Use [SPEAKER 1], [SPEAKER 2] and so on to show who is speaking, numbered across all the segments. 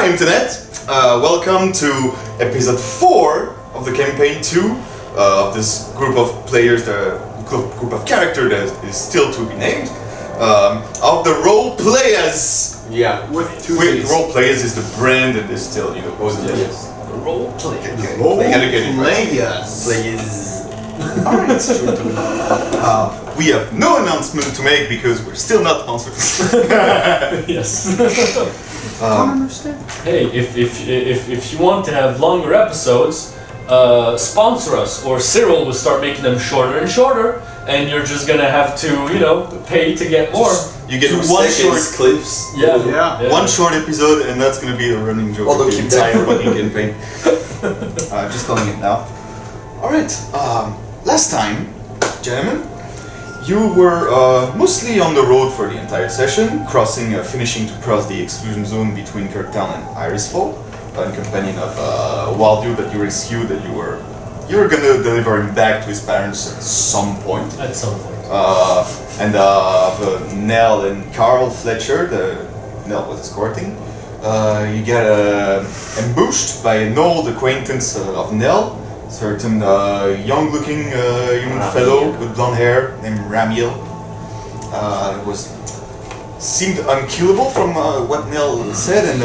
[SPEAKER 1] Hi Internet! Welcome to episode 4 of the campaign 2 of this group of players, the group of characters that is still to be named, of the role Playaz!
[SPEAKER 2] Yeah,
[SPEAKER 1] Role Playaz is the brand that is still, you know,
[SPEAKER 2] yes.
[SPEAKER 3] Role Playaz.
[SPEAKER 2] Playaz.
[SPEAKER 1] Alright, we have no announcement to make because we're still not sponsored.
[SPEAKER 3] Yes.
[SPEAKER 4] Hey, if you want to have longer episodes, sponsor us, or Cyril will start making them shorter and shorter, and you're just gonna have to, you know, pay to get more.
[SPEAKER 1] You get
[SPEAKER 2] 2
[SPEAKER 1] one short
[SPEAKER 2] clips.
[SPEAKER 4] Yeah.
[SPEAKER 1] one short episode, and that's gonna be the running joke of the entire fucking campaign. Just calling it now. Alright, last time, gentlemen, you were mostly on the road for the entire session, finishing to cross the exclusion zone between Kirktown and Irisfall, in company of a wild dude that you rescued, that you were gonna deliver him back to his parents at some point.
[SPEAKER 4] At some point.
[SPEAKER 1] And Nell and Carl Fletcher, Nell was escorting. You get ambushed by an old acquaintance of Nell, certain young-looking human fellow with blonde hair named Ramiel. Seemed unkillable from what Nell said, and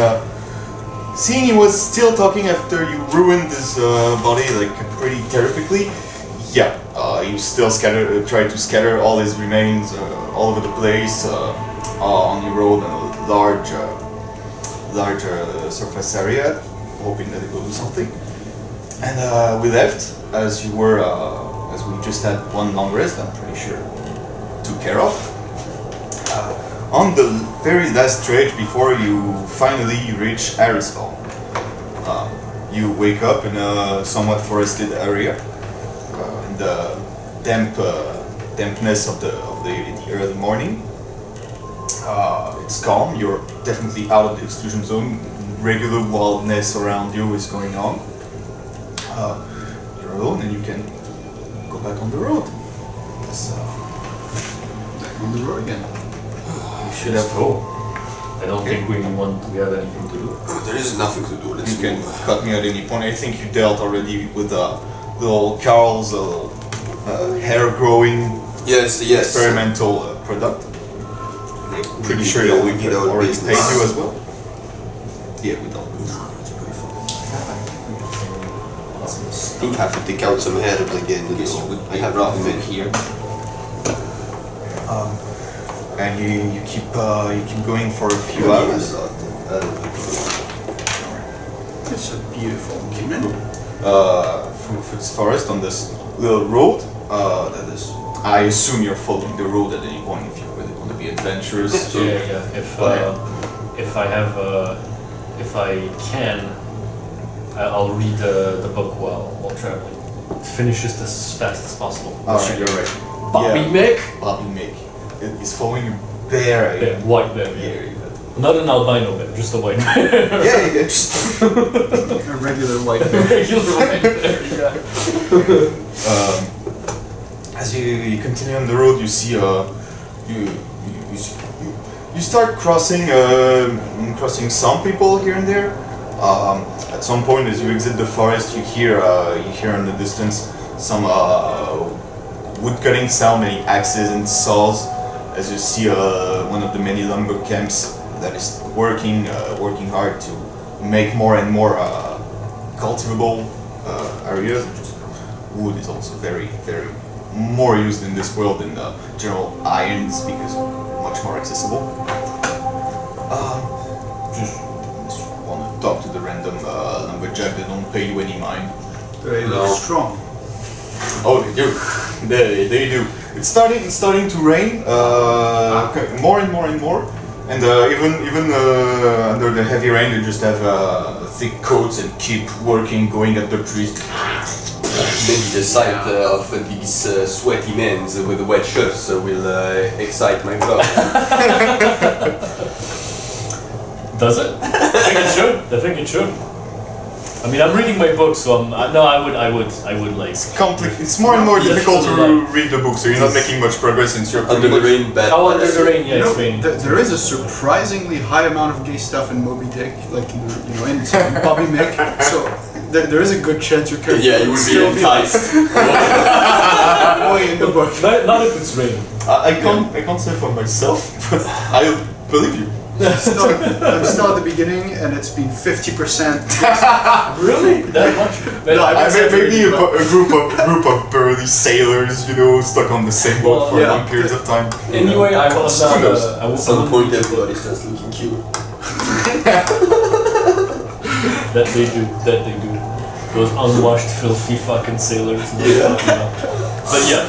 [SPEAKER 1] seeing he was still talking after you ruined his body like pretty terrifically, yeah, you still tried to scatter all his remains all over the place on your road on a large surface area, hoping that it will do something. And we left as we just had one long rest, I'm pretty sure, took care of. On the very last stretch before you finally reach Irisfall, you wake up in a somewhat forested area, in the dampness of the early morning. It's calm. You're definitely out of the exclusion zone. Regular wildness around you is going on. You're alone and you can go back on the road.
[SPEAKER 2] Back on the road again.
[SPEAKER 4] We should have go. I don't think we have anything to do.
[SPEAKER 2] There is nothing to do.
[SPEAKER 1] You can cut me at any point. I think you dealt already with little Carl's hair growing
[SPEAKER 2] Yes.
[SPEAKER 1] experimental product. Pretty sure that we
[SPEAKER 2] need our
[SPEAKER 1] already
[SPEAKER 2] business.
[SPEAKER 1] paid you as well. Yeah, we don't.
[SPEAKER 2] I think I have to take out some herbs again. I have nothing in here.
[SPEAKER 1] And you keep going for a few hours.
[SPEAKER 2] It's a beautiful document.
[SPEAKER 1] Through this forest on this little road. That is. I assume you're following the road at any point if you really want to be adventurous.
[SPEAKER 4] Yeah. If I can, I'll read the book while traveling. Finish this as fast as possible.
[SPEAKER 1] Alright, you're right.
[SPEAKER 4] Bobby Mick.
[SPEAKER 1] Bobby Mick. He's following you bear.
[SPEAKER 4] White bear.
[SPEAKER 1] Yeah.
[SPEAKER 4] Not an albino bear, just a white bear.
[SPEAKER 1] Yeah, just
[SPEAKER 2] A regular white bear.
[SPEAKER 4] Regular white bear, yeah.
[SPEAKER 1] As you continue on the road, you see you start crossing some people here and there. At some point, as you exit the forest, you hear in the distance some woodcutting sound, many axes and saws. As you see one of the many lumber camps that is working hard to make more and more cultivable areas. Wood is also very more used in this world than general irons because much more accessible. Just want to talk to the random lumberjack that don't pay you any mind.
[SPEAKER 2] They look strong.
[SPEAKER 1] Oh, they do. They do. It's starting to rain more and more. And even under the heavy rain, they just have thick coats and keep working, going at the trees.
[SPEAKER 5] Maybe the sight of these sweaty men with the wet shirts will excite my blood.
[SPEAKER 4] Does it? I think it should. I mean, I'm reading my book, so I would like.
[SPEAKER 1] It's more and more
[SPEAKER 4] Yeah,
[SPEAKER 1] difficult to
[SPEAKER 4] like-
[SPEAKER 1] read the book, so you're not making much progress since you're
[SPEAKER 5] Under
[SPEAKER 1] pretty
[SPEAKER 5] the
[SPEAKER 1] much...
[SPEAKER 5] rain, bad.
[SPEAKER 4] Oh, Under the Rain, yeah, it's raining.
[SPEAKER 6] There is a surprisingly high amount of gay stuff in Moby Dick, like in Bobby Mick. So there is a good chance your character
[SPEAKER 5] Yeah, you would be
[SPEAKER 6] still
[SPEAKER 5] enticed.
[SPEAKER 6] way in the book.
[SPEAKER 4] Not if it's raining.
[SPEAKER 1] I can't say for myself, but I believe you.
[SPEAKER 6] I'm still at the beginning, and it's been 50%.
[SPEAKER 4] Really? That much?
[SPEAKER 6] No, I mean,
[SPEAKER 1] Maybe a group of burly sailors, stuck on the same boat for long periods of time.
[SPEAKER 4] Anyway, I was not.
[SPEAKER 5] At some point, everybody starts looking cute.
[SPEAKER 4] That they do. Those unwashed, filthy fucking sailors.
[SPEAKER 5] Yeah.
[SPEAKER 4] But yeah.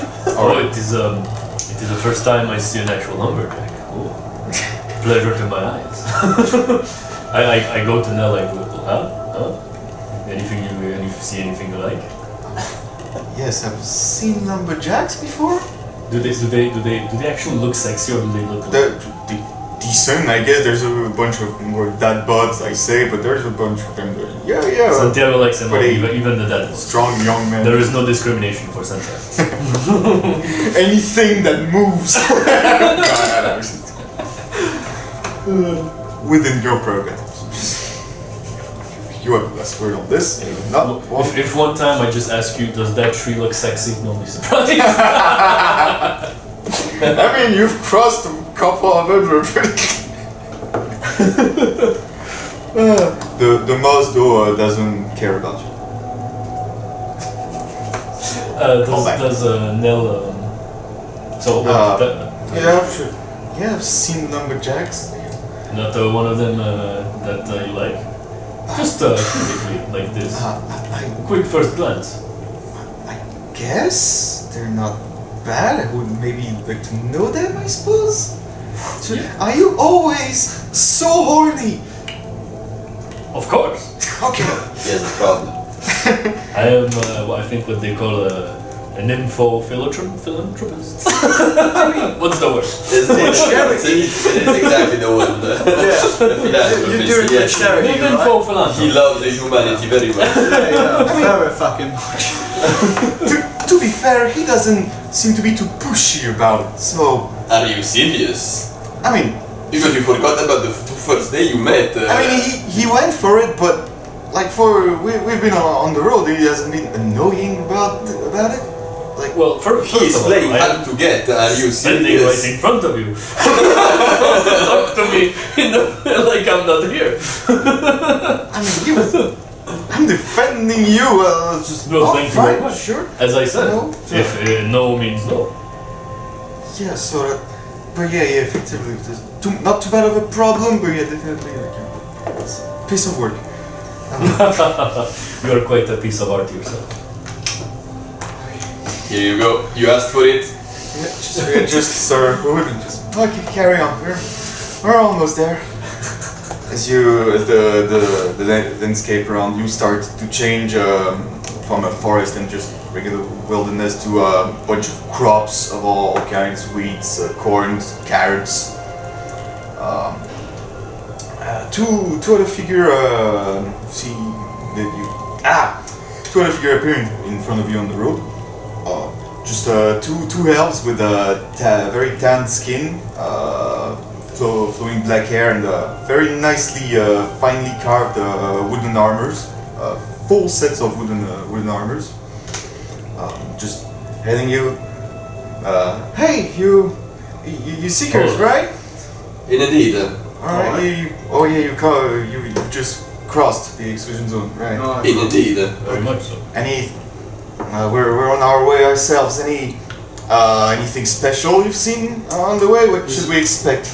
[SPEAKER 4] It is the first time I see an actual lumberjack. Oh. Pleasure to my eyes. I go to Nell like, huh? Anything you see anything you like?
[SPEAKER 1] Yes, I've seen lumberjacks before.
[SPEAKER 4] Do they actually look sexy or do they look?
[SPEAKER 1] They're decent, I guess. There's a bunch of more dad buds, I say, but there's a bunch of them that, yeah.
[SPEAKER 4] Santiago likes them all,
[SPEAKER 1] Pretty
[SPEAKER 4] even the dad.
[SPEAKER 1] Strong young men.
[SPEAKER 4] There is no discrimination for Santiago.
[SPEAKER 1] Anything that moves. Within your prerogatives. You have the last word on this. Not
[SPEAKER 4] If one time I just ask you, does that tree look sexy? Don't be surprised.
[SPEAKER 1] I mean, you've crossed a couple of them pretty. The mouse though doesn't care about you.
[SPEAKER 4] Does Nell?
[SPEAKER 1] Yeah, sure. Yeah, I've seen lumberjacks.
[SPEAKER 4] Not one of them that you like? Just quickly, like this. Quick first glance.
[SPEAKER 1] I guess they're not bad. I would maybe like to know them, I suppose. So, are you always so horny?
[SPEAKER 4] Of course.
[SPEAKER 1] Okay.
[SPEAKER 5] He has a problem.
[SPEAKER 4] I am, I think what they call an philanthropist. What's the word?
[SPEAKER 5] It is exactly the one. The
[SPEAKER 6] You do it for
[SPEAKER 5] yes.
[SPEAKER 6] charity,
[SPEAKER 4] An
[SPEAKER 6] right?
[SPEAKER 4] philanthropist.
[SPEAKER 5] He loves the humanity very much.
[SPEAKER 6] Very fucking much.
[SPEAKER 1] To be fair, he doesn't seem to be too pushy about it. So,
[SPEAKER 5] Are you serious?
[SPEAKER 1] I mean,
[SPEAKER 5] Because you forgot about the first day you met.
[SPEAKER 1] I mean, he went for it, but like we've been on the road. He hasn't been annoying about it. Like,
[SPEAKER 4] Well, first
[SPEAKER 5] He is
[SPEAKER 4] of all,
[SPEAKER 5] playing
[SPEAKER 4] I am
[SPEAKER 5] hard to get. Are you
[SPEAKER 4] standing right
[SPEAKER 5] serious?
[SPEAKER 4] in front of you. Talk to me like I'm not here.
[SPEAKER 1] I mean, I'm defending you. Just
[SPEAKER 4] No, thank you
[SPEAKER 1] fine,
[SPEAKER 4] very much.
[SPEAKER 1] Sure.
[SPEAKER 4] As I said,
[SPEAKER 1] No.
[SPEAKER 4] if no means no.
[SPEAKER 1] Yeah, so but yeah, effectively, not too bad of a problem, but yeah, definitely like it's a piece of work.
[SPEAKER 4] You are quite a piece of art yourself.
[SPEAKER 5] Here you go. You asked for it.
[SPEAKER 1] Yeah, just sir, okay, carry on. We're almost there. As the landscape around you starts to change from a forest and just regular wilderness to a bunch of crops of all kinds, weeds, corn, carrots. Two other figure see that you two other figure appearing in front of you on the road. Just two elves with very tanned skin, flowing black hair, and very nicely, finely carved wooden armors. Full sets of wooden armors. Just heading you. Hey, you seekers, right?
[SPEAKER 5] Indeed.
[SPEAKER 1] Alright. You just crossed the exclusion zone, right?
[SPEAKER 5] Indeed.
[SPEAKER 4] Very much so.
[SPEAKER 1] We're on our way ourselves. Anything special you've seen on the way? What should we expect?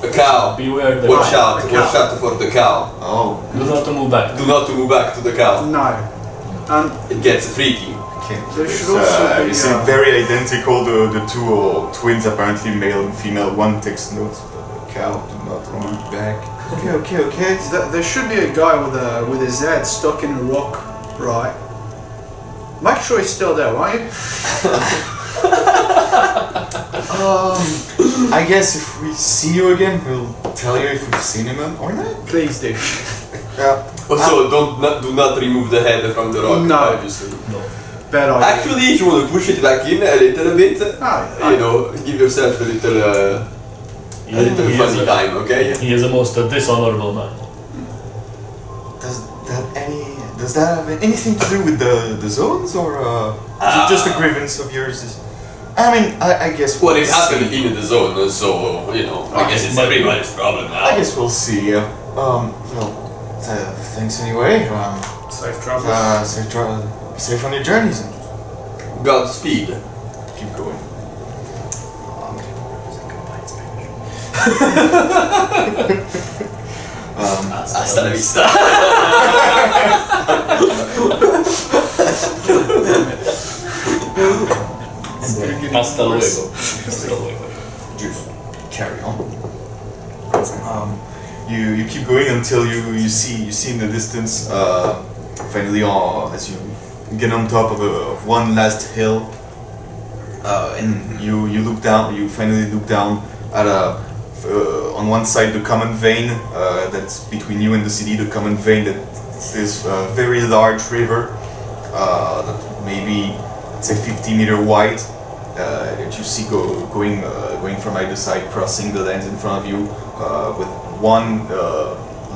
[SPEAKER 5] A cow.
[SPEAKER 4] Beware the
[SPEAKER 5] Watch
[SPEAKER 4] cow.
[SPEAKER 5] out. Watch out for the cow.
[SPEAKER 1] Oh,
[SPEAKER 4] Do not move back.
[SPEAKER 5] Do not move back to the cow.
[SPEAKER 6] No. And
[SPEAKER 5] It gets freaky.
[SPEAKER 1] okay.
[SPEAKER 6] there should also be
[SPEAKER 1] You seem very identical. The two twins, apparently male and female. One takes notes. The cow, do not move back. Okay.
[SPEAKER 6] there should be a guy with his head stuck in a rock, right? Make sure he's still there, won't you?
[SPEAKER 1] I guess if we see you again, we'll tell you if we've seen him or not.
[SPEAKER 6] Please do.
[SPEAKER 1] Yeah.
[SPEAKER 5] Also, do not remove the head from the rock.
[SPEAKER 6] No.
[SPEAKER 5] Obviously.
[SPEAKER 4] No.
[SPEAKER 6] Bad idea.
[SPEAKER 5] Actually, if you want to push it back in a little bit, you know, give yourself a little funny time, okay?
[SPEAKER 4] He is the most dishonorable man.
[SPEAKER 1] Does that have anything to do with the zones, or is it just a grievance of yours? I mean, I guess.
[SPEAKER 5] Well,
[SPEAKER 1] we'll
[SPEAKER 5] it happened
[SPEAKER 1] see.
[SPEAKER 5] in the zone, so you know. I guess it's everybody's problem now.
[SPEAKER 1] I guess we'll see. Well, thanks anyway.
[SPEAKER 6] Safe travels.
[SPEAKER 1] Safe on your journeys. And
[SPEAKER 5] Godspeed.
[SPEAKER 1] keep going.
[SPEAKER 5] Hasta la vista.
[SPEAKER 4] Hasta luego. Hasta luego.
[SPEAKER 1] Just carry on. You keep going until you see in the distance. Finally, as you get on top of one last hill, and you look down. You finally look down at on one side the common vein that's between you and the city. The common vein that is a very large river, that maybe let's say 50-meter wide. That you see going from either side, crossing the lands in front of you, with one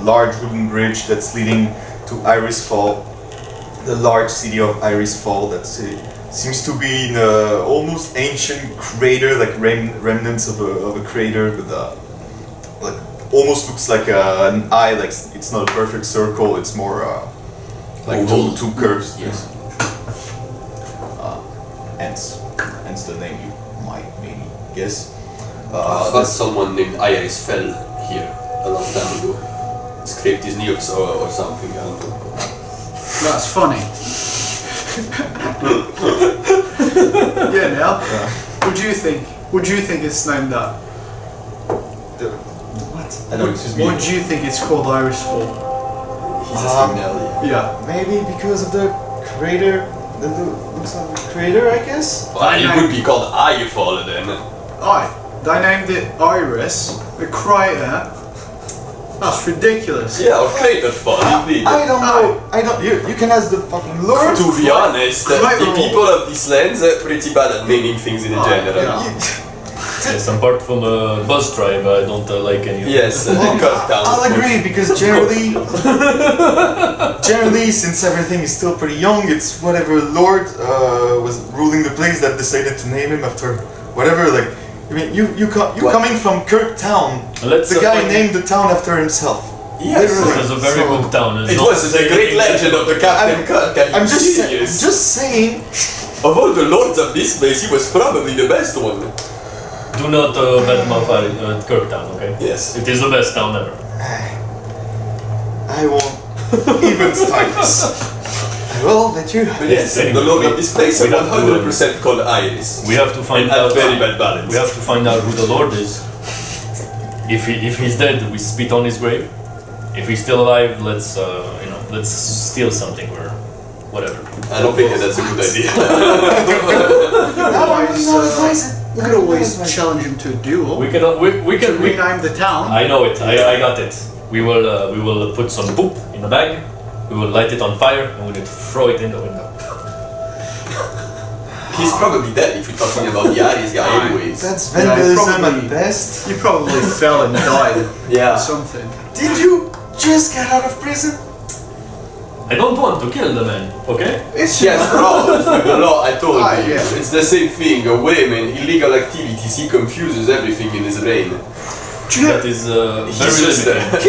[SPEAKER 1] large wooden bridge that's leading to Irisfall, the large city of Irisfall that seems to be in a almost ancient crater, like remnants of a crater with like almost looks like an eye, like it's not a perfect circle, it's more like two curves. Yes. Hence the name, you might maybe guess.
[SPEAKER 5] But someone named Irisfall here a long time ago. Scraped his knees or something, I don't know.
[SPEAKER 6] That's funny. Yeah, Neil. What do you think? Would you think it's named that?
[SPEAKER 1] What? I don't. Excuse me.
[SPEAKER 6] What do you think it's called Irisfall?
[SPEAKER 5] He's asking now, yeah.
[SPEAKER 6] Yeah.
[SPEAKER 1] Maybe because of the crater. The looks like a crater, I guess.
[SPEAKER 5] Well, it would be called Irisfall then.
[SPEAKER 6] Aye. They named it Iris, a crater. That's ridiculous.
[SPEAKER 5] Yeah, or Craterfall, indeed.
[SPEAKER 1] I don't know. I don't. You can ask the fucking Lord.
[SPEAKER 5] To be honest, the
[SPEAKER 6] Craterfall.
[SPEAKER 5] people of these lands are pretty bad at naming things in general.
[SPEAKER 6] Yeah.
[SPEAKER 4] Yes, apart from a buzz tribe, I don't like any of them.
[SPEAKER 5] Yes, cut down.
[SPEAKER 1] I'll agree because generally, since everything is still pretty young, it's whatever Lord was ruling the place that decided to name him after whatever. Like, I mean, you coming from Kirk Town, the guy named the town after himself.
[SPEAKER 5] Yes,
[SPEAKER 1] Literally.
[SPEAKER 4] It was a very good town.
[SPEAKER 5] It was the great legend of the Captain Kirk.
[SPEAKER 1] I'm just
[SPEAKER 5] serious.
[SPEAKER 1] saying.
[SPEAKER 5] Of all the lords of this place, he was probably the best one.
[SPEAKER 4] Do not badmouth Kirk Town, okay?
[SPEAKER 5] Yes.
[SPEAKER 4] It is the best town ever.
[SPEAKER 1] I won't even start this. I will let you.
[SPEAKER 5] But yes,
[SPEAKER 4] Anyway,
[SPEAKER 5] the lord of this place
[SPEAKER 4] we
[SPEAKER 5] is
[SPEAKER 4] have to,
[SPEAKER 5] 100% called Iris.
[SPEAKER 4] We have to find
[SPEAKER 5] And
[SPEAKER 4] out.
[SPEAKER 5] very bad balance.
[SPEAKER 4] We have to find out who the Lord is. If he's dead, we spit on his grave. If he's still alive, let's let's steal something or whatever.
[SPEAKER 5] I don't think that's a good idea.
[SPEAKER 6] We could always challenge him to a duel.
[SPEAKER 4] We can
[SPEAKER 6] rename the town.
[SPEAKER 4] I know it. I got it. We will put some poop in a bag. We will light it on fire and we will throw it in the window.
[SPEAKER 5] He's probably dead if you're talking about the Iris guy anyways.
[SPEAKER 1] That's
[SPEAKER 6] Yeah,
[SPEAKER 1] vandalism
[SPEAKER 6] probably.
[SPEAKER 1] at best.
[SPEAKER 6] You probably fell and died.
[SPEAKER 5] Yeah.
[SPEAKER 6] Or something.
[SPEAKER 1] Did you just get out of prison?
[SPEAKER 4] I don't want to kill the man, okay?
[SPEAKER 6] It's
[SPEAKER 5] Yes, bro, with the law, I told
[SPEAKER 6] Ah,
[SPEAKER 5] you.
[SPEAKER 6] yeah.
[SPEAKER 5] It's the same thing. A woman, illegal activities, he confuses everything in his brain.
[SPEAKER 4] That is
[SPEAKER 5] He's
[SPEAKER 4] very
[SPEAKER 5] just
[SPEAKER 4] limiting.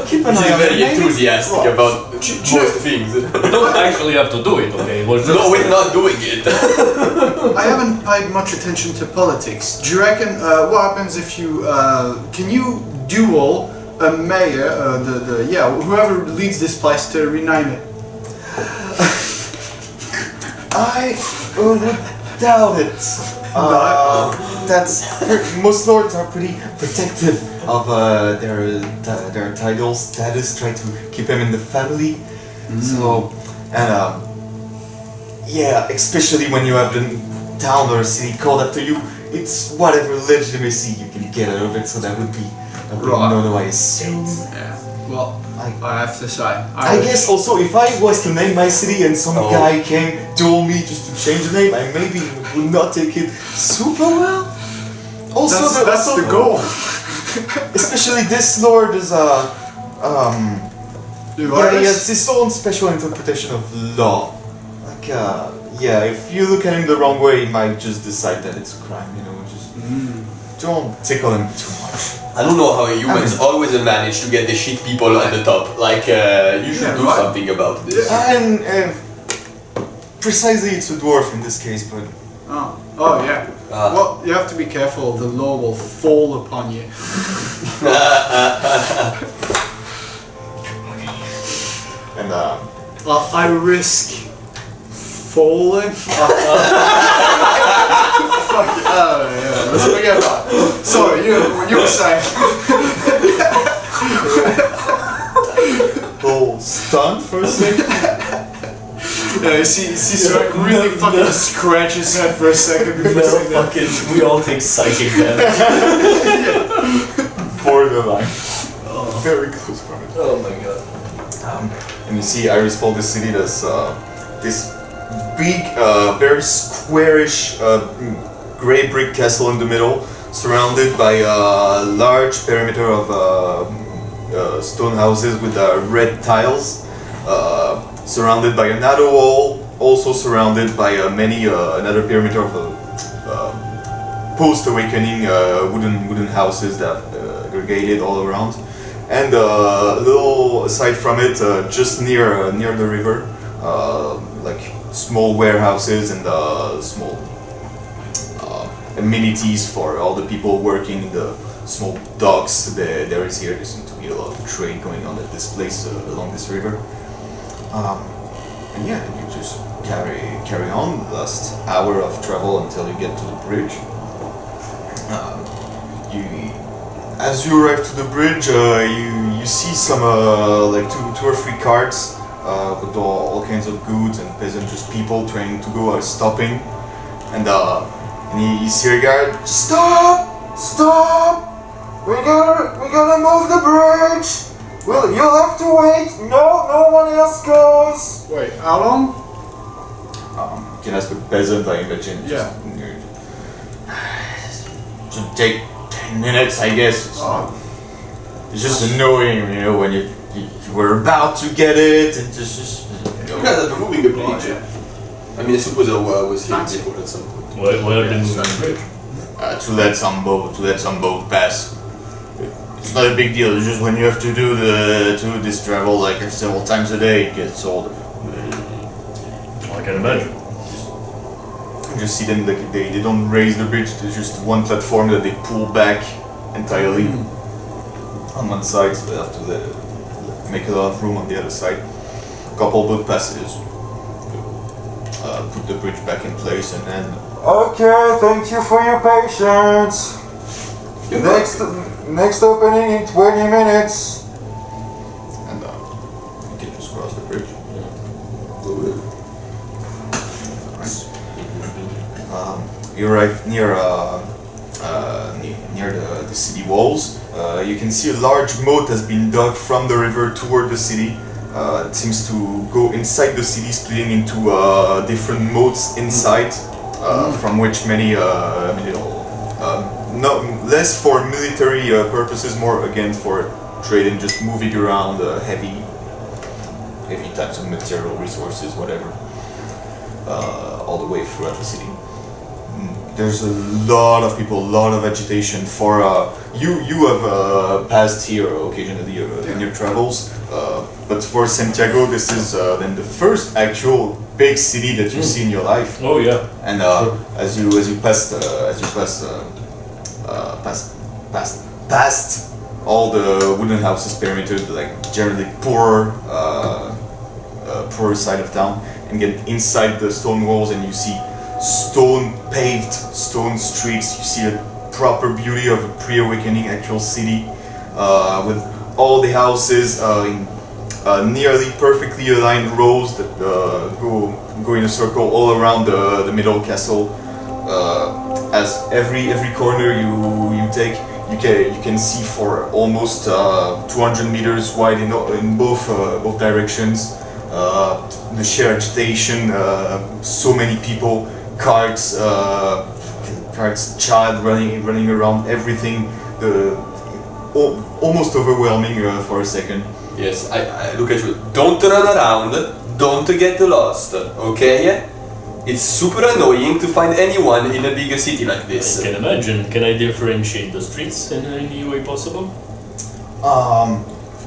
[SPEAKER 1] Keep an
[SPEAKER 5] He's
[SPEAKER 1] eye on
[SPEAKER 5] very
[SPEAKER 1] it, maybe.
[SPEAKER 5] enthusiastic about most things.
[SPEAKER 4] You don't actually have to do it, okay? It was just
[SPEAKER 5] No, we're not doing it.
[SPEAKER 6] I haven't paid much attention to politics. Do you reckon what happens if you can you duel a mayor, whoever leads this place to rename it?
[SPEAKER 1] I would doubt it. That's most lords are pretty protective of their title status, try to keep them in the family. So, and yeah, especially when you have the town or city called after you, it's whatever legitimacy you can get out of it. So that would be
[SPEAKER 6] Right.
[SPEAKER 1] no, I assume.
[SPEAKER 6] Yeah. Well, I have to say,
[SPEAKER 1] I guess also if I was to name my city and some guy came told me just to change the name, I maybe would not take it super well. Also,
[SPEAKER 6] that's the goal.
[SPEAKER 1] Especially this lord is it's his own special interpretation of law. Like if you look at him the wrong way, he might just decide that it's a crime. You know, just don't tickle him too much.
[SPEAKER 5] I don't know how humans always manage to get the shit people at the top. Like, you should do something about this.
[SPEAKER 1] And precisely, it's a dwarf in this case, but.
[SPEAKER 6] Oh yeah. Well, you have to be careful. The law will fall upon you.
[SPEAKER 1] And
[SPEAKER 6] I risk falling. Fuck. Yeah. Let's forget that. Sorry, you were saying.
[SPEAKER 1] little stunned for a second.
[SPEAKER 6] Yeah, you see Strike really fucking scratch his head for a second before saying that.
[SPEAKER 4] We all take psychic damage.
[SPEAKER 1] Borderline. Very close from it.
[SPEAKER 4] Oh my god.
[SPEAKER 1] And you see Irisfall, this city that's this big, very squarish grey brick castle in the middle, surrounded by a large perimeter of stone houses with red tiles, surrounded by another wall, also surrounded by another perimeter of post-awakening wooden houses that aggregated all around. And a little aside from it, just near the river, like small warehouses and small amenities for all the people working in the small docks. There is here. There seems to be a lot of trade going on at this place along this river. And yeah, you just carry on the last hour of travel until you get to the bridge. As you arrive to the bridge, you see some like two or three carts with all kinds of goods and peasant, just people trying to go stopping, and you see a guy, stop! We gotta move the bridge. You'll have to wait. No one else goes.
[SPEAKER 6] Wait, how long?
[SPEAKER 1] You can ask a peasant, I imagine.
[SPEAKER 6] Yeah.
[SPEAKER 1] Should take 10 minutes, I guess. It's just annoying, when you were about to get it, and just
[SPEAKER 5] You guys are moving a bridge. I mean, I suppose I was here before at some point.
[SPEAKER 4] Why are they moving the bridge?
[SPEAKER 1] to let some boat pass. It's not a big deal. It's just when you have to do this travel like several times a day, it gets old.
[SPEAKER 4] I can imagine.
[SPEAKER 1] You just see them like they don't raise the bridge. There's just one platform that they pull back entirely on one side, so they have to make a lot of room on the other side. A couple boat passages. Put the bridge back in place and then. Okay, thank you for your patience. Next opening in 20 minutes. And you can just cross the bridge. You arrive near the city walls. You can see a large moat has been dug from the river toward the city. It seems to go inside the city, splitting into different moats inside, from which many less for military purposes, more again for trade and just moving around heavy types of material resources, whatever, all the way throughout the city. There's a lot of people, a lot of agitation. For you have passed here occasionally in your travels, but for Santiago, this is then the first actual big city that you see in your life.
[SPEAKER 4] Oh yeah.
[SPEAKER 1] And
[SPEAKER 4] Sure.
[SPEAKER 1] as you past all the wooden houses perimeter, like generally poor side of town, and get inside the stone walls, and you see paved stone streets. You see a proper beauty of a pre-awakening actual city, with all the houses in nearly perfectly aligned rows that go in a circle all around the middle castle. As every corner you take, you can see for almost 200 meters wide in both directions. The sheer agitation, so many people, carts, child running around, everything. Almost overwhelming for a second.
[SPEAKER 5] Yes, I look at you. Don't run around. Don't get lost. Okay? It's super annoying to find anyone in a bigger city like this.
[SPEAKER 4] I can imagine. Can I differentiate the streets in any way possible?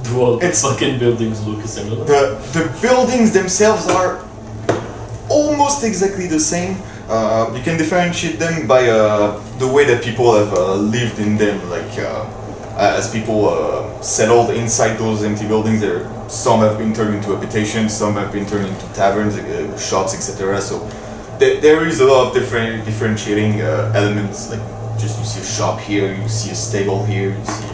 [SPEAKER 4] Do all the fucking buildings look similar?
[SPEAKER 1] The buildings themselves are almost exactly the same. You can differentiate them by the way that people have lived in them. Like as people settled inside those empty buildings, some have been turned into habitations, some have been turned into taverns, shops, etc. So there is a lot of differentiating elements. Like just you see a shop here, you see a stable here, you see.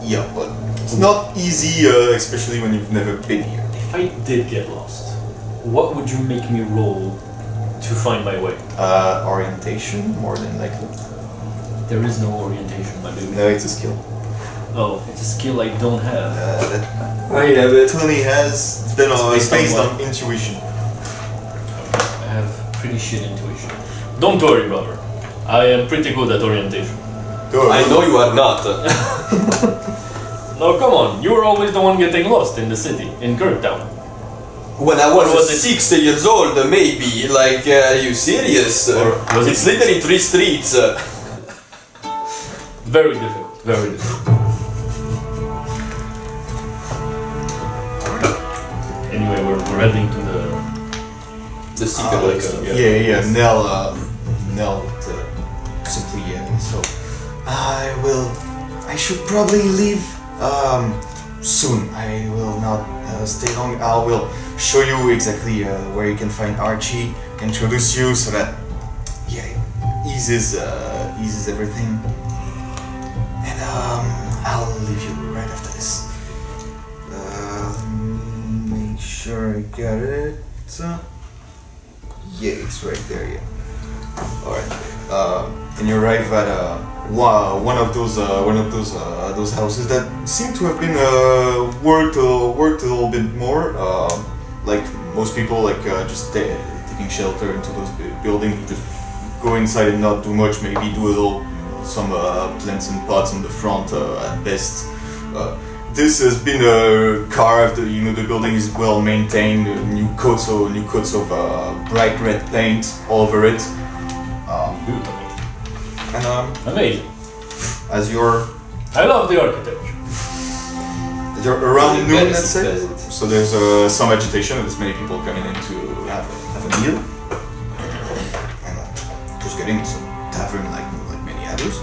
[SPEAKER 1] Yeah, but it's not easy, especially when you've never been here.
[SPEAKER 4] If I did get lost, what would you make me roll to find my way?
[SPEAKER 1] Orientation, more than likely.
[SPEAKER 4] There is no orientation, my dude.
[SPEAKER 1] No, it's a skill.
[SPEAKER 4] Oh, it's a skill I don't have.
[SPEAKER 2] I have it.
[SPEAKER 1] Tony has been
[SPEAKER 4] It's based on
[SPEAKER 1] on intuition.
[SPEAKER 4] I have pretty shit intuition. Don't worry, brother. I am pretty good at orientation.
[SPEAKER 5] I know you are not.
[SPEAKER 4] No, come on. You were always the one getting lost in the city, in Kirktown.
[SPEAKER 5] When I was,
[SPEAKER 4] was it?
[SPEAKER 5] 6 years old, maybe. Like, are you serious?
[SPEAKER 4] Or was
[SPEAKER 5] It's
[SPEAKER 4] it-
[SPEAKER 5] literally 3 streets.
[SPEAKER 4] Very difficult. Very difficult. Anyway, we're heading to
[SPEAKER 5] The secret,
[SPEAKER 1] Yeah, Nell simply so I should probably leave soon. I will not stay long. I will show you exactly where you can find Archie, introduce you so that eases everything. And I'll leave you right after this. Make sure I got it. Yeah, it's right there. Yeah. All right. And you arrive at one of those houses that seem to have been worked a little bit more. Like most people, just taking shelter into those buildings. You just go inside and not do much. Maybe do some plants and pots on the front at best. This has been carved. The building is well maintained. New coats of bright red paint all over it.
[SPEAKER 4] Amazing.
[SPEAKER 1] As you're
[SPEAKER 4] I love the architecture.
[SPEAKER 1] around noon, let's say.
[SPEAKER 5] Pleasant.
[SPEAKER 1] So there's some agitation. There's many people coming in to have a meal. And just getting to some tavern like many others.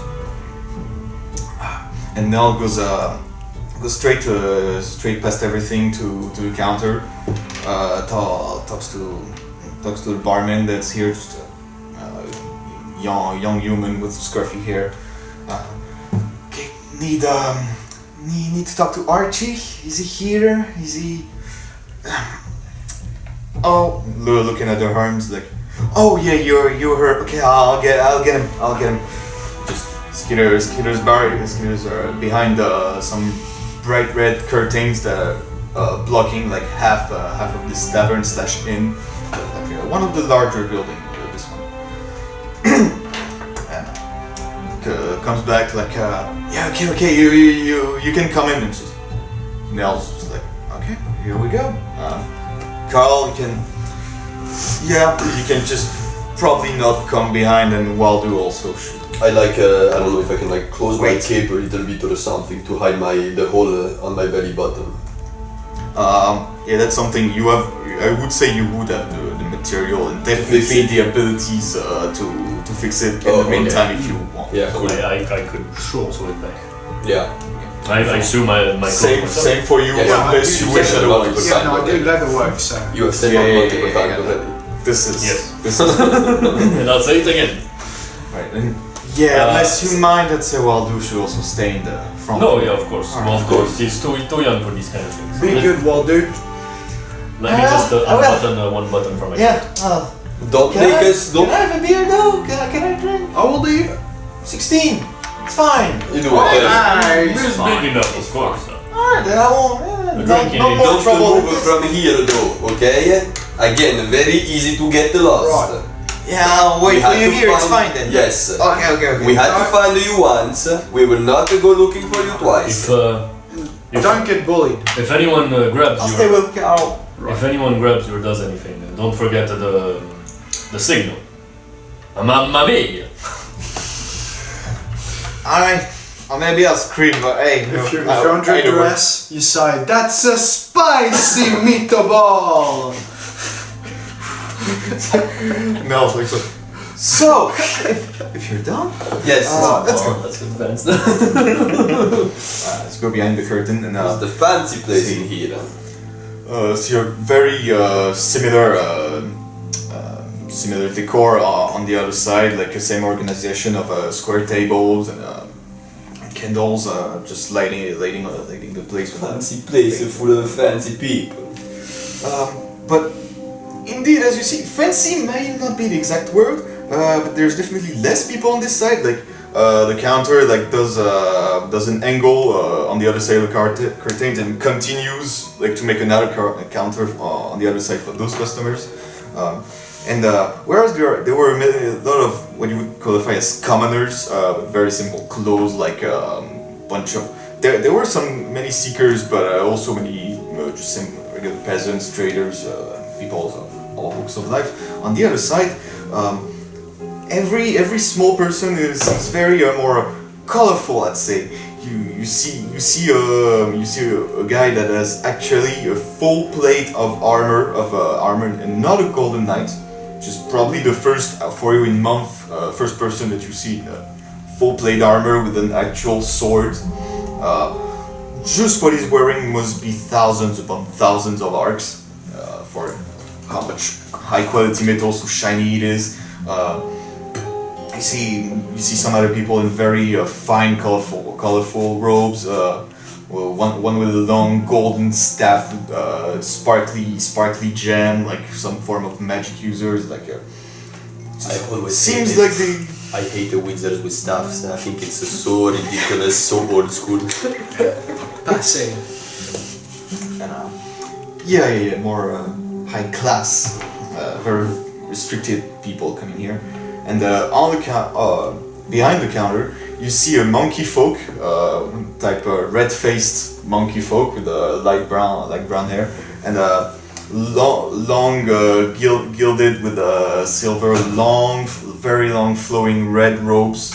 [SPEAKER 1] And Nell goes straight past everything to the counter. Talks to the barman that's here, just a young human with scruffy hair. Okay, need to talk to Archie. Is he here? Is he? Oh, looking at their arms like, oh yeah, you're her. Okay, I'll get him. Just Skitters are behind some bright red curtains that are blocking like half of this tavern / inn, one of the larger buildings. This one. And comes back like, yeah, okay, you can come in. And just Nell's just like, okay, here we go. Carl, you can just probably not come behind, and Waldo also should.
[SPEAKER 5] I I don't know if I can close my cape a little bit or something to hide the hole on my belly button.
[SPEAKER 1] Yeah, that's something you have. I would say you would have the material and definitely the abilities to fix it in the meantime if you want.
[SPEAKER 5] Yeah, cool.
[SPEAKER 4] I could sew it back.
[SPEAKER 5] Yeah.
[SPEAKER 4] I sew my
[SPEAKER 1] Same for you,
[SPEAKER 5] Yeah,
[SPEAKER 1] unless you wish
[SPEAKER 5] it
[SPEAKER 1] otherwise.
[SPEAKER 6] Yeah, no, I do leather work, so.
[SPEAKER 5] You have said multiple times already.
[SPEAKER 1] This is
[SPEAKER 4] Yes.
[SPEAKER 1] this is
[SPEAKER 4] And I'll say it again.
[SPEAKER 1] right. And unless you mind that Waldo should also stay in the front.
[SPEAKER 4] No, yeah, of course.
[SPEAKER 1] Alright.
[SPEAKER 4] Well, of course. He's too young for these kind of things.
[SPEAKER 6] Be good, Waldo.
[SPEAKER 4] Let me just unbutton one button from my
[SPEAKER 5] Don't make us. Don't.
[SPEAKER 1] I have a beer though? Can I drink?
[SPEAKER 6] How old are you?
[SPEAKER 1] 16. It's fine.
[SPEAKER 2] You do whatever.
[SPEAKER 4] It's big enough, of course.
[SPEAKER 1] Alright, then I won't.
[SPEAKER 4] The
[SPEAKER 1] No,
[SPEAKER 4] drinking
[SPEAKER 1] no
[SPEAKER 4] is-
[SPEAKER 1] more
[SPEAKER 2] Don't
[SPEAKER 1] trouble.
[SPEAKER 2] move
[SPEAKER 1] with this.
[SPEAKER 2] from here though, okay? Again, very easy to get lost.
[SPEAKER 6] Right.
[SPEAKER 1] Yeah, I'll wait
[SPEAKER 2] We
[SPEAKER 1] for
[SPEAKER 2] had
[SPEAKER 1] you
[SPEAKER 2] to
[SPEAKER 1] here. It's
[SPEAKER 2] find-
[SPEAKER 1] fine then.
[SPEAKER 2] Yes.
[SPEAKER 1] Okay.
[SPEAKER 2] We had to find you once. We will not go looking for you twice.
[SPEAKER 6] Don't get bullied.
[SPEAKER 4] If anyone grabs
[SPEAKER 1] I'll
[SPEAKER 4] you,
[SPEAKER 1] stay with Carl.
[SPEAKER 4] if anyone grabs you or does anything, then don't forget the signal. Mamma mia!
[SPEAKER 1] Alright. Or maybe I'll scream, but hey.
[SPEAKER 6] If you're under duress, you sigh, that's a spicy meatball!
[SPEAKER 1] Mel's like so. So, if you're done,
[SPEAKER 2] Yes.
[SPEAKER 1] let's go.
[SPEAKER 4] Let's advance.
[SPEAKER 1] Let's go behind the curtain and
[SPEAKER 2] It's the fancy place in here.
[SPEAKER 1] see a very similar decor on the other side, like the same organization of square tables and candles, just lighting the place with
[SPEAKER 2] Fancy place full of fancy people.
[SPEAKER 1] but indeed, as you see, fancy may not be the exact word, but there's definitely less people on this side. Like the counter, like does an angle on the other side of the curtains and continues like to make another counter on the other side for those customers. Whereas there were a lot of what you would qualify as commoners, with very simple clothes, like bunch of. There were many seekers, but also many just some regular peasants, traders, people of all walks of life. On the other side, every small person is very more colorful. I'd say you see a guy that has actually a full plate of armor and not a golden knight, which is probably the first for you in month first person that you see full plate armor with an actual sword. Just what he's wearing must be thousands upon thousands of arcs for how much high quality metal, so shiny it is. You see some other people in very fine, colorful robes. One with a long golden staff, sparkly gem, like some form of magic users. Like
[SPEAKER 2] I always
[SPEAKER 1] seems
[SPEAKER 2] hate
[SPEAKER 1] like
[SPEAKER 2] it.
[SPEAKER 1] they.
[SPEAKER 2] I hate the wizards with staffs. I think it's so ridiculous, so old school.
[SPEAKER 6] Passé.
[SPEAKER 1] Yeah, more high class, very restricted people coming here. And on the behind the counter, you see a monkey folk, type red-faced monkey folk with light brown hair, and long gilded with silver, very long flowing red robes.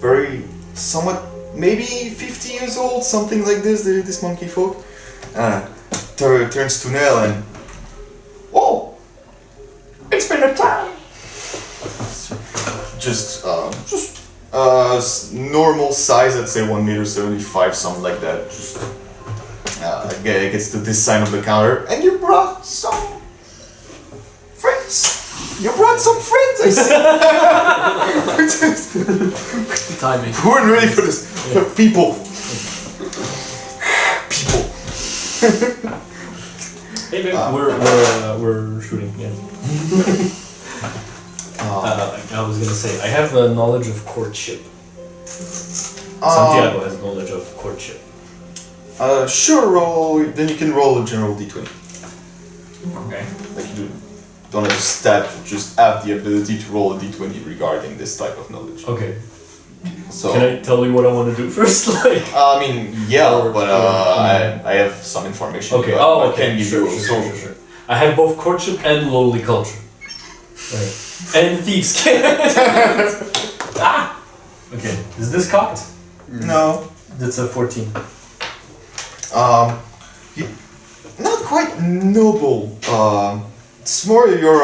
[SPEAKER 1] Very somewhat maybe 50 years old, something like this. This monkey folk turns to Nell and, oh, it's been a time. Just normal size, I'd say 1.75 m, something like that. Just gets to this side of the counter, and you brought some friends. You brought some friends, I see.
[SPEAKER 3] Timing.
[SPEAKER 1] We weren't ready for this. People.
[SPEAKER 4] Hey, babe, we're shooting. Yeah. I was gonna say I have a knowledge of courtship. Santiago has knowledge of courtship.
[SPEAKER 1] Sure, roll. Then you can roll a general d20.
[SPEAKER 4] Okay.
[SPEAKER 1] Like you don't have a stat, you just have the ability to roll a d20 regarding this type of knowledge.
[SPEAKER 4] Okay.
[SPEAKER 1] So,
[SPEAKER 4] Can I tell you what I want to do first? Like.
[SPEAKER 1] I mean, yeah,
[SPEAKER 4] Or-
[SPEAKER 1] but I have some information.
[SPEAKER 4] Okay.
[SPEAKER 1] But
[SPEAKER 4] Oh,
[SPEAKER 1] I
[SPEAKER 4] okay.
[SPEAKER 1] can give
[SPEAKER 4] Sure,
[SPEAKER 1] you
[SPEAKER 4] sure,
[SPEAKER 1] also.
[SPEAKER 4] sure. I have both courtship and lowly culture. Okay. And thieves' Ah. Okay. Is this cocked?
[SPEAKER 1] No.
[SPEAKER 4] That's a 14.
[SPEAKER 1] Not quite noble. It's more your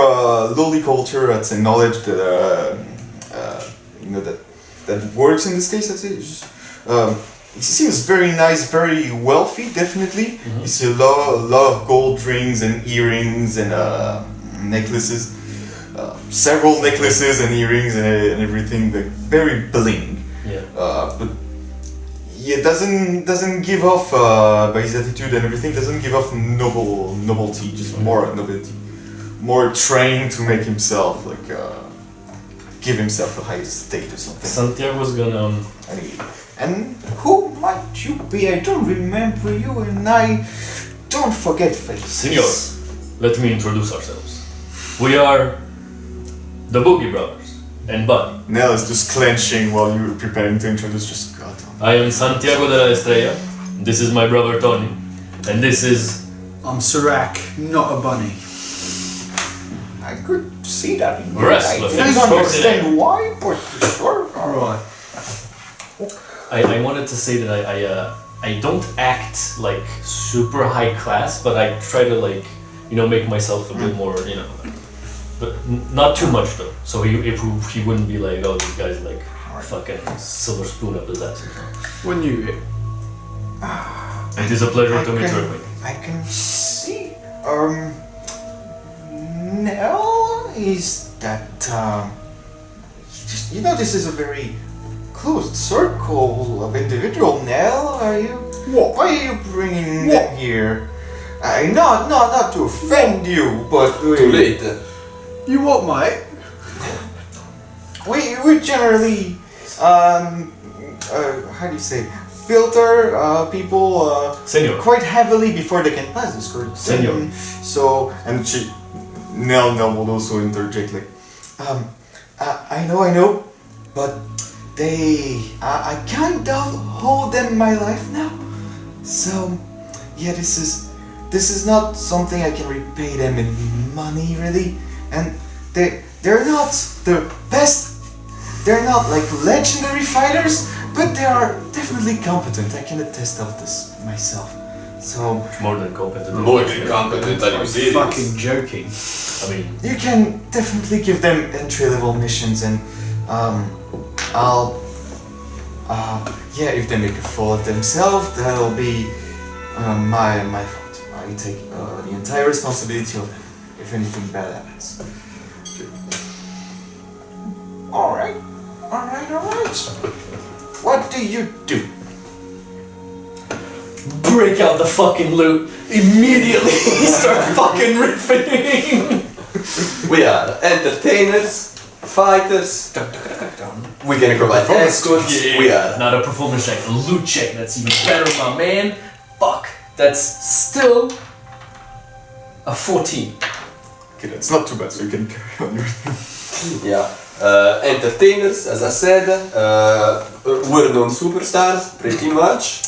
[SPEAKER 1] lowly culture. It's a knowledge that that works in this case. I'd say. It's just, it seems very nice, very wealthy. Definitely, you see a lot of gold rings and earrings and necklaces. Several necklaces and earrings and everything. Like very bling.
[SPEAKER 4] Yeah.
[SPEAKER 1] But he doesn't give off by his attitude and everything. Doesn't give off nobility, just more nobility, more trained to make himself like give himself a high estate or something.
[SPEAKER 4] Santiago's gonna.
[SPEAKER 1] And who might you be? I don't remember you, and I don't forget faces.
[SPEAKER 4] Senor, let me introduce ourselves. We are the Boogie Brothers and Buddy.
[SPEAKER 1] Nell is just clenching while you were preparing to introduce. Just God.
[SPEAKER 4] I am Santiago de la Estrella. This is my brother Tony, and this is.
[SPEAKER 6] I'm Sirac, not a bunny.
[SPEAKER 1] I could see that. In
[SPEAKER 4] Restless.
[SPEAKER 1] I don't understand why, but sure.
[SPEAKER 6] Alright.
[SPEAKER 4] I wanted to say that I don't act like super high class, but I try to like make myself a bit more but not too much though. So he wouldn't be like, oh, this guy's like fucking silver spoon up his ass or something.
[SPEAKER 6] When you
[SPEAKER 4] It is a pleasure to meet you.
[SPEAKER 1] I can see. Nell is that. This is a very closed circle of individual. Nell, are you?
[SPEAKER 6] What?
[SPEAKER 1] Why are you bringing them here? Not to offend you, but
[SPEAKER 5] Too late.
[SPEAKER 6] You what, mate?
[SPEAKER 1] we generally how do you say, filter people
[SPEAKER 4] Senor.
[SPEAKER 1] quite heavily before they can pass this court.
[SPEAKER 4] Senor.
[SPEAKER 1] So, and Nell will also interject like, I know, but I kind of hold them in my life now. So, yeah, this is not something I can repay them in money really, and they're not the best. They're not like legendary fighters, but they are definitely competent. I can attest of this myself. So
[SPEAKER 4] More than competent.
[SPEAKER 5] More than competent, are you serious?
[SPEAKER 6] Fucking joking.
[SPEAKER 4] I mean,
[SPEAKER 1] you can definitely give them entry-level missions, and if they make a fool of themselves, that'll be my fault. I take the entire responsibility of them if anything bad happens. Alright. What do you do?
[SPEAKER 3] Break out the fucking loot immediately. Start fucking riffing.
[SPEAKER 5] We are entertainers, fighters. We can provide escorts. We are.
[SPEAKER 3] Not a performance check, a loot check. That's even better, my man. Fuck. That's still a 14.
[SPEAKER 1] Okay, that's not too bad, so you can carry on your
[SPEAKER 5] Yeah. Entertainers, as I said, well-known superstars, pretty much.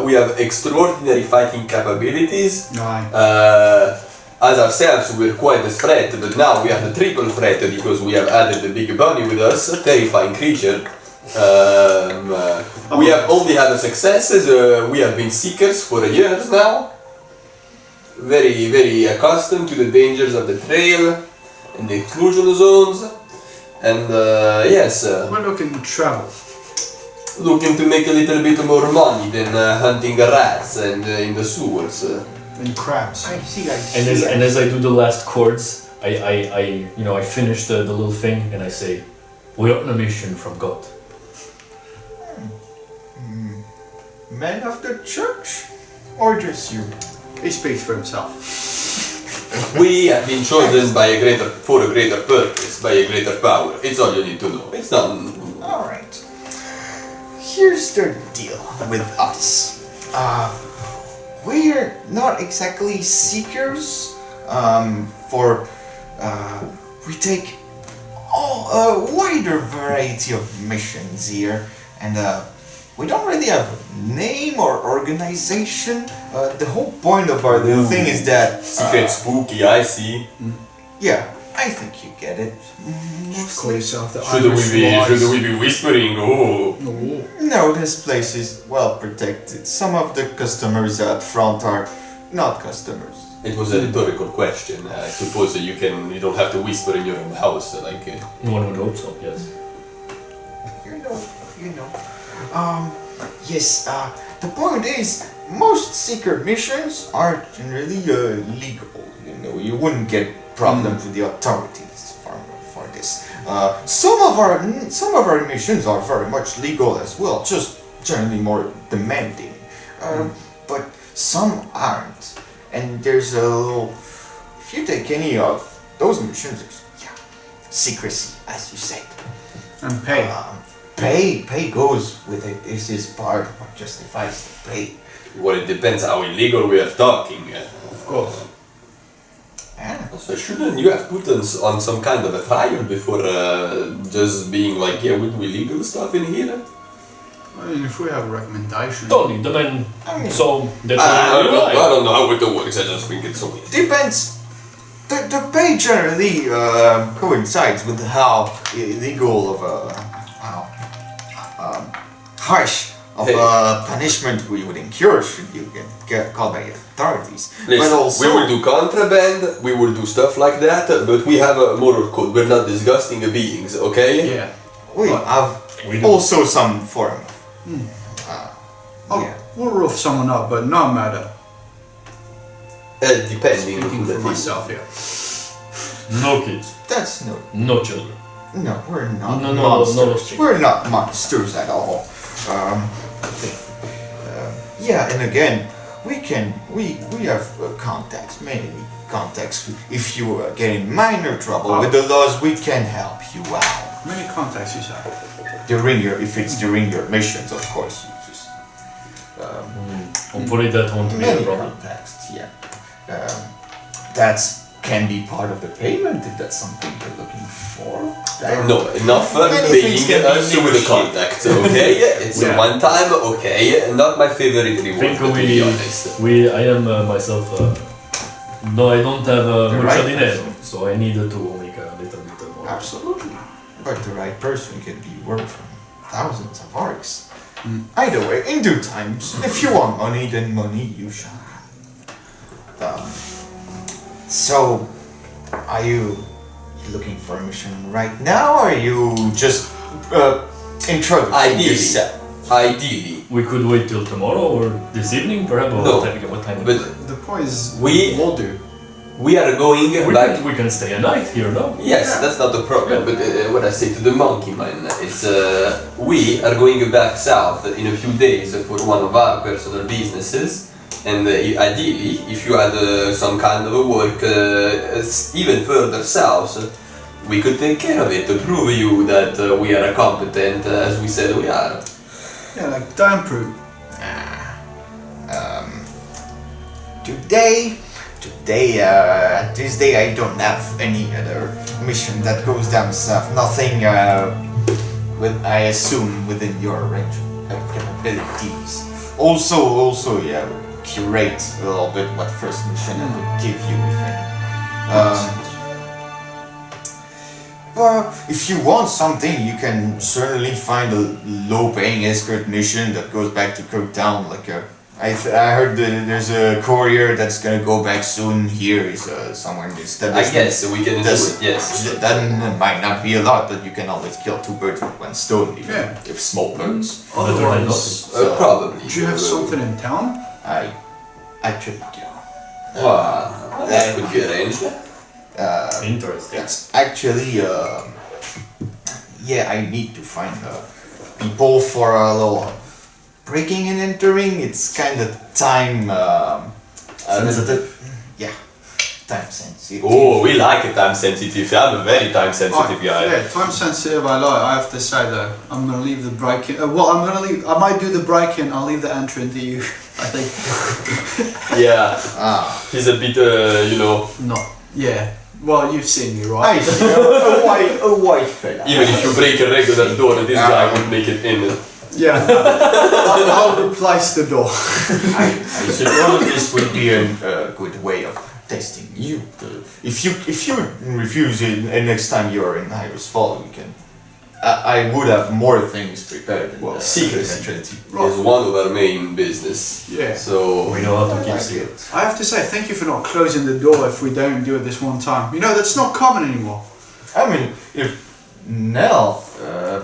[SPEAKER 5] We have extraordinary fighting capabilities.
[SPEAKER 6] Aye.
[SPEAKER 5] As ourselves, we're quite a threat, but now we are the triple threat because we have added the big bunny with us, a terrifying creature. We have only had successes. We have been seekers for years now. Very, very accustomed to the dangers of the trail and the exclusion zones. And yes,
[SPEAKER 6] We're looking to travel.
[SPEAKER 5] looking to make a little bit more money than hunting rats and in the sewers.
[SPEAKER 6] And crabs.
[SPEAKER 1] I see.
[SPEAKER 4] and as I do the last chords, I finish the little thing and I say, we are on a mission from God.
[SPEAKER 1] Men of the church? Or just you?
[SPEAKER 6] He speaks for himself.
[SPEAKER 5] We have been chosen for a greater purpose, by a greater power. It's all you need to know. It's not.
[SPEAKER 1] Alright. Here's the deal with us. We're not exactly seekers. We take a wider variety of missions here, and we don't really have a name or organization. The whole point of our little thing is that
[SPEAKER 5] Secret spooky, I see.
[SPEAKER 1] yeah, I think you get it.
[SPEAKER 6] Call yourself the
[SPEAKER 5] Should
[SPEAKER 6] Irisfall.
[SPEAKER 5] we be whispering? Oh.
[SPEAKER 1] No, this place is well protected. Some of the customers out front are not customers.
[SPEAKER 5] It was a rhetorical question. I suppose that you don't have to whisper in your own house like.
[SPEAKER 4] One would hope so, yes.
[SPEAKER 1] You know. Yes, the point is, most seeker missions are generally legal. You wouldn't get problems with the authorities for this. Some of our missions are very much legal as well, just generally more demanding. But some aren't. And there's a little. If you take any of those missions, there's secrecy, as you said.
[SPEAKER 6] And pay.
[SPEAKER 1] Pay goes with it. This is part of what justifies the pay.
[SPEAKER 5] Well, it depends how illegal we are talking.
[SPEAKER 6] Of course.
[SPEAKER 5] So shouldn't you have put us on some kind of a trial before just being like, yeah, we do illegal stuff in here?
[SPEAKER 6] I mean, if we have a recommendation.
[SPEAKER 4] Tony, the man. So that's
[SPEAKER 5] I don't know how it works, I just think it's so weird.
[SPEAKER 1] Depends. The pay generally coincides with how illegal of how harsh of punishment we would incur should you get caught by authorities.
[SPEAKER 5] Listen,
[SPEAKER 1] but also,
[SPEAKER 5] we will do contraband, we will do stuff like that, but we have a moral code. We're not disgusting beings, okay?
[SPEAKER 6] Yeah.
[SPEAKER 1] we have also some form. Yeah.
[SPEAKER 6] We'll rough someone up, but no matter.
[SPEAKER 5] Depending
[SPEAKER 6] Speaking
[SPEAKER 5] on
[SPEAKER 6] for
[SPEAKER 5] the
[SPEAKER 6] myself, yeah.
[SPEAKER 4] no kids,
[SPEAKER 1] That's
[SPEAKER 4] no children.
[SPEAKER 1] no, we're not
[SPEAKER 4] No,
[SPEAKER 1] monsters.
[SPEAKER 4] no.
[SPEAKER 1] We're not monsters at all. Yeah, and again, we have contacts, many contacts. If you get in minor trouble with the laws, we can help you out.
[SPEAKER 6] Many contacts you said.
[SPEAKER 1] If it's during your missions, of course, you just
[SPEAKER 4] Hopefully that won't be a
[SPEAKER 1] many
[SPEAKER 4] problem.
[SPEAKER 1] contacts. Yeah, that can be part of the payment if that's something you're looking for.
[SPEAKER 5] No, enough
[SPEAKER 1] Many
[SPEAKER 5] paying
[SPEAKER 1] things can be
[SPEAKER 5] us with the
[SPEAKER 1] negotiated.
[SPEAKER 5] contact, okay? It's
[SPEAKER 6] Yeah.
[SPEAKER 5] a one time, okay? Not my favorite
[SPEAKER 4] I
[SPEAKER 5] reward,
[SPEAKER 4] think
[SPEAKER 5] to be honest.
[SPEAKER 4] I am myself. No, I don't have
[SPEAKER 1] The
[SPEAKER 4] mucho
[SPEAKER 1] right
[SPEAKER 4] dinero, so I need to make a little bit more.
[SPEAKER 1] Absolutely. But the right person can be worth thousands of orcs. Either way, in due times, if you want money, then money you shall have. So, are you looking for a mission right now, or are you just introducing
[SPEAKER 5] Ideally.
[SPEAKER 1] yourself?
[SPEAKER 5] Ideally.
[SPEAKER 4] We could wait till tomorrow or this evening, perhaps. Or
[SPEAKER 5] No,
[SPEAKER 4] what time?
[SPEAKER 5] but
[SPEAKER 6] The point is,
[SPEAKER 5] We-
[SPEAKER 6] will do.
[SPEAKER 5] we are going back.
[SPEAKER 4] we can stay a night here, no?
[SPEAKER 5] Yes, that's not the problem. But what I say to the monkey man, it's we are going back south in a few days for one of our personal businesses, and ideally, if you had some kind of a work even further south, we could take care of it to prove you that we are competent as we said we are.
[SPEAKER 6] Yeah, like time proof.
[SPEAKER 1] This day I don't have any other mission that goes down south. Nothing with I assume within your range of capabilities. Also, yeah, curate a little bit what first mission I would give you, if any. But if you want something, you can certainly find a low-paying escort mission that goes back to Kirktown. Like I heard there's a courier that's gonna go back soon. Here is somewhere in the
[SPEAKER 5] I
[SPEAKER 1] establishment.
[SPEAKER 5] guess we can do
[SPEAKER 1] That's-
[SPEAKER 5] it, yes.
[SPEAKER 1] That might not be a lot, but you can always kill two birds with one stone, even
[SPEAKER 6] Yeah.
[SPEAKER 1] if small birds.
[SPEAKER 6] Otherwise,
[SPEAKER 5] Probably.
[SPEAKER 6] do you have something in town?
[SPEAKER 1] I actually do.
[SPEAKER 5] Wow, that could be arranged.
[SPEAKER 4] Interesting.
[SPEAKER 1] It's actually, yeah, I need to find people for a little breaking and entering. It's kind of time,
[SPEAKER 4] Sensitive?
[SPEAKER 1] Yeah, time sensitive.
[SPEAKER 5] Oh, we like a time sensitive. I'm a very time sensitive guy.
[SPEAKER 6] Yeah, time sensitive. I have to say though, I'm gonna leave the break-in. Well, I'm gonna leave. I might do the break-in. I'll leave the entry to you. I think.
[SPEAKER 5] Yeah,
[SPEAKER 1] Ah,
[SPEAKER 5] he's a bit, you know.
[SPEAKER 6] No. Yeah. Well, you've seen me,
[SPEAKER 1] I
[SPEAKER 6] right?
[SPEAKER 1] see, a white fella.
[SPEAKER 5] Even if you break a regular door, this guy would make it in.
[SPEAKER 6] Yeah. I'll replace the door.
[SPEAKER 1] I suppose this would be a good way of testing you. If you refuse it, and next time you're in Irisfall, you can. I would have more things prepared.
[SPEAKER 5] Well, secrecy
[SPEAKER 1] neutrality.
[SPEAKER 5] is one of our main business.
[SPEAKER 6] Yeah.
[SPEAKER 5] So
[SPEAKER 4] We know how to keep
[SPEAKER 1] Like
[SPEAKER 4] secret.
[SPEAKER 1] it.
[SPEAKER 6] I have to say thank you for not closing the door if we don't do it this one time. You know that's not common anymore.
[SPEAKER 1] I mean, if Nell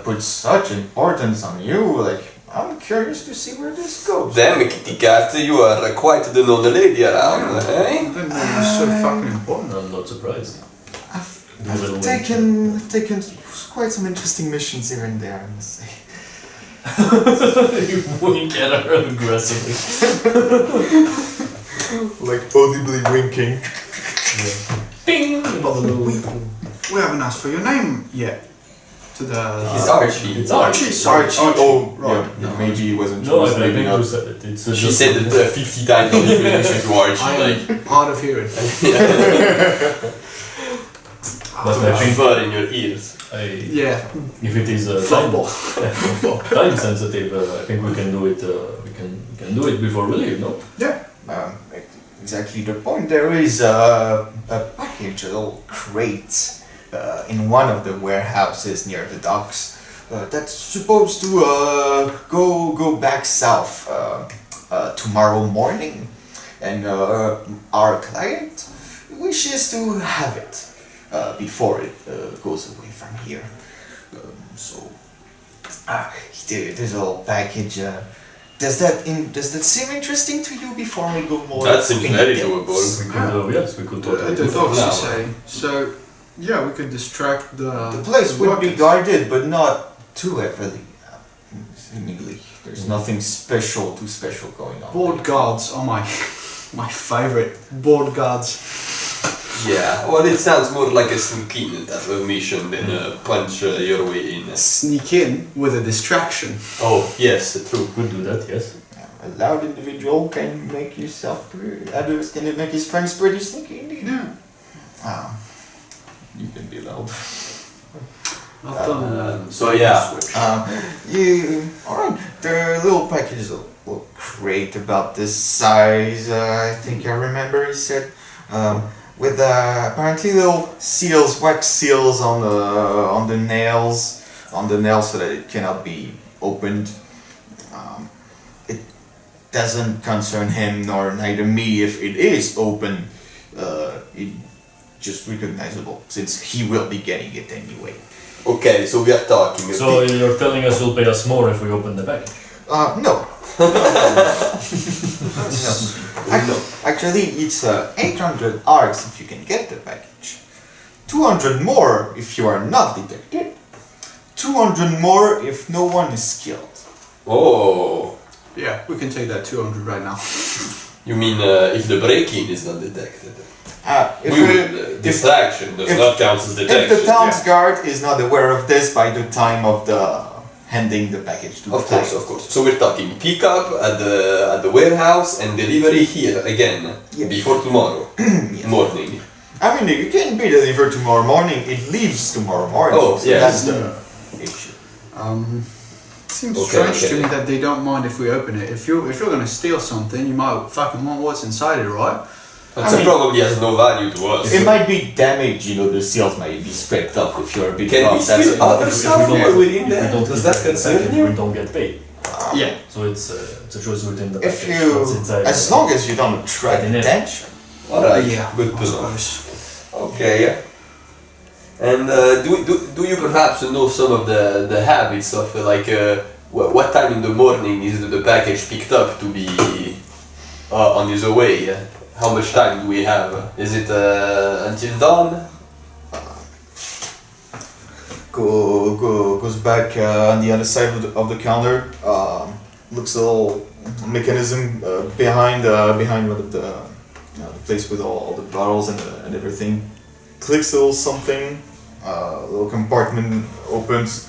[SPEAKER 1] puts such importance on you, like, I'm curious to see where this goes.
[SPEAKER 5] damn kitty cat, you are quite the known lady around, eh?
[SPEAKER 6] I didn't know it was so fucking important.
[SPEAKER 4] I'm not surprised.
[SPEAKER 1] I've taken quite some interesting missions here and there, I must say.
[SPEAKER 4] You wink at her aggressively.
[SPEAKER 1] Like audibly winking.
[SPEAKER 4] Bing!
[SPEAKER 6] We haven't asked for your name yet. To the.
[SPEAKER 5] It's Archie.
[SPEAKER 4] It's Archie.
[SPEAKER 6] Sorry,
[SPEAKER 1] Oh,
[SPEAKER 6] Right.
[SPEAKER 1] yeah. Maybe he wasn't
[SPEAKER 4] No,
[SPEAKER 1] sure.
[SPEAKER 4] I
[SPEAKER 1] Maybe
[SPEAKER 4] think
[SPEAKER 1] not.
[SPEAKER 4] you said it. It's
[SPEAKER 5] She
[SPEAKER 4] just
[SPEAKER 5] said it 50 times on introduction to Archie.
[SPEAKER 6] I
[SPEAKER 5] Like,
[SPEAKER 6] am hard of hearing.
[SPEAKER 4] But I think
[SPEAKER 5] fur in your ears.
[SPEAKER 6] Yeah.
[SPEAKER 4] if it is
[SPEAKER 6] Fluffball.
[SPEAKER 4] time sensitive, I think we can do it. We can do it before we leave. No.
[SPEAKER 6] Yeah.
[SPEAKER 1] Exactly the point. There is a package, a little crate in one of the warehouses near the docks that's supposed to go back south tomorrow morning, and our client wishes to have it before it goes away from here. There's a little package. Does that seem interesting to you before we go more?
[SPEAKER 5] That seems
[SPEAKER 1] in
[SPEAKER 5] very
[SPEAKER 1] depth?
[SPEAKER 5] doable.
[SPEAKER 4] We could, yes, we could totally.
[SPEAKER 6] The
[SPEAKER 4] do
[SPEAKER 6] dogs,
[SPEAKER 4] that.
[SPEAKER 6] you say. So, yeah, we could distract the.
[SPEAKER 1] The place
[SPEAKER 6] the
[SPEAKER 1] would be
[SPEAKER 6] workers.
[SPEAKER 1] guarded, but not too heavily. Seemingly, there's nothing too special going on.
[SPEAKER 6] Board guards are my favorite. Board guards.
[SPEAKER 5] Yeah, well, it sounds more like a sneak in type of mission than a punch your way in.
[SPEAKER 6] Sneak in with a distraction.
[SPEAKER 5] Oh, yes, true.
[SPEAKER 4] Could do that. Yes.
[SPEAKER 1] A loud individual can make others can make his friends pretty sneaky indeed.
[SPEAKER 6] Yeah.
[SPEAKER 1] You can be loud.
[SPEAKER 6] I've done.
[SPEAKER 5] So yeah,
[SPEAKER 1] Alright, the little package is a little crate about this size, I think I remember he said, with apparently little seals, wax seals on the nails so that it cannot be opened. It doesn't concern him nor neither me if it is open. It just recognizable since he will be getting it anyway.
[SPEAKER 5] okay, so we are talking.
[SPEAKER 4] So you're telling us you'll pay us more if we open the package?
[SPEAKER 1] No. Actually, it's 800 arcs if you can get the package. 200 more if you are not detected. 200 more if no one is killed.
[SPEAKER 5] Oh,
[SPEAKER 6] Yeah, we can take that 200 right now.
[SPEAKER 5] you mean if the break-in is not detected?
[SPEAKER 1] If
[SPEAKER 5] We will, distraction does not count as
[SPEAKER 1] If
[SPEAKER 5] detection.
[SPEAKER 1] the town's guard is not aware of this by the time of the handing the package to the
[SPEAKER 5] Of course,
[SPEAKER 1] client.
[SPEAKER 5] of course. So we're talking pick up at the warehouse and delivery here again
[SPEAKER 1] Yes.
[SPEAKER 5] before tomorrow
[SPEAKER 1] Yes.
[SPEAKER 5] morning.
[SPEAKER 1] I mean, it can be delivered tomorrow morning. It leaves tomorrow morning.
[SPEAKER 5] Oh,
[SPEAKER 1] so
[SPEAKER 5] yes.
[SPEAKER 1] that's the issue.
[SPEAKER 6] It seems
[SPEAKER 5] Okay,
[SPEAKER 6] strange to
[SPEAKER 5] okay.
[SPEAKER 6] me that they don't mind if we open it. If you're gonna steal something, you might fucking want what's inside it, right?
[SPEAKER 5] So probably has no value to us.
[SPEAKER 1] It might be damaged, the seals might be scraped off if you're a bit
[SPEAKER 5] Can we
[SPEAKER 1] off. That's
[SPEAKER 5] steal other stuff while we're in there? Does that concern you?
[SPEAKER 4] We don't get paid.
[SPEAKER 6] Yeah.
[SPEAKER 4] So it's a choice within the
[SPEAKER 1] If
[SPEAKER 4] package.
[SPEAKER 1] you,
[SPEAKER 4] What's inside
[SPEAKER 1] as
[SPEAKER 4] the-
[SPEAKER 1] long as you don't attract
[SPEAKER 4] Getting it.
[SPEAKER 1] attention.
[SPEAKER 5] Alright,
[SPEAKER 6] Yeah,
[SPEAKER 5] good
[SPEAKER 6] I
[SPEAKER 5] to know.
[SPEAKER 6] suppose.
[SPEAKER 5] Okay. And do you perhaps know some of the habits of what time in the morning is the package picked up to be on his way? How much time do we have? Is it until dawn?
[SPEAKER 1] Goes back on the other side of the counter. Looks a little mechanism behind one of the place with all the bottles and everything. Clicks a little something. A little compartment opens.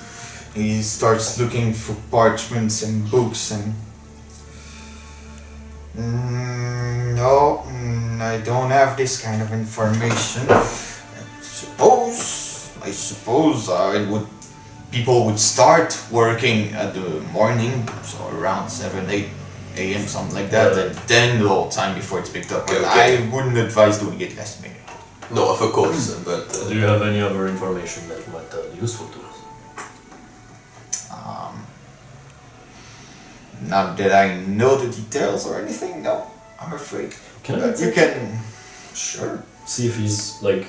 [SPEAKER 1] He starts looking for parchments and books and. No, I don't have this kind of information. I suppose people would start working at the morning, so around 7, 8 a.m. something like that, and then a little time before it's picked up. But
[SPEAKER 5] Okay.
[SPEAKER 1] I wouldn't advise doing it last minute.
[SPEAKER 5] No, of course, but
[SPEAKER 4] Do you have any other information that might be useful to us?
[SPEAKER 1] Not that I know the details or anything. No, I'm afraid.
[SPEAKER 4] Can I
[SPEAKER 1] You can. Sure.
[SPEAKER 4] see if he's like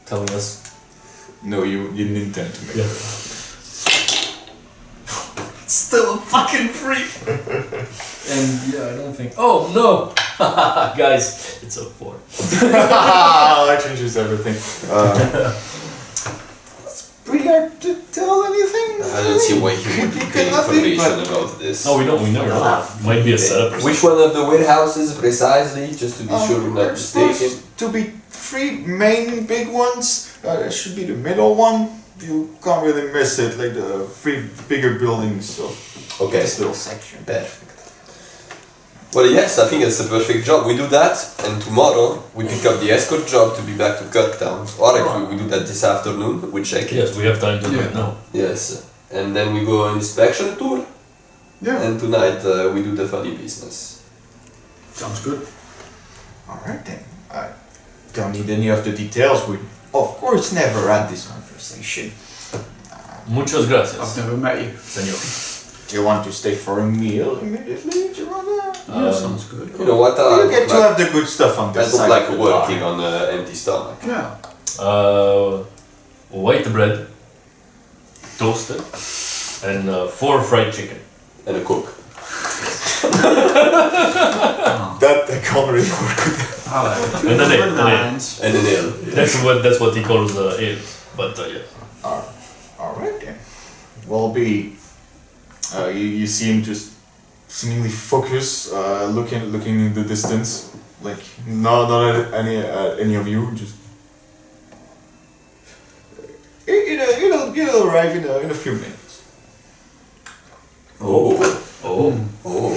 [SPEAKER 4] telling us?
[SPEAKER 1] No, you didn't intend to make
[SPEAKER 4] Yeah.
[SPEAKER 1] it.
[SPEAKER 3] Still a fucking freak.
[SPEAKER 4] And yeah, I don't think. Oh no, guys, it's a 4.
[SPEAKER 1] That changes everything. It's pretty hard to tell anything.
[SPEAKER 2] I don't see why he would
[SPEAKER 1] Could be
[SPEAKER 2] get
[SPEAKER 1] nothing,
[SPEAKER 2] information
[SPEAKER 1] but-
[SPEAKER 2] about this.
[SPEAKER 4] No, we don't. We never know. Might be a setup. Or
[SPEAKER 5] Which one of the warehouses precisely, just to be sure we're not
[SPEAKER 1] There's
[SPEAKER 5] mistaken?
[SPEAKER 1] supposed to be 3 main big ones. There should be the middle one. You can't really miss it, like the 3 bigger buildings of
[SPEAKER 5] Okay.
[SPEAKER 1] this little section.
[SPEAKER 5] Perfect. Well, yes, I think it's a perfect job. We do that, and tomorrow we pick up the escort job to be back to Kirktown. Or actually, we do that this afternoon. We check it.
[SPEAKER 4] Yes, we have time to do it now.
[SPEAKER 5] Yes. And then we go on inspection tour.
[SPEAKER 6] Yeah.
[SPEAKER 5] And tonight we do the funny business.
[SPEAKER 6] Sounds good.
[SPEAKER 1] Alright then. I don't need any of the details. We, of course, never had this conversation.
[SPEAKER 4] Muchas gracias,
[SPEAKER 6] I've never met you.
[SPEAKER 4] señor.
[SPEAKER 1] Do you want to stay for a meal immediately, Girona?
[SPEAKER 6] Yeah, sounds good.
[SPEAKER 5] You know what?
[SPEAKER 1] You get to have the good stuff on
[SPEAKER 5] I
[SPEAKER 1] this
[SPEAKER 5] don't
[SPEAKER 1] side.
[SPEAKER 5] like
[SPEAKER 1] of the
[SPEAKER 5] working
[SPEAKER 1] bar.
[SPEAKER 5] on an empty stomach.
[SPEAKER 6] Yeah.
[SPEAKER 4] White bread, toasted, and 4 fried chicken.
[SPEAKER 5] And a cook.
[SPEAKER 1] That I can't really work with.
[SPEAKER 6] Hello.
[SPEAKER 4] And then
[SPEAKER 6] Good
[SPEAKER 4] and then-
[SPEAKER 6] lines.
[SPEAKER 5] And an ale.
[SPEAKER 4] That's what he calls ales. But yeah.
[SPEAKER 1] Alright then. Will be. You see him just seemingly focus, looking in the distance, like not at any of you. Just it'll arrive in a few minutes.
[SPEAKER 5] Oh.
[SPEAKER 4] Oh.
[SPEAKER 5] Oh.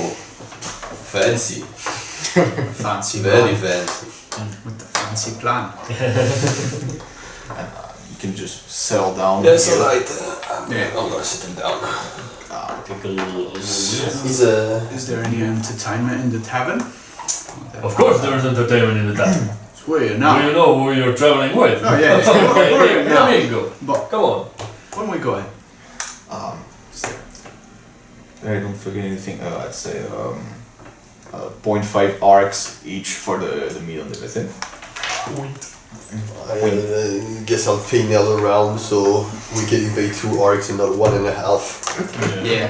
[SPEAKER 5] Fancy.
[SPEAKER 6] Fancy
[SPEAKER 5] Very
[SPEAKER 6] man.
[SPEAKER 5] fancy.
[SPEAKER 6] With the fancy plan.
[SPEAKER 1] You can just settle down.
[SPEAKER 5] Yes,
[SPEAKER 1] here.
[SPEAKER 5] alright.
[SPEAKER 6] Yeah.
[SPEAKER 5] I'm gonna sit him down.
[SPEAKER 4] Take a little.
[SPEAKER 5] He's
[SPEAKER 6] Is there any entertainment in the tavern?
[SPEAKER 4] Of course, there is entertainment in the town.
[SPEAKER 6] It's weird
[SPEAKER 4] Do
[SPEAKER 6] now.
[SPEAKER 4] you know who you're traveling with?
[SPEAKER 6] Oh yeah, it's weird now.
[SPEAKER 4] Amigo.
[SPEAKER 6] But
[SPEAKER 4] Come on.
[SPEAKER 6] when we going?
[SPEAKER 1] I don't forget anything. I'd say 0.5 arcs each for the meal and everything.
[SPEAKER 5] I guess I'll pay Nell around so we can pay 2 arcs and not 1.5.
[SPEAKER 6] Yeah.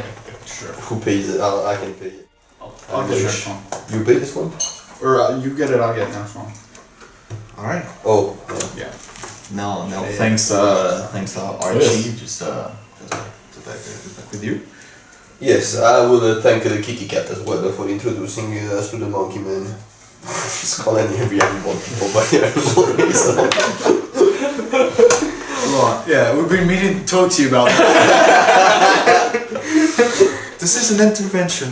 [SPEAKER 5] Who pays it? I can pay it.
[SPEAKER 6] I'll get this one.
[SPEAKER 5] You pay this one?
[SPEAKER 6] Or you get it, I'll get next one.
[SPEAKER 1] All right.
[SPEAKER 5] Oh.
[SPEAKER 6] Yeah.
[SPEAKER 1] No,
[SPEAKER 6] Yeah.
[SPEAKER 1] thanks, Archie.
[SPEAKER 4] Yes.
[SPEAKER 1] Just back with you.
[SPEAKER 5] Yes, I will thank the kitty cat as well for introducing us to the monkey man. She's calling every animal people by their reason.
[SPEAKER 6] Right, yeah, we've been meaning to talk to you about that.
[SPEAKER 1] This is an intervention.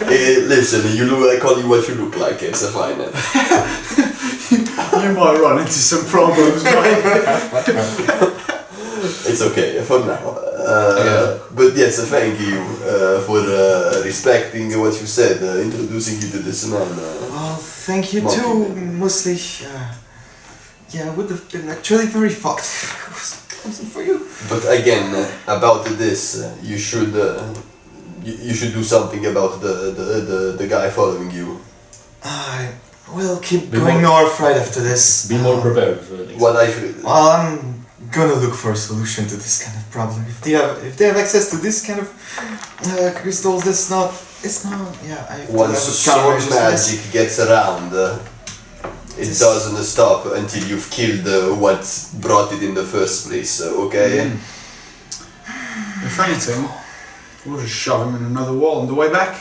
[SPEAKER 5] Hey, listen, you look. I call you what you look like. It's fine.
[SPEAKER 6] You might run into some problems, mate.
[SPEAKER 5] It's okay for now.
[SPEAKER 6] Yeah.
[SPEAKER 5] But yes, thank you for respecting what you said, introducing you to this man.
[SPEAKER 1] Well, thank you
[SPEAKER 5] Monkey
[SPEAKER 1] too,
[SPEAKER 5] man.
[SPEAKER 1] mostly. Yeah, I would have been actually very fucked if it wasn't for you.
[SPEAKER 5] But again, about this, you should do something about the guy following you.
[SPEAKER 1] I will keep
[SPEAKER 4] Be
[SPEAKER 1] going
[SPEAKER 4] more-
[SPEAKER 1] north right after this.
[SPEAKER 4] Be more prepared for the next.
[SPEAKER 5] What I feel.
[SPEAKER 1] Well, I'm gonna look for a solution to this kind of problem. If they have access to this kind of crystals, it's not. Yeah, I have to
[SPEAKER 5] Once
[SPEAKER 1] have
[SPEAKER 5] sword
[SPEAKER 1] countermeasures for this.
[SPEAKER 5] magic gets around, it
[SPEAKER 1] This-
[SPEAKER 5] doesn't stop until you've killed what brought it in the first place. Okay.
[SPEAKER 6] If anything, we'll just shove him in another wall on the way back.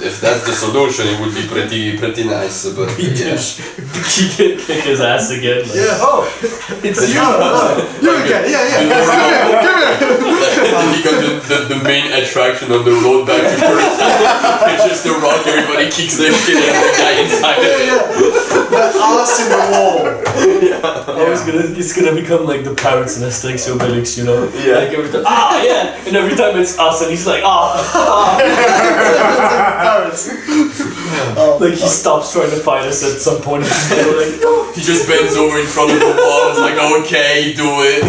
[SPEAKER 5] If that's the solution, it would be pretty nice. But yeah.
[SPEAKER 4] Kick his ass again. Like,
[SPEAKER 6] Yeah.
[SPEAKER 4] Oh, it's you.
[SPEAKER 6] You again, yeah.
[SPEAKER 5] It becomes the main attraction on the road back to Earth. It's just the rock, everybody kicks their shit and the guy inside of it.
[SPEAKER 6] That ass in the wall.
[SPEAKER 4] It's gonna become like the pirates in Asterix and Obelix, you know?
[SPEAKER 5] Yeah.
[SPEAKER 4] Like every time, yeah! And every time it's us and he's like, Like he stops trying to fight us at some point and just like, no.
[SPEAKER 5] He just bends over in front of the wall and is like, okay, do it.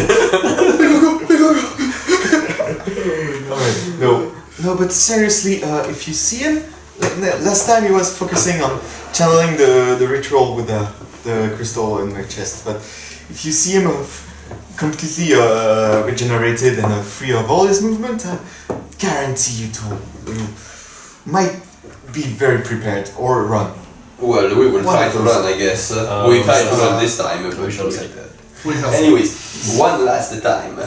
[SPEAKER 1] No, but seriously, if you see him, last time he was focusing on channeling the ritual with the crystal in my chest. But if you see him completely regenerated and free of all his movement, I guarantee you might be very prepared or run.
[SPEAKER 5] Well, we will try to run, I guess. We try to run this time, but
[SPEAKER 4] we shall
[SPEAKER 5] like
[SPEAKER 4] see.
[SPEAKER 5] that.
[SPEAKER 6] We have
[SPEAKER 5] Anyways, one last time.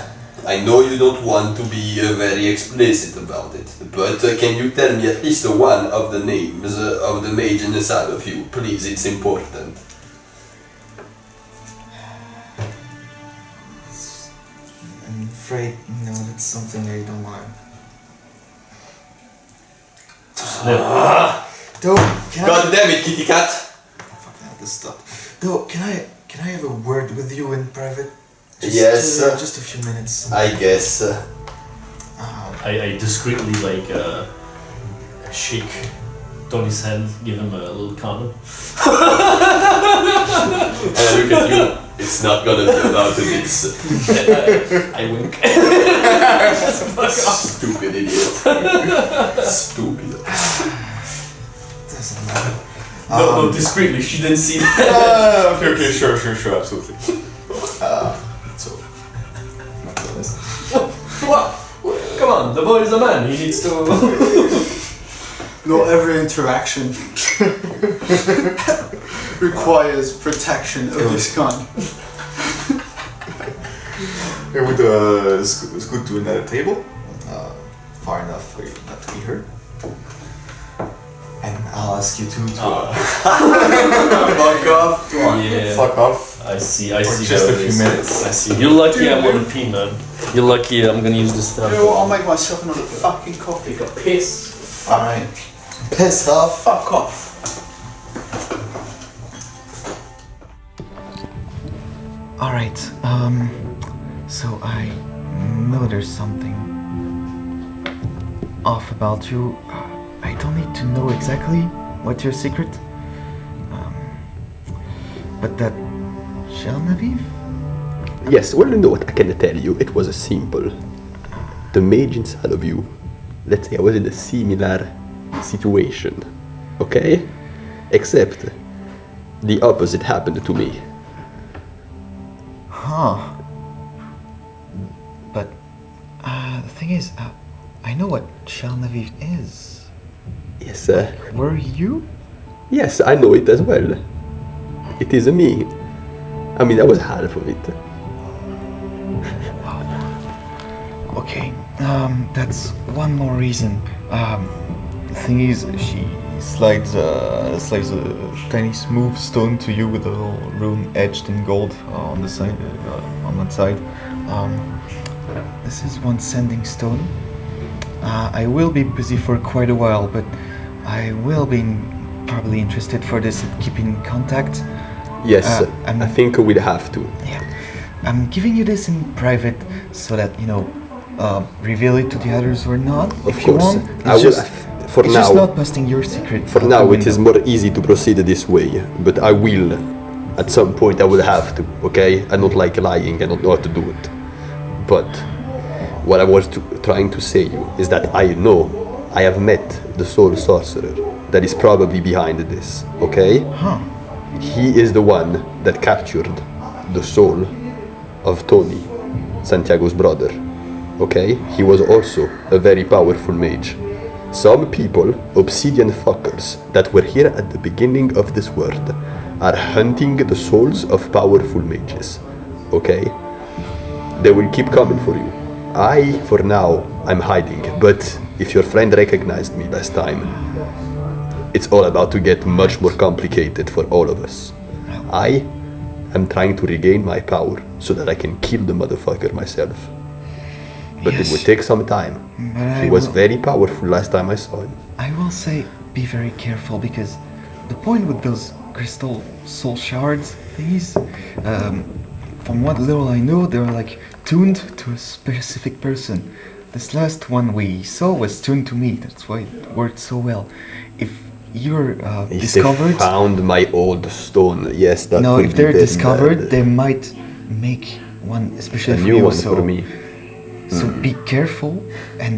[SPEAKER 5] I know you don't want to be very explicit about it, but can you tell me at least one of the names of the mage inside of you? Please, it's important.
[SPEAKER 1] I'm afraid, no, that's something I don't want. Though, can
[SPEAKER 5] God damn it, kitty cat!
[SPEAKER 1] Fuck, I have to stop. Though, can I have a word with you in private?
[SPEAKER 5] Yes.
[SPEAKER 1] Just a few minutes.
[SPEAKER 5] I guess.
[SPEAKER 4] I discreetly shake Tony's hand, give him a little condom.
[SPEAKER 5] And I look at you. It's not gonna be about this.
[SPEAKER 4] I wink.
[SPEAKER 5] Stupid idiot. Stupid.
[SPEAKER 1] Doesn't matter.
[SPEAKER 4] No, discreetly, she didn't see that.
[SPEAKER 1] Okay, sure, absolutely. So,
[SPEAKER 4] What? Come on, the boy is a man, he needs to...
[SPEAKER 6] Not every interaction requires protection of this kind.
[SPEAKER 1] it would scoot to another table, far enough for you not to be heard. And I'll ask you two to
[SPEAKER 5] Fuck off.
[SPEAKER 4] Yeah.
[SPEAKER 1] fuck off
[SPEAKER 4] I see
[SPEAKER 1] for
[SPEAKER 4] how
[SPEAKER 1] just a
[SPEAKER 4] it
[SPEAKER 1] few
[SPEAKER 4] is.
[SPEAKER 1] minutes.
[SPEAKER 4] I see. You're lucky I'm on a pee, man. You're lucky I'm gonna use this stuff.
[SPEAKER 6] You know what, I'll make myself another fucking coffee.
[SPEAKER 3] Got pissed.
[SPEAKER 1] Fine. Piss off.
[SPEAKER 6] Fuck off.
[SPEAKER 7] Alright, so I know there's something off about you. I don't need to know exactly what's your secret. But that Shelnaviv?
[SPEAKER 5] Yes, well, you know what I can tell you. It was simple. The mage inside of you. Let's say I was in a similar situation. Okay? Except the opposite happened to me.
[SPEAKER 7] Huh. But, the thing is, I know what Shelnaviv is.
[SPEAKER 5] Yes,
[SPEAKER 7] Were you?
[SPEAKER 5] yes, I know it as well. It is me. I mean, that was half of it.
[SPEAKER 7] Okay, that's one more reason. The thing is, she slides a tiny smooth stone to you with a little rune etched in gold on the side, on that side. This is one sending stone. I will be busy for quite a while, but I will be probably interested for this and keeping in contact.
[SPEAKER 5] Yes,
[SPEAKER 7] I'm-
[SPEAKER 5] I think we'd have to.
[SPEAKER 7] Yeah, I'm giving you this in private so that reveal it to the others or not.
[SPEAKER 5] Of
[SPEAKER 7] if you
[SPEAKER 5] course.
[SPEAKER 7] want.
[SPEAKER 5] I
[SPEAKER 7] It's
[SPEAKER 5] will,
[SPEAKER 7] just,
[SPEAKER 5] for
[SPEAKER 7] it's
[SPEAKER 5] now,
[SPEAKER 7] just not busting your secret.
[SPEAKER 5] for
[SPEAKER 7] out
[SPEAKER 5] now
[SPEAKER 7] the
[SPEAKER 5] it is
[SPEAKER 7] window.
[SPEAKER 5] more easy to proceed this way, but I will. At some point I will have to, okay? I don't like lying, I don't know how to do it. But what I was trying to say you is that I know I have met the soul sorcerer that is probably behind this, okay?
[SPEAKER 7] Huh.
[SPEAKER 5] He is the one that captured the soul of Tony, Santiago's brother. Okay? He was also a very powerful mage. Some people, obsidian fuckers, that were here at the beginning of this world, are hunting the souls of powerful mages. Okay? They will keep coming for you. For now, I'm hiding, but if your friend recognized me last time, it's all about to get much more complicated for all of us. I am trying to regain my power so that I can kill the motherfucker myself. But
[SPEAKER 7] Yes.
[SPEAKER 5] it will take some time.
[SPEAKER 7] But
[SPEAKER 5] He was very powerful last time I saw him.
[SPEAKER 7] I will say, be very careful because the point with those crystal soul shards things, from what little I know, they're like tuned to a specific person. This last one we saw was tuned to me. That's why it worked so well. If you're
[SPEAKER 5] If
[SPEAKER 7] discovered,
[SPEAKER 5] they found my old stone, yes, that
[SPEAKER 7] no,
[SPEAKER 5] would
[SPEAKER 7] if
[SPEAKER 5] be
[SPEAKER 7] they're
[SPEAKER 5] very
[SPEAKER 7] discovered,
[SPEAKER 5] bad.
[SPEAKER 7] they might make one especially
[SPEAKER 5] A
[SPEAKER 7] for
[SPEAKER 5] new
[SPEAKER 7] you.
[SPEAKER 5] one
[SPEAKER 7] so,
[SPEAKER 5] for me.
[SPEAKER 7] So be careful, and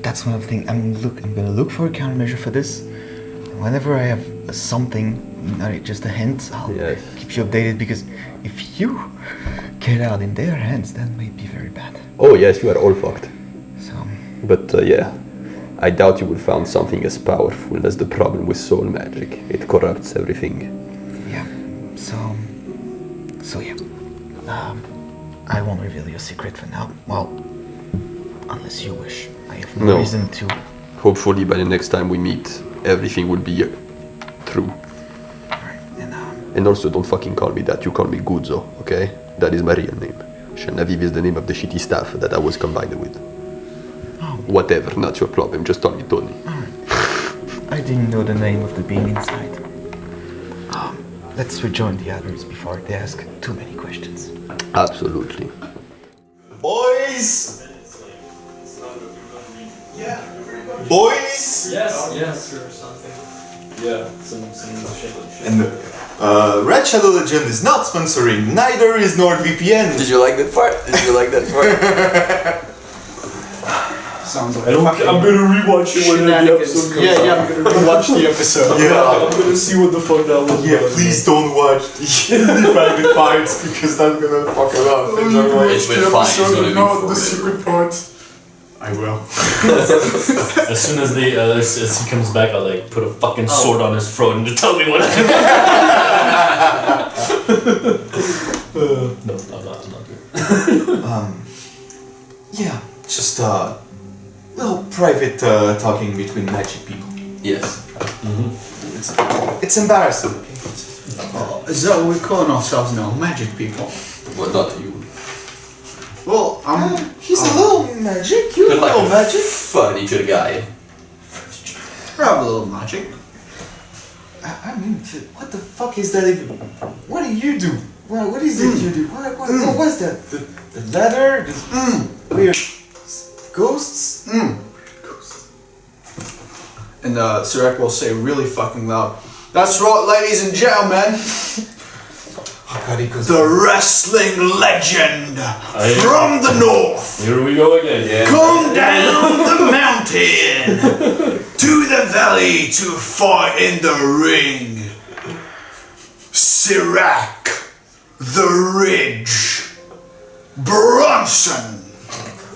[SPEAKER 7] that's one of the things. I'm gonna look for a countermeasure for this. Whenever I have something, just a hint, I'll
[SPEAKER 5] Yes.
[SPEAKER 7] keep you updated because if you get out in their hands, that might be very bad.
[SPEAKER 5] Oh yes, you are all fucked.
[SPEAKER 7] So
[SPEAKER 5] But yeah, I doubt you will find something as powerful as the problem with soul magic. It corrupts everything.
[SPEAKER 7] yeah, so yeah. I won't reveal your secret for now. Well, unless you wish. I have no
[SPEAKER 5] No.
[SPEAKER 7] reason to.
[SPEAKER 5] Hopefully by the next time we meet, everything will be true.
[SPEAKER 7] Alright, and
[SPEAKER 5] And also don't fucking call me that, you call me Guzzo, okay? That is my real name. Shanaviv is the name of the shitty staff that I was combined with.
[SPEAKER 7] Oh.
[SPEAKER 5] Whatever, not your problem, just call me Tony.
[SPEAKER 7] I didn't know the name of the being inside. Let's rejoin the others before they ask too many questions.
[SPEAKER 5] Absolutely.
[SPEAKER 1] Boys! Boys!
[SPEAKER 3] Yes, yes.
[SPEAKER 4] Yeah, some shit.
[SPEAKER 1] And Red Shadow Legend is not sponsoring, neither is NordVPN.
[SPEAKER 5] Did you like that part? Did you like that part?
[SPEAKER 6] Sounds like
[SPEAKER 4] I'm
[SPEAKER 6] fucking
[SPEAKER 4] gonna rewatch it when the
[SPEAKER 6] shenanigans.
[SPEAKER 4] episode comes
[SPEAKER 6] Yeah,
[SPEAKER 4] out.
[SPEAKER 6] yeah, I'm gonna rewatch the episode.
[SPEAKER 1] Yeah.
[SPEAKER 4] I'm gonna see what the fuck that was.
[SPEAKER 1] Yeah,
[SPEAKER 4] about.
[SPEAKER 1] please don't watch the private parts because that's gonna fuck it up.
[SPEAKER 5] It's been fine, it's gonna be
[SPEAKER 6] know the
[SPEAKER 5] for
[SPEAKER 6] secret part. I will.
[SPEAKER 4] As soon as they as he comes back, I'll like put a fucking sword on his throat and just tell me what I can. No, I'm not good.
[SPEAKER 1] Yeah, just little private talking between magic people.
[SPEAKER 5] Yes.
[SPEAKER 1] It's embarrassing. Okay?
[SPEAKER 6] Oh, is that what we're calling ourselves now? Magic people.
[SPEAKER 5] Well, not you.
[SPEAKER 6] Well,
[SPEAKER 1] He's a little magic. You're a
[SPEAKER 5] You're like
[SPEAKER 1] little
[SPEAKER 5] a
[SPEAKER 1] magic.
[SPEAKER 5] furniture guy.
[SPEAKER 6] I have a little magic.
[SPEAKER 1] I mean, what the fuck is that even? What do you do? What is it you do? What was that? The leather? This weird ghosts?
[SPEAKER 6] And Sirek will say really fucking loud, "That's right, ladies and gentlemen,
[SPEAKER 1] Oh god, he goes.
[SPEAKER 6] the wrestling legend from the north.
[SPEAKER 4] Here we go again.
[SPEAKER 6] Come down the mountain to the valley to fight in the ring. Sirac, the Ridge, Bronson."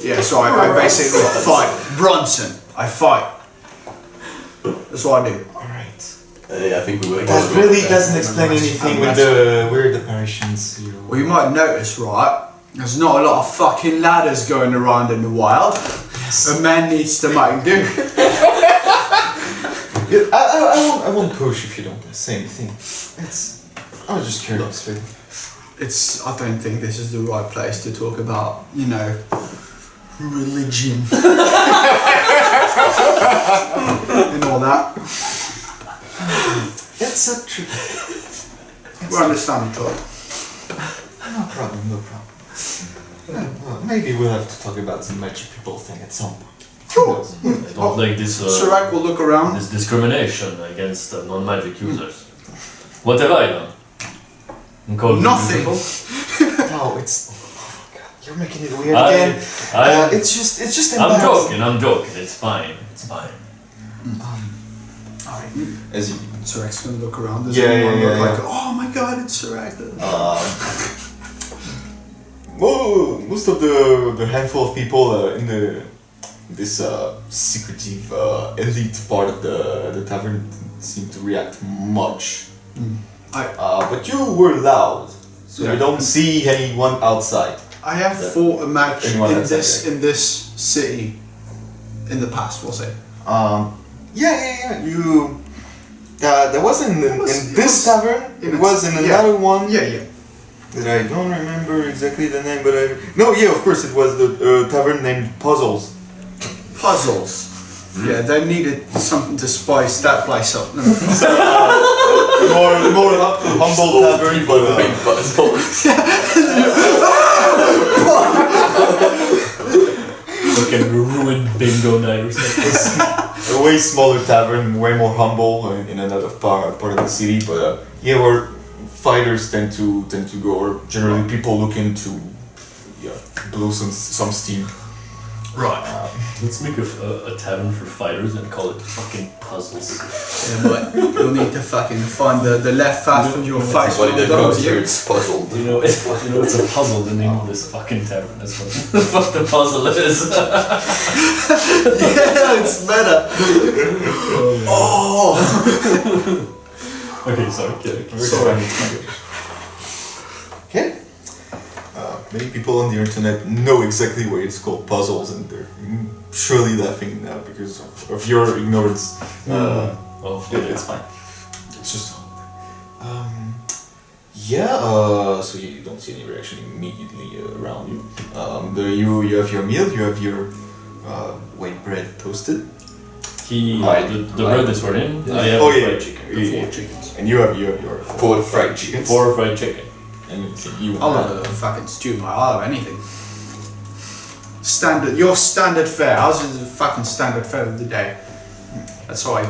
[SPEAKER 6] Yeah, so I basically fight. Bronson, I fight. That's what I do.
[SPEAKER 1] Alright.
[SPEAKER 5] I think we will.
[SPEAKER 1] That really doesn't explain anything with the weird apparitions.
[SPEAKER 6] Well, you might notice, right? There's not a lot of fucking ladders going around in the wild. A man needs to make do.
[SPEAKER 1] I won't push if you don't say anything. I was just curious, really.
[SPEAKER 6] I don't think this is the right place to talk about, religion. And all that.
[SPEAKER 1] It's a trick.
[SPEAKER 6] We understand each other.
[SPEAKER 1] No problem. Well, maybe we'll have to talk about the magic people thing at some point. Who knows?
[SPEAKER 4] I don't like this
[SPEAKER 6] Sirac will look around.
[SPEAKER 4] this discrimination against non-magic users. What have I done? I'm called
[SPEAKER 6] Nothing.
[SPEAKER 4] beautiful?
[SPEAKER 1] No, it's. Oh my god, you're making it weird again. It's just embarrassing.
[SPEAKER 4] I'm joking. It's fine.
[SPEAKER 1] Alright. As you.
[SPEAKER 6] Sirac's gonna look around. Does
[SPEAKER 1] Yeah,
[SPEAKER 6] anyone
[SPEAKER 1] yeah,
[SPEAKER 6] look
[SPEAKER 1] yeah,
[SPEAKER 6] like, oh my god, it's Sirac?
[SPEAKER 1] Well, most of the handful of people in this secretive elite part of the tavern seem to react much. But you were loud, so
[SPEAKER 6] Yeah.
[SPEAKER 1] you don't see anyone outside.
[SPEAKER 6] I have fought a match
[SPEAKER 1] Anyone
[SPEAKER 6] in
[SPEAKER 1] outside
[SPEAKER 6] this city in the past, we'll say.
[SPEAKER 1] Yeah. You. There wasn't in
[SPEAKER 6] It
[SPEAKER 1] this
[SPEAKER 6] was-
[SPEAKER 1] tavern. It was in
[SPEAKER 6] yeah.
[SPEAKER 1] another one.
[SPEAKER 6] Yeah.
[SPEAKER 1] That I don't remember exactly the name, but of course it was the tavern named Puzzles.
[SPEAKER 6] Puzzles. Yeah, they needed something to spice that place up.
[SPEAKER 1] More humble tavern, but
[SPEAKER 4] Fucking ruined bingo night or something.
[SPEAKER 1] a way smaller tavern, way more humble in another part of the city. But where fighters tend to go, or generally people looking to blow some steam.
[SPEAKER 6] Right.
[SPEAKER 4] Let's make a tavern for fighters and call it fucking Puzzles.
[SPEAKER 6] Yeah, but you'll need to fucking find the left half of your face.
[SPEAKER 5] Somebody that
[SPEAKER 6] Don't
[SPEAKER 5] comes
[SPEAKER 6] you?
[SPEAKER 5] here, it's puzzled.
[SPEAKER 4] It's a puzzle. The name of this fucking tavern. That's what the fuck the puzzle is.
[SPEAKER 6] Yeah, it's meta. Oh!
[SPEAKER 4] Okay, sorry.
[SPEAKER 1] Okay. many people on the internet know exactly why it's called puzzles, and they're surely laughing now because of your ignorance. It's fine. It's just. So you don't see any reaction immediately around you. You have your meal. You have your white bread toasted.
[SPEAKER 4] The bread is for him. I have fried chicken.
[SPEAKER 6] Four chickens.
[SPEAKER 1] And you have your
[SPEAKER 5] 4 fried chickens.
[SPEAKER 4] 4 fried chicken.
[SPEAKER 1] And you
[SPEAKER 6] I'll have a fucking stew, mate. I'll have anything. Your standard fare. Ours is the fucking standard fare of the day. That's how I.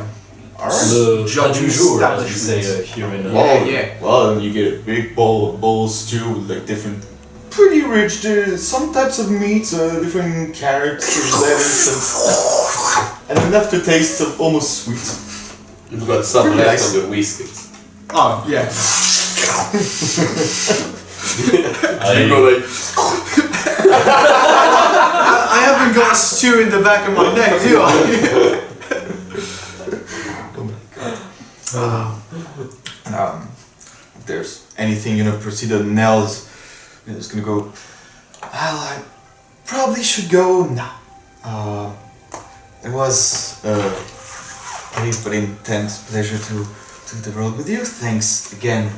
[SPEAKER 4] The
[SPEAKER 6] Judge
[SPEAKER 4] du jour, as we
[SPEAKER 6] establishments.
[SPEAKER 4] say here in
[SPEAKER 6] Yeah.
[SPEAKER 1] Well, then you get a big bowl of stew with like different, pretty rich. Some types of meats, different carrots, lettuce, and an aftertaste of almost sweet.
[SPEAKER 5] You've got some
[SPEAKER 1] Pretty
[SPEAKER 5] left
[SPEAKER 1] nice.
[SPEAKER 5] on the whiskers.
[SPEAKER 6] Oh yeah.
[SPEAKER 5] You go like.
[SPEAKER 6] I haven't got a stew in the back of my neck, do I?
[SPEAKER 1] If there's anything, Procedure Nels is gonna go. Well, I probably should go now. It was a brief but intense pleasure to do the role with you. Thanks again.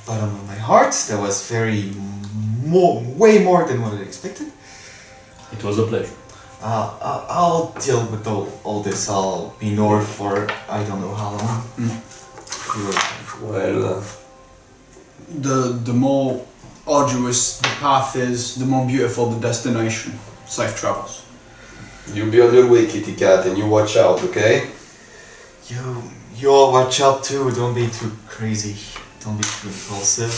[SPEAKER 1] Bottom of my heart, that was way more than what I expected.
[SPEAKER 4] It was a pleasure.
[SPEAKER 1] I'll deal with all this. I'll be north for I don't know how long.
[SPEAKER 5] Well,
[SPEAKER 6] The more arduous the path is, the more beautiful the destination. Safe travels.
[SPEAKER 5] you be on your way, kitty cat, and you watch out, okay?
[SPEAKER 1] You all watch out too. Don't be too crazy. Don't be too impulsive.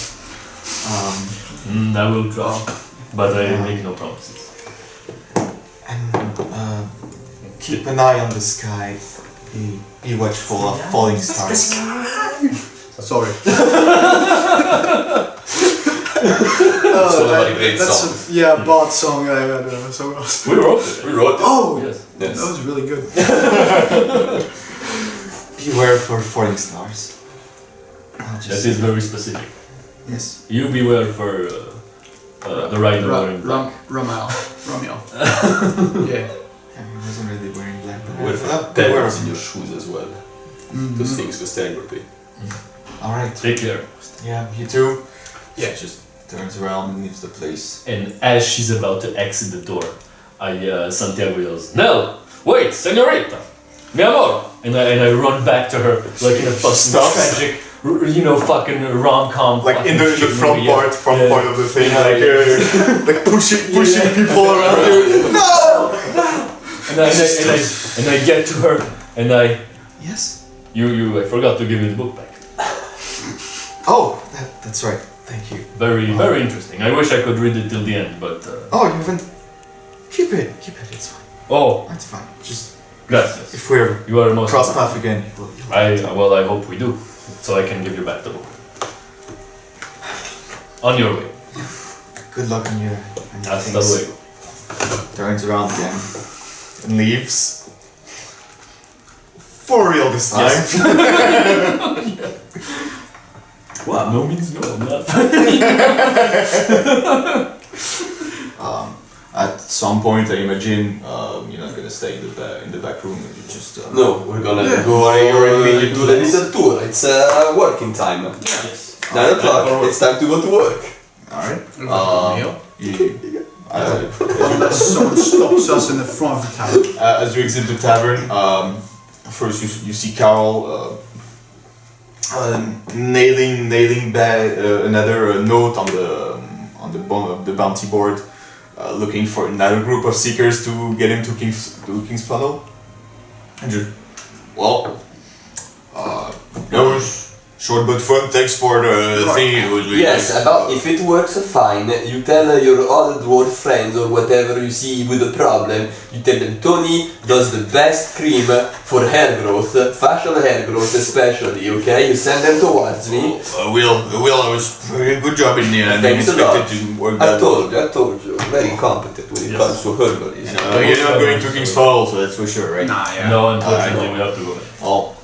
[SPEAKER 4] I will try, but I make no promises.
[SPEAKER 1] And keep an eye on the sky. Be watchful of falling stars.
[SPEAKER 6] Sorry.
[SPEAKER 5] So a great
[SPEAKER 6] That's
[SPEAKER 5] song.
[SPEAKER 6] a bad song. Someone else.
[SPEAKER 4] We wrote it.
[SPEAKER 5] We wrote it.
[SPEAKER 6] Oh,
[SPEAKER 4] Yes.
[SPEAKER 5] Yes.
[SPEAKER 6] that was really good.
[SPEAKER 1] Beware for falling stars.
[SPEAKER 4] That is very specific.
[SPEAKER 1] Yes.
[SPEAKER 4] You beware for the rider wearing black.
[SPEAKER 6] Romeo. Yeah.
[SPEAKER 1] He wasn't really wearing black. But
[SPEAKER 5] Wear terrors in your shoes as well. Those things go celebrity.
[SPEAKER 1] All right.
[SPEAKER 4] Take care.
[SPEAKER 1] Yeah. You too.
[SPEAKER 6] Yeah.
[SPEAKER 1] She just turns around and leaves the place.
[SPEAKER 4] And as she's about to exit the door, Santiago yells, "Nell, wait, señorita, mi amor!" And I run back to her like in a fucking tragic, fucking rom-com.
[SPEAKER 1] Like in the front
[SPEAKER 4] movie,
[SPEAKER 1] part of the thing,
[SPEAKER 4] Yeah,
[SPEAKER 1] like pushing people around you. No!
[SPEAKER 4] And I get to her and
[SPEAKER 1] Yes.
[SPEAKER 4] I forgot to give you the book back.
[SPEAKER 1] Oh, that's right. Thank you.
[SPEAKER 4] Very interesting. I wish I could read it till the end, but
[SPEAKER 1] Oh, you haven't. Keep it. It's fine.
[SPEAKER 4] oh,
[SPEAKER 1] It's fine. Just
[SPEAKER 4] gracias.
[SPEAKER 1] if we ever
[SPEAKER 4] You are most
[SPEAKER 1] cross
[SPEAKER 4] welcome.
[SPEAKER 1] path again, you'll
[SPEAKER 4] I hope we do, so I can give you back the book. On your way.
[SPEAKER 1] good luck on your
[SPEAKER 4] Hasta luego.
[SPEAKER 1] Turns around again and leaves. For real this time.
[SPEAKER 4] Wow, no means no. I'm not.
[SPEAKER 1] At some point, I imagine you're not gonna stay in the back room. You just
[SPEAKER 5] No, we're gonna go do the little tour. It's working time.
[SPEAKER 4] Yes.
[SPEAKER 5] 9 o'clock, it's time to go to work.
[SPEAKER 1] All right.
[SPEAKER 6] Romeo.
[SPEAKER 1] Uh,
[SPEAKER 6] Unless someone stops us in the front of the town.
[SPEAKER 1] As you exit the tavern, first you see Carol nailing back another note on the bounty board, looking for another group of seekers to get him to King's Funnel. And just, well, that was short but fun. Thanks for the thing. It was really
[SPEAKER 5] Yes,
[SPEAKER 1] nice.
[SPEAKER 5] about if it works fine, you tell your other dwarf friends or whatever you see with a problem, you tell them Tony does the best cream for hair growth, facial hair growth especially, okay? You send them towards me.
[SPEAKER 1] Will, it was a good job in the end. I
[SPEAKER 5] Thanks a
[SPEAKER 1] didn't
[SPEAKER 5] lot.
[SPEAKER 1] expect it to work
[SPEAKER 5] I
[SPEAKER 1] that well.
[SPEAKER 5] told you, very competent when it
[SPEAKER 4] Yes.
[SPEAKER 5] comes to herbalism.
[SPEAKER 1] You're not going to King's Fall, so that's for sure, right?
[SPEAKER 6] Nah, yeah.
[SPEAKER 4] No, unfortunately, we have to go.
[SPEAKER 1] Well,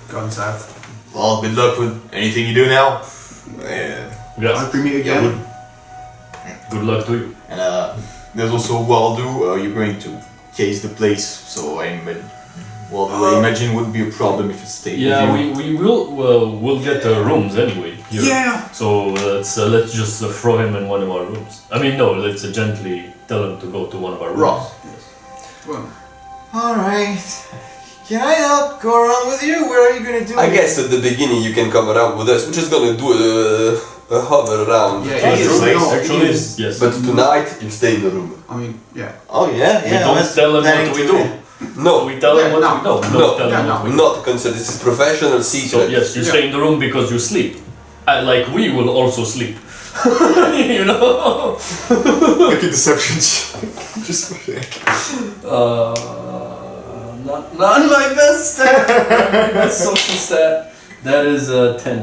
[SPEAKER 6] Gone south.
[SPEAKER 1] good luck with anything you do now.
[SPEAKER 6] Hope we meet again.
[SPEAKER 4] Good luck to you.
[SPEAKER 1] And there's also Waldo. You're going to case the place, so I imagine would be a problem if it stayed
[SPEAKER 4] Yeah,
[SPEAKER 1] with you.
[SPEAKER 4] we will we'll get rooms anyway. Here.
[SPEAKER 6] Yeah.
[SPEAKER 4] So let's just throw him in one of our rooms. I mean, no, let's gently tell him to go to one of our rooms.
[SPEAKER 6] Right. Well,
[SPEAKER 1] Alright. Can I go around with you? What are you gonna do?
[SPEAKER 5] I guess at the beginning you can come around with us. We're just gonna do a hover around.
[SPEAKER 6] yeah,
[SPEAKER 1] Can
[SPEAKER 6] it
[SPEAKER 1] you
[SPEAKER 6] is
[SPEAKER 1] say-
[SPEAKER 6] not-
[SPEAKER 4] Actually,
[SPEAKER 6] it is-
[SPEAKER 4] yes.
[SPEAKER 5] But tonight you stay in the room.
[SPEAKER 6] I mean, yeah.
[SPEAKER 1] Oh yeah,
[SPEAKER 4] we
[SPEAKER 1] yeah.
[SPEAKER 4] don't tell him
[SPEAKER 1] planning
[SPEAKER 4] what we
[SPEAKER 1] to
[SPEAKER 4] do.
[SPEAKER 5] No,
[SPEAKER 4] We tell him
[SPEAKER 6] Yeah,
[SPEAKER 4] what
[SPEAKER 6] no.
[SPEAKER 4] we know. We
[SPEAKER 5] No.
[SPEAKER 4] don't tell him
[SPEAKER 6] Yeah,
[SPEAKER 4] what we do.
[SPEAKER 5] not consider. This is professional secret.
[SPEAKER 4] So yes, you
[SPEAKER 6] Yeah.
[SPEAKER 4] stay in the room because you sleep. Like we will also sleep. You know.
[SPEAKER 1] Make a deception check. Just for the heck.
[SPEAKER 3] Not my best stat. My best social stat. That is 10.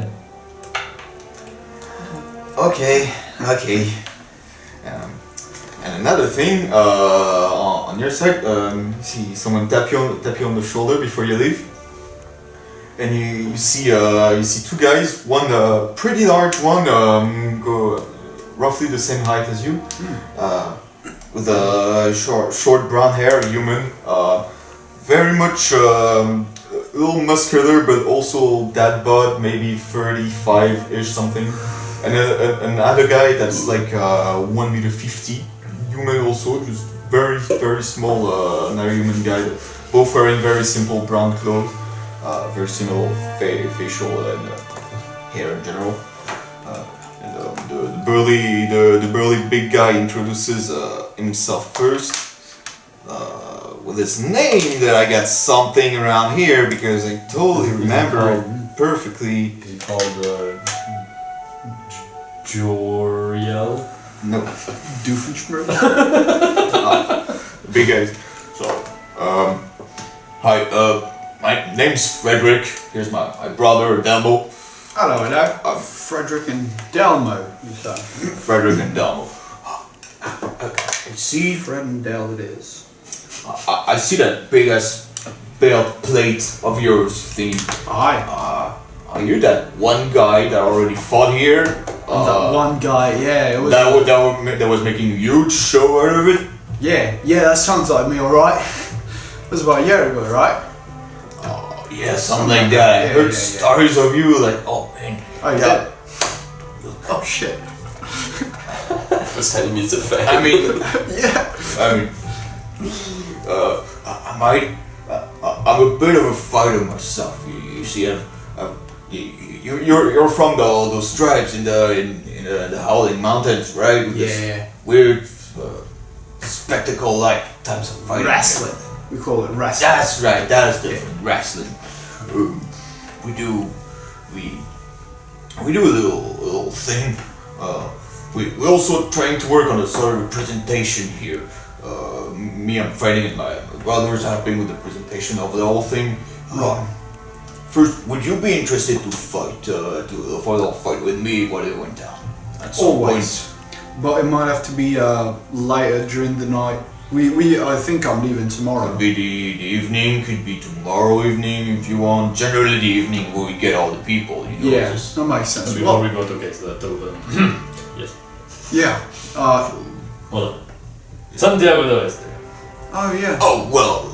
[SPEAKER 1] Okay. And another thing, on your side, see someone tap you on the shoulder before you leave, and you see two guys. One pretty large one, go roughly the same height as you, with short brown hair, human, very much a little muscular, but also dad bod, maybe 35-ish something. And another guy that's like 1 meter 50, human also, just very small, another human guy. Both wearing very simple brown clothes, very similar facial and hair in general. The burly big guy introduces himself first with his name that I got something around here because I totally remember it perfectly.
[SPEAKER 4] Is he called Joriel?
[SPEAKER 1] No.
[SPEAKER 6] Doofenshmirtz?
[SPEAKER 1] Big guys. So, hi, my name's Frederick. Here's my brother, Delmo.
[SPEAKER 6] Hello, Frederick and Delmo, you say.
[SPEAKER 1] Frederick and Delmo. I see,
[SPEAKER 6] Fred and Del it is.
[SPEAKER 1] I see that big ass belt plate of yours thingy.
[SPEAKER 6] Aye.
[SPEAKER 1] Are you that one guy that already fought here?
[SPEAKER 6] That one guy, yeah, it was.
[SPEAKER 1] That was making a huge show out of it?
[SPEAKER 6] Yeah, that sounds like me, alright. It was about a year ago, right?
[SPEAKER 1] Yeah, something like that. I heard
[SPEAKER 6] yeah.
[SPEAKER 1] stories of you, like, oh man.
[SPEAKER 6] Oh, yeah. Oh, shit.
[SPEAKER 5] First time he meets a fan.
[SPEAKER 1] I mean,
[SPEAKER 6] Yeah.
[SPEAKER 1] I'm a bit of a fighter myself. You see, you're from those tribes in the Howling Mountains, right? With this
[SPEAKER 6] Yeah.
[SPEAKER 1] weird spectacle-like types of fighting.
[SPEAKER 6] Wrestling. We call it wrestling.
[SPEAKER 1] That's right. That is different. Wrestling. We do a little thing. We also trying to work on a sort of presentation here. Me, I'm fighting, and my brothers are helping with the presentation of the whole thing. First, would you be interested to fight, for a little fight with me while it went down? At some
[SPEAKER 6] Always. But it might have to be later during the night. I think I'm leaving tomorrow.
[SPEAKER 1] Could be the evening, could be tomorrow evening if you want. Generally, the evening where we get all the people. You know,
[SPEAKER 6] Yeah,
[SPEAKER 1] just-
[SPEAKER 6] that makes sense.
[SPEAKER 4] Before
[SPEAKER 6] Well,
[SPEAKER 4] we go to case that yes.
[SPEAKER 6] yeah.
[SPEAKER 4] Hold on. Santiago del Este.
[SPEAKER 6] Oh, yeah.
[SPEAKER 1] Oh well,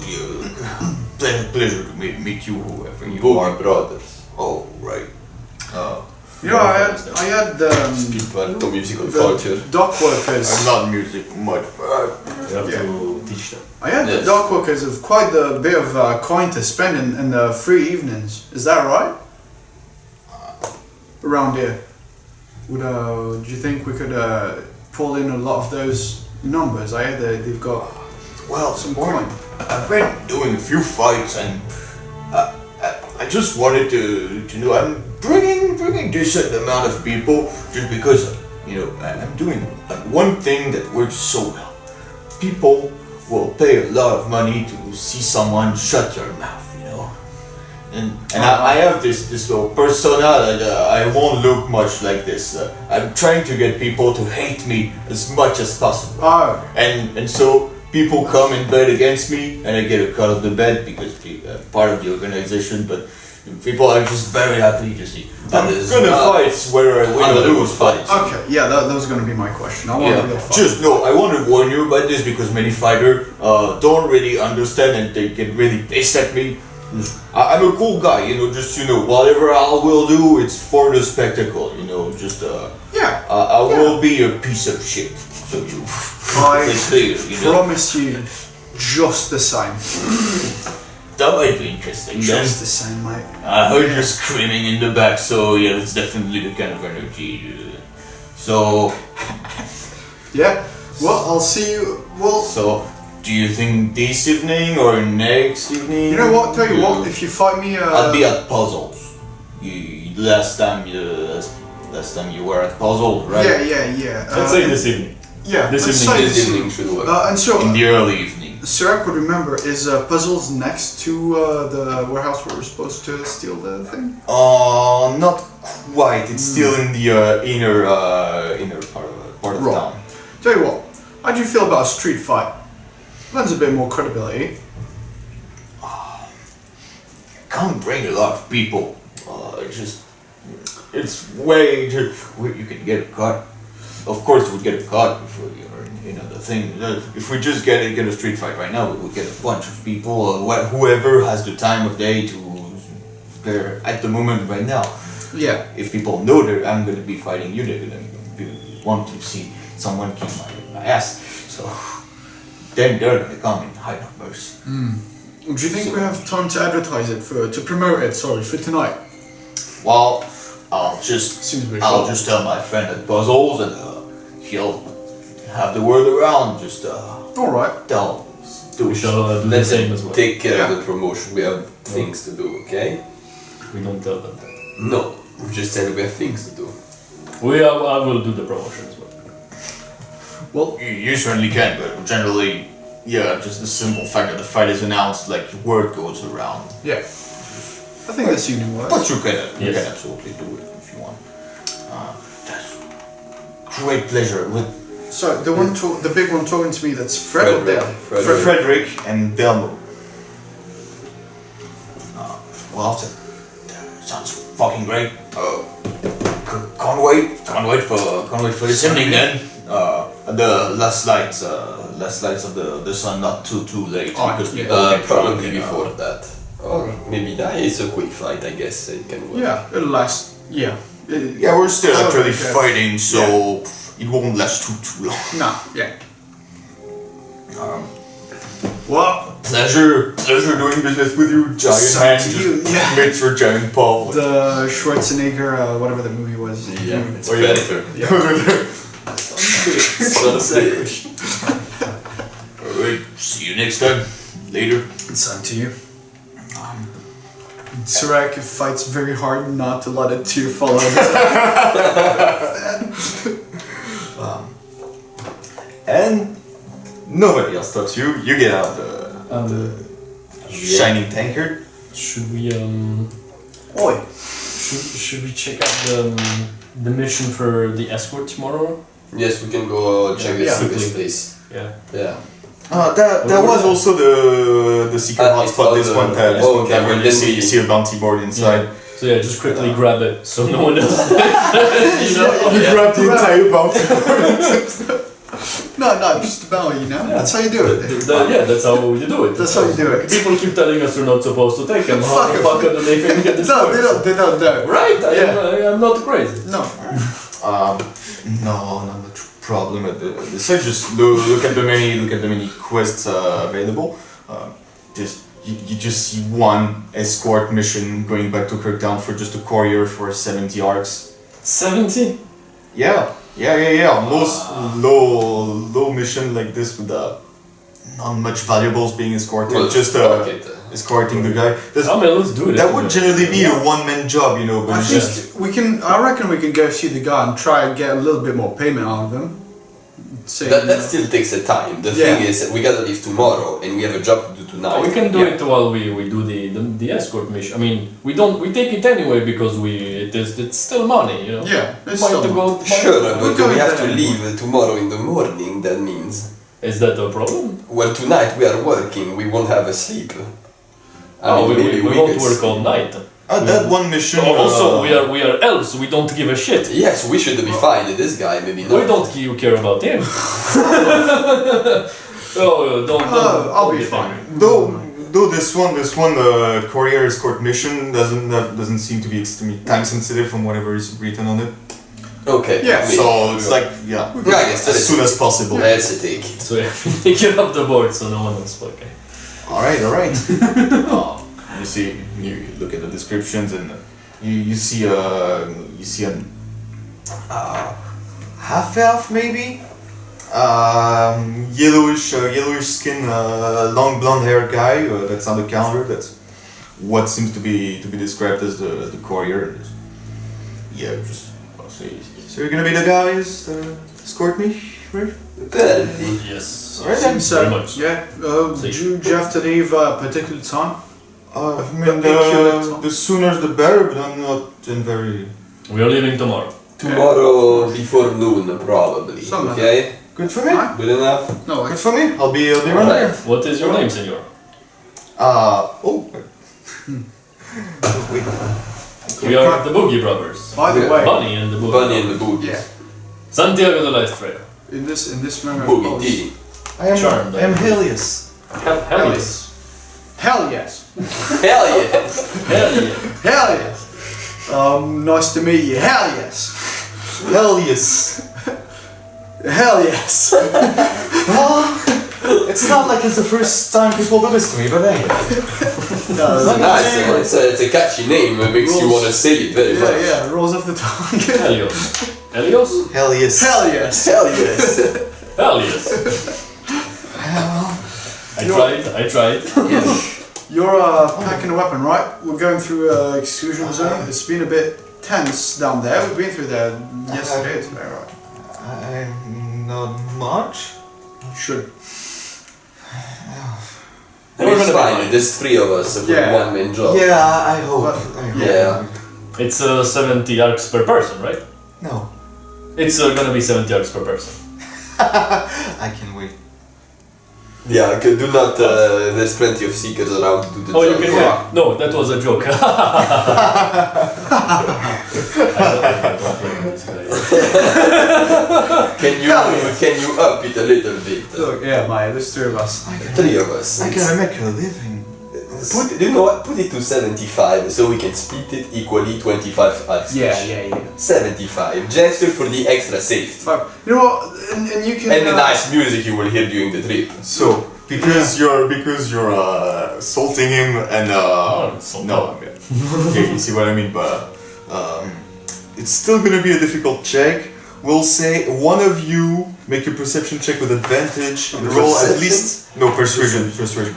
[SPEAKER 1] pleasure to meet you, whoever you
[SPEAKER 5] Boogie
[SPEAKER 1] are.
[SPEAKER 5] Brothers.
[SPEAKER 1] Oh right.
[SPEAKER 6] I had
[SPEAKER 5] But musical
[SPEAKER 6] the
[SPEAKER 5] culture.
[SPEAKER 6] dock workers.
[SPEAKER 1] I'm not music much, but
[SPEAKER 4] You have
[SPEAKER 6] Yeah.
[SPEAKER 4] to teach them.
[SPEAKER 6] I had the
[SPEAKER 5] Yes.
[SPEAKER 6] dock workers of quite a bit of coin to spend in the free evenings. Is that right? Around here. Do you think we could pull in a lot of those numbers? I heard they've got
[SPEAKER 1] well,
[SPEAKER 6] some coin.
[SPEAKER 1] I've been doing a few fights, and I just wanted to know I'm bringing decent amount of people just because I'm doing one thing that works so well. People will pay a lot of money to see someone shut your mouth, and I have this little persona that I won't look much like this. I'm trying to get people to hate me as much as possible.
[SPEAKER 6] Oh,
[SPEAKER 1] And so people come and bet against me, and I get a cut of the bet because part of the organization. But people are just very happy to see. I'm gonna fight whether I win or lose. Fights.
[SPEAKER 6] Okay, yeah, that was gonna be my question. I want a real fight.
[SPEAKER 1] Just no. I want to warn you about this because many fighters don't really understand and they get really pissed at me. I'm a cool guy, you know. Just whatever I will do, it's for the spectacle, you know. Just I will be a piece of shit. So it's clear, you know.
[SPEAKER 6] Promise you, just the same.
[SPEAKER 1] That might be interesting. Then.
[SPEAKER 6] Just the same, mate.
[SPEAKER 1] I heard you screaming in the back, so yeah, it's definitely the kind of energy. So
[SPEAKER 6] Yeah. Well, I'll see you. Well,
[SPEAKER 1] so. Do you think this evening or next evening?
[SPEAKER 6] you know what? Tell you what. If you fight me,
[SPEAKER 1] I'll be at puzzles. Last time you were at puzzles, right?
[SPEAKER 6] Yeah.
[SPEAKER 4] Let's say this evening.
[SPEAKER 6] Yeah.
[SPEAKER 4] this
[SPEAKER 6] let's
[SPEAKER 4] evening,
[SPEAKER 6] say
[SPEAKER 5] This evening should work.
[SPEAKER 6] And so,
[SPEAKER 1] In the early evening.
[SPEAKER 6] Sirach would remember, is puzzles next to the warehouse where we're supposed to steal the thing?
[SPEAKER 1] Not quite. It's still in the inner part of
[SPEAKER 6] Right.
[SPEAKER 1] town.
[SPEAKER 6] Tell you what. How do you feel about a street fight? Lends a bit more credibility.
[SPEAKER 1] Can't bring a lot of people. It's way too. You can get a cut. Of course, we'd get a cut before the thing. If we just get a street fight right now, we would get a bunch of people. Whoever has the time of day to spare at the moment right now.
[SPEAKER 6] Yeah.
[SPEAKER 1] If people know that I'm gonna be fighting you, they're gonna want to see someone kick my ass. So then they're gonna come in high numbers.
[SPEAKER 6] Do you think we have time to advertise it to promote it? Sorry, for tonight.
[SPEAKER 1] Well, I'll just
[SPEAKER 6] Seems very
[SPEAKER 1] I'll
[SPEAKER 6] short.
[SPEAKER 1] just tell my friend at Puzzles and he'll have the word around. Just
[SPEAKER 6] All right.
[SPEAKER 1] tell.
[SPEAKER 4] We shall do the
[SPEAKER 5] Let
[SPEAKER 4] same
[SPEAKER 5] them
[SPEAKER 4] as well.
[SPEAKER 5] take care
[SPEAKER 6] Yeah.
[SPEAKER 5] of the promotion. We have things to do, okay?
[SPEAKER 4] We don't tell them that.
[SPEAKER 5] No, we just said we have things to do.
[SPEAKER 4] I will do the promotion as well.
[SPEAKER 6] Well,
[SPEAKER 1] You certainly can, but generally, yeah, just the simple fact that the fight is announced, like word goes around.
[SPEAKER 6] yeah. I think this evening works.
[SPEAKER 1] But you can
[SPEAKER 4] Yes.
[SPEAKER 1] absolutely do it if you want. That's great pleasure with
[SPEAKER 6] So the big one talking to me, that's Fred or Dale?
[SPEAKER 1] Frederick and Delmo. Well, sounds fucking great. Can't wait for this evening then. The last lights of the sun, not too late
[SPEAKER 6] Oh,
[SPEAKER 1] because
[SPEAKER 6] yeah.
[SPEAKER 1] people can
[SPEAKER 5] Probably
[SPEAKER 1] drink,
[SPEAKER 5] before that. Or maybe that is a quick fight, I guess. It can work.
[SPEAKER 6] Yeah, it'll last. Yeah.
[SPEAKER 1] Yeah, we're still
[SPEAKER 6] Oh,
[SPEAKER 1] actually
[SPEAKER 6] okay.
[SPEAKER 1] fighting, so it won't last too long.
[SPEAKER 6] No, yeah. Well,
[SPEAKER 1] Pleasure doing business with you, giant
[SPEAKER 6] Same
[SPEAKER 1] hand.
[SPEAKER 6] to
[SPEAKER 1] just
[SPEAKER 6] you, yeah.
[SPEAKER 1] Mitch for giant paw.
[SPEAKER 6] the Schwarzenegger, whatever the movie was.
[SPEAKER 5] Yeah, it's
[SPEAKER 1] Oh, yeah.
[SPEAKER 5] better.
[SPEAKER 6] Son of Sacred.
[SPEAKER 1] Alright, see you next time. Later.
[SPEAKER 6] Same to you. Sirach fights very hard not to let a tear fall out.
[SPEAKER 1] And nobody else stops you. You get out the shining tankard.
[SPEAKER 4] Should we
[SPEAKER 6] Oi.
[SPEAKER 4] should we check out the mission for the escort tomorrow?
[SPEAKER 5] Yes, we can go check
[SPEAKER 6] Yeah.
[SPEAKER 5] this place.
[SPEAKER 4] Yeah.
[SPEAKER 5] Yeah.
[SPEAKER 1] That was also the secret hotspot this one time. This one time when you see a bounty board inside.
[SPEAKER 4] So yeah, just quickly grab it so no one else.
[SPEAKER 1] You grab the entire bounty board.
[SPEAKER 6] No, just about, That's how you do it.
[SPEAKER 4] Yeah, that's how you do it.
[SPEAKER 6] That's how you do it.
[SPEAKER 4] People keep telling us we're not supposed to take them. How
[SPEAKER 6] Fuck
[SPEAKER 4] the
[SPEAKER 6] it.
[SPEAKER 4] fuck do they think we get this?
[SPEAKER 6] No, they don't know.
[SPEAKER 4] Right?
[SPEAKER 6] Yeah.
[SPEAKER 4] I'm not crazy.
[SPEAKER 6] No.
[SPEAKER 1] No, not much problem at the site. Just look at the many quests available. You just see one escort mission going back to Kirktown for just a courier for 70 arcs.
[SPEAKER 4] 70?
[SPEAKER 1] Yeah. Most low mission like this with not much valuables being escorted.
[SPEAKER 5] Well,
[SPEAKER 1] just
[SPEAKER 5] fuck it.
[SPEAKER 1] escorting the guy.
[SPEAKER 4] I mean, let's do it.
[SPEAKER 1] That would generally be a one-man job, but
[SPEAKER 6] I
[SPEAKER 1] it's
[SPEAKER 6] think
[SPEAKER 1] just
[SPEAKER 6] I reckon we can go see the guy and try and get a little bit more payment out of him. Say,
[SPEAKER 5] That still takes a time. The
[SPEAKER 6] Yeah.
[SPEAKER 5] thing is, we gotta leave tomorrow, and we have a job to do tonight.
[SPEAKER 4] We can do it while we do the escort mission. I mean, we take it anyway because it's still money,
[SPEAKER 6] Yeah, it's
[SPEAKER 4] Might
[SPEAKER 6] still
[SPEAKER 4] to go.
[SPEAKER 5] Sure,
[SPEAKER 6] We're
[SPEAKER 5] but
[SPEAKER 6] going
[SPEAKER 5] we have to
[SPEAKER 6] there.
[SPEAKER 5] leave tomorrow in the morning. That means
[SPEAKER 4] Is that a problem?
[SPEAKER 5] Well, tonight we are working. We won't have a sleep.
[SPEAKER 4] We won't
[SPEAKER 5] could
[SPEAKER 4] work all night.
[SPEAKER 1] That one mission.
[SPEAKER 4] Also, we are elves, so we don't give a shit.
[SPEAKER 5] Yes, we should be fine. This guy, maybe not.
[SPEAKER 4] We don't care about him. Don't.
[SPEAKER 6] I'll be
[SPEAKER 4] get
[SPEAKER 6] fine.
[SPEAKER 4] angry.
[SPEAKER 1] Though this one courier escort mission doesn't seem to be extremely time sensitive from whatever is written on it.
[SPEAKER 5] Okay.
[SPEAKER 6] Yeah.
[SPEAKER 1] So it's like
[SPEAKER 5] Yeah, I guess
[SPEAKER 1] as soon as possible.
[SPEAKER 5] That's a take.
[SPEAKER 4] So yeah, we get up the board so no one else fucking.
[SPEAKER 1] All right. You look at the descriptions and you see an half elf maybe, yellowish skin, long blonde hair guy. That's on the counter. That's what seems to be described as the courier. Yeah, so you're gonna be the guys to escort me, right?
[SPEAKER 5] Apparently.
[SPEAKER 4] Yes.
[SPEAKER 1] Alright then.
[SPEAKER 4] Very much.
[SPEAKER 6] Yeah. Do you have to leave a particular time?
[SPEAKER 1] I mean, the sooner the better, but I'm not in very.
[SPEAKER 4] We are leaving tomorrow.
[SPEAKER 5] Tomorrow before noon, probably.
[SPEAKER 6] Something
[SPEAKER 5] Okay?
[SPEAKER 1] Good for me.
[SPEAKER 6] Fine.
[SPEAKER 5] Good enough?
[SPEAKER 6] No,
[SPEAKER 1] Good for me. I'll be around
[SPEAKER 5] Alright.
[SPEAKER 1] there.
[SPEAKER 4] What is your name, senor?
[SPEAKER 1] Wait.
[SPEAKER 4] We are the Boogie Brothers.
[SPEAKER 6] by the
[SPEAKER 5] Yeah.
[SPEAKER 6] way,
[SPEAKER 4] Bunny and the Boogie.
[SPEAKER 5] Bunny and the Boogies.
[SPEAKER 6] yeah,
[SPEAKER 4] Santiago de la Estrella.
[SPEAKER 6] in this moment,
[SPEAKER 5] Boogie T.
[SPEAKER 1] I am
[SPEAKER 4] Charmed.
[SPEAKER 1] Helios.
[SPEAKER 4] Hell yes.
[SPEAKER 6] Hell yes.
[SPEAKER 5] Hell yes!
[SPEAKER 4] Hell yeah.
[SPEAKER 6] Hell yes. Nice to meet you. Hell yes.
[SPEAKER 1] Helios.
[SPEAKER 6] Hell yes.
[SPEAKER 1] It's not like it's the first time people do this to me, but hey.
[SPEAKER 5] Nice, it's a catchy name. It makes you want to say it very much.
[SPEAKER 6] Yeah, rolls off the tongue.
[SPEAKER 4] Helios. Helios?
[SPEAKER 1] Helios.
[SPEAKER 6] Hell yes.
[SPEAKER 5] Hell yes!
[SPEAKER 4] Hell yes. I tried.
[SPEAKER 6] You're packing a weapon, right? We're going through exclusion zone. It's been a bit tense down there. We've been through there yesterday, today, right?
[SPEAKER 1] I'm not much.
[SPEAKER 6] Should.
[SPEAKER 5] It's fine, there's three of us for
[SPEAKER 6] Yeah.
[SPEAKER 5] one main job.
[SPEAKER 1] Yeah, I hope.
[SPEAKER 5] Yeah.
[SPEAKER 4] It's 70 arcs per person, right?
[SPEAKER 1] No.
[SPEAKER 4] It's gonna be 70 arcs per person.
[SPEAKER 1] I can wait.
[SPEAKER 5] Yeah, do not, there's plenty of seekers around to do the
[SPEAKER 4] Oh,
[SPEAKER 5] job.
[SPEAKER 4] you can wait. No, that was a joke.
[SPEAKER 5] Can you up it a little bit?
[SPEAKER 6] Look, yeah, Maya, there's three of us.
[SPEAKER 5] Three of us.
[SPEAKER 1] I can make a living.
[SPEAKER 5] Do you know what? Put it to 75 so we can split it equally 25 arcs.
[SPEAKER 6] Yeah.
[SPEAKER 5] 75. Gesture for the extra safety.
[SPEAKER 6] But you know what? And you can.
[SPEAKER 5] And the nice music you will hear during the trip.
[SPEAKER 1] So because you're assaulting him and no, okay, you see what I mean, but it's still gonna be a difficult check. We'll say one of you make a perception check with advantage and roll at least persuasion. Persuasion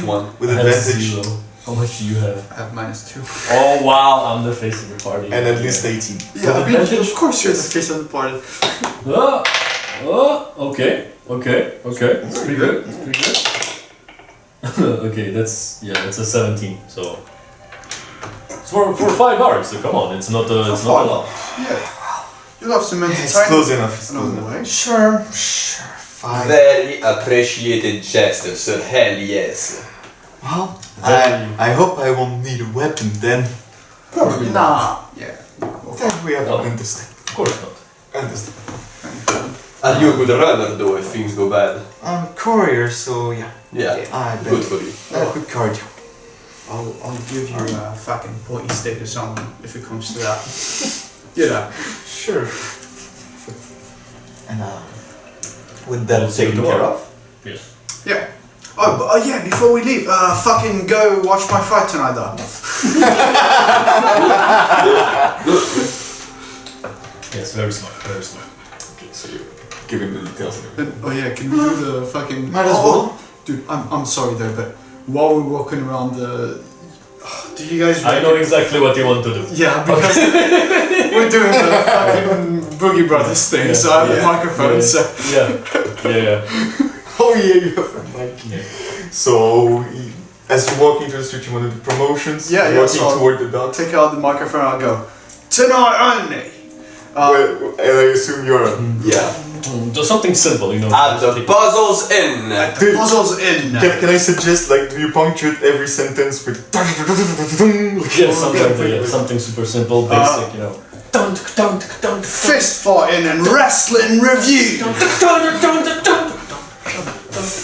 [SPEAKER 5] -1.
[SPEAKER 1] with
[SPEAKER 4] I have
[SPEAKER 1] advantage
[SPEAKER 4] 0. How much do you have?
[SPEAKER 6] I have -2.
[SPEAKER 4] Oh wow, I'm the face of the party.
[SPEAKER 1] and at least 18.
[SPEAKER 6] Yeah, I mean, of course you're the face of the party.
[SPEAKER 4] Okay. That's pretty good. Okay, that's a 17. So it's for 5 hours. So come on, it's not a lot.
[SPEAKER 6] Yeah. You'll have some entertainment.
[SPEAKER 1] It's close enough. It's
[SPEAKER 6] along
[SPEAKER 1] close
[SPEAKER 6] the way.
[SPEAKER 1] enough. Sure. Fine.
[SPEAKER 5] Very appreciated gesture, sir. Hell yes.
[SPEAKER 1] Well, I hope I won't need a weapon then.
[SPEAKER 5] Probably
[SPEAKER 6] Nah. Yeah.
[SPEAKER 1] Then we have
[SPEAKER 4] No.
[SPEAKER 1] to understand.
[SPEAKER 4] Of course not.
[SPEAKER 1] Understand.
[SPEAKER 5] Are you a good runner though if things go bad?
[SPEAKER 1] I'm a courier, so yeah.
[SPEAKER 5] Yeah.
[SPEAKER 1] I bet.
[SPEAKER 5] Good for you.
[SPEAKER 1] I have good cardio.
[SPEAKER 6] I'll give you a fucking pointy stick or something if it comes to that. You know.
[SPEAKER 1] Sure. And with that
[SPEAKER 4] We'll see you
[SPEAKER 1] taken care
[SPEAKER 4] tomorrow.
[SPEAKER 1] of.
[SPEAKER 4] Yes.
[SPEAKER 6] Yeah. Oh yeah, before we leave, fucking go watch my fight tonight, though.
[SPEAKER 4] Yes, very smart.
[SPEAKER 1] Okay, so you give him the details.
[SPEAKER 6] Oh yeah, can we do the fucking?
[SPEAKER 1] Might as well.
[SPEAKER 6] Dude, I'm sorry though, but while we're walking around the, do you guys?
[SPEAKER 4] I know exactly what you want to do.
[SPEAKER 6] Yeah, because we're doing the fucking Boogie Brothers thing, so I have the microphone. So
[SPEAKER 4] Yeah.
[SPEAKER 1] Oh yeah, you have a mic. So as you're walking to the street, you want to do promotions.
[SPEAKER 6] Yeah,
[SPEAKER 1] You're
[SPEAKER 6] yeah,
[SPEAKER 1] walking
[SPEAKER 6] so-
[SPEAKER 1] toward the dog.
[SPEAKER 6] I'll take out the microphone. I'll go tonight only.
[SPEAKER 1] And I assume you're.
[SPEAKER 5] Yeah.
[SPEAKER 4] Just something simple, you know.
[SPEAKER 5] And the puzzle's in.
[SPEAKER 6] The puzzle's in.
[SPEAKER 1] Can I suggest, like, do you punctuate every sentence with
[SPEAKER 4] Yeah, something super simple, basic, you know.
[SPEAKER 6] Fist fighting and wrestling review.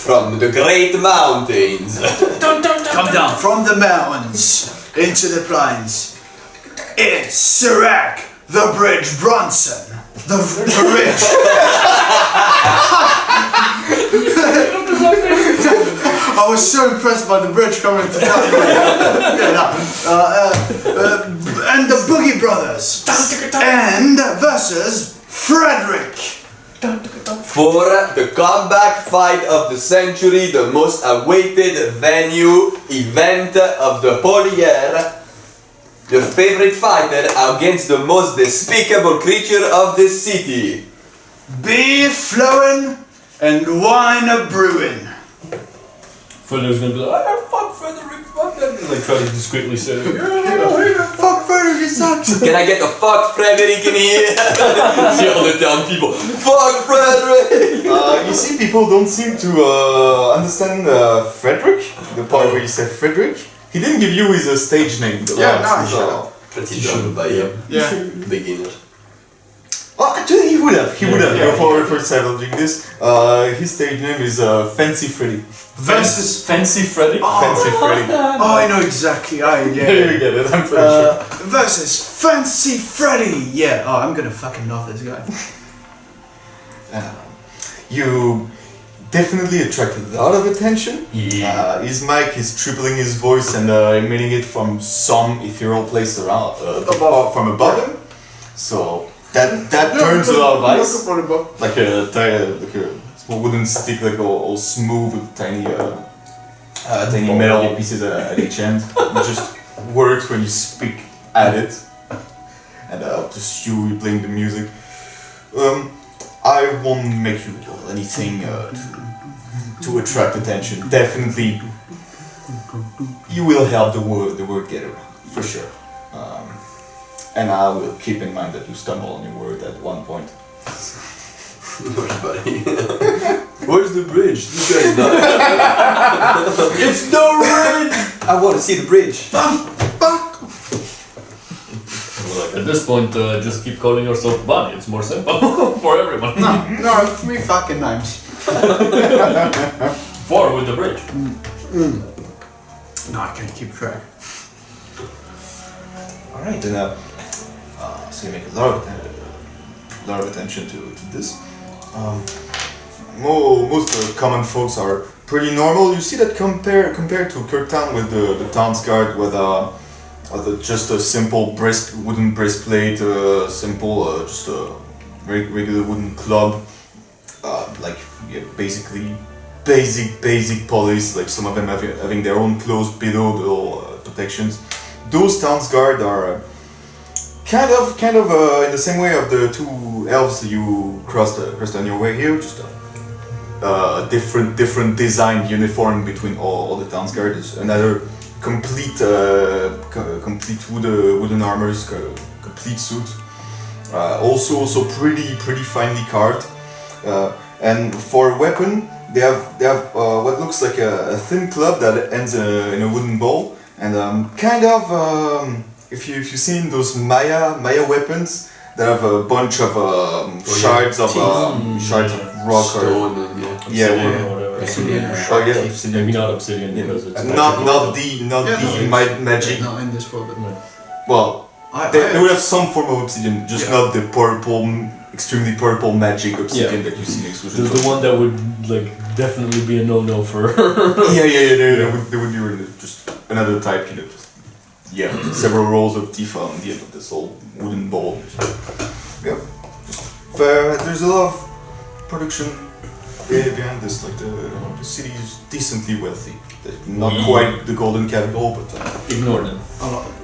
[SPEAKER 5] From the great mountains.
[SPEAKER 6] Come down from the mountains into the plains. It's Sirac, the Bridge Bronson. The bridge. I was so impressed by the bridge coming to and the Boogie Brothers. And versus Frederick.
[SPEAKER 5] For the comeback fight of the century, the most awaited event of the whole year. The favorite fighter against the most despicable creature of the city.
[SPEAKER 6] Beer flowing and wine a brewing.
[SPEAKER 4] Frederick's gonna be like, fuck Frederick, fuck that. Like, try to discreetly say it.
[SPEAKER 6] Fuck Frederick, it sucks.
[SPEAKER 5] Can I get the fuck Frederick in here? See all the town people. Fuck Frederick!
[SPEAKER 1] you see, people don't seem to understand Frederick, the part where you said Frederick. He didn't give you his stage name.
[SPEAKER 5] Pretty dumb by him.
[SPEAKER 6] Yeah.
[SPEAKER 5] Beginner.
[SPEAKER 1] Oh, actually, he would have. For salvaging this. His stage name is Fancy Freddy.
[SPEAKER 6] Versus
[SPEAKER 4] Fancy Freddy?
[SPEAKER 1] Fancy Freddy.
[SPEAKER 6] Oh, I know exactly.
[SPEAKER 1] You get it, I'm pretty sure.
[SPEAKER 6] Versus Fancy Freddy. Yeah. Oh, I'm gonna fucking love this guy.
[SPEAKER 1] You definitely attracted a lot of attention.
[SPEAKER 4] Yeah.
[SPEAKER 1] His mic is tripling his voice and emitting it from some ethereal place around, from above him. So that turns a lot of eyes. Like a small wooden stick, like all smooth with tiny metal pieces at each end. It just works when you speak at it. And just you playing the music. I won't make you do anything to attract attention. Definitely, you will help the word get around, for sure. And I will keep in mind that you stumble on your word at one point.
[SPEAKER 5] Buddy. Where's the bridge? This guy's not. It's no bridge! I want to see the bridge.
[SPEAKER 4] At this point, just keep calling yourself Bunny. It's more simple for everyone.
[SPEAKER 6] No, 3 fucking names.
[SPEAKER 4] 4 with the bridge.
[SPEAKER 6] No, I can't keep track.
[SPEAKER 1] Alright, then so you make a lot of attention to this. Most common folks are pretty normal. You see that compared to Kirktown with the town's guard with just a simple wooden breastplate, just a regular wooden club, basically basic police. Like some of them having their own clothes below the protections. Those town's guard are kind of in the same way of the 2 elves you crossed on your way here. Just a different designed uniform between all the town's guard. There's another complete wooden armors, complete suit. Also pretty finely carved. And for a weapon, they have what looks like a thin club that ends in a wooden bowl. And if you've seen those Maya weapons that have a bunch of shards of rock
[SPEAKER 5] stone
[SPEAKER 4] or whatever.
[SPEAKER 5] obsidian.
[SPEAKER 1] obsidian.
[SPEAKER 4] Maybe not obsidian because it's
[SPEAKER 1] Not the magic.
[SPEAKER 6] Not in this world.
[SPEAKER 1] Well, they would have some form of obsidian, just not the purple, extremely purple magic obsidian that you see next to
[SPEAKER 4] the one that would like definitely be a no for.
[SPEAKER 1] They would be just another type, you know. Several rows of teeth on the end of this old wooden bowl. Yeah. There's a lot of production behind this. Like the city is decently wealthy. Not quite the golden capital, but
[SPEAKER 4] Ignore them.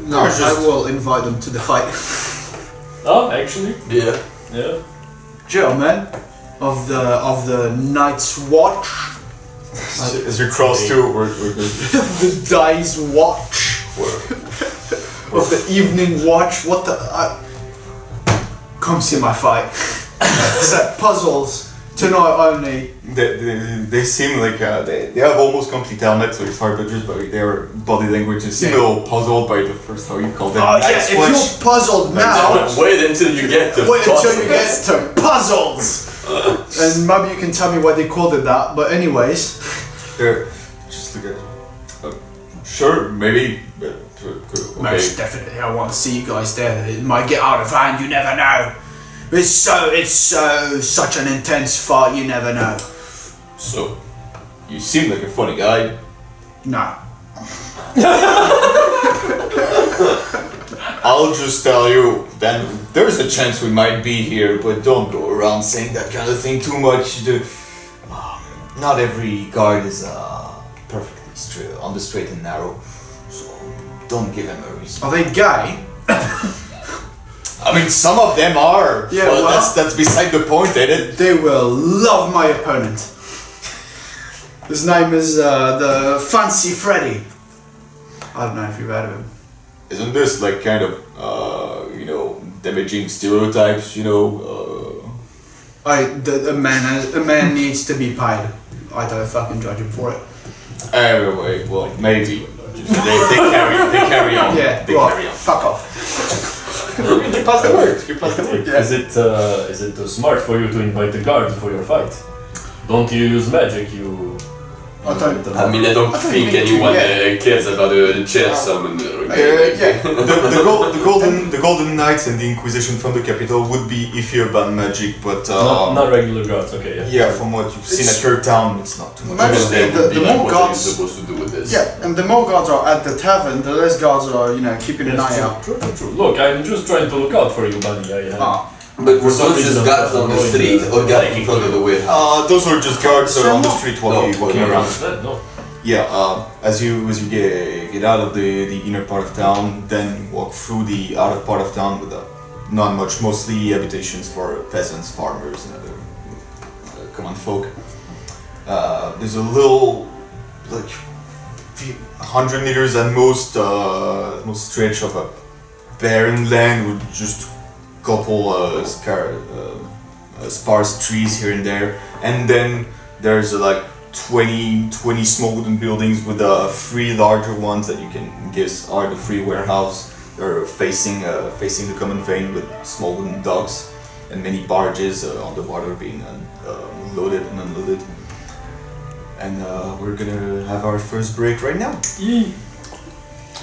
[SPEAKER 6] No, I will invite them to the fight.
[SPEAKER 4] Oh, actually?
[SPEAKER 5] Yeah.
[SPEAKER 6] Gentlemen of the Night's Watch.
[SPEAKER 1] as you cross to
[SPEAKER 6] The Day's Watch. Of the Evening Watch. What the? Come see my fight. set puzzles to not only.
[SPEAKER 1] They seem like they have almost complete helmets, so it's hard to judge by their body language. They seem a little puzzled by the first, how you call them.
[SPEAKER 6] Oh yeah, if you're puzzled now,
[SPEAKER 5] Wait until you get to
[SPEAKER 6] wait until you get to puzzles. And maybe you can tell me why they called it that. But anyways,
[SPEAKER 1] They're just look at. Sure, maybe. But, okay.
[SPEAKER 6] most definitely, I want to see you guys there. It might get out of hand. You never know. It's such an intense fight. You never know.
[SPEAKER 1] So, you seem like a funny guy.
[SPEAKER 6] No.
[SPEAKER 1] I'll just tell you, then there's a chance we might be here, but don't go around saying that kind of thing too much. Not every guard is perfectly straight, on the straight and narrow, so don't give him a reason.
[SPEAKER 6] Are they gay?
[SPEAKER 1] I mean, some of them are.
[SPEAKER 6] Yeah,
[SPEAKER 1] but
[SPEAKER 6] well-
[SPEAKER 1] that's beside the point, ain't it?
[SPEAKER 6] They will love my opponent. His name is the Fancy Freddy. I don't know if you've heard of him.
[SPEAKER 1] Isn't this like kind of, damaging stereotypes?
[SPEAKER 6] A man needs to be paid. I don't fucking judge him for it.
[SPEAKER 1] Anyway, well, maybe. They carry on.
[SPEAKER 6] Yeah,
[SPEAKER 1] they
[SPEAKER 6] well,
[SPEAKER 1] carry on.
[SPEAKER 6] fuck off.
[SPEAKER 1] You pass the word. You pass the word.
[SPEAKER 4] Is it smart for you to invite the guards for your fight? Don't you use magic?
[SPEAKER 6] I don't.
[SPEAKER 5] I mean, I don't think anyone cares about the chair summoner.
[SPEAKER 1] Yeah, the golden knights and the Inquisition from the capital would be iffy about magic, but
[SPEAKER 4] not regular guards. Okay, yeah.
[SPEAKER 1] yeah, from what you've seen at your town, it's not too much.
[SPEAKER 6] Magic- the more
[SPEAKER 5] what
[SPEAKER 6] guards-
[SPEAKER 5] are you supposed to do with this?
[SPEAKER 6] Yeah, and the more guards are at the tavern, the less guards are, keeping an eye out.
[SPEAKER 4] True. Look, I'm just trying to look out for you, buddy.
[SPEAKER 6] Ah.
[SPEAKER 5] But were
[SPEAKER 4] some
[SPEAKER 5] those just
[SPEAKER 4] reason
[SPEAKER 5] guards
[SPEAKER 4] I'm
[SPEAKER 5] on the
[SPEAKER 4] avoiding
[SPEAKER 5] street
[SPEAKER 4] the-
[SPEAKER 5] or guards in front of the warehouse?
[SPEAKER 1] Those are just guards on the street walking
[SPEAKER 5] No,
[SPEAKER 1] around.
[SPEAKER 4] No.
[SPEAKER 1] Yeah, as you get out of the inner part of town, then walk through the outer part of town with not much, mostly habitations for peasants, farmers, and other common folk. There's a little, like, 100 meters at most stretch of a barren land with just a couple sparse trees here and there, and then there's like 20 small wooden buildings with 3 larger ones that you can guess are the 3 warehouse. They're facing the common vein with small wooden docks and many barges on the water being loaded and unloaded. And we're gonna have our first break right now.
[SPEAKER 4] Yee.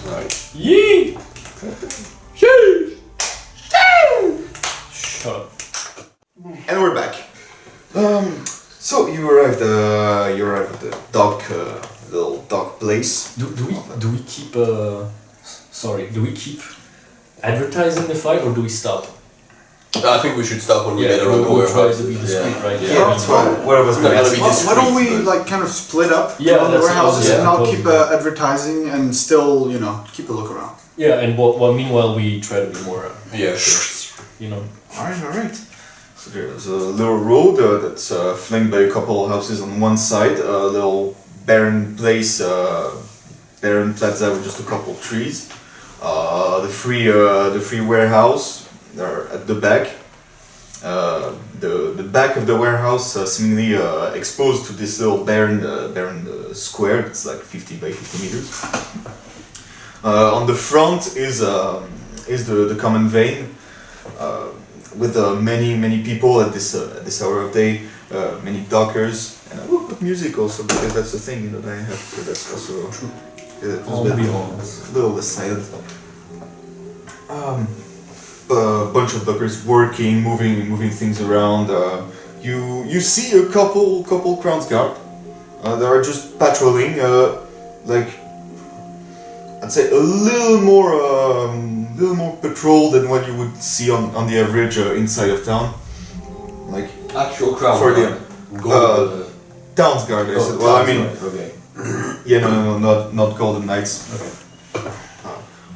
[SPEAKER 5] Right.
[SPEAKER 4] Yee. Shut up.
[SPEAKER 1] And we're back. So you arrived at the dock, little dock place.
[SPEAKER 4] Do we keep advertising the fight or do we stop?
[SPEAKER 5] I think we should stop when we get
[SPEAKER 4] we'll
[SPEAKER 5] around the
[SPEAKER 4] try
[SPEAKER 5] warehouse.
[SPEAKER 4] to be discreet, right?
[SPEAKER 1] Yeah, that's what I was gonna
[SPEAKER 5] Gotta
[SPEAKER 1] ask.
[SPEAKER 5] be
[SPEAKER 6] Why don't we
[SPEAKER 5] discreet,
[SPEAKER 6] like kind of split up
[SPEAKER 4] Yeah,
[SPEAKER 6] on the
[SPEAKER 4] that's-
[SPEAKER 6] warehouses
[SPEAKER 4] yeah,
[SPEAKER 6] and I'll
[SPEAKER 4] totally.
[SPEAKER 6] keep advertising and still, keep a look around.
[SPEAKER 4] Yeah, and meanwhile we try to be more,
[SPEAKER 5] Yeah, sure.
[SPEAKER 1] Alright. So there's a little road that's flanked by a couple of houses on one side, a little barren place, barren plaza with just a couple of trees. The free warehouse are at the back. The back of the warehouse seemingly exposed to this little barren square. It's like 50 by 50 meters. On the front is the common vein. With many people at this hour of day, many dockers, and music also, because that's the thing, that I have. That's also true. A little less silent. A bunch of dockers working, moving things around. You see a couple Crown's Guard. They are just patrolling, like, I'd say a little more patrol than what you would see on the average inside of town. Like
[SPEAKER 5] Actual crown.
[SPEAKER 1] for the Town's Guard. I said. Well, I mean,
[SPEAKER 5] Okay.
[SPEAKER 1] yeah, no, not Golden Knights.
[SPEAKER 4] Okay.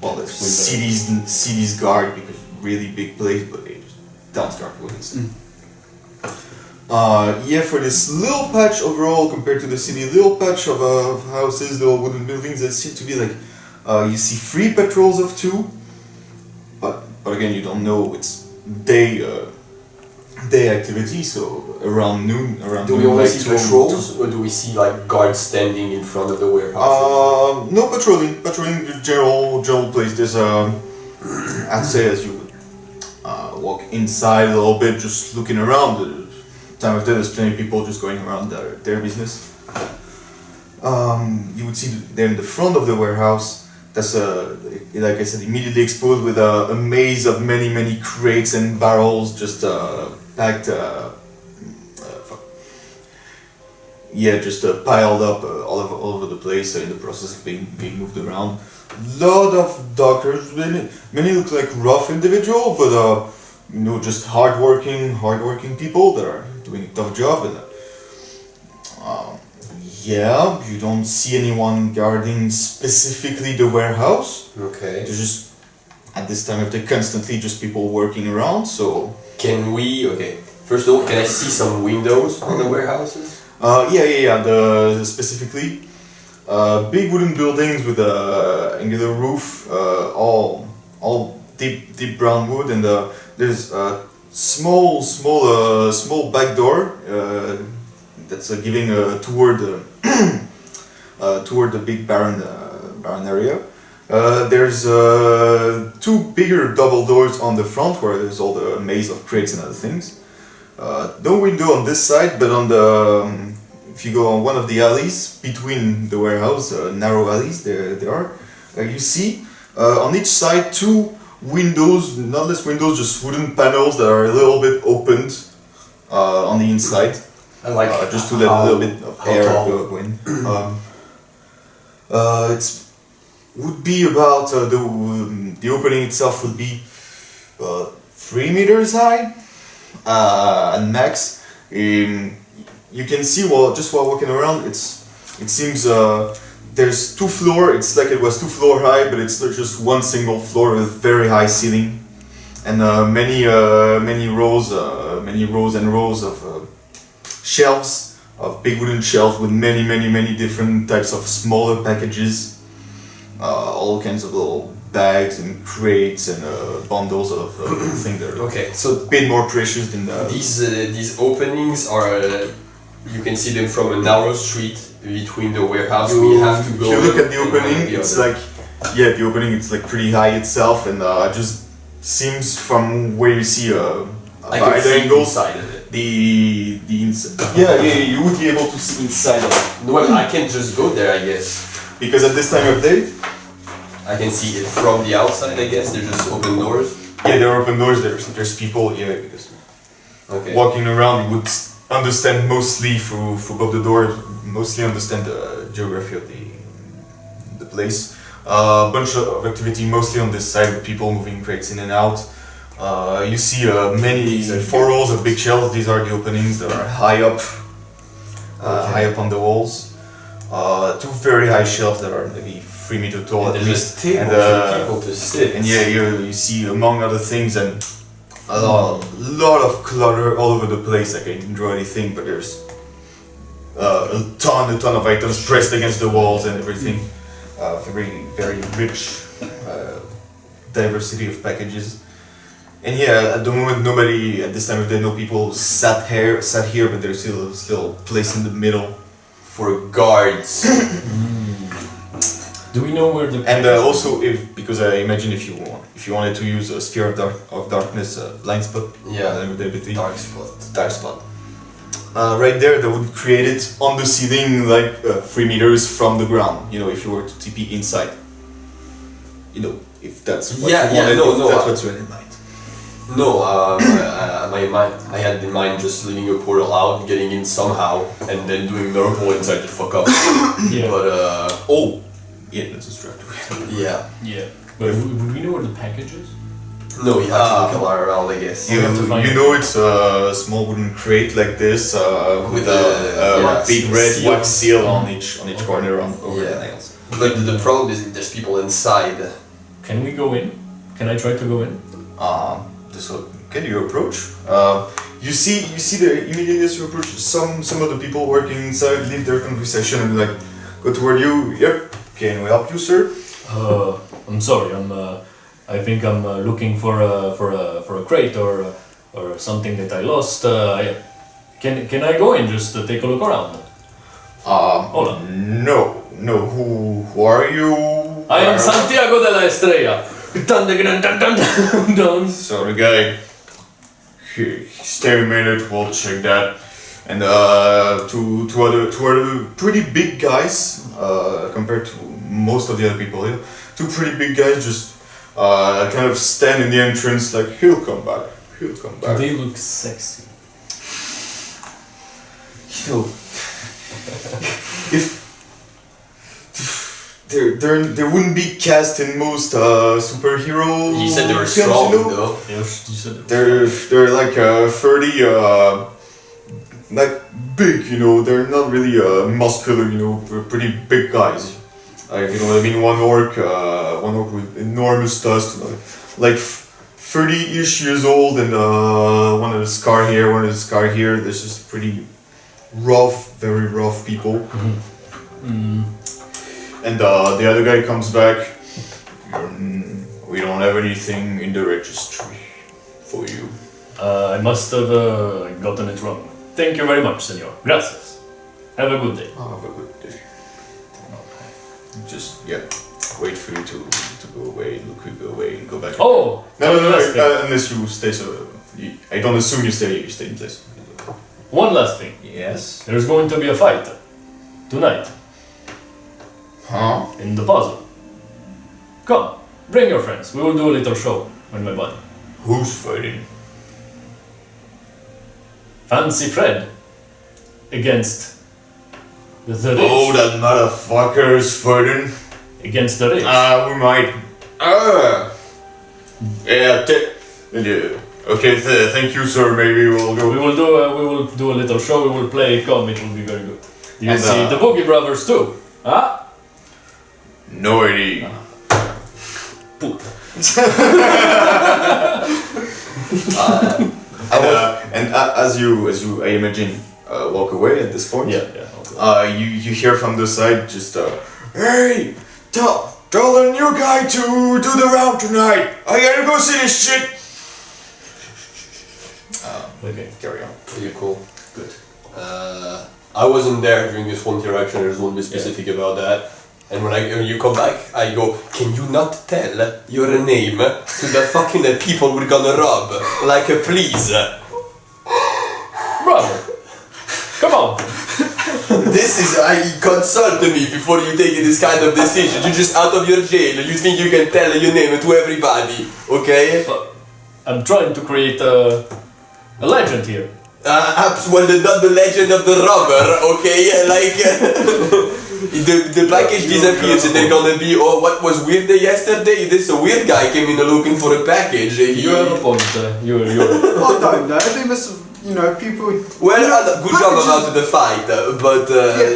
[SPEAKER 1] Well, it's city's guard because really big place, but they just Town's Guard wouldn't say. Yeah, for this little patch overall compared to the city, little patch of houses, little wooden buildings, that seem to be like. You see 3 patrols of 2, but again you don't know. It's day day activity, so around noon,
[SPEAKER 5] Do we only see patrols, or do we see like guards standing in front of the warehouse?
[SPEAKER 1] No patrolling. Patrolling the general place. There's I'd say as you would walk inside a little bit, just looking around. Time of day, there's plenty of people just going around their business. You would see there in the front of the warehouse. That's like I said, immediately exposed with a maze of many crates and barrels, just packed. Just piled up all over the place, in the process of being moved around. Lot of dockers. Many look like rough individual, but just hardworking people that are doing a tough job. And you don't see anyone guarding specifically the warehouse.
[SPEAKER 5] Okay.
[SPEAKER 1] There's just at this time of day constantly just people working around. So
[SPEAKER 5] can we? Okay. First of all, can I see some windows on the warehouses?
[SPEAKER 1] Specifically, big wooden buildings with a angular roof, all deep brown wood, and there's a small back door that's giving toward the big barren area. There's two bigger double doors on the front where there's all the maze of crates and other things. No window on this side, but on the if you go on one of the alleys between the warehouse, narrow alleys, there are. You see on each side two windows, not less windows, just wooden panels that are a little bit opened on the inside,
[SPEAKER 5] And like
[SPEAKER 1] just to let a little bit of air go in. Would be about the opening itself would be 3 meters high. And max, you can see just while walking around, it seems there's 2 floors. It's like it was 2 floors high, but it's not just one single floor with very high ceiling, and many rows and rows of shelves, of big wooden shelves with many different types of smaller packages, all kinds of little bags and crates and bundles of things that are
[SPEAKER 5] okay, so
[SPEAKER 1] a bit more precious than
[SPEAKER 5] these openings are you can see them from a narrow street between the warehouse. We have to go.
[SPEAKER 1] If you look at the opening, it's like the opening it's like pretty high itself, and just seems from where you see
[SPEAKER 5] I can see
[SPEAKER 1] angle
[SPEAKER 5] inside of it.
[SPEAKER 1] the inside. You would be able to see inside of it.
[SPEAKER 5] No, I can't just go there, I guess.
[SPEAKER 1] Because at this time of day,
[SPEAKER 5] I can see it from the outside, I guess. They're just open doors.
[SPEAKER 1] there are open doors. There's people. Because
[SPEAKER 5] Okay.
[SPEAKER 1] walking around, you would understand mostly through above the door. Mostly understand the geography of the place. A bunch of activity mostly on this side with people moving crates in and out. You see many 4 rows of big shelves. These are the openings that are high up on the walls. 2 very high shelves that are maybe 3 meters tall at
[SPEAKER 5] There's
[SPEAKER 1] least.
[SPEAKER 5] just tables for people to sit.
[SPEAKER 1] And you see among other things and a lot of clutter all over the place. I can't draw anything, but there's a ton of items pressed against the walls and everything. Very rich diversity of packages. And at the moment nobody at this time of day, no people sat here, but there's still a place in the middle
[SPEAKER 5] for guards.
[SPEAKER 4] Do we know where the
[SPEAKER 1] and also because I imagine if you wanted to use a sphere of darkness blind spot, dark spot, right there that would create it on the ceiling like 3 meters from the ground. If you were to TP inside, if that's what you wanted, that's what's in mind.
[SPEAKER 5] No, I had in mind just leaving a portal out, getting in somehow, and then doing miracle inside to fuck up. But
[SPEAKER 1] that's a structure.
[SPEAKER 5] Yeah.
[SPEAKER 4] But would we know where the package is?
[SPEAKER 5] No, you have to look around, I guess.
[SPEAKER 1] It's a small wooden crate like this with a big red wax seal on each corner over the nails.
[SPEAKER 5] But the problem is there's people inside.
[SPEAKER 4] Can we go in? Can I try to go in?
[SPEAKER 1] So can you approach? You see there immediately as you approach, some of the people working inside leave their conversation and go toward you. Yep. Can we help you, sir?
[SPEAKER 4] I'm sorry. I think I'm looking for a crate or or something that I lost, can I go in just to take a look around? Hold on.
[SPEAKER 1] No. Who are you?
[SPEAKER 4] I am Santiago de la Estrella. Dun, dun, dun, dun, dun, dun, dun.
[SPEAKER 1] So the guy, stay a minute, we'll check that. And two other pretty big guys compared to most of the other people here. Two pretty big guys just kind of stand in the entrance like he'll come back.
[SPEAKER 4] They look sexy.
[SPEAKER 1] You know, if there wouldn't be cast in most superhero.
[SPEAKER 5] You said they were
[SPEAKER 1] films,
[SPEAKER 5] strong,
[SPEAKER 1] you know?
[SPEAKER 5] though.
[SPEAKER 4] You said
[SPEAKER 1] They're like 30, like big, you know. They're not really muscular, you know. They're pretty big guys. Like, you know what I mean? One orc with enormous tusk, like 30-ish years old, and one of the scar here, one of the scar here. This is pretty rough, very rough people. And the other guy comes back. We don't have anything in the registry for you.
[SPEAKER 4] I must have gotten it wrong. Thank you very much, senor. Gracias. Have a good day.
[SPEAKER 1] Have a good day. Just wait for you to go away. Look, we go away and go back.
[SPEAKER 4] Oh!
[SPEAKER 1] No,
[SPEAKER 4] last thing.
[SPEAKER 1] unless you stay. I don't assume you stay in place.
[SPEAKER 4] One last thing.
[SPEAKER 1] Yes.
[SPEAKER 4] There's going to be a fight tonight
[SPEAKER 1] Huh?
[SPEAKER 4] in the puzzle. Come, bring your friends. We will do a little show with my buddy.
[SPEAKER 1] Who's fighting?
[SPEAKER 4] Fancy Fred against the rich.
[SPEAKER 1] Oh, that motherfucker is fighting.
[SPEAKER 4] Against the rich.
[SPEAKER 1] We might. Okay, thank you, sir. Maybe we'll go.
[SPEAKER 4] We will do a little show. We will play. Come, it will be very good. You
[SPEAKER 1] And,
[SPEAKER 4] see the Boogie Brothers too, huh?
[SPEAKER 1] No idea.
[SPEAKER 4] Poop.
[SPEAKER 1] As you, I imagine, walk away at this point.
[SPEAKER 4] Yeah. Okay.
[SPEAKER 1] You hear from the side just, hey, tell the new guy to do the round tonight. I gotta go see this shit.
[SPEAKER 4] Okay.
[SPEAKER 1] Carry on.
[SPEAKER 5] Pretty cool. Good. I wasn't there during this whole interaction. I just won't be specific about that. And when you come back, I go, can you not tell your name to the fucking people we're gonna rob? Like, please.
[SPEAKER 4] Bravo. Come on.
[SPEAKER 5] This is, consult me before you take this kind of decision. You're just out of your jail. You think you can tell your name to everybody, okay?
[SPEAKER 4] I'm trying to create a legend here.
[SPEAKER 5] Well, not the legend of the robber, okay? Like, the package disappears and they're gonna be, oh, what was weird yesterday? This weird guy came in looking for a package.
[SPEAKER 4] You have a point. You're
[SPEAKER 6] I don't know. They must have, people.
[SPEAKER 5] Well, good job about the fight, but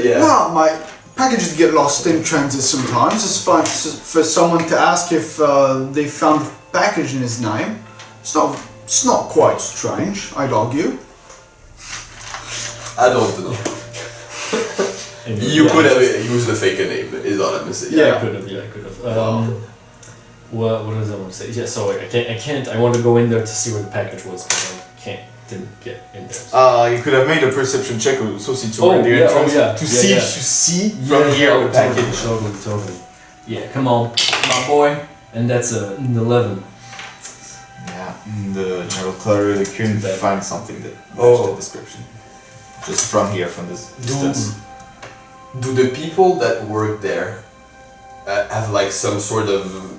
[SPEAKER 5] yeah.
[SPEAKER 6] No, mate. Packages get lost in transit sometimes. It's fine for someone to ask if they found a package in his name. It's not quite strange, I'd argue.
[SPEAKER 5] I don't know. You could have used a fake name, is all I'm saying.
[SPEAKER 4] Yeah, I could have. What does I want to say? Yeah, so I can't. I want to go in there to see where the package was, but didn't get in there.
[SPEAKER 1] You could have made a perception check also since you
[SPEAKER 4] Oh,
[SPEAKER 1] were in the
[SPEAKER 4] yeah,
[SPEAKER 1] entrance
[SPEAKER 4] oh, yeah,
[SPEAKER 1] to
[SPEAKER 4] yeah,
[SPEAKER 1] see
[SPEAKER 4] yeah.
[SPEAKER 1] if you see from here the package.
[SPEAKER 4] Totally. Yeah, come on, my boy. And that's an 11.
[SPEAKER 1] Yeah, the general clerk couldn't
[SPEAKER 4] Bad.
[SPEAKER 1] find something that matched the description. Just from here, from this distance.
[SPEAKER 5] Do the people that work there have like some sort of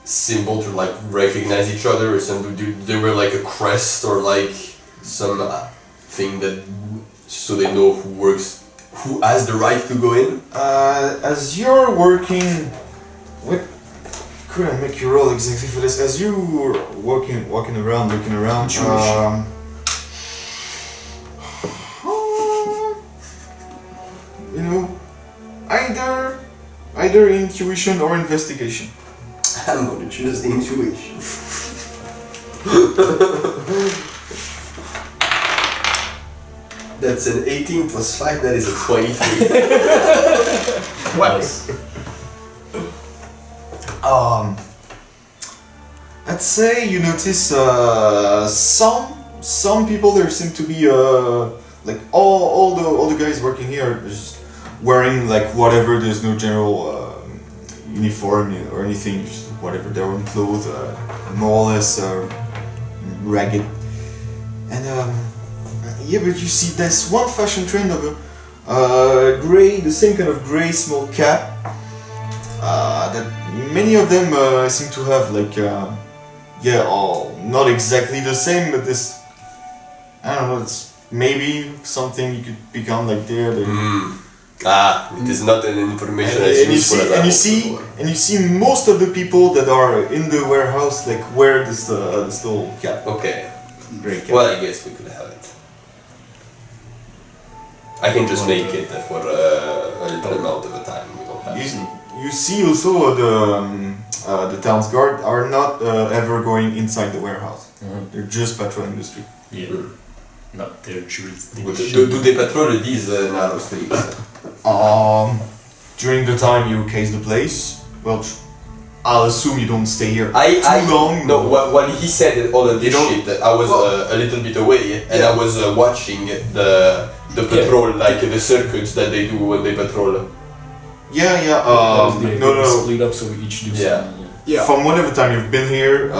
[SPEAKER 5] symbol to like recognize each other, or some? Do they wear like a crest or like some thing that so they know who has the right to go in?
[SPEAKER 1] As you're working, what could I make you roll exactly for this? As you were walking around, looking around, either intuition or investigation.
[SPEAKER 5] I'm gonna choose intuition. That's an 18 plus 5, that is a 23.
[SPEAKER 4] Nice.
[SPEAKER 1] I'd say you notice some people there seem to be like all the guys working here are just wearing like whatever. There's no general uniform or anything. Just whatever their own clothes, more or less ragged. And yeah, but you see there's one fashion trend of a gray, the same kind of gray small cap. That many of them seem to have like. Yeah, all not exactly the same, but this, I don't know, it's maybe something you could become like there.
[SPEAKER 5] It is not an information
[SPEAKER 1] and you see most of the people that are in the warehouse like wear this little cap.
[SPEAKER 5] Okay.
[SPEAKER 1] Gray cap.
[SPEAKER 5] Well, I guess we could have it. I can just make it for a little amount of a time. We don't have to.
[SPEAKER 1] You see also the town's guard are not ever going inside the warehouse. They're just patrolling the street.
[SPEAKER 4] Yeah. Not their jurisdiction.
[SPEAKER 5] But do they patrol these narrow streets?
[SPEAKER 1] During the time you case the place, well, I'll assume you don't stay here too long.
[SPEAKER 5] No, when he said all of this shit, I was a little bit away and I was watching the patrol, like the circuits that they do when they patrol.
[SPEAKER 1] No.
[SPEAKER 3] Split up so we each do something.
[SPEAKER 6] Yeah.
[SPEAKER 1] From whatever time you've been here,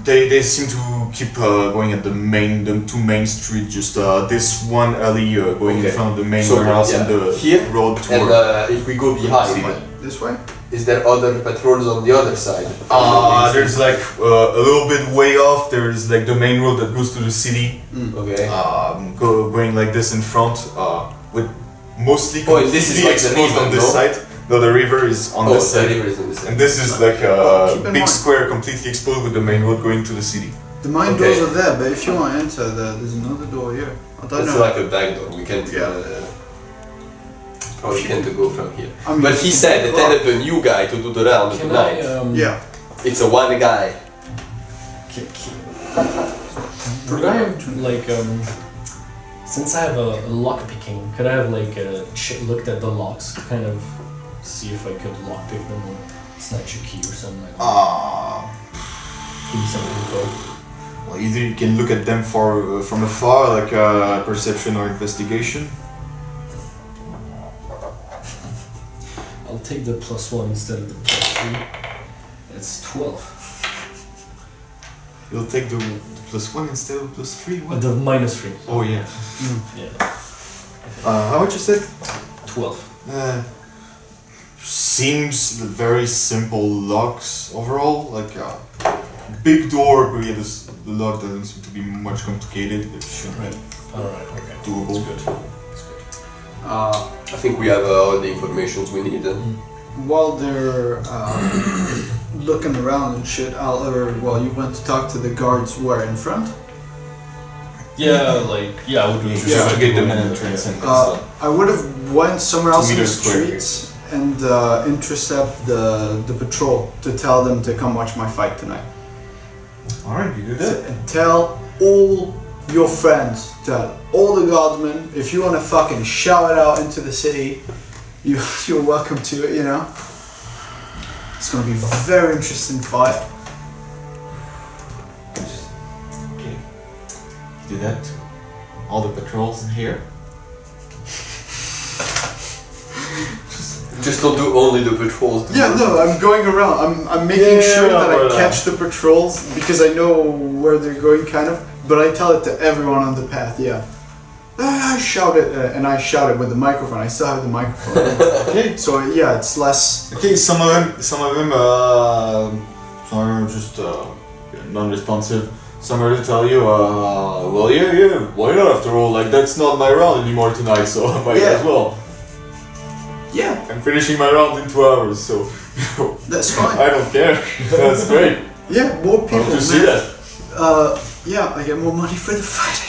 [SPEAKER 1] they seem to keep going at the two main street, just this one alley going in front of the main warehouse and the road tour.
[SPEAKER 5] And if we go behind,
[SPEAKER 6] This way?
[SPEAKER 5] is there other patrols on the other side?
[SPEAKER 1] There's like a little bit way off. There's like the main road that goes to the city.
[SPEAKER 5] Okay.
[SPEAKER 1] Going like this in front, with mostly
[SPEAKER 5] this is
[SPEAKER 1] completely
[SPEAKER 5] like the
[SPEAKER 1] exposed
[SPEAKER 5] river,
[SPEAKER 1] on this
[SPEAKER 5] no?
[SPEAKER 1] side. No, the river is on this
[SPEAKER 5] the
[SPEAKER 1] side.
[SPEAKER 5] river is on this side.
[SPEAKER 1] And this is like
[SPEAKER 6] keep
[SPEAKER 1] a
[SPEAKER 6] in
[SPEAKER 1] big
[SPEAKER 6] mind.
[SPEAKER 1] square completely exposed with the main road going to the city.
[SPEAKER 6] The mine doors are there, but if you want to enter, there's another door here. I don't
[SPEAKER 5] It's
[SPEAKER 6] know.
[SPEAKER 5] like a back door. We can't. Probably can't go from here.
[SPEAKER 6] I mean,
[SPEAKER 5] But he said tell the new guy to do the round
[SPEAKER 3] Can
[SPEAKER 5] tonight.
[SPEAKER 6] yeah.
[SPEAKER 5] It's a one guy.
[SPEAKER 3] Could I have like since I have a lock picking, could I have like looked at the locks, kind of see if I could lock pick them or snatch a key or something like that? Give me some info.
[SPEAKER 1] Well, either you can look at them from afar, like perception or investigation.
[SPEAKER 3] I'll take the +1 instead of the +3. It's 12.
[SPEAKER 1] You'll take the +1 instead of +3. What?
[SPEAKER 3] The -3.
[SPEAKER 1] Oh yeah.
[SPEAKER 3] Yeah.
[SPEAKER 1] How much you said?
[SPEAKER 3] 12.
[SPEAKER 1] Seems very simple locks overall. Like big door, but yeah, the lock doesn't seem to be much complicated. It should be
[SPEAKER 3] Alright, okay.
[SPEAKER 1] doable.
[SPEAKER 3] That's good. That's good.
[SPEAKER 5] I think we have all the informations we need.
[SPEAKER 6] While they're looking around and shit, you went to talk to the guards where in front?
[SPEAKER 4] Yeah, I would do it.
[SPEAKER 1] Just to get them an entrance and stuff.
[SPEAKER 6] I would have went somewhere else in the
[SPEAKER 1] 2 meters square.
[SPEAKER 6] streets and intercept the patrol to tell them to come watch my fight tonight.
[SPEAKER 1] Alright, you do that.
[SPEAKER 6] And tell all your friends, tell all the guardsmen, if you want to fucking shout it out into the city, you're welcome to it, you know? It's gonna be a very interesting fight.
[SPEAKER 1] Okay. You do that to all the patrols in here.
[SPEAKER 5] Just don't do only the patrols.
[SPEAKER 6] Yeah, no, I'm going around. I'm making sure that I catch the patrols because I know where they're going, kind of. But I tell it to everyone on the path. Yeah, I shout it, and I shout it with the microphone. I still have the microphone.
[SPEAKER 1] Okay.
[SPEAKER 6] So yeah, it's less.
[SPEAKER 1] Okay, some of them are just non-responsive. Some are to tell you, well, yeah, why not? After all, like that's not my round anymore tonight, so I might as well.
[SPEAKER 6] Yeah,
[SPEAKER 1] I'm finishing my round in 2 hours, so
[SPEAKER 6] that's fine.
[SPEAKER 1] I don't care. That's great.
[SPEAKER 6] Yeah, more people.
[SPEAKER 1] Hope to see that.
[SPEAKER 6] Yeah, I get more money for the fight.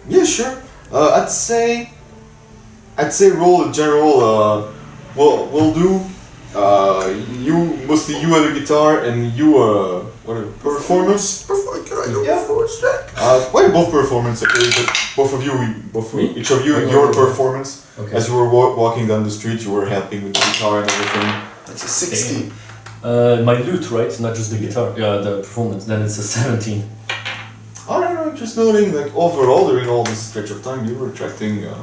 [SPEAKER 1] Yeah, sure. I'd say roll a general. We'll do. Mostly you have a guitar and you what are performance?
[SPEAKER 6] Can I do
[SPEAKER 1] Yeah.
[SPEAKER 6] performance check?
[SPEAKER 1] Well, both performance, okay, but each of you, your performance.
[SPEAKER 3] Okay.
[SPEAKER 1] As you were walking down the street, you were helping with the guitar and everything.
[SPEAKER 6] That's a 16.
[SPEAKER 3] My lute, right? Not just the guitar. Yeah, the performance. Then it's a 17.
[SPEAKER 1] I don't know, just noting, like, overall, during all this stretch of time, you were attracting a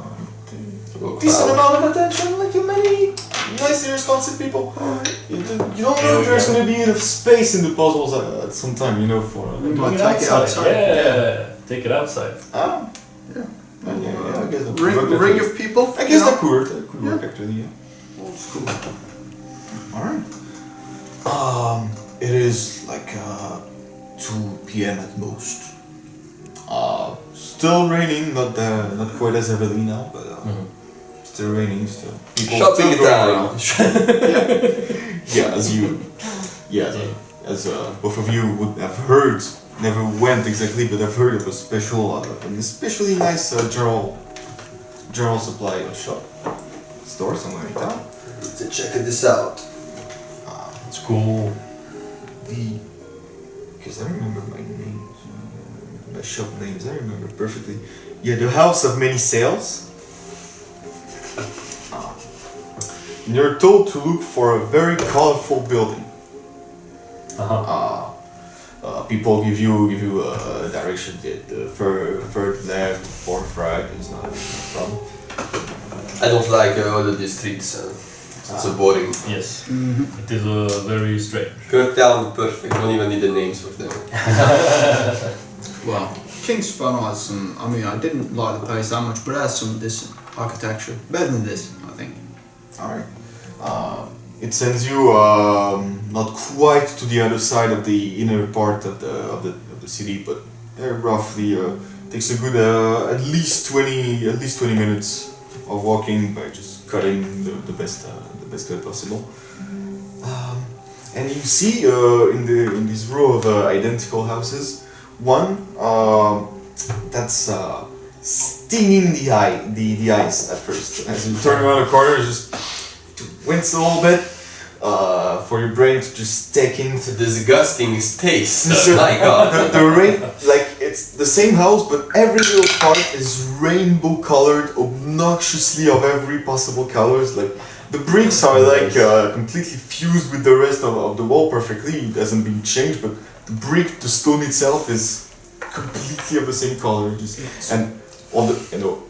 [SPEAKER 1] decent amount of attention, like, you many nicely responsive people. You don't know if there's going to be enough space in the puzzles at some time, you know, for...
[SPEAKER 6] We might
[SPEAKER 3] Doing
[SPEAKER 6] take it outside.
[SPEAKER 3] Yeah. Take it outside.
[SPEAKER 1] Yeah, I guess that
[SPEAKER 6] Ring of people?
[SPEAKER 1] I guess
[SPEAKER 6] you
[SPEAKER 1] that
[SPEAKER 6] know?
[SPEAKER 1] could work actually, yeah.
[SPEAKER 6] Old school.
[SPEAKER 1] Alright. It is like 2 p.m. at most. Still raining, not quite as heavily now, but still raining. Still people
[SPEAKER 5] Shopping
[SPEAKER 1] still going
[SPEAKER 5] time.
[SPEAKER 1] around. Yeah, as both of you would have heard, never went exactly, but I've heard of a special, an especially nice general supply shop store somewhere in town.
[SPEAKER 2] Let's check this out.
[SPEAKER 3] It's cool.
[SPEAKER 1] Because I remember my names, my shop names, I remember perfectly. Yeah, the House of Many Sales. And you're told to look for a very colorful building. People give you direction. Third left, fourth right. It's not a problem.
[SPEAKER 5] I don't like all of these streets. It's so boring.
[SPEAKER 3] Yes. It is very strange.
[SPEAKER 5] Kirktown, perfect. Don't even need the names for them.
[SPEAKER 6] Well, King's Funnel has some, I mean, I didn't like the place that much, but it has some decent architecture. Better than this, I think.
[SPEAKER 1] Alright. It sends you not quite to the other side of the inner part of the city, but roughly takes a good at least 20 minutes of walking by just cutting the best cut possible. And you see in this row of identical houses, one that's stinging the eyes at first. As you turn around the corner, just to wince a little bit for your brain to just take in.
[SPEAKER 5] It's a disgusting taste.
[SPEAKER 1] So,
[SPEAKER 5] My God.
[SPEAKER 1] the rain, like it's the same house, but every little part is rainbow colored, obnoxiously of every possible colors. Like the bricks are like completely fused with the rest of the wall perfectly. It hasn't been changed, but the brick, the stone itself is completely of the same color. And all the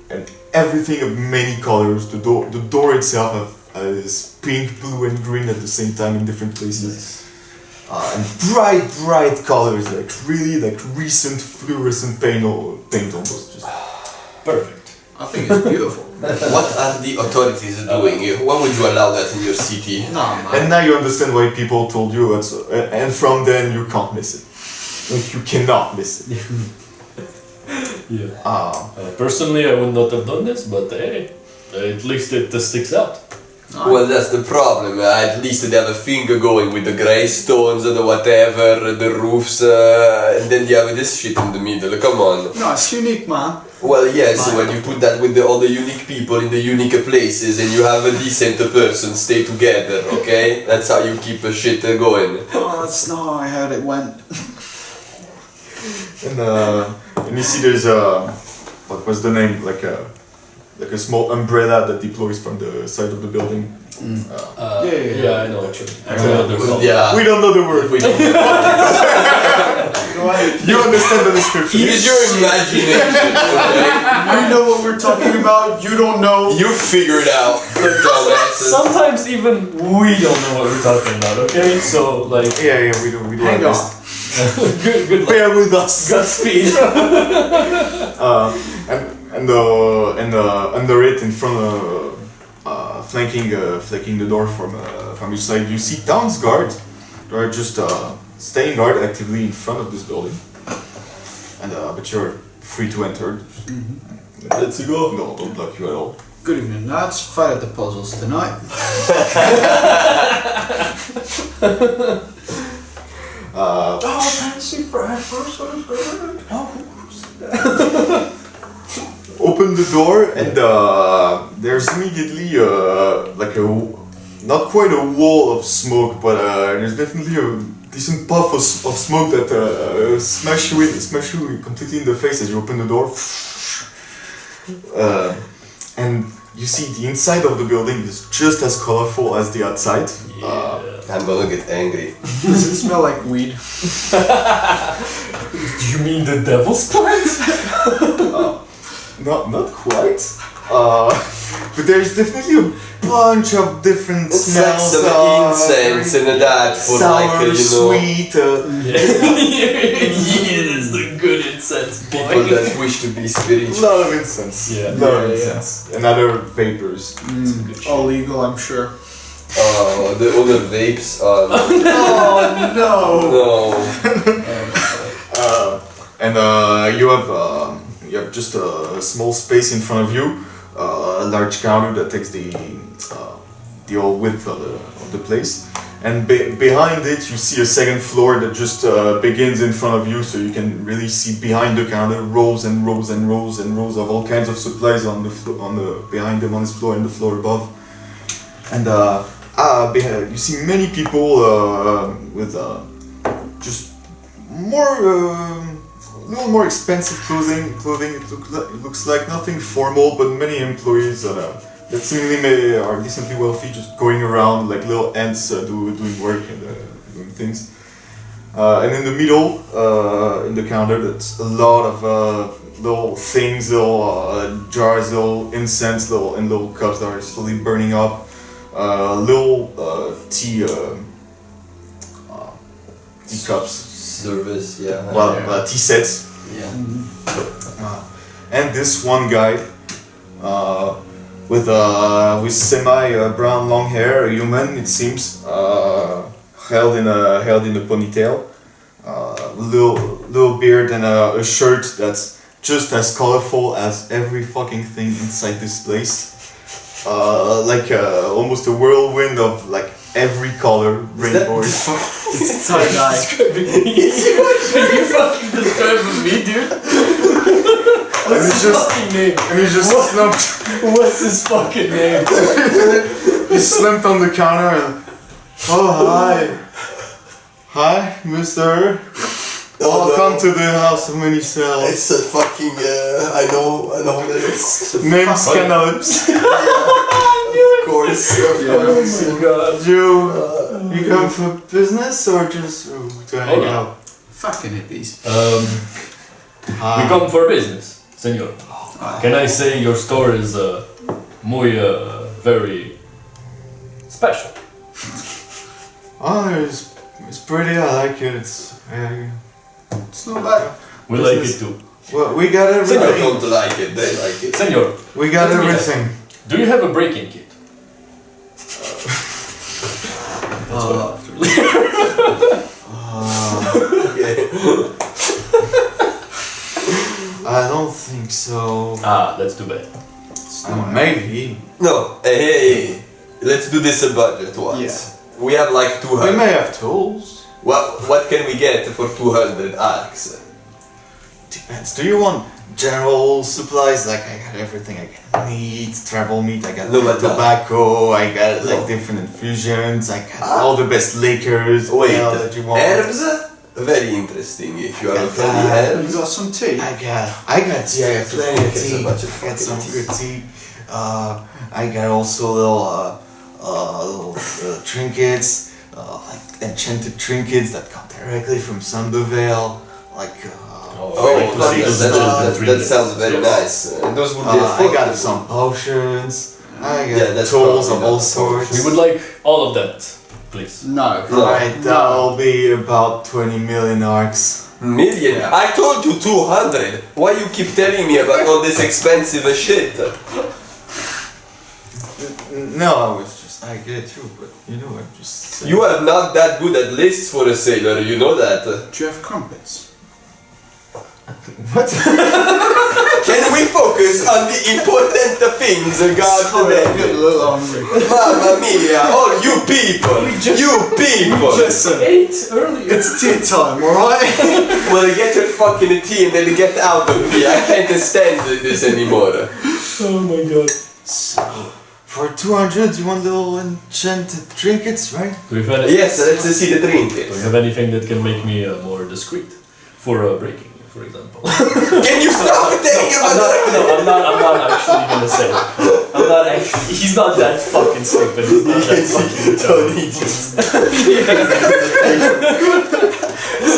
[SPEAKER 1] and everything of many colors. The door itself is pink, blue, and green at the same time in different places. And bright colors, like really like recent fluorescent paint almost. Just
[SPEAKER 3] Perfect.
[SPEAKER 6] I think it's beautiful.
[SPEAKER 5] What are the authorities doing here? Why would you allow that in your city?
[SPEAKER 6] No,
[SPEAKER 1] and
[SPEAKER 6] man.
[SPEAKER 1] now you understand why people told you, and from then you can't miss it. Like you cannot miss it.
[SPEAKER 3] Yeah. Personally, I would not have done this, but hey, at least it sticks out.
[SPEAKER 5] Well, that's the problem. At least they have a finger going with the grey stones and the whatever, the roofs, and then you have this shit in the middle. Come on.
[SPEAKER 6] No, it's unique, man.
[SPEAKER 5] Well, yes, when you put that with all the unique people in the unique places and you have a decent person stay together, okay? That's how you keep a shit going.
[SPEAKER 6] Oh, that's not how I heard it went.
[SPEAKER 1] And you see there's what was the name, like a small umbrella that deploys from the side of the building.
[SPEAKER 3] Yeah, I know what you mean. I know what they're called.
[SPEAKER 5] Yeah.
[SPEAKER 1] We don't know the word.
[SPEAKER 5] We don't
[SPEAKER 1] You understand the description.
[SPEAKER 5] Use your imagination, okay?
[SPEAKER 6] We know what we're talking about, you don't know.
[SPEAKER 5] You figure it out, dumbasses.
[SPEAKER 3] Sometimes even we don't know what we're talking about, okay? So, like,
[SPEAKER 1] Yeah, we do.
[SPEAKER 6] Hang
[SPEAKER 1] our
[SPEAKER 6] on.
[SPEAKER 1] best.
[SPEAKER 3] good luck.
[SPEAKER 1] Bear with us.
[SPEAKER 3] Godspeed.
[SPEAKER 1] And under it, in front of flanking the door from each side, you see town's guard. They are just staying guard actively in front of this building. And but you're free to enter.
[SPEAKER 5] Let's go.
[SPEAKER 1] No, don't block you at all.
[SPEAKER 6] Good evening, lads. Fight at the puzzles tonight.
[SPEAKER 1] Fancy Open the door and there's immediately like not quite a wall of smoke, but there's definitely a decent puff of smoke that smash you completely in the face as you open the door. And you see the inside of the building is just as colorful as the outside.
[SPEAKER 2] I'm gonna get angry.
[SPEAKER 6] Does it smell like weed?
[SPEAKER 3] You mean the devil's plant?
[SPEAKER 1] Not quite. But there's definitely a bunch of different
[SPEAKER 2] It's like
[SPEAKER 1] smells.
[SPEAKER 2] some incense and that for
[SPEAKER 1] sour,
[SPEAKER 2] like
[SPEAKER 1] sweet.
[SPEAKER 4] That's the good incense,
[SPEAKER 2] people that wish to be spiritual.
[SPEAKER 1] Lot of incense.
[SPEAKER 3] Yeah.
[SPEAKER 1] Lot of
[SPEAKER 6] Yeah,
[SPEAKER 1] incense. And other vapors.
[SPEAKER 6] All legal, I'm sure.
[SPEAKER 2] Oh, the other vapes are.
[SPEAKER 6] Oh no!
[SPEAKER 2] No.
[SPEAKER 1] And you have just a small space in front of you, a large counter that takes the whole width of the place. And behind it, you see a second floor that just begins in front of you, so you can really see behind the counter rows and rows and rows and rows of all kinds of supplies on the behind them on this floor and the floor above. And you see many people with just a little more expensive clothing. It looks like nothing formal, but many employees that seemingly are decently wealthy, just going around like little ants doing work and doing things. And in the middle, in the counter, that's a lot of little things, little jars, little incense, little cups that are slowly burning up. Little teacups.
[SPEAKER 2] Service, yeah.
[SPEAKER 1] Well, tea sets.
[SPEAKER 2] Yeah.
[SPEAKER 1] And this one guy with semi brown long hair, a human it seems, held in a ponytail, little beard and a shirt that's just as colorful as every fucking thing inside this place. Like almost a whirlwind of like every color, rainbow.
[SPEAKER 6] It's tie-dye.
[SPEAKER 3] You fucking describing me, dude?
[SPEAKER 1] And
[SPEAKER 3] What's his fucking name?
[SPEAKER 1] And he just slumped.
[SPEAKER 3] What's his fucking name?
[SPEAKER 1] He slumped on the counter and, hi, mister. Welcome to the house of many cells.
[SPEAKER 2] It's a fucking, I know this.
[SPEAKER 1] Name Scandalus.
[SPEAKER 2] Of course.
[SPEAKER 3] Oh my god.
[SPEAKER 1] You come for business or just to hang out?
[SPEAKER 6] Fucking hippies.
[SPEAKER 4] We come for business, senor. Can I say your store is very special?
[SPEAKER 1] Oh, it's pretty. I like it. It's
[SPEAKER 6] not bad.
[SPEAKER 4] We like it too.
[SPEAKER 1] Well, we got
[SPEAKER 2] I
[SPEAKER 1] everything.
[SPEAKER 2] don't like it, they like it.
[SPEAKER 4] Senor,
[SPEAKER 1] We got
[SPEAKER 4] Let me
[SPEAKER 1] everything.
[SPEAKER 4] do you have a break-in kit?
[SPEAKER 1] I don't think so.
[SPEAKER 4] Ah, that's too bad.
[SPEAKER 1] Maybe.
[SPEAKER 2] No, hey, let's do this a budget once.
[SPEAKER 6] Yeah.
[SPEAKER 2] We have like
[SPEAKER 1] We
[SPEAKER 2] 200.
[SPEAKER 1] may have tools.
[SPEAKER 2] What can we get for 200 arcs?
[SPEAKER 1] Depends. Do you want general supplies? Like I got everything. I got meat, travel meat. I got
[SPEAKER 2] No, but
[SPEAKER 1] tobacco. I got like
[SPEAKER 2] No.
[SPEAKER 1] different infusions. I got all the best liquors.
[SPEAKER 2] Wait,
[SPEAKER 1] oil that you want.
[SPEAKER 2] herbs? Very interesting if you have
[SPEAKER 1] Yeah,
[SPEAKER 2] any
[SPEAKER 6] You
[SPEAKER 2] herbs.
[SPEAKER 6] got some tea?
[SPEAKER 1] I got tea. I got plenty of
[SPEAKER 2] It's a
[SPEAKER 1] tea.
[SPEAKER 2] bunch of
[SPEAKER 1] I got
[SPEAKER 2] fucking
[SPEAKER 1] some
[SPEAKER 2] tea.
[SPEAKER 1] good tea. I got also little trinkets, like enchanted trinkets that come directly from Sundervale, like.
[SPEAKER 2] Oh,
[SPEAKER 4] Like to see
[SPEAKER 2] that,
[SPEAKER 4] the legend
[SPEAKER 2] that sounds very nice. And those would be
[SPEAKER 1] I got
[SPEAKER 2] affordable.
[SPEAKER 1] some potions. I got
[SPEAKER 2] Yeah, that's
[SPEAKER 1] tools
[SPEAKER 2] probably
[SPEAKER 1] of
[SPEAKER 2] not
[SPEAKER 1] all
[SPEAKER 2] the
[SPEAKER 1] sorts.
[SPEAKER 4] We would like all of that, please.
[SPEAKER 6] No.
[SPEAKER 1] Alright, that'll be about 20 million arcs.
[SPEAKER 2] Million? I told you 200. Why you keep telling me about all this expensive shit?
[SPEAKER 1] No, I get it too, but you know, I'm just saying.
[SPEAKER 2] You are not that good at lists for a sailor, you know that.
[SPEAKER 6] Do you have crumpets?
[SPEAKER 1] What?
[SPEAKER 2] Can we focus on the important things, God
[SPEAKER 6] Sorry, I'm getting a
[SPEAKER 2] damn?
[SPEAKER 6] little hungry.
[SPEAKER 2] Mamma mia, all you people! You people!
[SPEAKER 6] Listen,
[SPEAKER 3] Ate earlier.
[SPEAKER 6] it's tea time, alright?
[SPEAKER 2] Well, get your fucking tea and then get out of here. I can't stand this anymore.
[SPEAKER 3] Oh my god.
[SPEAKER 1] So, For 200, you want little enchanted trinkets, right?
[SPEAKER 4] Do you have any,
[SPEAKER 5] Yes, let's see the
[SPEAKER 4] do you
[SPEAKER 5] trinkets.
[SPEAKER 4] have anything that can make me more discreet? For breaking, for example.
[SPEAKER 5] Can you stop telling
[SPEAKER 4] I'm
[SPEAKER 5] about
[SPEAKER 4] not actually gonna say it. I'm not actually. He's not that fucking stupid. He's not that fucking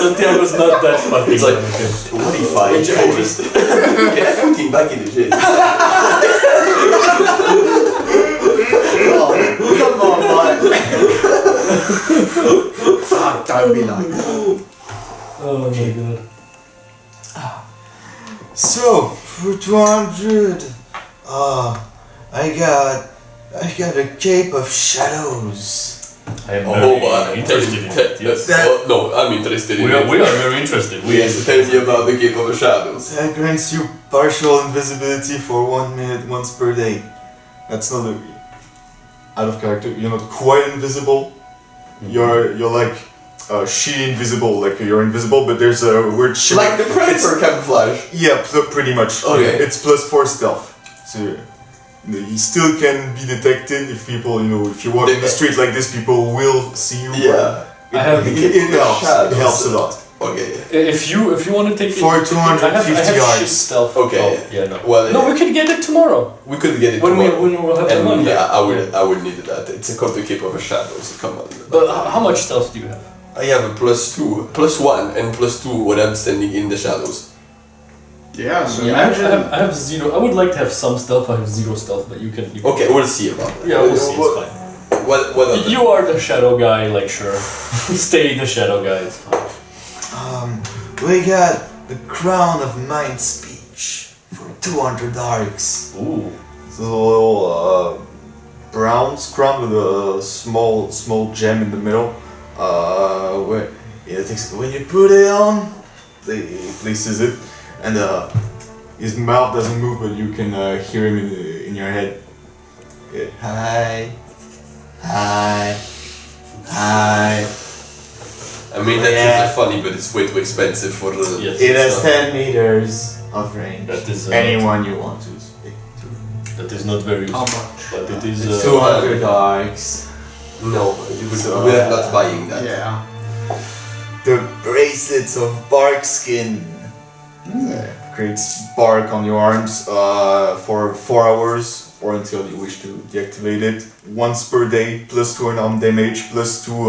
[SPEAKER 4] Santiago's not that fucking.
[SPEAKER 5] It's like,
[SPEAKER 4] dumb,
[SPEAKER 5] 25 tourists. Get 15 back in the jail.
[SPEAKER 6] Come on, man. Don't be like that.
[SPEAKER 4] Oh my god.
[SPEAKER 1] So, for 200, I got a cape of shadows.
[SPEAKER 4] I am very
[SPEAKER 5] I'm
[SPEAKER 4] interested in that. Yes.
[SPEAKER 5] No, I'm interested in
[SPEAKER 4] We
[SPEAKER 5] it.
[SPEAKER 4] are very interested. We
[SPEAKER 5] Yes, tell me about the Cape of the Shadows.
[SPEAKER 1] That grants you partial invisibility for 1 minute once per day. That's not out of character. You're not quite invisible. You're like she invisible. Like you're invisible, but there's a weird shimmer.
[SPEAKER 5] Like the Predator camouflage.
[SPEAKER 1] Yeah, pretty much.
[SPEAKER 5] Okay.
[SPEAKER 1] It's +4 stealth. So you still can be detected if people, if you walk in the street like this, people will see you.
[SPEAKER 5] Yeah.
[SPEAKER 1] It,
[SPEAKER 4] I have-
[SPEAKER 1] it helps.
[SPEAKER 5] Shadows.
[SPEAKER 1] It helps a lot.
[SPEAKER 5] Okay.
[SPEAKER 4] If you want to take
[SPEAKER 1] For
[SPEAKER 4] it,
[SPEAKER 1] 250
[SPEAKER 4] I have
[SPEAKER 1] yards.
[SPEAKER 4] shit stealth.
[SPEAKER 5] Okay.
[SPEAKER 4] Oh, yeah, no.
[SPEAKER 5] Well,
[SPEAKER 4] No, we could get it tomorrow.
[SPEAKER 5] we could get it
[SPEAKER 4] When
[SPEAKER 5] tomorrow.
[SPEAKER 4] we'll have the
[SPEAKER 5] And
[SPEAKER 4] money.
[SPEAKER 5] yeah, I would need that. It's called the Cape of the Shadows. Come on.
[SPEAKER 4] But how much stealth do you have?
[SPEAKER 5] I have a +2, +1, and +2 when I'm standing in the shadows.
[SPEAKER 6] Yeah, so
[SPEAKER 4] Yeah,
[SPEAKER 6] imagine.
[SPEAKER 4] I have 0. I would like to have some stealth. I have 0 stealth, but you can.
[SPEAKER 5] Okay, we'll see about that.
[SPEAKER 4] Yeah, we'll see. It's fine.
[SPEAKER 5] What other?
[SPEAKER 4] You are the shadow guy, like sure. Stay the shadow guy. It's fine.
[SPEAKER 1] We got the Crown of Mind Speech for 200 arcs.
[SPEAKER 4] Ooh.
[SPEAKER 1] It's a little brown crown with a small gem in the middle. When you put it on, he places it, and his mouth doesn't move, but you can hear him in your head. Yeah. Hi.
[SPEAKER 5] I mean, that
[SPEAKER 1] Yeah.
[SPEAKER 5] is funny, but it's way too expensive for.
[SPEAKER 4] Yes.
[SPEAKER 1] It has
[SPEAKER 5] So-
[SPEAKER 1] 10 meters of range.
[SPEAKER 4] That is
[SPEAKER 1] Anyone you want to speak to.
[SPEAKER 4] That is not very
[SPEAKER 6] How
[SPEAKER 4] useful,
[SPEAKER 6] much?
[SPEAKER 4] but it is.
[SPEAKER 1] 200 arcs.
[SPEAKER 5] No, we're not buying that.
[SPEAKER 6] Yeah.
[SPEAKER 1] The bracelets of bark skin. Creates bark on your arms for 4 hours or until you wish to deactivate it. Once per day, +2 unarmed damage, +2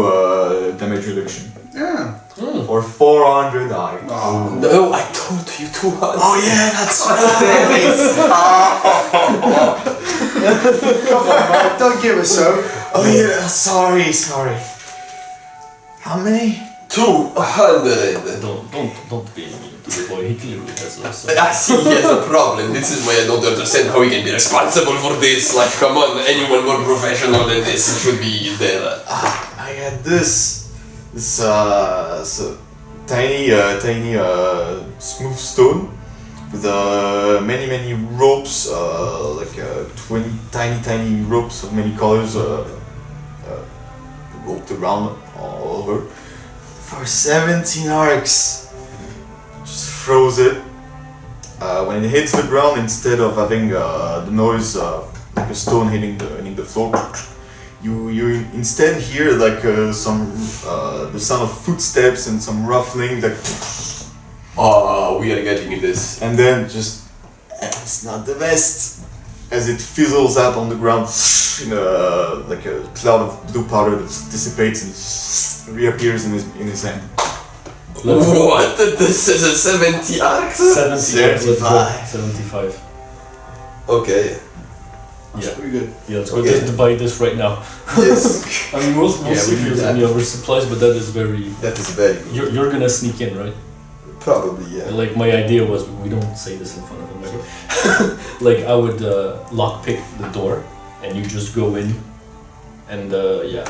[SPEAKER 1] damage reduction.
[SPEAKER 6] Yeah.
[SPEAKER 1] For 400 arcs.
[SPEAKER 6] Oh.
[SPEAKER 5] No, I told you 200.
[SPEAKER 1] Oh yeah, that's right.
[SPEAKER 6] Come on, man. Don't give us so.
[SPEAKER 1] Oh yeah, sorry. How many?
[SPEAKER 5] 200.
[SPEAKER 4] Don't be mean to the boy. He clearly has also.
[SPEAKER 5] I see he has a problem. This is why I don't understand how he can be responsible for this. Like, come on, anyone more professional than this should be there.
[SPEAKER 1] I had this tiny smooth stone with many ropes, like 20 tiny ropes of many colors roped around all over. For 17 arcs, just throws it. When it hits the ground, instead of having the noise like a stone hitting the floor, you instead hear like the sound of footsteps and some ruffling, like,
[SPEAKER 5] Oh, we are getting this.
[SPEAKER 1] and then just it's not the best as it fizzles out on the ground in like a cloud of blue powder that dissipates and reappears in his hand.
[SPEAKER 4] Let's go.
[SPEAKER 5] What? This is a 70 arcs?
[SPEAKER 1] 75.
[SPEAKER 4] 75.
[SPEAKER 5] Okay.
[SPEAKER 4] Yeah.
[SPEAKER 6] Pretty good.
[SPEAKER 4] Yeah, let's go
[SPEAKER 5] Okay.
[SPEAKER 4] just buy this right now.
[SPEAKER 5] Yes.
[SPEAKER 4] I mean, we'll
[SPEAKER 5] Yeah,
[SPEAKER 4] see
[SPEAKER 5] we
[SPEAKER 4] if
[SPEAKER 5] do
[SPEAKER 4] there's
[SPEAKER 5] that.
[SPEAKER 4] any other supplies, but that is very.
[SPEAKER 5] That is very good.
[SPEAKER 4] You're gonna sneak in, right?
[SPEAKER 5] Probably, yeah.
[SPEAKER 4] Like my idea was, we don't say this in front of him. Like I would lockpick the door, and you just go in, and yeah,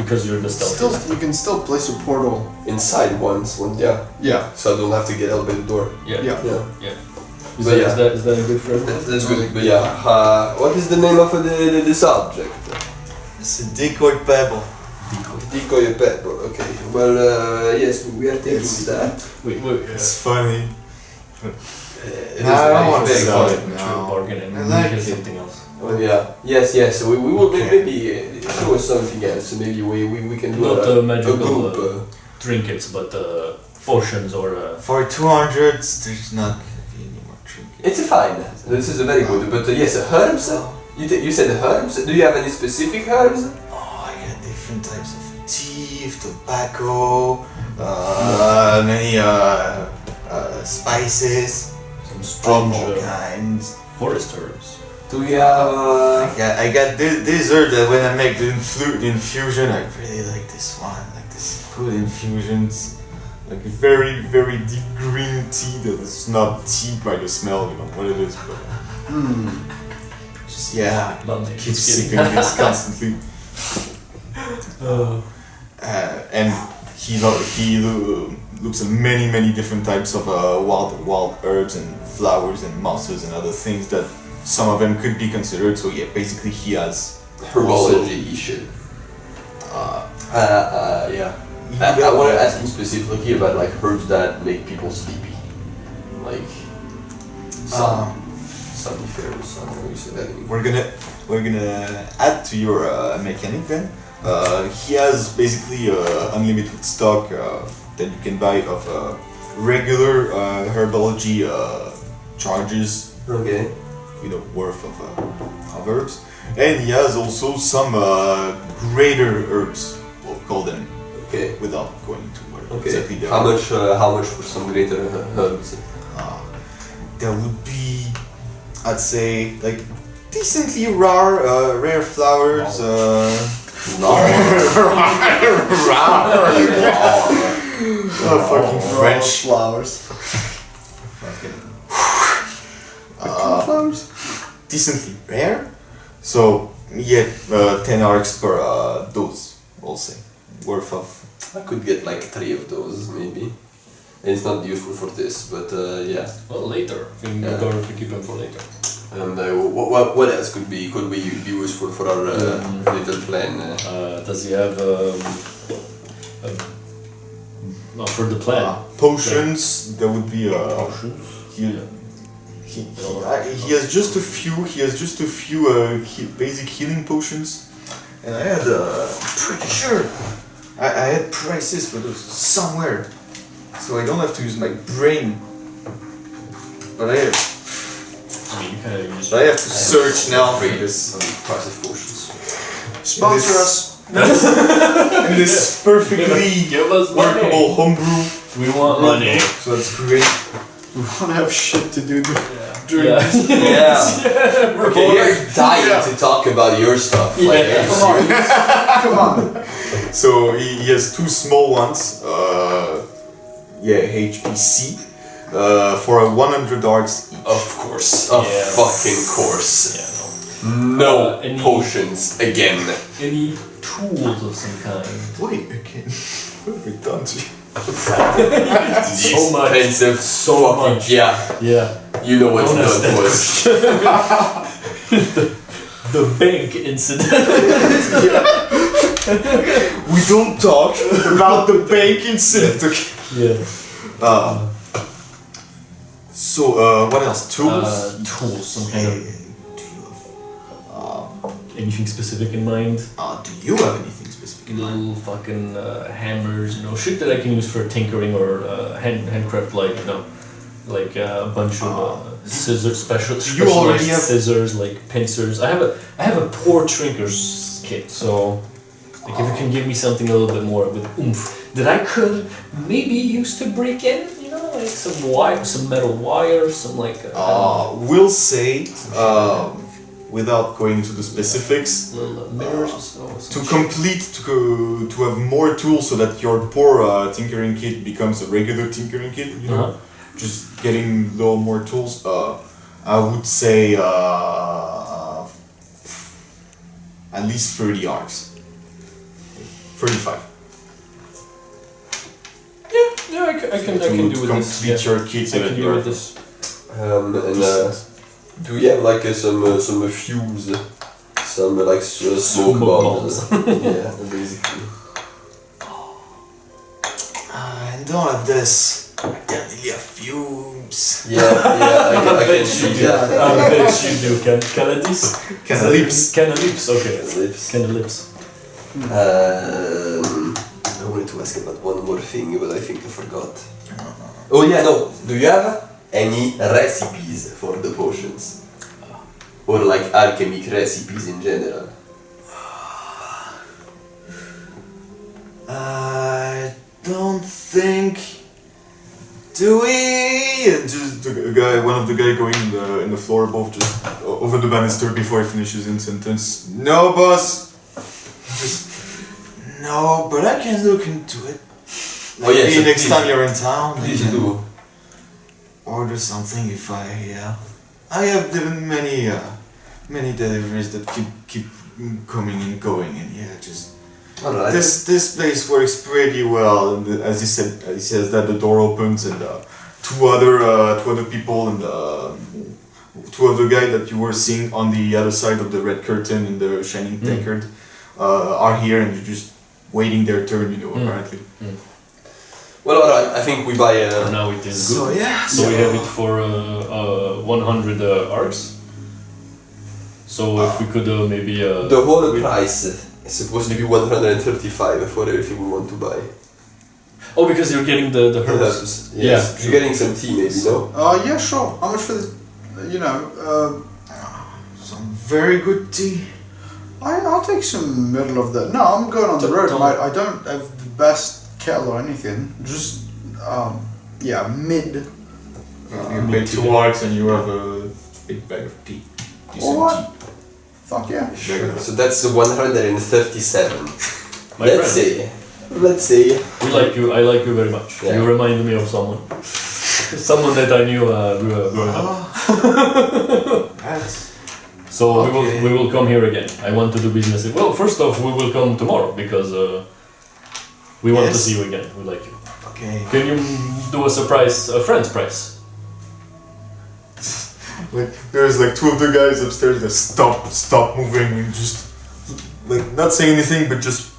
[SPEAKER 4] because you're the stealthiest.
[SPEAKER 6] You can still place a portal.
[SPEAKER 5] Inside once, yeah.
[SPEAKER 6] Yeah.
[SPEAKER 5] So I don't have to get out by the door.
[SPEAKER 4] Yeah.
[SPEAKER 6] Yeah.
[SPEAKER 5] Yeah.
[SPEAKER 4] Is
[SPEAKER 5] But
[SPEAKER 4] that,
[SPEAKER 5] yeah.
[SPEAKER 4] is that a good for everyone?
[SPEAKER 5] That's good. But yeah, what is the name of the subject?
[SPEAKER 1] It's a decoy pebble.
[SPEAKER 5] Decoy pebble. Okay. Well, yes, we are taking that.
[SPEAKER 4] Wait.
[SPEAKER 1] It's funny.
[SPEAKER 5] It
[SPEAKER 1] I don't want to
[SPEAKER 5] very
[SPEAKER 1] sell
[SPEAKER 5] funny.
[SPEAKER 1] it now.
[SPEAKER 4] Bargain and
[SPEAKER 1] I
[SPEAKER 4] we
[SPEAKER 1] like
[SPEAKER 4] have
[SPEAKER 1] it.
[SPEAKER 4] something else.
[SPEAKER 5] Oh yeah. Yes. We will
[SPEAKER 1] Okay.
[SPEAKER 5] maybe show us something else. Maybe we can do
[SPEAKER 4] Not
[SPEAKER 5] a
[SPEAKER 4] magical
[SPEAKER 5] group.
[SPEAKER 4] trinkets, but potions or.
[SPEAKER 1] For 200, there's not gonna be any more trinkets.
[SPEAKER 5] It's fine. This is very good. But yes, herbs. You said herbs. Do you have any specific herbs?
[SPEAKER 1] Oh, I got different types of tea, tobacco, many spices,
[SPEAKER 4] Some
[SPEAKER 1] of
[SPEAKER 4] strange
[SPEAKER 1] all kinds.
[SPEAKER 4] forest herbs.
[SPEAKER 5] Do you have?
[SPEAKER 1] I got this herb that when I make the infusion, I really like this one. Like this good infusions, like very very deep green tea that is not tea by the smell. You know what it is, but just yeah,
[SPEAKER 4] Lovely.
[SPEAKER 1] keep
[SPEAKER 4] Just kidding.
[SPEAKER 1] sipping this constantly. And he looks at many different types of wild herbs and flowers and mosses and other things that some of them could be considered. So yeah, basically he has
[SPEAKER 5] Herbology issue. Yeah. I want to ask you specifically about like herbs that make people sleepy, like somnifers. I don't know how you say that.
[SPEAKER 1] We're gonna add to your mechanic then. He has basically unlimited stock that you can buy of regular herbology charges,
[SPEAKER 5] Okay.
[SPEAKER 1] worth of herbs, and he has also some greater herbs. We'll call them
[SPEAKER 5] Okay.
[SPEAKER 1] without going into what
[SPEAKER 5] Okay.
[SPEAKER 1] exactly they
[SPEAKER 5] How
[SPEAKER 1] are.
[SPEAKER 5] much? How much for some greater herbs?
[SPEAKER 1] There would be, I'd say, like decently rare flowers. Fucking French.
[SPEAKER 6] flowers.
[SPEAKER 1] Flowers? Decently rare. So yeah, 10 arcs per dose, we'll say, worth of.
[SPEAKER 5] I could get like 3 of those maybe. And it's not useful for this, but yeah.
[SPEAKER 4] Well, later. We're
[SPEAKER 5] Yeah.
[SPEAKER 4] going to keep them for later.
[SPEAKER 5] And what else could be useful for our little plan?
[SPEAKER 4] Does he have not for the plan?
[SPEAKER 1] Potions, there would be
[SPEAKER 4] Potions.
[SPEAKER 1] he has just a few basic healing potions, and I had pretty sure I had prices for those somewhere, so I don't have to use my brain. But I have to search now for this.
[SPEAKER 5] Price of potions.
[SPEAKER 6] Sponsor us.
[SPEAKER 1] In this perfectly
[SPEAKER 4] Give us
[SPEAKER 1] workable homebrew.
[SPEAKER 4] We want money.
[SPEAKER 1] So that's great.
[SPEAKER 6] We want to have shit to do during
[SPEAKER 4] Yeah.
[SPEAKER 6] this.
[SPEAKER 5] Yeah. Okay, you're dying to talk about your stuff. Like,
[SPEAKER 4] Yeah.
[SPEAKER 5] are you serious?
[SPEAKER 6] Come on.
[SPEAKER 1] So he has two small ones. HPC. For 100 arcs each.
[SPEAKER 5] Of course. Of
[SPEAKER 4] Yes.
[SPEAKER 5] fucking course.
[SPEAKER 4] Yeah, no.
[SPEAKER 5] No
[SPEAKER 4] Any-
[SPEAKER 5] potions again.
[SPEAKER 4] Any tools of some kind?
[SPEAKER 1] Wait, again. What have we done to you?
[SPEAKER 4] So much.
[SPEAKER 5] Expensive.
[SPEAKER 4] So
[SPEAKER 5] fucking,
[SPEAKER 4] much.
[SPEAKER 5] Yeah.
[SPEAKER 4] Yeah.
[SPEAKER 5] You know what's
[SPEAKER 4] Don't ask
[SPEAKER 5] done to
[SPEAKER 4] that
[SPEAKER 5] us.
[SPEAKER 4] The bank incident.
[SPEAKER 1] We don't talk about the bank incident. Okay.
[SPEAKER 4] Yeah.
[SPEAKER 1] So what else? Tools.
[SPEAKER 4] Tools. Some kind of
[SPEAKER 1] Do you have,
[SPEAKER 4] anything specific in mind?
[SPEAKER 1] do you have anything specific in mind?
[SPEAKER 4] Little fucking hammers, shit that I can use for tinkering or handcraft, like a bunch of scissors, specialized
[SPEAKER 1] already have-
[SPEAKER 4] scissors, like pincers. I have a poor trinker's kit, so like if you can give me something a little bit more with oomph that I could maybe use to break in, like some wire, some metal wire, some like.
[SPEAKER 1] We'll say, without going into the specifics,
[SPEAKER 4] Little mirrors or so.
[SPEAKER 1] to have more tools so that your poor tinkering kit becomes a regular tinkering kit, just getting a little more tools, I would say at least 30 arcs. 35.
[SPEAKER 4] Yeah, I can do with this.
[SPEAKER 1] Complete your kit so
[SPEAKER 4] I
[SPEAKER 1] that
[SPEAKER 4] can do
[SPEAKER 1] you're
[SPEAKER 4] with this.
[SPEAKER 5] Do we have like some fuse, some like smoke
[SPEAKER 4] Smoke
[SPEAKER 5] bombs?
[SPEAKER 4] bombs.
[SPEAKER 5] Yeah, basically.
[SPEAKER 1] I don't have this. I definitely have fumes. canalips.
[SPEAKER 5] Yeah, I can see that.
[SPEAKER 3] I bet you do. Canalips?
[SPEAKER 1] Canalips.
[SPEAKER 3] Canalips, okay.
[SPEAKER 5] Lips.
[SPEAKER 3] Canalips.
[SPEAKER 5] I wanted to ask about one more thing, but I think I forgot. Oh yeah, no. Do you have any recipes for the potions? Or like alchemic recipes in general?
[SPEAKER 1] I don't think. Do we? Just the guy, one of the guy going in the floor above, just over the banister before he finishes his sentence. No, boss. Just no, but I can look into it.
[SPEAKER 5] Oh yes,
[SPEAKER 1] Maybe next
[SPEAKER 5] please.
[SPEAKER 1] time you're in town,
[SPEAKER 5] Please
[SPEAKER 1] we can
[SPEAKER 5] do.
[SPEAKER 1] order something if I have done many deliveries that keep coming and going, and yeah, just.
[SPEAKER 5] Alright.
[SPEAKER 1] This place works pretty well, and as he says that the door opens and two other people and two other guys that you were seeing on the other side of the red curtain in the shining tankard are here, and you're just waiting their turn, apparently.
[SPEAKER 5] Well, alright, I think we buy
[SPEAKER 4] For now it is
[SPEAKER 1] So
[SPEAKER 4] good.
[SPEAKER 1] yeah,
[SPEAKER 4] So we have it for 100 arcs. So if we could maybe
[SPEAKER 5] the whole price. It's supposed to be 135 for everything we want to buy.
[SPEAKER 3] Oh, because you're getting the
[SPEAKER 5] The
[SPEAKER 3] herbs.
[SPEAKER 5] herbs.
[SPEAKER 3] Yeah,
[SPEAKER 5] Yes. You're getting some tea, maybe, no?
[SPEAKER 6] Yeah, sure. How much for the,
[SPEAKER 1] some very good tea.
[SPEAKER 6] I'll take some middle of the. No, I'm going on the road. I don't have the best kettle or anything. Just, mid.
[SPEAKER 1] You pay 2 marks and you have a big bag of tea. Decent
[SPEAKER 6] What? Fuck yeah.
[SPEAKER 1] Sure.
[SPEAKER 5] So that's 137.
[SPEAKER 4] my
[SPEAKER 5] Let's
[SPEAKER 4] friend.
[SPEAKER 5] say.
[SPEAKER 4] We like you. I like you very much.
[SPEAKER 5] Yeah.
[SPEAKER 4] You remind me of someone. Someone that I knew growing up.
[SPEAKER 1] That's
[SPEAKER 4] So
[SPEAKER 1] Okay.
[SPEAKER 4] we will come here again. I want to do business. Well, first off, we will come tomorrow because we want to
[SPEAKER 1] Yes.
[SPEAKER 4] see you again. We like you.
[SPEAKER 1] okay.
[SPEAKER 4] Can you do a surprise, a friend's price?
[SPEAKER 1] Like there's like 2 of the guys upstairs that stop moving and just like not saying anything but just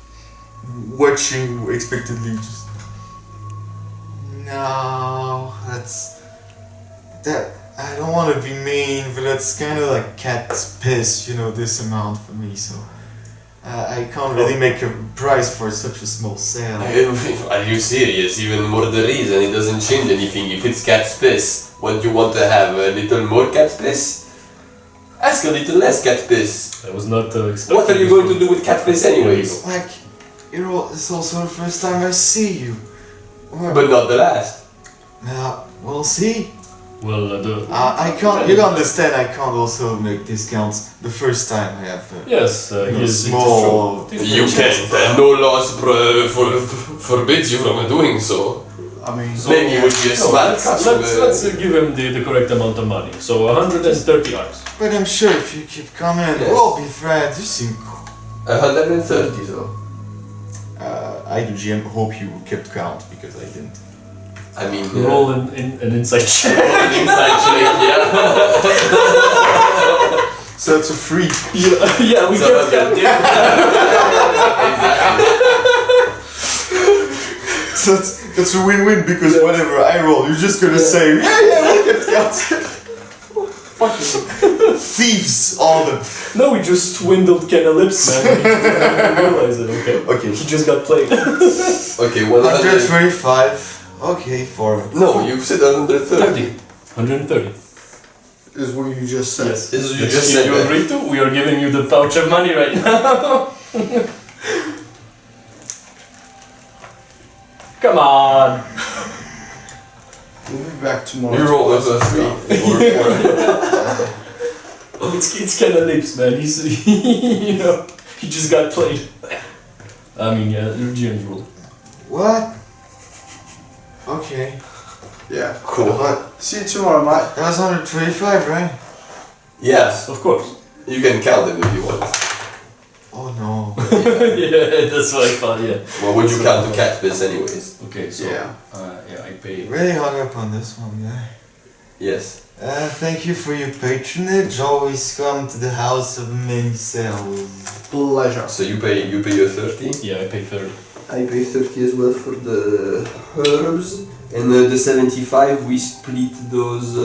[SPEAKER 1] watching expectantly. Just no, that I don't want to be mean, but that's kind of like cat's piss, this amount for me. So I can't really make a price for such a small sale.
[SPEAKER 5] Are you serious? Even more the reason it doesn't change anything. If it's cat's piss, what do you want to have? A little more cat's piss? Ask a little less cat piss.
[SPEAKER 4] I was not expecting.
[SPEAKER 5] What are you going to do with cat piss anyways?
[SPEAKER 1] Like, it's also the first time I see you.
[SPEAKER 5] But not the last.
[SPEAKER 1] We'll see.
[SPEAKER 4] Well,
[SPEAKER 1] I can't. You understand? I can't also make discounts the first time I have.
[SPEAKER 4] yes,
[SPEAKER 1] Small.
[SPEAKER 5] You can't. No laws forbids you from doing so.
[SPEAKER 6] I mean,
[SPEAKER 5] Maybe you would be a smart customer.
[SPEAKER 4] let's give him the correct amount of money. So 130 arcs.
[SPEAKER 1] But I'm sure if you keep coming,
[SPEAKER 5] Yes.
[SPEAKER 1] we'll be friends. You seem cool.
[SPEAKER 5] 130 though.
[SPEAKER 1] I, the GM, hope you kept count because I didn't.
[SPEAKER 5] I mean,
[SPEAKER 4] Roll an insight check.
[SPEAKER 5] inside check, yeah.
[SPEAKER 1] So it's a free.
[SPEAKER 4] Yeah, we
[SPEAKER 5] So
[SPEAKER 4] kept
[SPEAKER 5] okay.
[SPEAKER 1] So it's a win-win because whatever I roll, you're just gonna say, we kept count. Fucking thieves, all of them.
[SPEAKER 3] No, we just swindled Canalips, man. He didn't realize it, okay?
[SPEAKER 1] Okay,
[SPEAKER 3] He just got played.
[SPEAKER 5] Okay, 100.
[SPEAKER 1] 125. Okay, for
[SPEAKER 5] No, you said 130.
[SPEAKER 4] 130.
[SPEAKER 6] is what you just said.
[SPEAKER 4] Yes.
[SPEAKER 5] This is you
[SPEAKER 4] That's
[SPEAKER 5] just
[SPEAKER 4] what
[SPEAKER 5] said
[SPEAKER 4] you
[SPEAKER 5] that.
[SPEAKER 4] agreed to? We are giving you the pouch of money right now. Come on.
[SPEAKER 6] We'll be back tomorrow.
[SPEAKER 5] You rolled a 3.
[SPEAKER 3] It's Canalips, man. He's, he just got played.
[SPEAKER 4] I mean, yeah, your GM's rule.
[SPEAKER 1] what? Okay,
[SPEAKER 6] Yeah.
[SPEAKER 5] Cool.
[SPEAKER 1] but
[SPEAKER 6] See you tomorrow, mate.
[SPEAKER 1] that was 125, right?
[SPEAKER 5] Yes,
[SPEAKER 4] Of course.
[SPEAKER 5] you can count them if you want.
[SPEAKER 1] Oh no.
[SPEAKER 4] Yeah, that's what I thought, yeah.
[SPEAKER 5] Well, would you count the cat piss anyways?
[SPEAKER 4] Okay, so
[SPEAKER 6] Yeah.
[SPEAKER 4] I pay.
[SPEAKER 1] Really hung up on this one, guy.
[SPEAKER 5] Yes.
[SPEAKER 1] Thank you for your patronage. Always come to the house of many cells.
[SPEAKER 6] Pleasure.
[SPEAKER 5] So you pay your 30.
[SPEAKER 4] Yeah, I pay 30.
[SPEAKER 5] I pay 30 as well for the herbs. And the 75, we split those.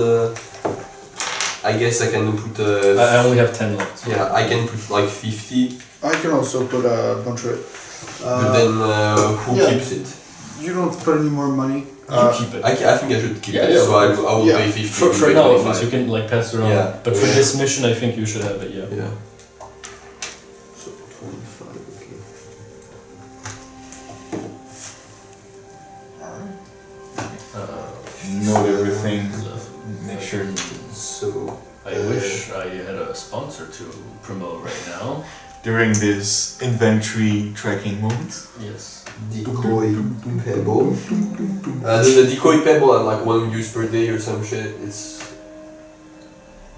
[SPEAKER 5] I guess I can put.
[SPEAKER 3] I only have 10 left. So
[SPEAKER 5] Yeah, I can put like 50.
[SPEAKER 6] I can also put a bunch of it.
[SPEAKER 5] But then who
[SPEAKER 6] yeah.
[SPEAKER 5] keeps it?
[SPEAKER 6] You don't put any more money.
[SPEAKER 3] you keep it.
[SPEAKER 5] I think I should keep
[SPEAKER 3] Yeah,
[SPEAKER 5] it.
[SPEAKER 3] yeah.
[SPEAKER 5] So I will
[SPEAKER 6] Yeah.
[SPEAKER 5] pay 50.
[SPEAKER 3] For
[SPEAKER 5] you pay
[SPEAKER 3] now,
[SPEAKER 5] 25.
[SPEAKER 3] so you can like pass it around.
[SPEAKER 5] Yeah.
[SPEAKER 3] But for this mission, I think you should have it. Yeah.
[SPEAKER 5] Yeah. So 25, okay.
[SPEAKER 1] Note everything. Make sure.
[SPEAKER 5] So.
[SPEAKER 4] I wish I had a sponsor to promote right now.
[SPEAKER 1] During this inventory tracking moment.
[SPEAKER 4] Yes.
[SPEAKER 5] Decoy pebble. The decoy pebble at like 1 use per day or some shit. It's.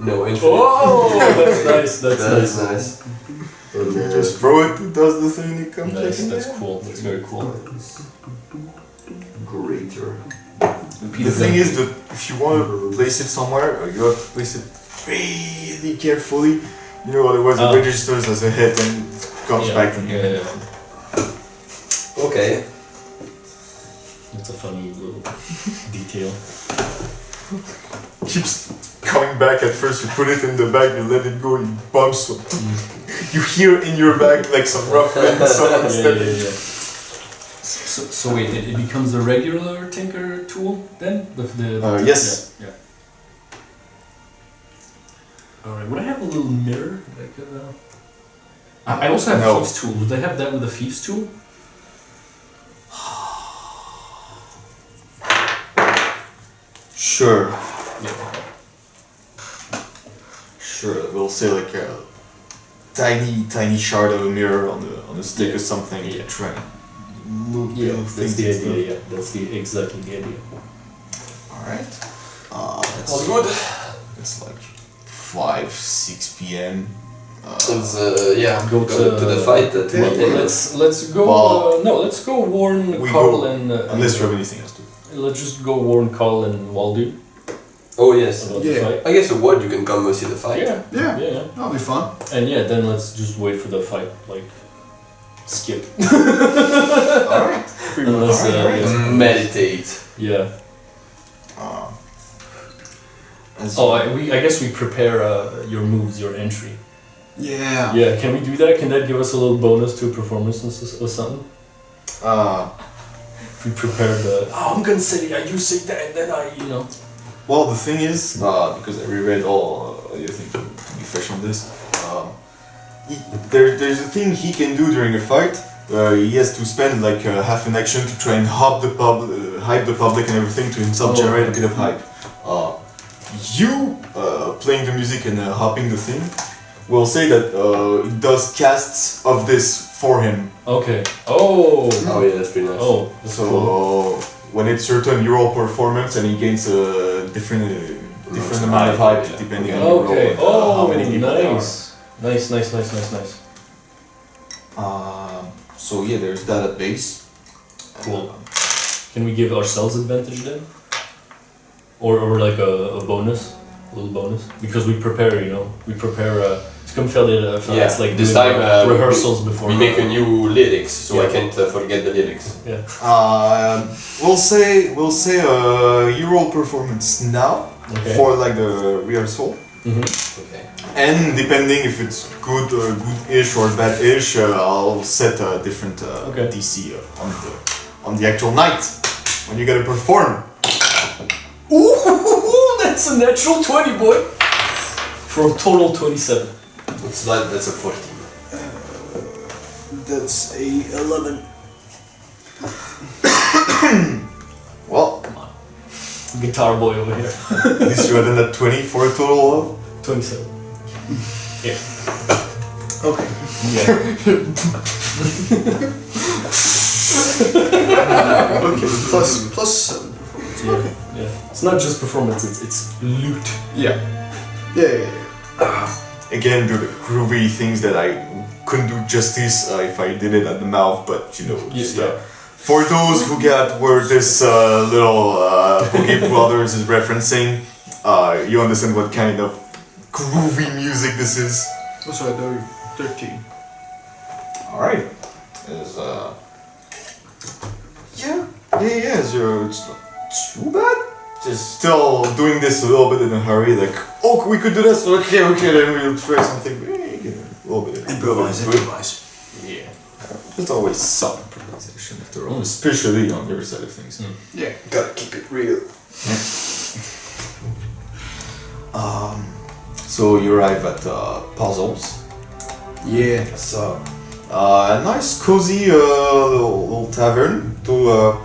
[SPEAKER 5] No, infinite.
[SPEAKER 3] Oh, that's nice. That's
[SPEAKER 5] That is
[SPEAKER 3] nice.
[SPEAKER 5] nice. And,
[SPEAKER 1] Just throw it, it does the thing, it comes
[SPEAKER 3] Nice.
[SPEAKER 1] back in
[SPEAKER 3] That's
[SPEAKER 1] there.
[SPEAKER 3] cool. That's very cool.
[SPEAKER 5] greater.
[SPEAKER 1] The thing is that if you want to place it somewhere, you have to place it really carefully. You know, otherwise it registers as a hit and comes back in here.
[SPEAKER 3] Yeah.
[SPEAKER 5] Okay.
[SPEAKER 3] It's a funny little detail.
[SPEAKER 1] Keeps coming back. At first you put it in the bag, you let it go, you bump so you hear in your bag like some rough wind, someone stepping.
[SPEAKER 3] So wait, it becomes a regular tinker tool then? With the
[SPEAKER 1] yes.
[SPEAKER 3] Yeah. Alright, would I have a little mirror? That I could, I also have
[SPEAKER 1] No.
[SPEAKER 3] thieves tool. Would I have that with a thieves tool?
[SPEAKER 1] Sure.
[SPEAKER 3] Yeah.
[SPEAKER 1] Sure, we'll say like a tiny shard of a mirror on the stick or something.
[SPEAKER 3] Yeah.
[SPEAKER 1] Try and look
[SPEAKER 3] Yeah,
[SPEAKER 1] little
[SPEAKER 3] that's
[SPEAKER 1] things
[SPEAKER 3] the
[SPEAKER 1] and
[SPEAKER 3] idea.
[SPEAKER 1] stuff.
[SPEAKER 3] Yeah, that's exactly the idea.
[SPEAKER 1] Alright. It's
[SPEAKER 5] All good.
[SPEAKER 1] It's like 5-6 p.m.
[SPEAKER 5] Let's
[SPEAKER 3] Go
[SPEAKER 5] to the fight at
[SPEAKER 6] Yeah.
[SPEAKER 5] 1
[SPEAKER 3] Let's go.
[SPEAKER 1] Well,
[SPEAKER 3] Let's go warn
[SPEAKER 1] we
[SPEAKER 3] Carl
[SPEAKER 1] go-
[SPEAKER 3] and.
[SPEAKER 1] Unless you have anything else to do.
[SPEAKER 3] Let's just go warn Carl and Waldo
[SPEAKER 5] Oh yes.
[SPEAKER 3] about
[SPEAKER 6] Yeah.
[SPEAKER 3] the fight.
[SPEAKER 5] I guess a word you can come see the fight.
[SPEAKER 3] Yeah.
[SPEAKER 6] Yeah,
[SPEAKER 3] Yeah.
[SPEAKER 6] that'll be fun.
[SPEAKER 3] And yeah, then let's just wait for the fight. Like, skip.
[SPEAKER 1] Alright.
[SPEAKER 3] Unless,
[SPEAKER 1] Alright.
[SPEAKER 5] Meditate.
[SPEAKER 3] yeah.
[SPEAKER 1] As
[SPEAKER 3] Oh, I guess we prepare your moves, your entry.
[SPEAKER 6] Yeah.
[SPEAKER 3] Yeah, can we do that? Can that give us a little bonus to a performance or something? If we prepare the, I'm gonna say that, you say that, and then
[SPEAKER 1] well, the thing is, because I reread all your things to be fresh on this, there's a thing he can do during a fight. He has to spend like half an action to try and hype the public and everything to himself generate a bit of hype. You playing the music and hopping the thing will say that it does casts of this for him.
[SPEAKER 3] Okay. Oh.
[SPEAKER 5] Oh yeah, that's pretty nice.
[SPEAKER 3] Oh. That's
[SPEAKER 1] So
[SPEAKER 3] cool.
[SPEAKER 1] when it's your turn, you roll performance and he gains a different amount of hype depending on your
[SPEAKER 3] Okay.
[SPEAKER 1] roll. And, how
[SPEAKER 3] Oh,
[SPEAKER 1] many people there are.
[SPEAKER 3] nice. Nice.
[SPEAKER 1] So yeah, there's that at base.
[SPEAKER 3] Cool. Can we give ourselves advantage then? Or like a bonus? A little bonus? Because we prepare, it's come
[SPEAKER 5] Yeah,
[SPEAKER 3] it's like
[SPEAKER 5] this
[SPEAKER 3] doing,
[SPEAKER 5] time,
[SPEAKER 3] rehearsals before.
[SPEAKER 5] We make a new lyrics, so I
[SPEAKER 3] Yeah.
[SPEAKER 5] can't forget the lyrics.
[SPEAKER 3] Yeah.
[SPEAKER 1] We'll say you roll performance now
[SPEAKER 3] Okay.
[SPEAKER 1] for like the rehearsal,
[SPEAKER 5] Okay.
[SPEAKER 1] and depending if it's good-ish or bad-ish, I'll set a different
[SPEAKER 3] Okay.
[SPEAKER 1] DC on the actual night when you gotta perform.
[SPEAKER 3] Ooh, that's a natural 20, boy! For a total 27.
[SPEAKER 5] That's a 14.
[SPEAKER 6] That's a 11.
[SPEAKER 1] Well,
[SPEAKER 3] Guitar boy over here.
[SPEAKER 1] this you had in at 20 for a total of.
[SPEAKER 3] 27. Yeah.
[SPEAKER 6] Okay. Okay. Plus 7 performance. Okay.
[SPEAKER 3] Yeah. It's not just performance, it's loot.
[SPEAKER 6] Yeah. Yeah.
[SPEAKER 1] Again, do the groovy things that I couldn't do justice if I did it at the mouth, but just for those who get where this little Boogie Brothers is referencing, you understand what kind of groovy music this is.
[SPEAKER 6] Also, I do 13.
[SPEAKER 1] Alright. yeah, so it's not too bad. Just still doing this a little bit in a hurry, like, oh, we could do this, okay, then we'll try something, a little bit.
[SPEAKER 6] Improvise.
[SPEAKER 1] Yeah. There's always some improvisation after all, especially on your side of things.
[SPEAKER 6] Yeah, gotta keep it real.
[SPEAKER 1] So you arrive at Puzzles.
[SPEAKER 6] Yeah.
[SPEAKER 1] It's a nice, cozy little tavern to,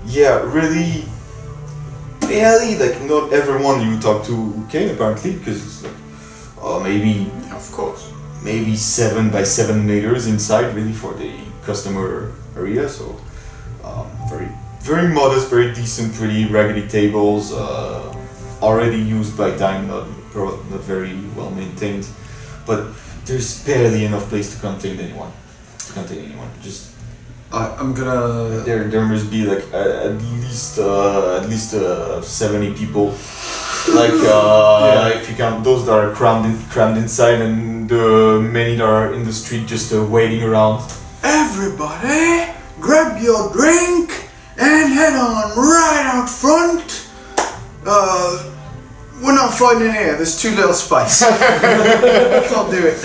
[SPEAKER 1] really, barely, like, not everyone you talk to came, apparently, because it's like, maybe,
[SPEAKER 6] Of course.
[SPEAKER 1] maybe 7 by 7 meters inside, really, for the customer area, so, very, very modest, very decent, pretty raggedy tables, already used by time, not very well maintained, but there's barely enough place to contain anyone. Just
[SPEAKER 6] I'm gonna.
[SPEAKER 1] there must be like at least 70 people. Like if you count those that are crammed inside, and the many that are in the street just waiting around.
[SPEAKER 6] Everybody, grab your drink and head on right out front. We're not fighting in here. There's too little space. Can't do it.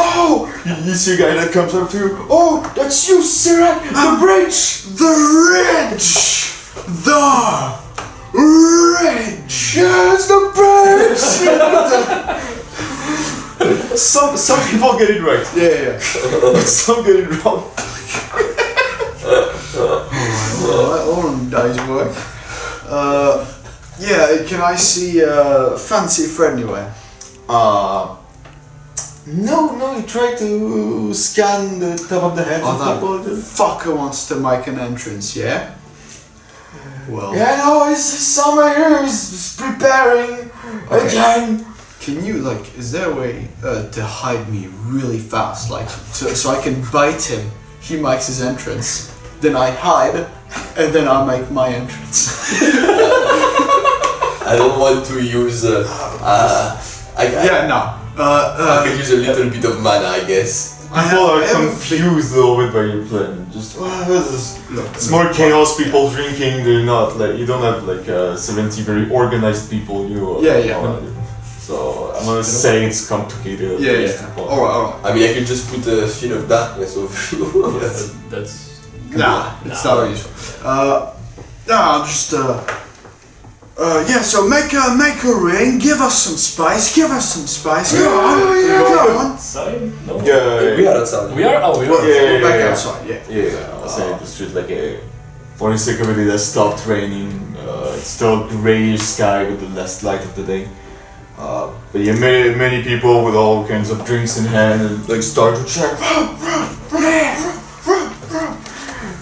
[SPEAKER 1] Oh, you see a guy that comes up to you. Oh, that's you, Sirac. The bridge.
[SPEAKER 6] The ridge. The ridge.
[SPEAKER 1] Yeah, it's the bridge. Some people get it right.
[SPEAKER 6] Yeah.
[SPEAKER 1] But some get it wrong.
[SPEAKER 6] Alright, all in day's work. Yeah, can I see Fancy Fred anywhere?
[SPEAKER 1] No, you try to scan the top of the head
[SPEAKER 6] Oh,
[SPEAKER 1] of
[SPEAKER 6] that
[SPEAKER 1] people.
[SPEAKER 6] fucker wants to make an entrance, yeah? Well,
[SPEAKER 1] Yeah, no, it's summer here, he's preparing again.
[SPEAKER 6] can you, like, is there a way to hide me really fast, like, so I can bite him, he makes his entrance, then I hide, and then I make my entrance.
[SPEAKER 5] I don't want to use.
[SPEAKER 6] Yeah, no.
[SPEAKER 5] I could use a little bit of mana, I guess.
[SPEAKER 1] People are
[SPEAKER 6] I have-
[SPEAKER 1] confused a little bit by your plan. Just,
[SPEAKER 6] Look,
[SPEAKER 1] it's more chaos, people drinking, they're not, like, you don't have, like, 70 very organized people, you
[SPEAKER 6] Yeah.
[SPEAKER 1] So, I'm gonna say it's complicated.
[SPEAKER 6] Yeah. Alright.
[SPEAKER 5] I mean, I could just put a fin of darkness over you.
[SPEAKER 4] That's
[SPEAKER 6] Nah, it's not useful. Nah, just yeah. So make a ring. Give us some spice. Go on.
[SPEAKER 4] side? No.
[SPEAKER 1] Yeah,
[SPEAKER 5] We are outside.
[SPEAKER 4] We are? Oh, we are.
[SPEAKER 1] Yeah.
[SPEAKER 6] Back outside. Yeah.
[SPEAKER 1] Yeah, I'll say the street, like, for the sake of it, it has stopped raining. It's still grayish sky with the last light of the day. But yeah, many people with all kinds of drinks in hand and, like, start to check.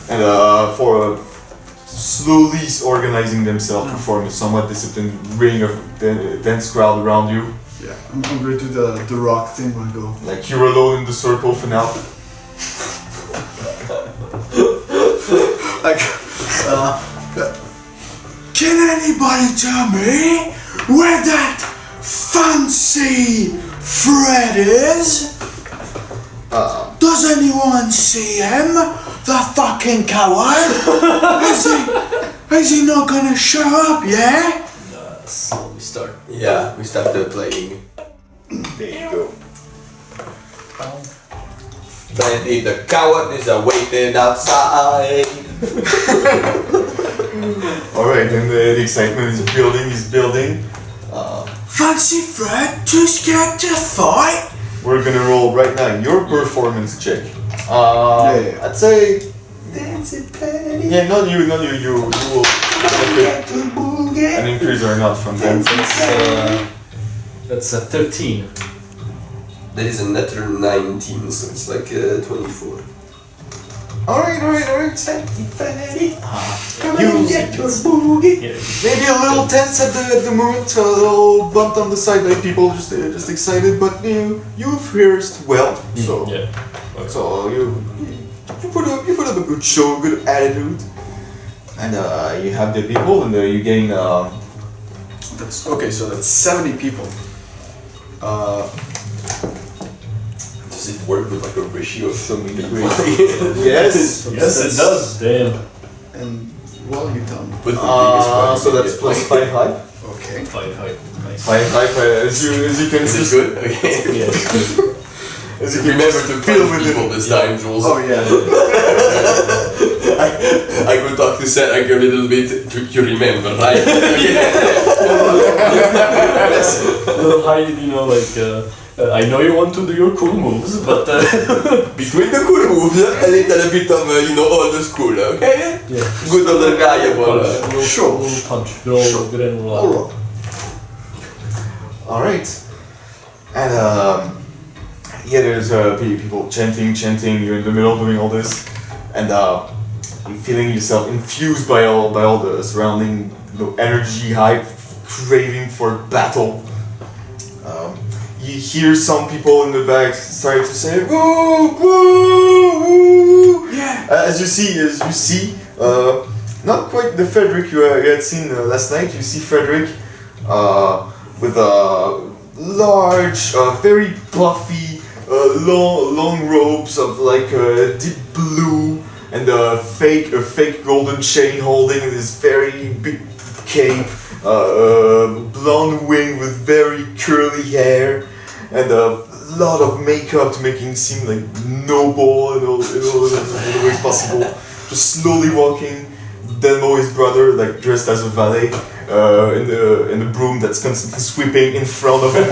[SPEAKER 1] And for slowly organizing themselves to form a somewhat disciplined ring of dense crowd around you.
[SPEAKER 6] Yeah. I'm gonna do the rock thing when I go.
[SPEAKER 1] Like, you're alone in the circle for now.
[SPEAKER 6] Like, can anybody tell me where that Fancy Fred is? Does anyone see him? The fucking coward! Is he not gonna show up, yeah?
[SPEAKER 4] So we start.
[SPEAKER 5] Yeah, we started playing.
[SPEAKER 1] There you go.
[SPEAKER 5] Freddy the coward is waiting outside.
[SPEAKER 1] Alright, and the excitement is building.
[SPEAKER 6] Fancy Fred, too scared to fight?
[SPEAKER 1] We're gonna roll right now your performance check.
[SPEAKER 6] Yeah.
[SPEAKER 1] I'd say. Yeah, not you, you will benefit an increase or not from them.
[SPEAKER 4] That's a 13.
[SPEAKER 5] That is a natural 19, so it's like 24.
[SPEAKER 1] Alright. You get your boogie.
[SPEAKER 4] Yeah.
[SPEAKER 1] Maybe a little tense at the moment, a little bumped on the side by people just excited, but you've rehearsed well, so
[SPEAKER 4] Yeah. Okay.
[SPEAKER 1] so you put up a good show, good attitude, and you have the people, and you gain.
[SPEAKER 6] That's okay. So that's 70 people.
[SPEAKER 5] Does it work with like a ratio of so many degrees.
[SPEAKER 1] Yes.
[SPEAKER 4] Yes, it does. Damn.
[SPEAKER 6] And well, you tell me.
[SPEAKER 5] But the biggest one
[SPEAKER 1] So
[SPEAKER 5] is
[SPEAKER 1] that's
[SPEAKER 5] the
[SPEAKER 1] plus
[SPEAKER 5] plane.
[SPEAKER 1] 5 height.
[SPEAKER 6] Okay.
[SPEAKER 4] 5 height. Nice.
[SPEAKER 1] 5 height, as you can
[SPEAKER 5] Is it
[SPEAKER 1] see.
[SPEAKER 5] good? Okay.
[SPEAKER 4] Yeah, it's good.
[SPEAKER 1] As you can
[SPEAKER 5] Remember to
[SPEAKER 1] feel
[SPEAKER 5] feel
[SPEAKER 1] with
[SPEAKER 5] people
[SPEAKER 1] it.
[SPEAKER 5] this time, Jules.
[SPEAKER 6] Oh yeah.
[SPEAKER 5] I could talk to Sarah a little bit. You remember, right?
[SPEAKER 4] A little high, you know, like, I know you want to do your cool moves, but
[SPEAKER 5] Between the cool moves, a little bit of, older school, okay?
[SPEAKER 4] yeah.
[SPEAKER 5] Good older guy,
[SPEAKER 4] Punch.
[SPEAKER 6] Sure.
[SPEAKER 4] Little punch. Good and roll out.
[SPEAKER 6] Alright.
[SPEAKER 1] Alright. And yeah, there's people chanting, you're in the middle doing all this, and you're feeling yourself infused by all the surrounding energy, hype, craving for battle. You hear some people in the back start to say, "Woo, woo, woo!"
[SPEAKER 6] Yeah.
[SPEAKER 1] As you see, not quite the Frederick you had seen last night. You see Frederick with large, very puffy, long robes of like deep blue, and a fake golden chain holding this very big cape, blonde wing with very curly hair, and a lot of makeup to make him seem like noble in all the ways possible. Just slowly walking. Delmo, his brother, like dressed as a valet, in the broom that's constantly sweeping in front of him.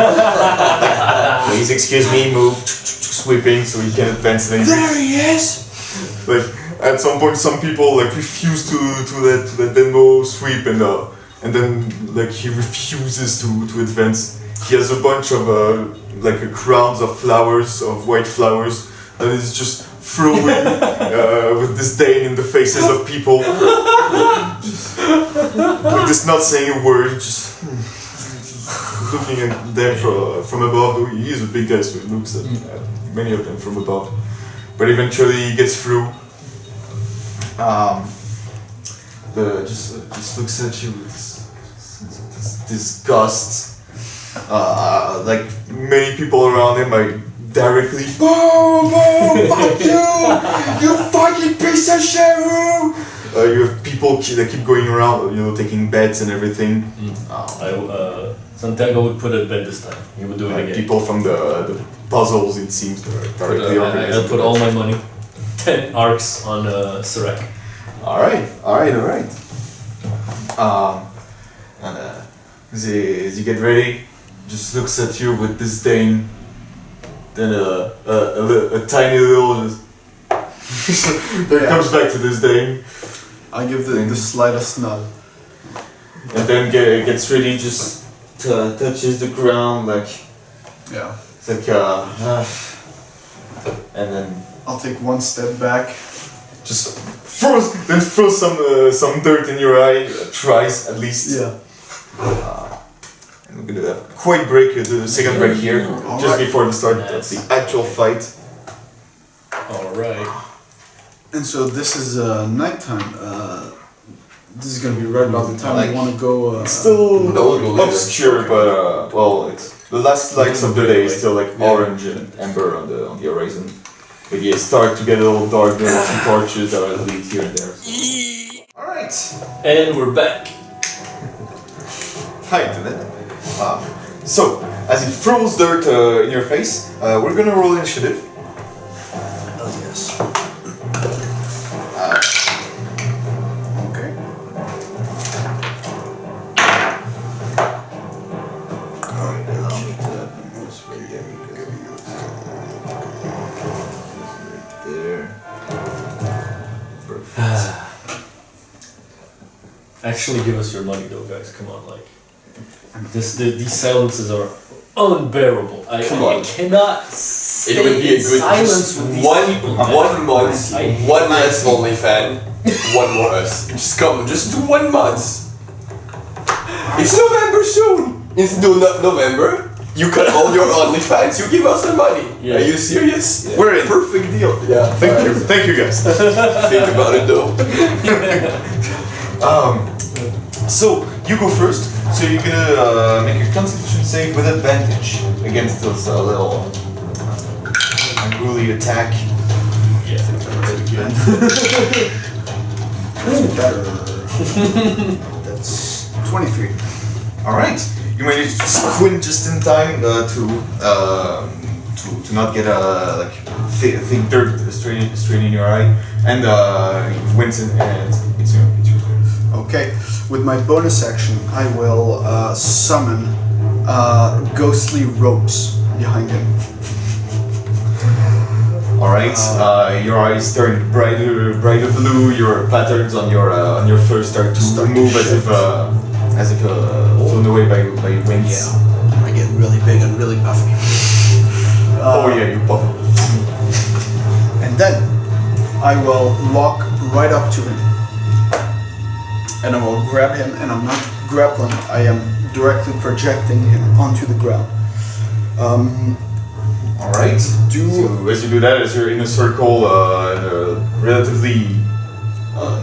[SPEAKER 1] Please excuse me, move, sweeping so he can advance. There he is. Like at some point, some people like refuse to let Delmo sweep, and then like he refuses to advance. He has a bunch of like crowns of flowers, of white flowers, and is just throwing with disdain in the faces of people. Like just not saying a word, just looking at them from above. Though he is a big guy, so he looks at many of them from above. But eventually he gets through. Just looks at you with this disgust. Like many people around him are directly, boom, boom, fuck you fucking piece of shit. You have people that keep going around, taking bets and everything.
[SPEAKER 4] Santiago would put a bet this time. He would do it again.
[SPEAKER 1] People from the puzzles, it seems, directly organized.
[SPEAKER 4] I'll put all my money, 10 arcs on Sirek.
[SPEAKER 1] Alright. And as you get ready, just looks at you with disdain. Then a tiny little then comes back to disdain.
[SPEAKER 6] I give the slightest nod.
[SPEAKER 1] And then gets ready, just touches the ground like
[SPEAKER 6] Yeah.
[SPEAKER 1] it's like and then
[SPEAKER 6] I'll take one step back.
[SPEAKER 1] just throw some dirt in your eye twice at least.
[SPEAKER 6] Yeah.
[SPEAKER 1] And we're gonna quite break the second break here, just
[SPEAKER 6] Alright.
[SPEAKER 1] before the start of the actual fight.
[SPEAKER 4] Alright.
[SPEAKER 6] And so this is nighttime. This is gonna be right about the time I want to go.
[SPEAKER 1] It's still
[SPEAKER 5] No, no, no.
[SPEAKER 1] obscure, but well, it's the last lights of the day is still like orange and amber on the horizon. But yeah, start to get a little dark. There are a few torches that are lit here and there. All right.
[SPEAKER 4] And we're back.
[SPEAKER 1] Hi, Internet. So, as he throws dirt in your face, we're gonna roll initiative.
[SPEAKER 4] Oh, yes.
[SPEAKER 6] Okay.
[SPEAKER 1] There. Perfect.
[SPEAKER 4] Actually, give us your money, though, guys. Come on, like these silences are unbearable. I cannot stay
[SPEAKER 5] It would be a
[SPEAKER 4] in
[SPEAKER 5] good
[SPEAKER 4] silence with these people.
[SPEAKER 5] one month,
[SPEAKER 4] I hate
[SPEAKER 5] one less only fan, one more us. Just do 1 month. It's November soon. It's not November. You cut all your OnlyFans, you give us the money.
[SPEAKER 4] Yeah.
[SPEAKER 5] Are you serious?
[SPEAKER 1] Yeah. We're in. Perfect deal.
[SPEAKER 5] Yeah.
[SPEAKER 1] Thank you guys.
[SPEAKER 5] Think about it though.
[SPEAKER 1] So you go first. So you're gonna make your Constitution save with advantage against those little unruly attack.
[SPEAKER 4] Yeah.
[SPEAKER 6] That's better. That's 23.
[SPEAKER 1] All right, you managed to squint just in time to not get a thick dirt straight in your eye, and you went in, and it's your turn.
[SPEAKER 6] Okay, with my bonus action, I will summon ghostly ropes behind him.
[SPEAKER 1] All right, your eyes turn brighter blue. Your patterns on your fur start to move as if flown away by winds.
[SPEAKER 6] Yeah, I get really big and really puffy.
[SPEAKER 1] Oh yeah, you puff.
[SPEAKER 6] And then I will walk right up to him. And I will grab him, and I'm not grappling, I am directly projecting him onto the ground.
[SPEAKER 1] All right. So as you do that, as you're in a circle, in a relatively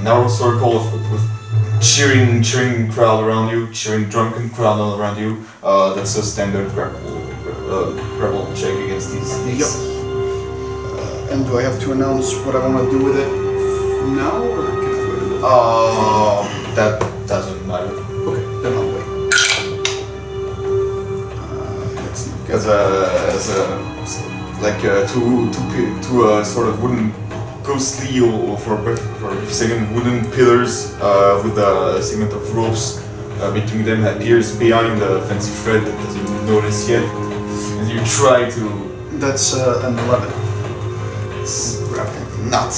[SPEAKER 1] narrow circle with cheering crowd around you, cheering drunken crowd all around you. That's a standard grapple check against these.
[SPEAKER 6] Yep. And do I have to announce what I want to do with it now, or can I wait?
[SPEAKER 1] That doesn't matter.
[SPEAKER 6] Okay, then I'll wait. Let's look at two sort of wooden ghostly or for a second wooden pillars with a segment of ropes between them appears behind the fancy thread that doesn't notice yet. And you try to. That's an 11.
[SPEAKER 1] It's not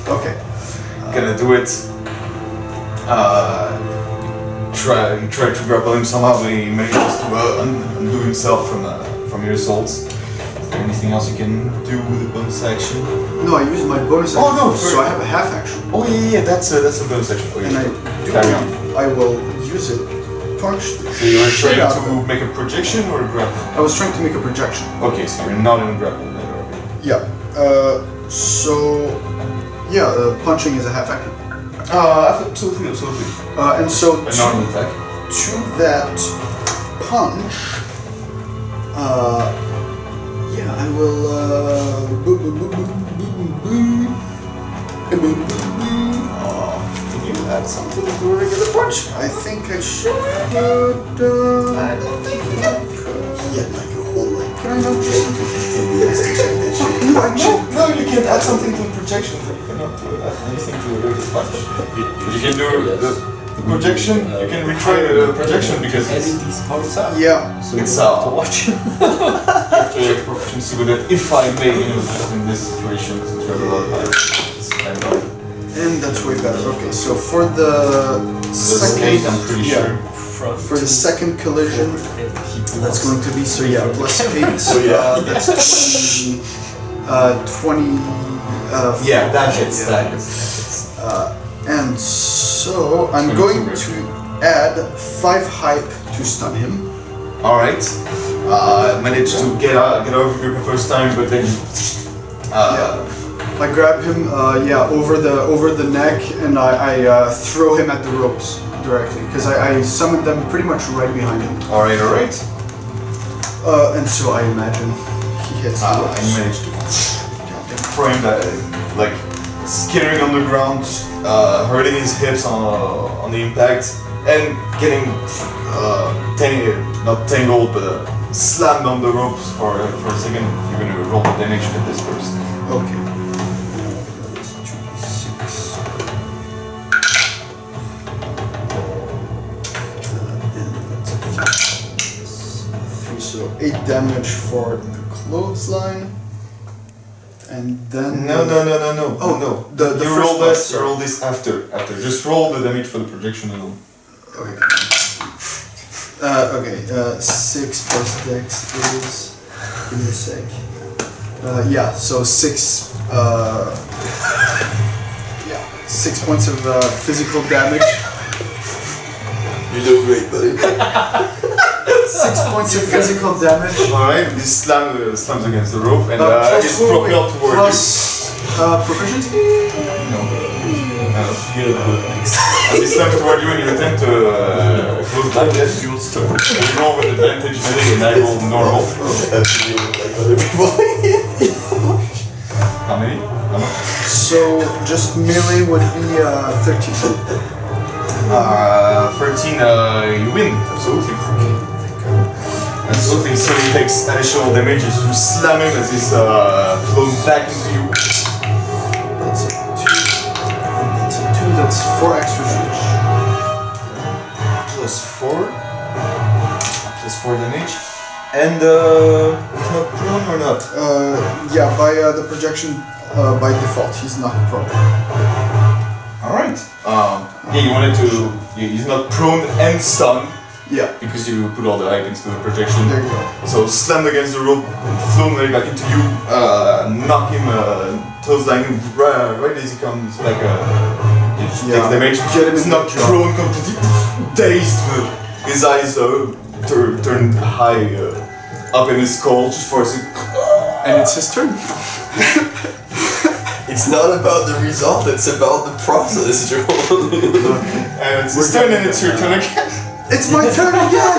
[SPEAKER 6] Okay.
[SPEAKER 1] gonna do it. You try to grapple him somehow, but he manages to undo himself from your assaults. Is there anything else you can do with a bonus action?
[SPEAKER 6] No, I use my bonus action.
[SPEAKER 1] Oh, no,
[SPEAKER 6] first, so I have a half action.
[SPEAKER 1] Oh yeah, that's a bonus action for you.
[SPEAKER 6] And
[SPEAKER 1] Carry on.
[SPEAKER 6] I will use it. Punch.
[SPEAKER 1] So you were
[SPEAKER 6] straight
[SPEAKER 1] trying
[SPEAKER 6] out
[SPEAKER 1] to make a projection or a grapple?
[SPEAKER 6] I was trying to make a projection.
[SPEAKER 1] Okay, so you're not in a grapple then, okay.
[SPEAKER 6] Yeah. Punching is a half action.
[SPEAKER 1] Absolutely.
[SPEAKER 6] And so
[SPEAKER 1] But not an attack.
[SPEAKER 6] to that punch, I will.
[SPEAKER 1] Can you add something to a regular punch?
[SPEAKER 6] I think I should.
[SPEAKER 1] I don't think you can.
[SPEAKER 6] Yeah, like a whole like. Can I not just?
[SPEAKER 1] No, you can add something to the projection, but you cannot add anything to a regular punch. You can do the projection, you can retry the projection because
[SPEAKER 3] Edit these parts out.
[SPEAKER 6] Yeah.
[SPEAKER 3] So
[SPEAKER 1] It's,
[SPEAKER 3] you don't have to watch.
[SPEAKER 1] after your proficiency with it, if I may, just in this situation, since we have a lot of time, it's kind of
[SPEAKER 6] And that's way better. Okay, so for the
[SPEAKER 1] escape, I'm pretty sure.
[SPEAKER 3] Front.
[SPEAKER 6] For the second collision, that's going to be plus 8.
[SPEAKER 1] So yeah.
[SPEAKER 6] That's 20.
[SPEAKER 1] Yeah, that hits,
[SPEAKER 6] yeah.
[SPEAKER 1] that hits.
[SPEAKER 6] And so I'm
[SPEAKER 1] 22
[SPEAKER 6] going
[SPEAKER 1] rate.
[SPEAKER 6] to add 5 hype to stun him.
[SPEAKER 1] Alright. Managed to get over the group the first time, but then
[SPEAKER 6] I grab him, over the neck, and I throw him at the ropes directly because I summoned them pretty much right behind him.
[SPEAKER 1] Alright.
[SPEAKER 6] And so I imagine he hits the
[SPEAKER 1] And
[SPEAKER 6] ropes.
[SPEAKER 1] you managed to throw him that, like skittering on the ground, hurting his hips on the impact, and getting not tangled, but slammed on the ropes for a second. You're gonna roll the damage with this first.
[SPEAKER 6] Okay. So 8 damage for the clothesline, and then
[SPEAKER 1] No.
[SPEAKER 6] Oh,
[SPEAKER 1] no.
[SPEAKER 6] the
[SPEAKER 1] You
[SPEAKER 6] first
[SPEAKER 1] roll
[SPEAKER 6] one,
[SPEAKER 1] this.
[SPEAKER 6] sorry.
[SPEAKER 1] You roll this after. Just roll the damage for the projection alone.
[SPEAKER 6] Okay. 6 plus dex is. Give me a sec. So 6. 6 points of physical damage.
[SPEAKER 5] You do great, buddy.
[SPEAKER 6] 6 points of physical damage.
[SPEAKER 1] Alright, this slams against the rope and
[SPEAKER 6] Plus
[SPEAKER 1] it's
[SPEAKER 6] four,
[SPEAKER 1] propelled
[SPEAKER 6] wait,
[SPEAKER 1] toward
[SPEAKER 6] plus proficiency?
[SPEAKER 1] you. No. As it slams toward you and you attempt to close that, yes, you'll start. You roll with advantage, and I roll normal.
[SPEAKER 5] That's you, like other people.
[SPEAKER 1] How many? How much?
[SPEAKER 6] So just melee would be 13.
[SPEAKER 1] 13, you win, absolutely. Absolutely, so he takes additional damage as you slam him as he's flown back into you.
[SPEAKER 6] That's a 2. That's a 2, that's 4 extra damage.
[SPEAKER 1] Plus 4. Plus 4 damage. And, he's not prone or not?
[SPEAKER 6] Yeah, by the projection, by default, he's not prone.
[SPEAKER 1] Alright. Yeah, you wanted to... He's not prone and stunned.
[SPEAKER 6] Yeah,
[SPEAKER 1] Because you put all the items to the projection.
[SPEAKER 6] there you go.
[SPEAKER 1] So slammed against the rope, flown right back into you, knock him, clothesline him right as he comes back. He just takes damage.
[SPEAKER 6] Get him
[SPEAKER 1] He's
[SPEAKER 6] in
[SPEAKER 1] not
[SPEAKER 6] the jaw.
[SPEAKER 1] prone, completely dazed. His eyes turned high up in his skull just for a second.
[SPEAKER 6] And it's his turn.
[SPEAKER 5] It's not about the result, it's about the process, Joel.
[SPEAKER 1] And it's his turn, and it's your turn again.
[SPEAKER 6] It's my turn again!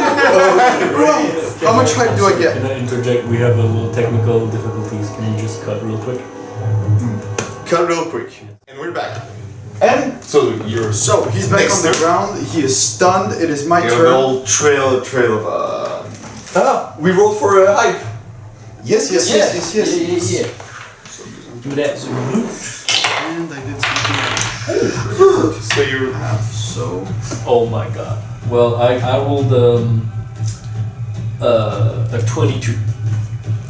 [SPEAKER 6] Well, how much hype do I get?
[SPEAKER 4] Can I interject? We have a little technical difficulties. Can you just cut real quick?
[SPEAKER 1] Cut real quick. And we're back. And so you're
[SPEAKER 6] So, he's back on the ground, he is stunned, it is my
[SPEAKER 1] You have
[SPEAKER 6] turn.
[SPEAKER 1] a whole trail of
[SPEAKER 5] We rolled for a hype.
[SPEAKER 1] Yes.
[SPEAKER 3] Yeah. Do that.
[SPEAKER 6] And I did something
[SPEAKER 1] So you're
[SPEAKER 6] half, so...
[SPEAKER 4] Oh my god.
[SPEAKER 3] Well, I rolled a 22.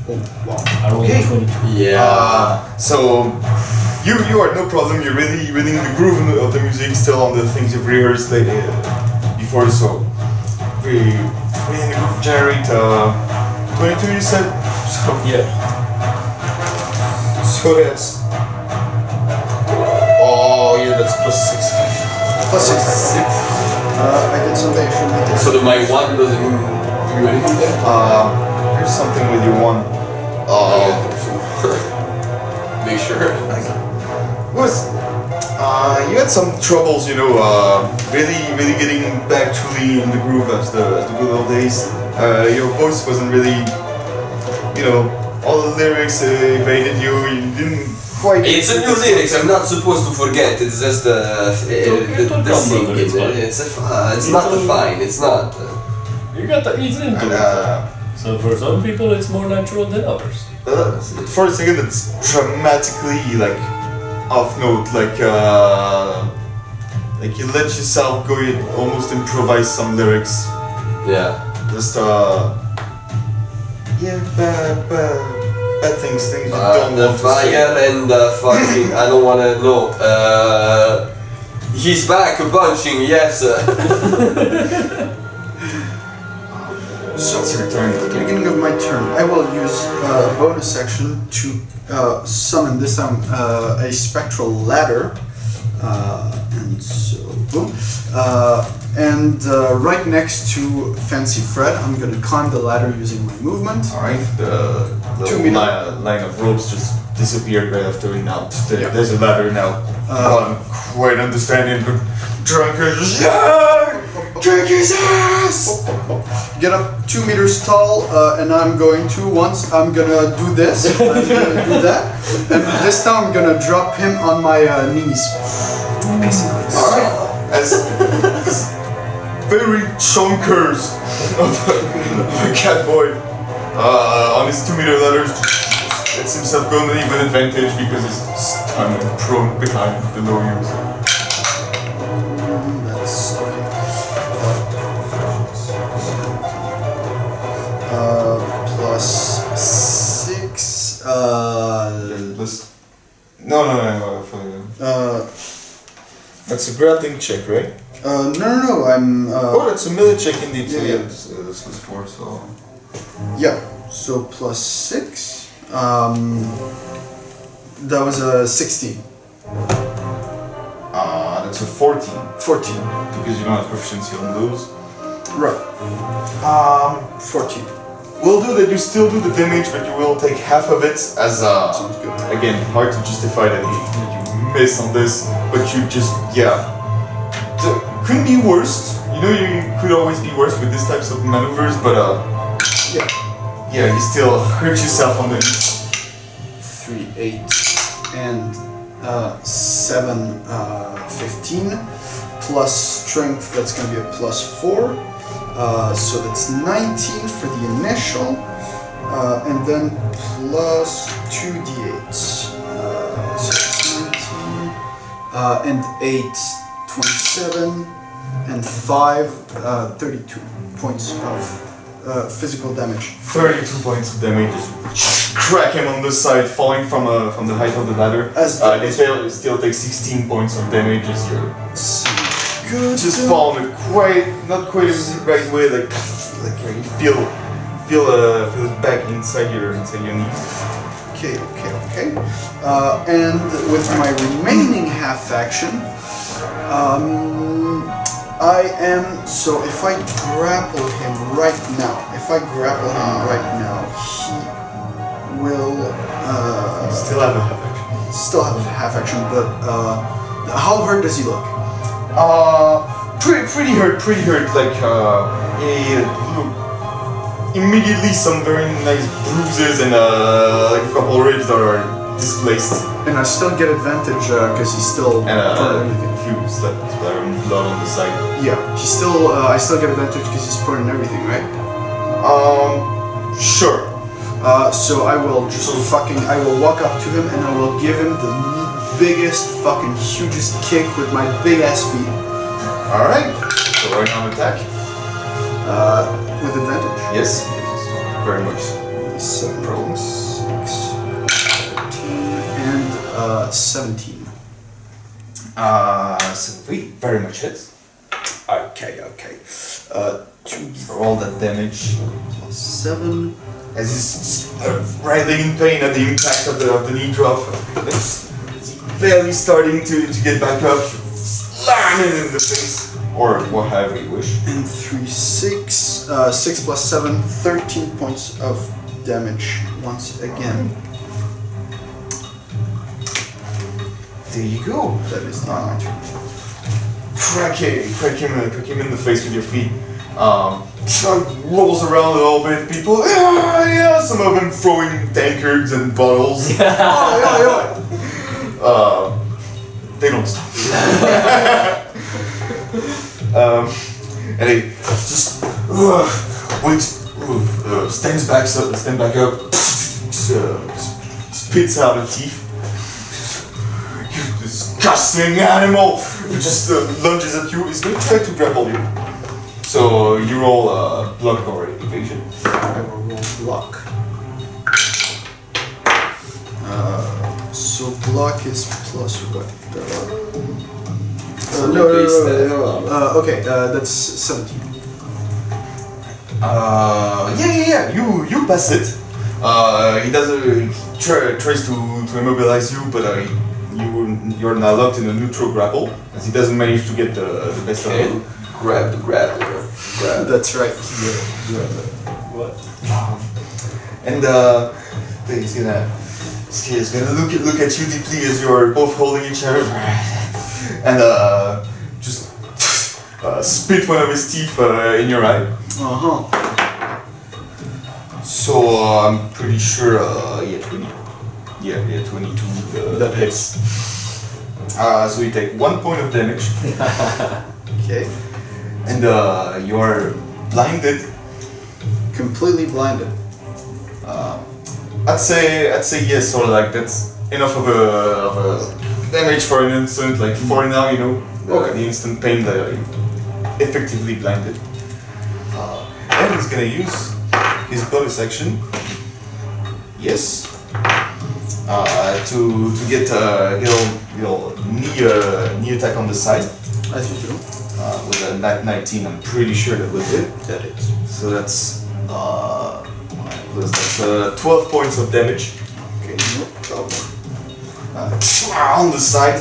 [SPEAKER 6] Oh, wow.
[SPEAKER 3] I rolled
[SPEAKER 6] Okay.
[SPEAKER 3] a 22.
[SPEAKER 5] Yeah.
[SPEAKER 1] so you are no problem. You're really in the groove of the music, still on the things you've rehearsed before. So we in the groove. Generate 22. You said so.
[SPEAKER 3] Yeah.
[SPEAKER 1] So that's that's +6.
[SPEAKER 6] Plus 6. I did something I shouldn't have done.
[SPEAKER 5] So my one doesn't do anything there?
[SPEAKER 1] Here's something with your one.
[SPEAKER 5] Make sure.
[SPEAKER 1] Was you had some troubles, really getting back truly in the groove as the good old days. Your voice wasn't really, all the lyrics evaded you. You didn't quite.
[SPEAKER 5] It's a new lyrics, I'm not supposed to forget, it's just the singing. It's not the fine, it's not.
[SPEAKER 4] You got to ease into
[SPEAKER 1] And,
[SPEAKER 4] it. So for some people it's more natural than others.
[SPEAKER 1] for a second, it's dramatically off note, you let yourself go. You almost improvise some lyrics.
[SPEAKER 5] Yeah.
[SPEAKER 1] Just bad things you don't
[SPEAKER 5] The
[SPEAKER 1] want to say.
[SPEAKER 5] fire and the fucking, I don't wanna know. He's back punching, yes.
[SPEAKER 6] So,
[SPEAKER 1] It's your turn.
[SPEAKER 6] at the beginning of my turn, I will use a bonus action to summon this time a spectral ladder. And so, boom. Right next to Fancy Fred, I'm gonna climb the ladder using my movement.
[SPEAKER 1] Alright, the
[SPEAKER 6] 2 meter.
[SPEAKER 1] line of ropes just disappeared right after we now.
[SPEAKER 6] Yeah.
[SPEAKER 1] There's a ladder now. I'm quite understanding, but drunkers, yeah! Drink his ass!
[SPEAKER 6] Get up 2 meters tall, and I'm going to, once I'm gonna do this, I'm gonna do that, and this time I'm gonna drop him on my knees. Basically.
[SPEAKER 1] Alright, as this very chonkers of a cat boy on his 2 meter ladders lets himself go, not even advantage because he's stunned and prone behind below you.
[SPEAKER 6] That's okay. Plus 6.
[SPEAKER 1] No. That's a grappling check, right?
[SPEAKER 6] No, I'm.
[SPEAKER 1] That's a melee check indeed. So
[SPEAKER 6] yeah.
[SPEAKER 1] this was 4. So
[SPEAKER 6] Yeah, so plus 6. That was a 16.
[SPEAKER 1] that's a 14
[SPEAKER 6] 14.
[SPEAKER 1] because you don't have proficiency on those.
[SPEAKER 6] Right. 14.
[SPEAKER 1] We'll do that. You still do the damage, but you will take half of it as
[SPEAKER 6] Sounds good.
[SPEAKER 1] again hard to justify that you miss on this, but you just couldn't be worse. You could always be worse with these types of maneuvers, but
[SPEAKER 6] Yeah.
[SPEAKER 1] you still hurt yourself on the
[SPEAKER 6] 3, 8, and 7, 15. Plus strength, that's going to be a plus 4. So that's 19 for the initial. And then plus 2d8. So it's 19. And 8, 27. And 5, 32 points of physical damage.
[SPEAKER 1] 32 points of damage. Just crack him on the side, falling from the height of the ladder. They still take 16 points of damage as you're
[SPEAKER 6] Good.
[SPEAKER 1] just fall in not quite in the right way, like you feel it back inside your knees.
[SPEAKER 6] Okay. And with my remaining half action, so if I grapple him right now, he will
[SPEAKER 1] Still have a half action.
[SPEAKER 6] still have a half action, but how hurt does he look?
[SPEAKER 1] Pretty hurt. Like immediately some very nice bruises and like a couple ribs that are displaced.
[SPEAKER 6] And I still get advantage because he's still
[SPEAKER 1] And
[SPEAKER 6] everything.
[SPEAKER 1] a few splattering blood on the side.
[SPEAKER 6] Yeah, he's still. I still get advantage because he's put in everything, right?
[SPEAKER 1] Sure.
[SPEAKER 6] So I will just I will walk up to him and I will give him the biggest, hugest kick with my big ass feet.
[SPEAKER 1] Alright. So right now attack.
[SPEAKER 6] With advantage.
[SPEAKER 1] Yes. Very much.
[SPEAKER 6] 7 rolls, 6, 13, and 17.
[SPEAKER 1] So wait, very much hits.
[SPEAKER 6] Okay. 2
[SPEAKER 1] For all that damage.
[SPEAKER 6] plus 7.
[SPEAKER 1] As he's writhing in pain at the impact of the knee drop. He's barely starting to get back up. Slam it in the face. Or whatever you wish.
[SPEAKER 6] And 3, 6. 6 plus 7, 13 points of damage once again.
[SPEAKER 1] There you go.
[SPEAKER 6] That is not my turn.
[SPEAKER 1] Crack him in the face with your feet. Rolls around a little bit. People, yeah, some of them throwing tankards and bottles. They don't stop. And he just stands back up, spits out a teeth. You disgusting animal! He just lunges at you. He's going to try to grapple you. So you roll block or evasion.
[SPEAKER 6] I will roll block. So block is plus what? Okay, that's 17.
[SPEAKER 1] Yeah. You pass it. He doesn't tries to immobilize you, but you're now locked in a neutral grapple, as he doesn't manage to get the best of you.
[SPEAKER 5] Grab the grappler.
[SPEAKER 6] That's right.
[SPEAKER 4] What?
[SPEAKER 1] And he's gonna look at you deeply as you're both holding each other, and just spit one of his teeth in your eye. So I'm pretty sure, 20. Yeah, 22.
[SPEAKER 6] That hits.
[SPEAKER 1] So you take 1 point of damage,
[SPEAKER 6] Okay.
[SPEAKER 1] and you're blinded.
[SPEAKER 6] Completely blinded.
[SPEAKER 1] I'd say yes, or like that's enough of a damage for an instant. Like for now, the instant pain that you're effectively blinded. And he's gonna use his bonus action. Yes. To get a little knee attack on the side.
[SPEAKER 6] As you do.
[SPEAKER 1] With a 19, I'm pretty sure that was it.
[SPEAKER 6] That is.
[SPEAKER 1] So that's 12 points of damage.
[SPEAKER 6] Okay, no problem.
[SPEAKER 1] On the side,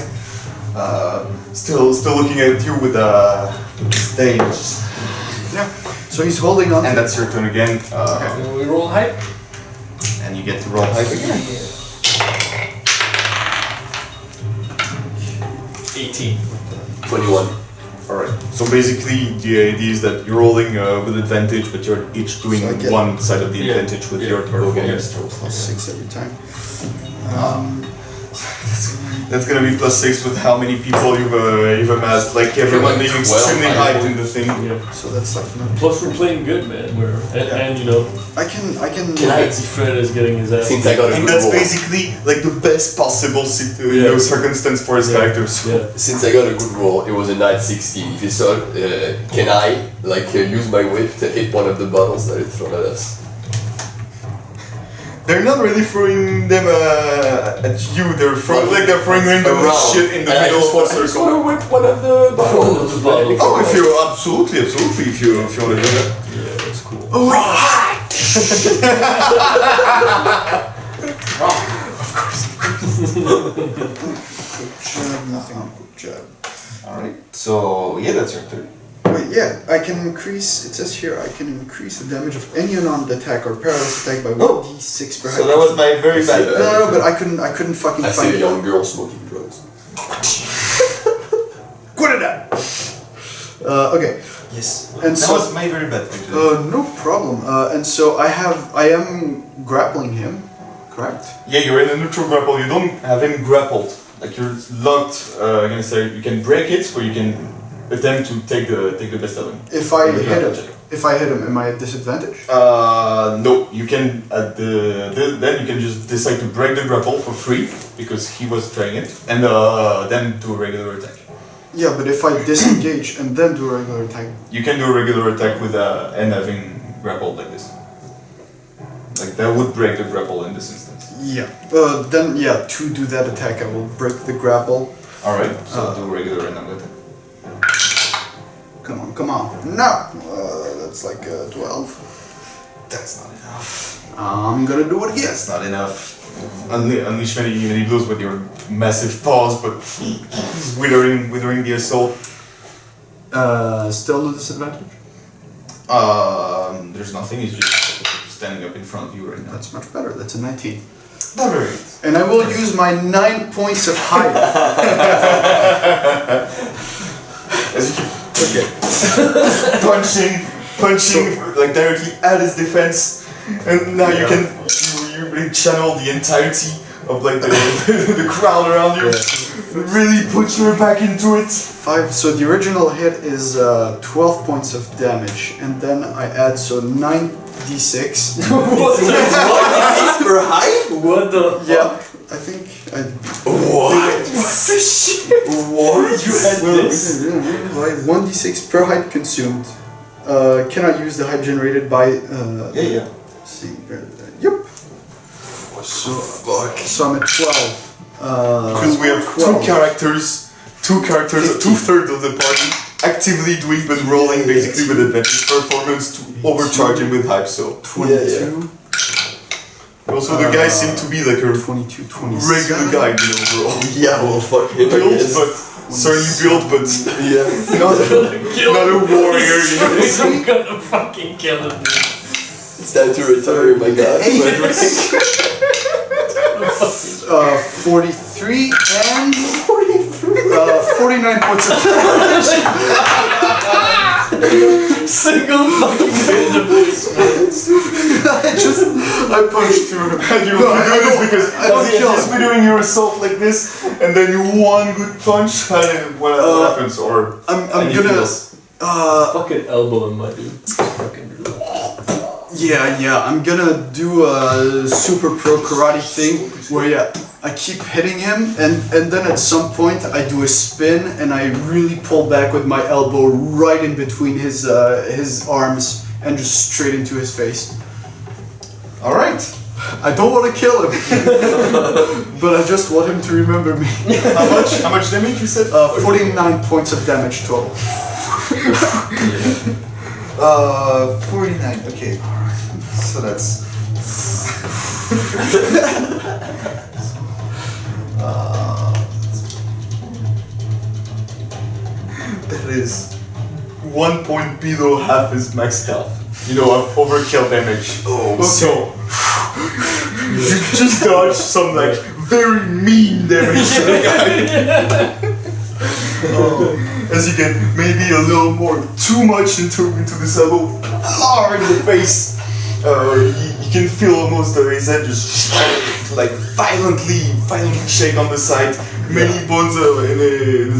[SPEAKER 1] still looking at you with disdain.
[SPEAKER 6] Yeah. So he's holding on.
[SPEAKER 1] And that's your turn again.
[SPEAKER 3] We roll hype.
[SPEAKER 1] And you get to roll hype again.
[SPEAKER 4] 18.
[SPEAKER 5] 21.
[SPEAKER 1] Alright. So basically, the idea is that you're rolling with advantage, but you're each doing
[SPEAKER 6] So I get-
[SPEAKER 1] one side of the advantage with your turn.
[SPEAKER 6] Plus 6 every time.
[SPEAKER 1] That's gonna be +6 with how many people you've amassed. Like everyone being
[SPEAKER 5] 12,
[SPEAKER 1] extremely
[SPEAKER 5] I
[SPEAKER 1] hyped
[SPEAKER 5] know.
[SPEAKER 1] in the thing.
[SPEAKER 4] Yeah.
[SPEAKER 6] So that's like no.
[SPEAKER 4] Plus we're playing good, man. And you know,
[SPEAKER 6] I can.
[SPEAKER 4] Fancy Fred is getting his ass.
[SPEAKER 5] Since I got
[SPEAKER 1] I
[SPEAKER 5] a
[SPEAKER 1] think
[SPEAKER 5] good
[SPEAKER 1] that's
[SPEAKER 5] roll.
[SPEAKER 1] basically like the best possible
[SPEAKER 4] Yeah.
[SPEAKER 1] circumstance for his character. So.
[SPEAKER 4] Yeah.
[SPEAKER 5] Since I got a good roll, it was a night 16. If you saw, can I use my whip to hit one of the bottles that it thrown at us?
[SPEAKER 1] They're not really throwing them at you. They're throwing random
[SPEAKER 5] Around.
[SPEAKER 1] shit in the
[SPEAKER 5] And I
[SPEAKER 1] middle
[SPEAKER 5] just
[SPEAKER 1] of the
[SPEAKER 5] want to
[SPEAKER 1] circle.
[SPEAKER 5] whip one of the bottles.
[SPEAKER 1] Oh, if you absolutely, if you want to do that.
[SPEAKER 4] Yeah, that's cool.
[SPEAKER 6] Good job, nothing. Good job.
[SPEAKER 1] All right. So yeah, that's your turn.
[SPEAKER 6] Wait, yeah, I can increase. It says here I can increase the damage of any unarmed attack or paralyzed attack by 1d6 per.
[SPEAKER 1] So that was my very bad.
[SPEAKER 6] No, but I couldn't fucking
[SPEAKER 5] I
[SPEAKER 6] find
[SPEAKER 5] see a
[SPEAKER 6] it.
[SPEAKER 5] young girl smoking drugs.
[SPEAKER 6] Quit it out. Okay,
[SPEAKER 1] Yes.
[SPEAKER 6] and
[SPEAKER 1] That
[SPEAKER 6] so
[SPEAKER 1] was my very bad. Actually.
[SPEAKER 6] no problem. And so I am grappling him, correct?
[SPEAKER 1] Yeah, you're in a neutral grapple. You don't have him grappled. Like you're locked against it. You can break it, or you can attempt to take the best of him.
[SPEAKER 6] If I
[SPEAKER 1] With a
[SPEAKER 6] hit
[SPEAKER 1] grapple
[SPEAKER 6] him, am I at disadvantage?
[SPEAKER 1] No, you can then you can just decide to break the grapple for free because he was trying it, and then do a regular attack.
[SPEAKER 6] Yeah, but if I disengage and then do a regular attack,
[SPEAKER 1] You can do a regular attack with and having grappled like this. Like that would break the grapple in this instance.
[SPEAKER 6] yeah. Then yeah, to do that attack, I will break the grapple.
[SPEAKER 1] All right, so do a regular and I'm gonna.
[SPEAKER 6] Come on. No, that's like 12.
[SPEAKER 1] That's not enough.
[SPEAKER 6] I'm gonna do it again.
[SPEAKER 1] That's not enough. Unleash many blows with your massive paws, but he's withering the assault.
[SPEAKER 6] Still a disadvantage.
[SPEAKER 1] There's nothing. He's just standing up in front of you right now.
[SPEAKER 6] That's much better. That's a 19.
[SPEAKER 1] Not very.
[SPEAKER 6] And I will use my 9 points of height.
[SPEAKER 1] As you keep punching like directly at his defense, and now you really channel the entirety of like the crowd around you. Really put your back into it.
[SPEAKER 6] 5. So the original hit is 12 points of damage, and then I add 9d6.
[SPEAKER 5] Per height?
[SPEAKER 4] What the?
[SPEAKER 6] Yeah, I think I.
[SPEAKER 5] What? What?
[SPEAKER 4] You had this?
[SPEAKER 6] 1d6 per height consumed. Can I use the height generated by?
[SPEAKER 1] Yeah.
[SPEAKER 6] Let's see. Yep. So I'm at 12.
[SPEAKER 1] Because we have
[SPEAKER 6] 12.
[SPEAKER 1] two characters, 2/3 of the party actively doing but rolling basically with advantage performance to overcharge him with hype. So
[SPEAKER 6] 22.
[SPEAKER 1] also the guys seem to be like a
[SPEAKER 6] 22, 27.
[SPEAKER 1] regular guy overall.
[SPEAKER 5] Yeah, well, fuck him. I
[SPEAKER 1] Built,
[SPEAKER 5] guess.
[SPEAKER 1] but certainly built, but
[SPEAKER 5] Yeah.
[SPEAKER 1] not a warrior. You know.
[SPEAKER 4] I'm gonna fucking kill him, dude.
[SPEAKER 5] It's time to retire, my god.
[SPEAKER 6] 43 and 49 points of damage.
[SPEAKER 4] Single fucking hit the
[SPEAKER 6] I punched through him.
[SPEAKER 1] And you do this because
[SPEAKER 6] I don't kill
[SPEAKER 1] as
[SPEAKER 6] him.
[SPEAKER 1] you're doing your assault like this, and then you one good punch, and what happens? Or
[SPEAKER 6] I'm
[SPEAKER 1] anything
[SPEAKER 6] gonna.
[SPEAKER 1] else?
[SPEAKER 4] fucking elbow him, my dude. Fucking
[SPEAKER 6] Yeah, I'm gonna do a super pro karate thing where I keep hitting him and then at some point I do a spin and I really pull back with my elbow right in between his arms and just straight into his face.
[SPEAKER 1] All right.
[SPEAKER 6] I don't want to kill him, but I just want him to remember me.
[SPEAKER 1] How much damage you said?
[SPEAKER 6] 49 points of damage total.
[SPEAKER 1] 49. Okay. So that's. That is 1 point below half his max health. You know, of overkill damage.
[SPEAKER 5] Oh,
[SPEAKER 1] So you just dodged some like very mean damage to the guy. As you get maybe a little more too much into this elbow, in the face. You can feel almost his head just like violently shake on the side. Many bones in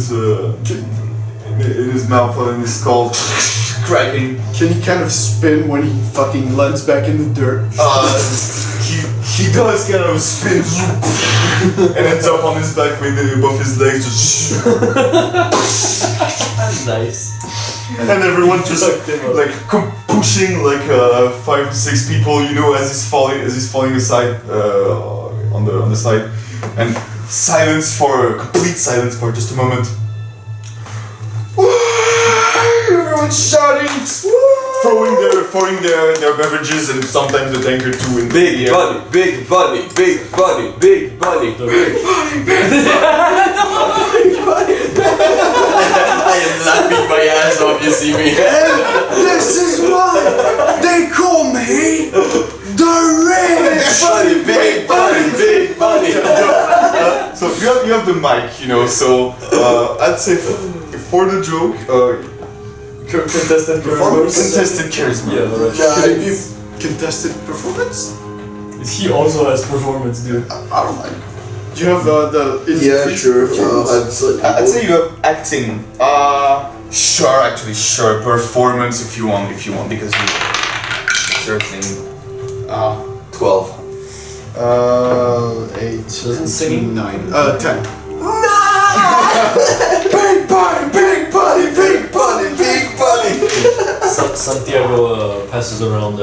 [SPEAKER 1] his mouth and his skull cracking.
[SPEAKER 6] Can he kind of spin when he fucking lands back in the dirt?
[SPEAKER 1] He does kind of spin and ends up on his back with both his legs just
[SPEAKER 3] Nice.
[SPEAKER 1] and everyone just like pushing like 5 to 6 people, you know, as he's falling aside on the side, and complete silence for just a moment. Everyone's shouting, throwing their beverages and sometimes the tanker too in
[SPEAKER 5] Big bunny, big bunny, big bunny, big bunny, big bunny. I am laughing my ass off, you see me.
[SPEAKER 6] This is why they call me the Rich!
[SPEAKER 5] Big bunny, big bunny.
[SPEAKER 1] So you have the mic, you know. So I'd say for the joke,
[SPEAKER 3] Contestant
[SPEAKER 1] contested charisma.
[SPEAKER 3] Yeah, alright.
[SPEAKER 6] Can it be contested performance?
[SPEAKER 3] He also has performance, dude.
[SPEAKER 6] I don't mind. Do you have the...
[SPEAKER 5] Yeah, sure.
[SPEAKER 1] I'd say you have acting. Sure. Performance if you want, because you certainly.
[SPEAKER 5] 12.
[SPEAKER 6] 8,
[SPEAKER 3] Doesn't sing.
[SPEAKER 6] 9, 10.
[SPEAKER 5] Big bunny, big bunny, big bunny, big bunny.
[SPEAKER 3] Santiago passes around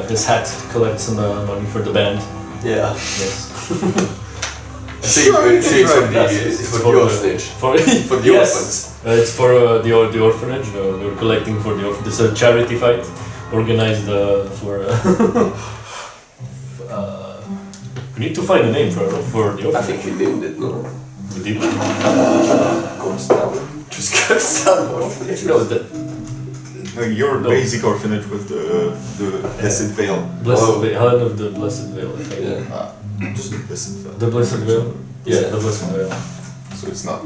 [SPEAKER 3] his hat to collect some money for the band.
[SPEAKER 5] Yeah.
[SPEAKER 3] Yes.
[SPEAKER 5] It's for the orphanage.
[SPEAKER 3] For
[SPEAKER 5] the
[SPEAKER 3] yes.
[SPEAKER 5] orphans.
[SPEAKER 3] It's for the orphanage. We're collecting for the orphanage. It's a charity fight organized for. We need to find a name for the orphanage.
[SPEAKER 5] I think we named it, no?
[SPEAKER 3] We did.
[SPEAKER 5] Goes down. Just goes down orphanage.
[SPEAKER 3] No, that
[SPEAKER 1] Your
[SPEAKER 3] No.
[SPEAKER 1] basic orphanage with the Blessed Veil.
[SPEAKER 3] Blessed Veil. Helen of the Blessed Veil. I think.
[SPEAKER 5] Yeah.
[SPEAKER 1] Just the Blessed Veil.
[SPEAKER 3] The Blessed Veil. Yeah, the Blessed Veil.
[SPEAKER 1] So it's not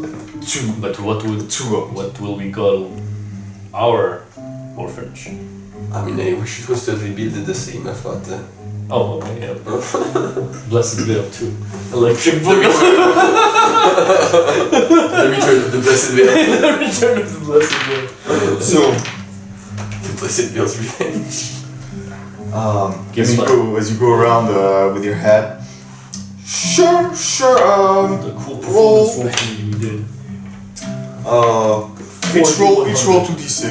[SPEAKER 1] two.
[SPEAKER 3] But what
[SPEAKER 1] Two of
[SPEAKER 3] what will we call our orphanage?
[SPEAKER 5] I mean, I wish it was to rebuild it the same, I thought.
[SPEAKER 3] Oh, okay, yeah. Blessed Veil too. Electric Boogie.
[SPEAKER 5] The return of the Blessed Veil.
[SPEAKER 3] The return of the Blessed Veil.
[SPEAKER 1] So
[SPEAKER 5] The Blessed Veil's revenge.
[SPEAKER 3] Guess what?
[SPEAKER 1] as you go around with your hat. Sure.
[SPEAKER 3] The cool performance roll we did.
[SPEAKER 1] Each roll 2d6.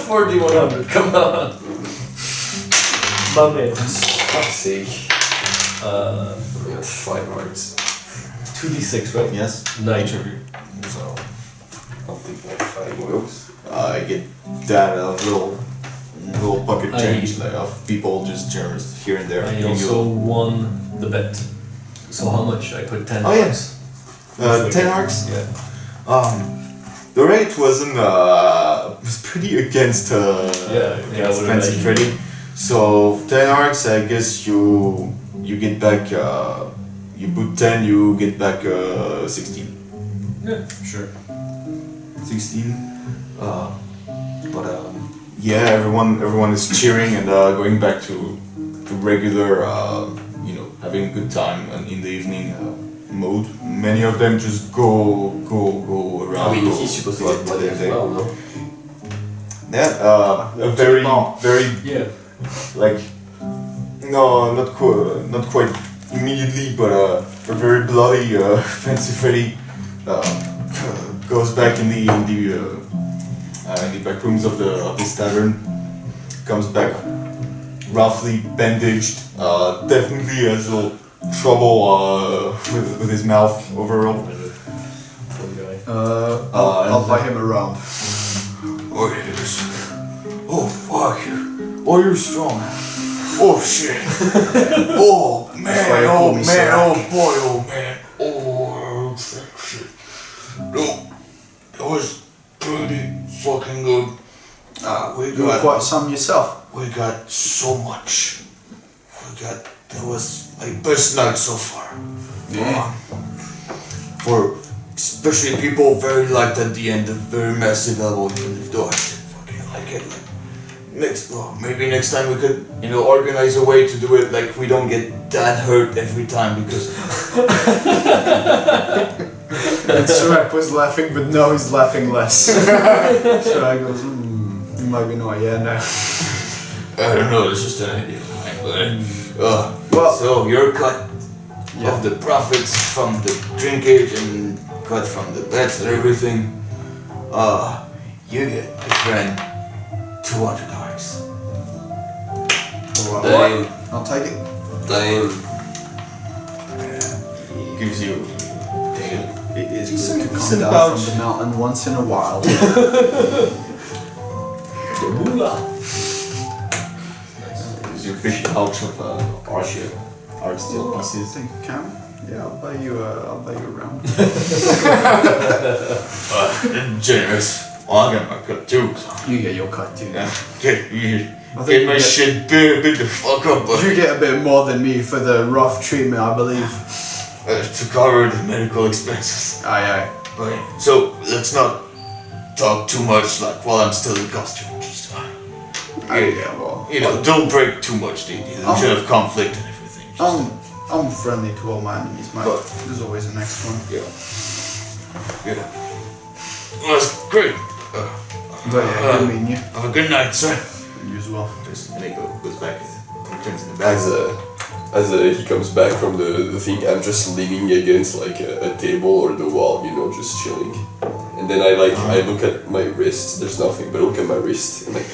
[SPEAKER 3] 4100, come on. My man.
[SPEAKER 5] Fuck's sake. We got 5 hearts.
[SPEAKER 3] 2d6, right?
[SPEAKER 1] Yes.
[SPEAKER 3] Nine.
[SPEAKER 1] Each of you. So
[SPEAKER 5] I'll take my 5 moves.
[SPEAKER 1] I get that little pocket change like, of people just generous here and there.
[SPEAKER 3] I
[SPEAKER 1] giving you-
[SPEAKER 3] also won the bet. So how much? I put 10
[SPEAKER 1] Oh, yes. 10 arcs.
[SPEAKER 3] Yeah.
[SPEAKER 1] The rate wasn't was pretty against
[SPEAKER 3] would've
[SPEAKER 1] Fancy
[SPEAKER 3] imagined.
[SPEAKER 1] Freddy. So 10 arcs, I guess you get back. You put 10, you get back 16.
[SPEAKER 3] Yeah, sure.
[SPEAKER 1] 16. Yeah, everyone is cheering and going back to regular, having a good time and in the evening mode. Many of them just go around.
[SPEAKER 5] I mean,
[SPEAKER 1] go-
[SPEAKER 5] he's supposed to
[SPEAKER 1] go
[SPEAKER 5] get money
[SPEAKER 1] their
[SPEAKER 5] as
[SPEAKER 1] day.
[SPEAKER 5] well, no?
[SPEAKER 1] Yeah, a very
[SPEAKER 3] Yeah.
[SPEAKER 1] like no, not quite immediately, but a very bloody Fancy Freddy goes back in the back rooms of this tavern. Comes back roughly bandaged. Definitely has a little trouble with his mouth overall.
[SPEAKER 3] Poor guy.
[SPEAKER 6] I'll buy him around.
[SPEAKER 1] Oh, yes. Oh, fuck you. Oh, you're strong. Oh, shit. Oh, man.
[SPEAKER 6] why you
[SPEAKER 1] Oh,
[SPEAKER 6] call me
[SPEAKER 1] man.
[SPEAKER 6] Sarah.
[SPEAKER 1] Oh, boy. Oh, man. Oh, shit. No, it was pretty fucking good.
[SPEAKER 6] You were quite some yourself.
[SPEAKER 1] We got so much. That was my best night so far.
[SPEAKER 6] Yeah.
[SPEAKER 1] For especially people very light at the end, a very massive elbow, even though I didn't fucking like it. Like, maybe next time we could, organize a way to do it like we don't get that hurt every time because.
[SPEAKER 6] And Shrek was laughing, but now he's laughing less. Shrek goes, maybe not, yeah, no.
[SPEAKER 1] I don't know, it's just an idea.
[SPEAKER 6] Well,
[SPEAKER 1] so your cut of the profits from the drinkage and cut from the bets and everything, you get, my friend, 200 hearts.
[SPEAKER 5] Damn.
[SPEAKER 6] I'll take it.
[SPEAKER 5] Damn.
[SPEAKER 1] Gives you. It is
[SPEAKER 6] Decent to come
[SPEAKER 1] decent
[SPEAKER 6] down
[SPEAKER 1] pouch.
[SPEAKER 6] from the mountain once in a while.
[SPEAKER 1] Gives you a big pouch of art steel pieces.
[SPEAKER 6] Think, Cam? Yeah, I'll buy you a round.
[SPEAKER 1] Generous. Well, I got my cut too. So.
[SPEAKER 6] You get your cut too.
[SPEAKER 1] Yeah. Get
[SPEAKER 6] I think
[SPEAKER 1] my
[SPEAKER 6] you
[SPEAKER 1] shit big the fuck up, but
[SPEAKER 6] You get a bit more than me for the rough treatment, I believe.
[SPEAKER 1] to cover the medical expenses.
[SPEAKER 6] Aye.
[SPEAKER 1] Okay, so let's not talk too much like while I'm still in costume. Just,
[SPEAKER 6] Yeah, well.
[SPEAKER 1] Don't break too much the illusion of conflict and everything. Just,
[SPEAKER 6] I'm friendly to all my enemies, mate.
[SPEAKER 1] But-
[SPEAKER 6] There's always the next one.
[SPEAKER 1] yeah. Well, that's great.
[SPEAKER 6] But yeah, good meeting you.
[SPEAKER 1] Have a good night, sir.
[SPEAKER 6] You as well.
[SPEAKER 1] Just and he goes back, returns in the back.
[SPEAKER 5] As he comes back from the thing, I'm just leaning against like a table or the wall, just chilling. And then I look at my wrist. There's nothing, but I look at my wrist and like,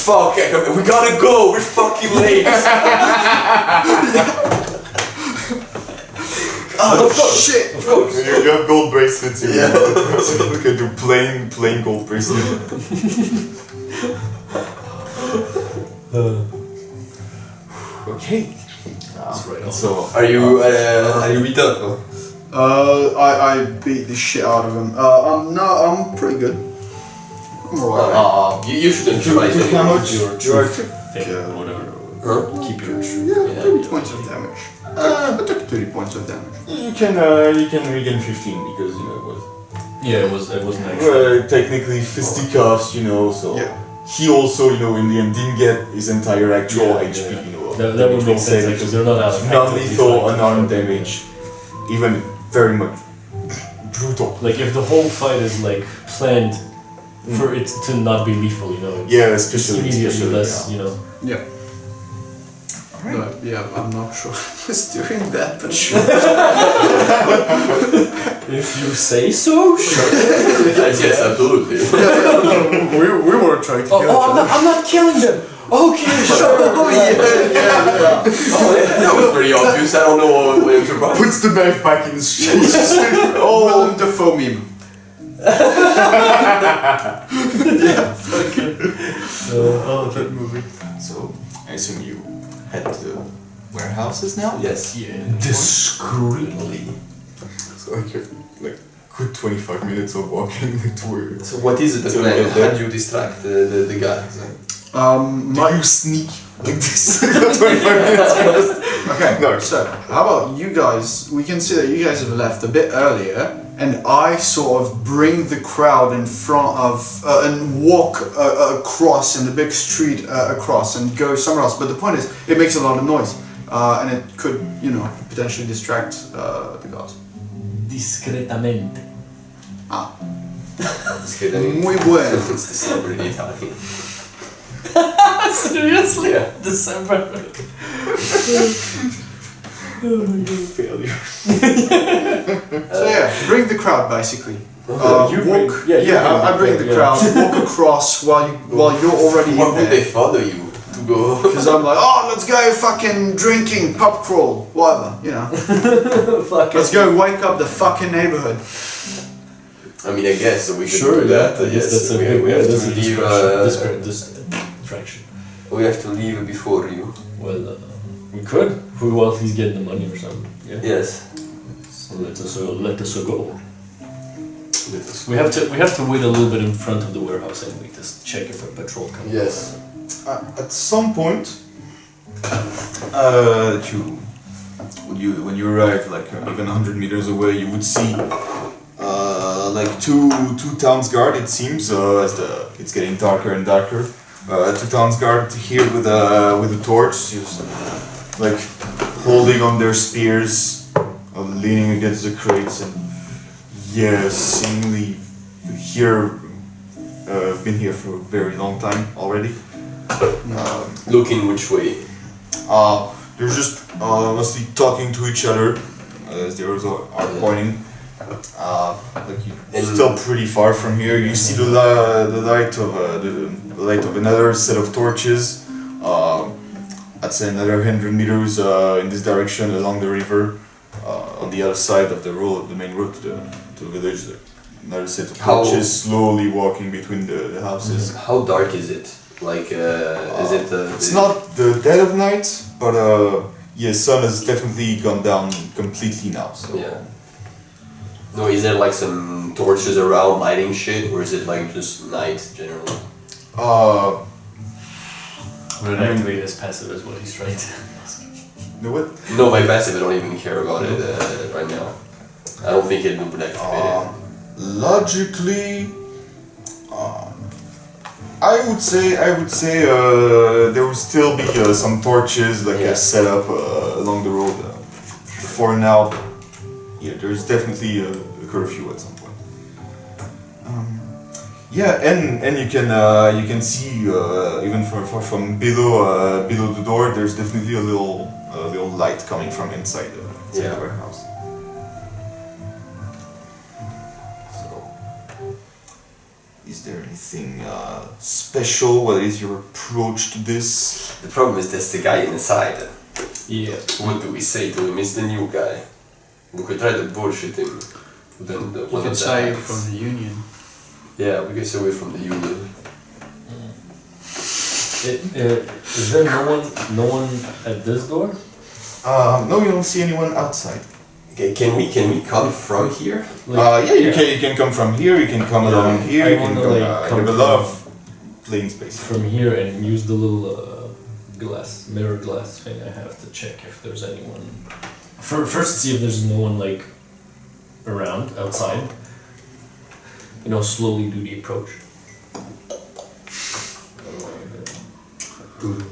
[SPEAKER 5] fuck! We gotta go. We're fucking late.
[SPEAKER 6] Oh shit!
[SPEAKER 5] Of course.
[SPEAKER 1] You have gold bracelets.
[SPEAKER 5] Yeah.
[SPEAKER 1] So you can do plain gold bracelet. Okay.
[SPEAKER 3] That's right.
[SPEAKER 1] So
[SPEAKER 5] Are you beat up?
[SPEAKER 6] I beat the shit out of him. I'm pretty good. I'm alright.
[SPEAKER 5] You shouldn't try it
[SPEAKER 1] how
[SPEAKER 5] anymore.
[SPEAKER 1] much?
[SPEAKER 3] Your
[SPEAKER 6] Do I
[SPEAKER 3] truth
[SPEAKER 6] take
[SPEAKER 3] thing, whatever.
[SPEAKER 5] Huh?
[SPEAKER 3] Keep your truth.
[SPEAKER 6] Yeah, 30 points of damage. I took 30 points of damage.
[SPEAKER 1] you can regain 15 because it was
[SPEAKER 3] Yeah, it wasn't actually.
[SPEAKER 1] technically fisticuffs, so
[SPEAKER 6] Yeah.
[SPEAKER 1] he also in the end didn't get his entire actual
[SPEAKER 3] Yeah,
[SPEAKER 1] HP,
[SPEAKER 3] yeah.
[SPEAKER 1] of
[SPEAKER 3] That
[SPEAKER 1] damage
[SPEAKER 3] would
[SPEAKER 1] roll
[SPEAKER 3] make sense
[SPEAKER 1] saving.
[SPEAKER 3] because they're not as effective.
[SPEAKER 1] Non-lethal,
[SPEAKER 3] It's like-
[SPEAKER 1] unarmed damage, even very much brutal.
[SPEAKER 3] Like if the whole fight is like planned for it to not be lethal, it's,
[SPEAKER 1] Yeah,
[SPEAKER 3] it's
[SPEAKER 1] especially
[SPEAKER 3] immediately less,
[SPEAKER 6] Yeah. But yeah, I'm not sure I was doing that, but sure.
[SPEAKER 3] If you say so, sure.
[SPEAKER 5] Yes, absolutely.
[SPEAKER 6] we were trying to kill each other.
[SPEAKER 3] I'm not killing them. Okay, sure.
[SPEAKER 5] That was pretty obvious. I don't know what you're about.
[SPEAKER 1] Puts the knife back in his chest.
[SPEAKER 6] Willem Dafoe meme.
[SPEAKER 1] That movie. So, I assume you head to the warehouses now?
[SPEAKER 5] Yes.
[SPEAKER 3] Yeah, discreetly.
[SPEAKER 1] So, like good 25 minutes of walking to where.
[SPEAKER 5] So what is the
[SPEAKER 1] So
[SPEAKER 5] plan?
[SPEAKER 1] get there.
[SPEAKER 5] How do you distract the guards?
[SPEAKER 1] Do you sneak like this? 25 minutes.
[SPEAKER 6] Okay,
[SPEAKER 1] No.
[SPEAKER 6] so how about you guys? We can see that you guys have left a bit earlier, and I sort of bring the crowd in front of and walk across in the big street across and go somewhere else. But the point is, it makes a lot of noise, and it could, potentially distract the guards.
[SPEAKER 3] Discretamente.
[SPEAKER 6] Muy bueno.
[SPEAKER 5] It's December in Italy.
[SPEAKER 3] Seriously?
[SPEAKER 5] Yeah.
[SPEAKER 3] December.
[SPEAKER 1] Failure.
[SPEAKER 6] So yeah, bring the crowd basically.
[SPEAKER 3] You
[SPEAKER 6] Walk.
[SPEAKER 3] bring- yeah, you
[SPEAKER 6] I bring the
[SPEAKER 3] yeah.
[SPEAKER 6] crowd. Walk across while you're already
[SPEAKER 5] Why
[SPEAKER 6] in
[SPEAKER 5] would they
[SPEAKER 6] there.
[SPEAKER 5] follow you to go?
[SPEAKER 6] Because I'm like, oh, let's go fucking drinking, pub crawl, whatever,
[SPEAKER 3] Fuck
[SPEAKER 6] Let's go wake up the fucking neighborhood.
[SPEAKER 5] I mean, I guess so we could
[SPEAKER 3] Sure,
[SPEAKER 5] do that.
[SPEAKER 3] I guess
[SPEAKER 5] Yes,
[SPEAKER 3] that's a
[SPEAKER 5] we,
[SPEAKER 3] good
[SPEAKER 5] we have
[SPEAKER 3] that's
[SPEAKER 5] to
[SPEAKER 3] a
[SPEAKER 5] leave.
[SPEAKER 3] distraction.
[SPEAKER 5] We have to leave before you.
[SPEAKER 3] Well, we could. If we will at least get the money or something. Yeah.
[SPEAKER 5] Yes.
[SPEAKER 3] So let us go. We have to wait a little bit in front of the warehouse anyway to check if a patrol comes.
[SPEAKER 5] Yes.
[SPEAKER 1] At some point, when you arrive, like even 100 meters away, you would see like two towns guard. It seems as it's getting darker and darker. two towns guard here with a torch, just like holding on their spears, leaning against the crates, and yeah, seemingly here. I've been here for a very long time already.
[SPEAKER 5] Looking which way?
[SPEAKER 1] They're just mostly talking to each other as they also are pointing. Like you're still pretty far from here. You see the light of another set of torches. I'd say another 100 meters in this direction along the river. On the other side of the road, the main road to the village. Another set of torches slowly walking between the houses.
[SPEAKER 5] How dark is it? Like, is it?
[SPEAKER 1] It's not the dead of night, but yeah, sun has definitely gone down completely now. So.
[SPEAKER 5] Yeah. No, is there like some torches around lighting shit, or is it like just night generally?
[SPEAKER 4] We're gonna activate his passive as well, he's trying to.
[SPEAKER 1] No what?
[SPEAKER 5] No, my passive, I don't even care about it right now. I don't think it would activate it.
[SPEAKER 1] Logically, I would say there would still be some torches like set up along the road. For now, yeah, there's definitely a curfew at some point. Yeah, and you can see even from below the door. There's definitely a little light coming from inside the warehouse. Is there anything special? What is your approach to this?
[SPEAKER 5] The problem is there's the guy inside.
[SPEAKER 3] Yeah.
[SPEAKER 5] What do we say to him? It's the new guy. We could try to bullshit him. Then the
[SPEAKER 6] You
[SPEAKER 5] one
[SPEAKER 6] can
[SPEAKER 5] of the
[SPEAKER 6] say
[SPEAKER 5] acts.
[SPEAKER 6] from the union.
[SPEAKER 5] Yeah, we can say we're from the union.
[SPEAKER 3] Is there no one at this door?
[SPEAKER 1] No, you don't see anyone outside.
[SPEAKER 5] Okay, can we come from here?
[SPEAKER 1] Yeah, you can come from here. You can come along here. You can come. You have a lot of playing space.
[SPEAKER 3] From here and use the little mirror glass thing. I have to check if there's anyone. First, see if there's no one like around outside. Slowly do the approach.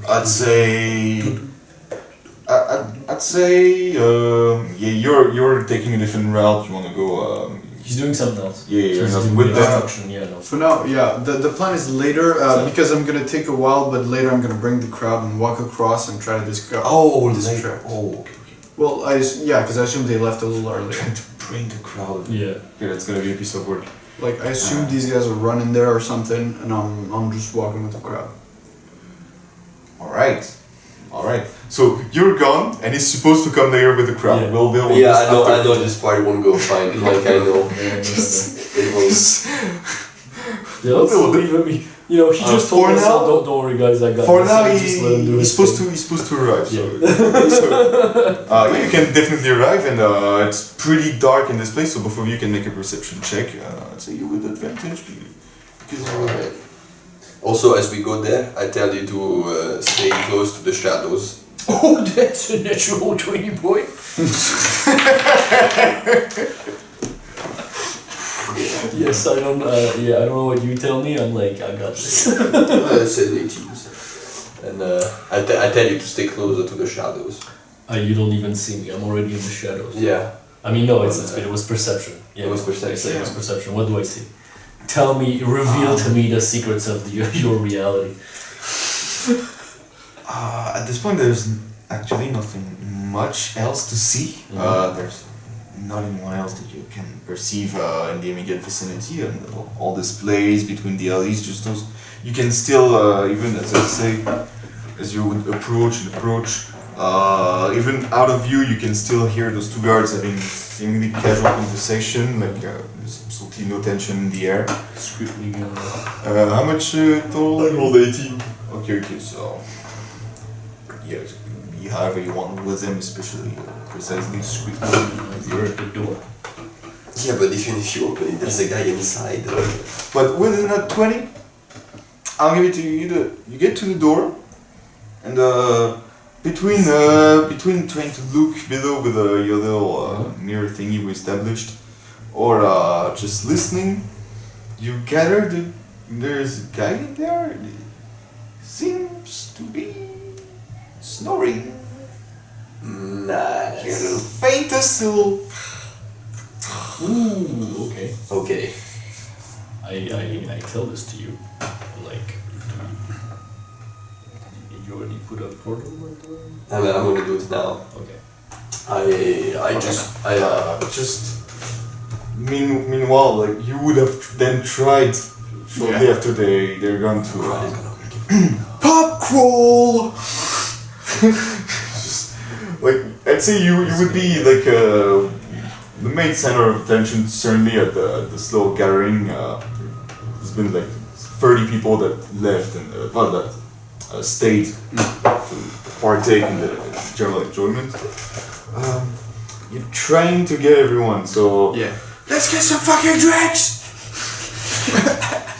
[SPEAKER 1] I'd say. I'd say. Yeah, you're taking a different route. You want to go.
[SPEAKER 3] He's doing something else.
[SPEAKER 1] Yeah,
[SPEAKER 3] So
[SPEAKER 1] you're
[SPEAKER 3] he's
[SPEAKER 1] not
[SPEAKER 3] doing
[SPEAKER 1] with
[SPEAKER 3] the
[SPEAKER 1] them.
[SPEAKER 3] instruction, yeah, no.
[SPEAKER 6] For now, yeah, the plan is later, because I'm gonna take a while, but later I'm gonna bring the crowd and walk across and try to discover.
[SPEAKER 1] later. Oh, okay.
[SPEAKER 6] Well, because I assume they left a little earlier.
[SPEAKER 1] Trying to bring the crowd.
[SPEAKER 3] Yeah.
[SPEAKER 1] Yeah, that's gonna be a piece of work.
[SPEAKER 6] Like, I assume these guys are running there or something, and I'm just walking with the crowd.
[SPEAKER 1] Alright. So you're gone, and he's supposed to come there with the crowd.
[SPEAKER 3] Yeah.
[SPEAKER 1] We'll
[SPEAKER 5] Yeah, I know
[SPEAKER 1] after.
[SPEAKER 5] this party won't go fine. Like I know. It was.
[SPEAKER 3] Yeah, let's leave him. He just told
[SPEAKER 1] for
[SPEAKER 3] us,
[SPEAKER 1] now-
[SPEAKER 3] don't worry guys, I got
[SPEAKER 1] For
[SPEAKER 3] this.
[SPEAKER 1] now,
[SPEAKER 3] Just let him do
[SPEAKER 1] he's
[SPEAKER 3] his thing.
[SPEAKER 1] supposed to arrive. So, you can definitely arrive, and it's pretty dark in this place. So before you can make a perception check, I'd say you with advantage because
[SPEAKER 5] Alright. Also, as we go there, I tell you to stay close to the shadows.
[SPEAKER 3] Oh, that's a natural 20 boy. Yes, I don't. I don't know what you tell me. I'm like, I got this.
[SPEAKER 5] I said 18. And I tell you to stay closer to the shadows.
[SPEAKER 3] You don't even see me. I'm already in the shadows.
[SPEAKER 5] Yeah.
[SPEAKER 3] I mean, no, it was perception. Yeah,
[SPEAKER 5] It was perception,
[SPEAKER 3] I said it was
[SPEAKER 5] yeah.
[SPEAKER 3] perception. What do I see? Tell me, reveal to me the secrets of your reality.
[SPEAKER 1] at this point there's actually nothing much else to see. There's not anyone else that you can perceive in the immediate vicinity, and all displays between the alleys. Just those you can still, even as I say, as you would approach, even out of view, you can still hear those two guards having seemingly casual conversation, like there's absolutely no tension in the air.
[SPEAKER 3] Scrutiny.
[SPEAKER 1] How much total?
[SPEAKER 2] I rolled 18.
[SPEAKER 1] Okay, so yeah, be however you want with them, especially precisely scrutiny.
[SPEAKER 3] You're at the door.
[SPEAKER 5] Yeah, but if you open it, there's a guy inside.
[SPEAKER 1] But within a 20, I'll give it to you. You get to the door, and between trying to look below with your little mirror thingy we established, or just listening, you gather that there's a guy in there. seems to be snoring.
[SPEAKER 5] Nice.
[SPEAKER 1] Hear the faintest little.
[SPEAKER 3] Ooh, okay.
[SPEAKER 5] Okay.
[SPEAKER 3] I tell this to you, like, you already put a portal?
[SPEAKER 5] I'm gonna do it now.
[SPEAKER 3] Okay.
[SPEAKER 1] Meanwhile, like you would have then tried shortly after they're gone to pop crawl. Like I'd say you would be like the main center of attention certainly at this little gathering. There's been like 30 people that left and that stayed to partake in the general enjoyment. You're trying to get everyone, so
[SPEAKER 6] Yeah. Let's get some fucking drinks!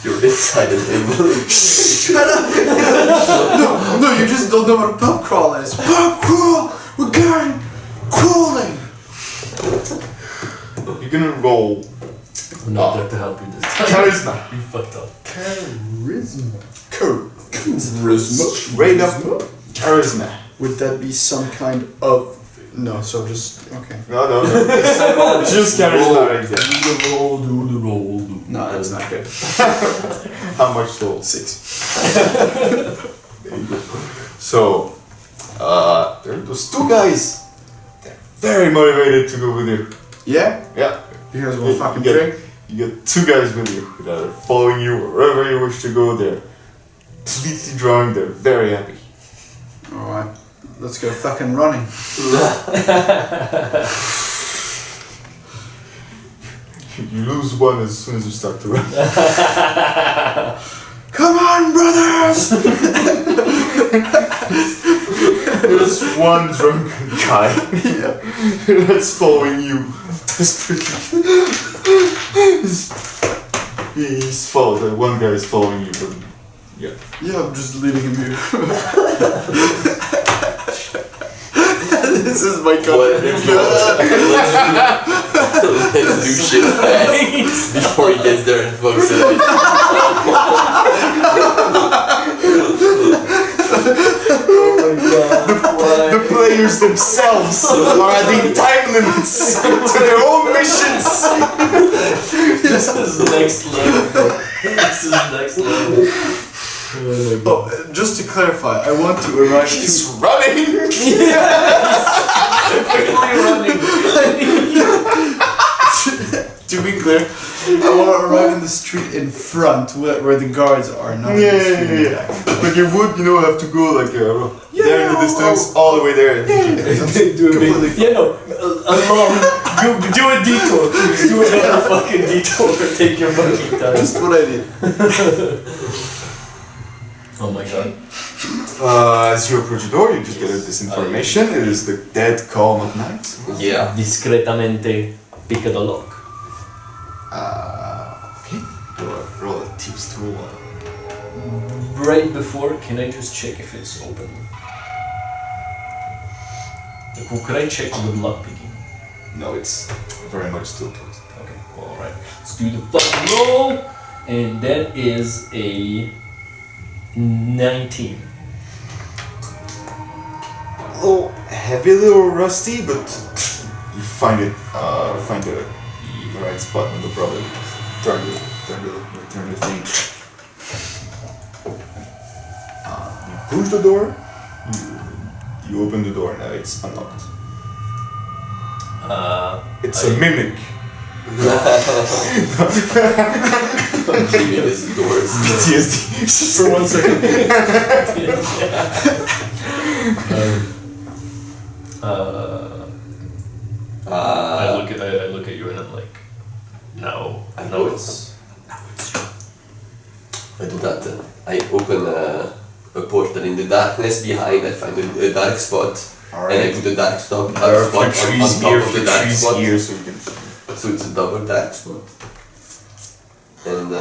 [SPEAKER 5] You're inside the table.
[SPEAKER 6] Shut up! No, you just don't know what a pub crawl is. Pub crawl! We're going crawling!
[SPEAKER 1] you're gonna roll
[SPEAKER 4] I'm not there to help you this time.
[SPEAKER 1] charisma.
[SPEAKER 4] You fucked up.
[SPEAKER 6] Charisma.
[SPEAKER 1] Straight up charisma.
[SPEAKER 6] Would that be some kind of... No, so just... Okay.
[SPEAKER 1] No. Just charisma right there.
[SPEAKER 4] Do the roll.
[SPEAKER 6] No, that's not good.
[SPEAKER 1] How much total?
[SPEAKER 6] 6.
[SPEAKER 1] So, there are those two guys. They're very motivated to go with you.
[SPEAKER 6] Yeah?
[SPEAKER 1] Yeah.
[SPEAKER 6] You guys want fucking
[SPEAKER 1] you
[SPEAKER 6] drink?
[SPEAKER 1] You get two guys with you that are following you wherever you wish to go. They're completely drunk. They're very happy.
[SPEAKER 6] Alright. Let's go fucking running.
[SPEAKER 1] You lose one as soon as you start to run.
[SPEAKER 6] Come on, brothers!
[SPEAKER 1] There's one drunken guy that's following you desperately. He's followed. One guy is following you, but yeah.
[SPEAKER 6] Yeah, I'm just leaving him here. This is my contribution.
[SPEAKER 5] Let's do shit fast before he gets there and fucks it.
[SPEAKER 1] The players themselves are adding time limits to their own missions.
[SPEAKER 4] This is next level. This is next level.
[SPEAKER 6] Oh, just to clarify, I want to arrive
[SPEAKER 1] He's running.
[SPEAKER 6] to be clear, I want to arrive in the street in front where the guards are, not in the street in the back.
[SPEAKER 1] But you would, have to go like there in the distance, all the way there.
[SPEAKER 6] Completely fine.
[SPEAKER 4] You know, along, do a detour. Do another fucking detour. Take your fucking time.
[SPEAKER 6] Just what I did.
[SPEAKER 4] Oh my god.
[SPEAKER 1] As you approach the door, you just get this information. It is the dead calm of night.
[SPEAKER 5] Yeah.
[SPEAKER 4] Discretamente pica the lock.
[SPEAKER 1] Okay. Roll a tips tool.
[SPEAKER 3] Right before, can I just check if it's open? Like, could I check with lockpicking?
[SPEAKER 1] No, it's very much still closed.
[SPEAKER 3] Okay, well, alright. Let's do the fucking roll! And that is a 19.
[SPEAKER 1] A little heavy, a little rusty, but you find it. Find the right spot on the brother. Turn the thing. You push the door. You open the door. Now it's unlocked. It's a mimic.
[SPEAKER 5] Leaving his doors.
[SPEAKER 1] PTSD.
[SPEAKER 3] For 1 second. I look at you and I'm like, no.
[SPEAKER 5] I know it's. I do that. I open a portal in the darkness behind. I find a dark spot, and I put a dark spot
[SPEAKER 1] There are a
[SPEAKER 5] on
[SPEAKER 1] few trees
[SPEAKER 5] top
[SPEAKER 1] here,
[SPEAKER 5] of the dark spot.
[SPEAKER 1] here, so you can.
[SPEAKER 5] So it's a double dark spot. And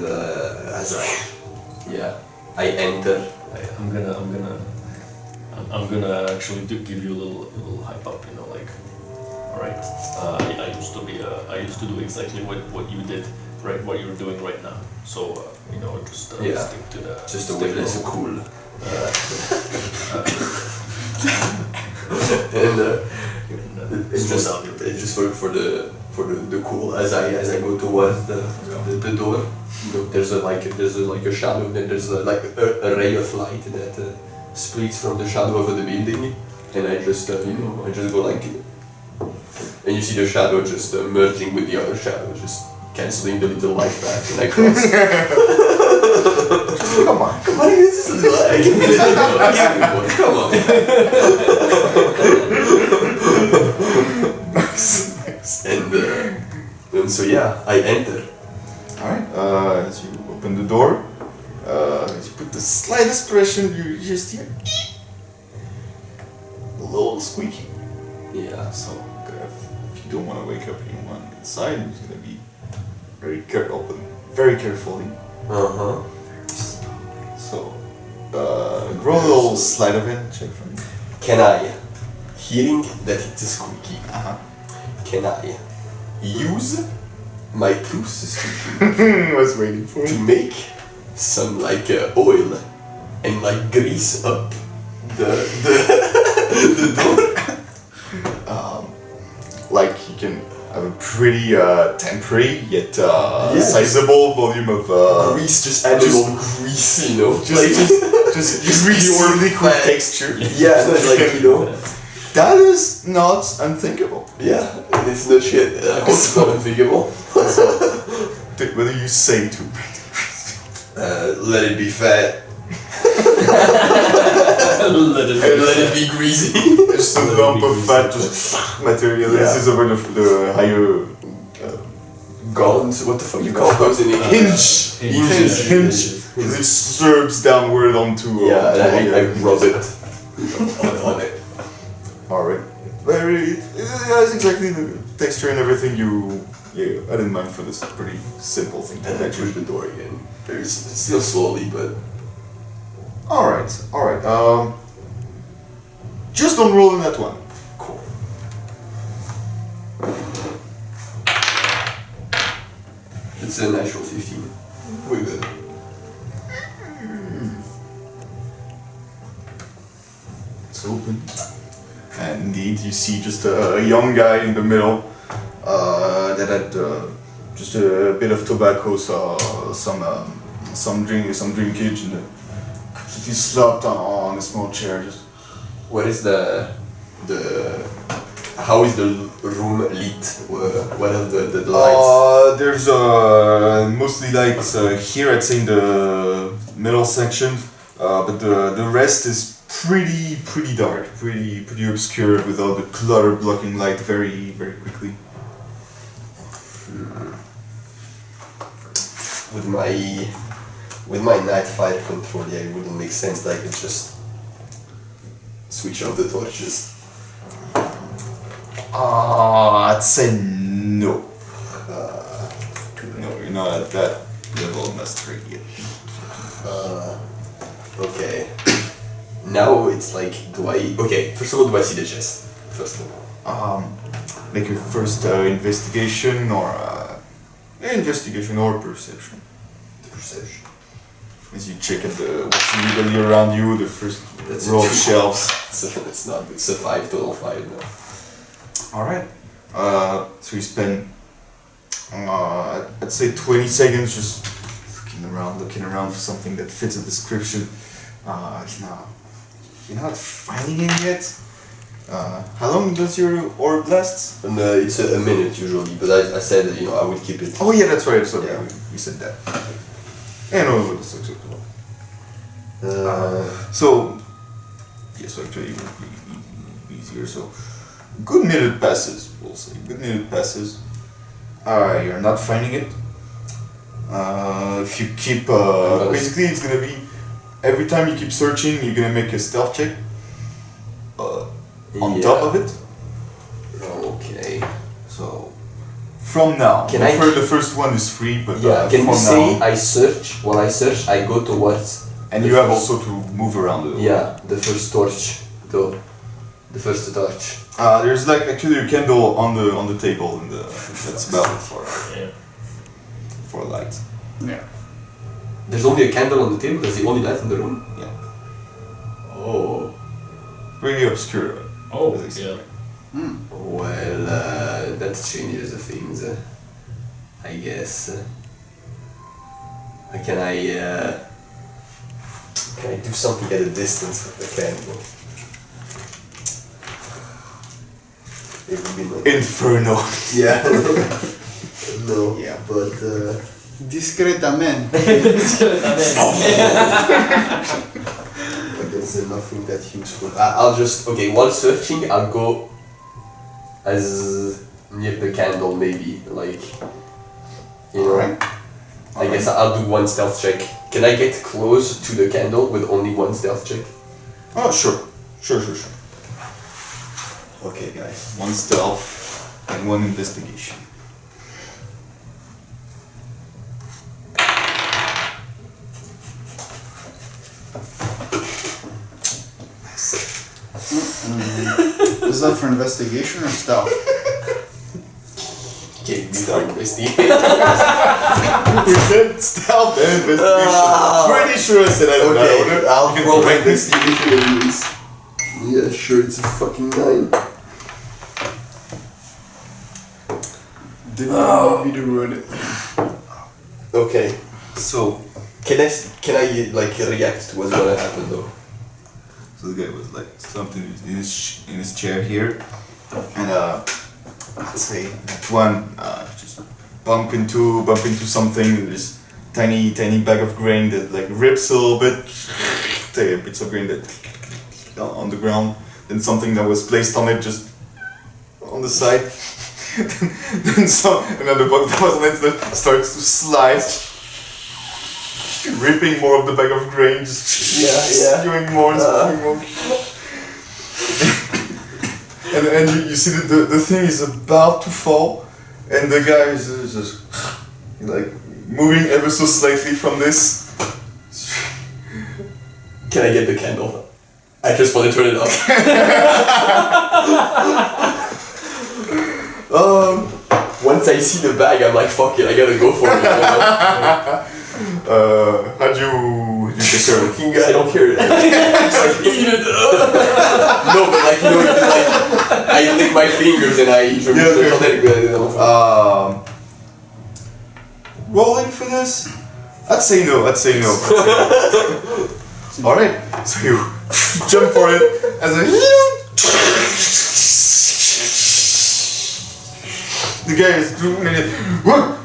[SPEAKER 5] as I enter.
[SPEAKER 3] I'm gonna actually give you a little hype up, like, alright, I used to do exactly what you did
[SPEAKER 4] right what you're doing right now. So just
[SPEAKER 5] Yeah.
[SPEAKER 4] stick to the.
[SPEAKER 5] Just a
[SPEAKER 4] stick
[SPEAKER 5] way
[SPEAKER 4] to
[SPEAKER 5] less
[SPEAKER 4] the-
[SPEAKER 5] cool. And it's
[SPEAKER 4] slow
[SPEAKER 5] just
[SPEAKER 4] down your pace.
[SPEAKER 5] it's just for the cool as I go towards the door. There's a shadow, then there's a ray of light that splits from the shadow of the building, and I just I just go like, and you see the shadow just merging with the other shadow, just canceling the little light back, and I cross.
[SPEAKER 1] Come on.
[SPEAKER 5] Come on, this is like, give me a little more, give me more, come on. And so yeah, I enter.
[SPEAKER 1] Alright, as you open the door, as you put the slightest pressure, you just hear a little squeaky.
[SPEAKER 5] Yeah.
[SPEAKER 1] So, if you don't want to wake up anyone inside, you're just gonna be very very carefully.
[SPEAKER 5] Uh-huh.
[SPEAKER 1] So, roll a little sleight of hand check for me.
[SPEAKER 5] Can I, hearing that it is squeaky, can I use my plus squeaky
[SPEAKER 1] I was waiting for
[SPEAKER 5] to
[SPEAKER 1] it.
[SPEAKER 5] make some oil and grease up the door?
[SPEAKER 1] Like you can have a pretty temporary yet
[SPEAKER 5] Yes.
[SPEAKER 1] sizable volume of
[SPEAKER 5] Grease, just add a little grease, you know?
[SPEAKER 1] just pure liquid texture.
[SPEAKER 5] Yeah, no,
[SPEAKER 1] That is not unthinkable.
[SPEAKER 5] yeah, it's no shit. I hope it's not unthinkable.
[SPEAKER 1] Whether you say to
[SPEAKER 5] Let it be fat.
[SPEAKER 4] Let it
[SPEAKER 5] And let it be greasy.
[SPEAKER 1] just a lump of fat just materializes over the higher
[SPEAKER 5] Gons, what the fuck you call those in English?
[SPEAKER 1] hinge. It slurps downward onto
[SPEAKER 5] Yeah, and I rub it on it.
[SPEAKER 1] Alright. It has exactly the texture and everything you had in mind for this pretty simple thing to
[SPEAKER 5] And I
[SPEAKER 1] make.
[SPEAKER 5] push the door again. It's still slowly, but
[SPEAKER 1] Alright. Just don't roll in that one.
[SPEAKER 5] cool. It's a natural 15. We're good.
[SPEAKER 1] It's open. And indeed, you see just a young guy in the middle that had just a bit of tobacco, some drinkage, and he slumped on a small chair. Just
[SPEAKER 5] What is how is the room lit? What are the lights?
[SPEAKER 1] there's mostly lights here, I'd say in the middle section, but the rest is pretty dark, pretty obscure, with all the clutter blocking light very quickly.
[SPEAKER 5] With my night fire control, yeah, it wouldn't make sense that I could just switch off the torches.
[SPEAKER 1] I'd say no. No, you're not at that level of mastery yet.
[SPEAKER 5] Okay. Now it's like, okay, first of all, do I see the chest? First of all.
[SPEAKER 1] Make your first investigation or perception.
[SPEAKER 5] Perception.
[SPEAKER 1] As you check at what's illegally around you, the first row of shelves.
[SPEAKER 5] It's a 5, total 5 now.
[SPEAKER 1] Alright. So you spend, I'd say 20 seconds just looking around for something that fits a description. You're not finding it yet. How long does your orb last?
[SPEAKER 5] And it's a minute usually, but I said that, I would keep it.
[SPEAKER 1] Oh yeah, that's right. So
[SPEAKER 5] Yeah.
[SPEAKER 1] we said that. Yeah, no, that's acceptable. So actually it would be easier. So good minute passes, we'll say. Good minute passes. You're not finding it. If you keep basically it's gonna be every time you keep searching, you're gonna make a stealth check. On top of it.
[SPEAKER 5] Okay.
[SPEAKER 1] So from now, the first one is free, but
[SPEAKER 5] Can
[SPEAKER 1] from
[SPEAKER 5] you say
[SPEAKER 1] now,
[SPEAKER 5] I search? While I search, I go towards.
[SPEAKER 1] and
[SPEAKER 5] the
[SPEAKER 1] you have
[SPEAKER 5] first-
[SPEAKER 1] also to move around the
[SPEAKER 5] the first torch, though. The first torch.
[SPEAKER 1] there's actually a candle on the table, and that's about it for
[SPEAKER 4] Yeah.
[SPEAKER 1] for light.
[SPEAKER 6] Yeah.
[SPEAKER 5] There's only a candle on the table. That's the only light in the room.
[SPEAKER 1] Yeah.
[SPEAKER 5] Oh.
[SPEAKER 1] Really obscure.
[SPEAKER 3] Oh,
[SPEAKER 1] As I said.
[SPEAKER 3] yeah.
[SPEAKER 5] Well, that changes the things. I guess. Can I do something at a distance with the candle? It would be like
[SPEAKER 1] Inferno.
[SPEAKER 5] yeah. No.
[SPEAKER 1] Yeah.
[SPEAKER 5] But
[SPEAKER 6] Discretamente.
[SPEAKER 5] but there's nothing that useful. I'll just while searching, I'll go as near the candle maybe, like you know.
[SPEAKER 1] Alright.
[SPEAKER 5] I guess I'll do one stealth check. Can I get close to the candle with only one stealth check?
[SPEAKER 1] Oh, sure. Sure.
[SPEAKER 5] Okay, guys.
[SPEAKER 1] One stealth and one investigation.
[SPEAKER 6] Is that for investigation or stealth?
[SPEAKER 5] Okay, we start investigate.
[SPEAKER 1] We said stealth and investigation. Pretty sure I said I don't know.
[SPEAKER 5] Okay, I'll
[SPEAKER 1] You can
[SPEAKER 5] roll my
[SPEAKER 1] correct me.
[SPEAKER 5] investigation anyways. Yeah, sure, it's a fucking 9.
[SPEAKER 6] Didn't want me to ruin it.
[SPEAKER 5] Okay,
[SPEAKER 1] So,
[SPEAKER 5] can I like react to what's gonna happen though?
[SPEAKER 1] so the guy was like something in his chair here, and I'd say that one just bump into something. This tiny bag of grain that like rips a little bit. Take a bits of grain that on the ground. Then something that was placed on it just on the side. then another bug that was on it that starts to slide. Ripping more of the bag of grain, just
[SPEAKER 5] Yeah.
[SPEAKER 1] spewing more and spewing more. and you see that the thing is about to fall, and the guy is just like moving ever so slightly from this.
[SPEAKER 5] Can I get the candle? I just want to turn it off. Once I see the bag, I'm like, fuck it, I gotta go for it. You know?
[SPEAKER 1] How'd you take care of it?
[SPEAKER 5] Fucking I don't care. Eat it. No, but like you know, like I lick my fingers and I eat from
[SPEAKER 1] Yeah, okay.
[SPEAKER 5] you know.
[SPEAKER 1] Rolling for this? I'd say no. Alright, so you jump for it as the guy is doing it. What?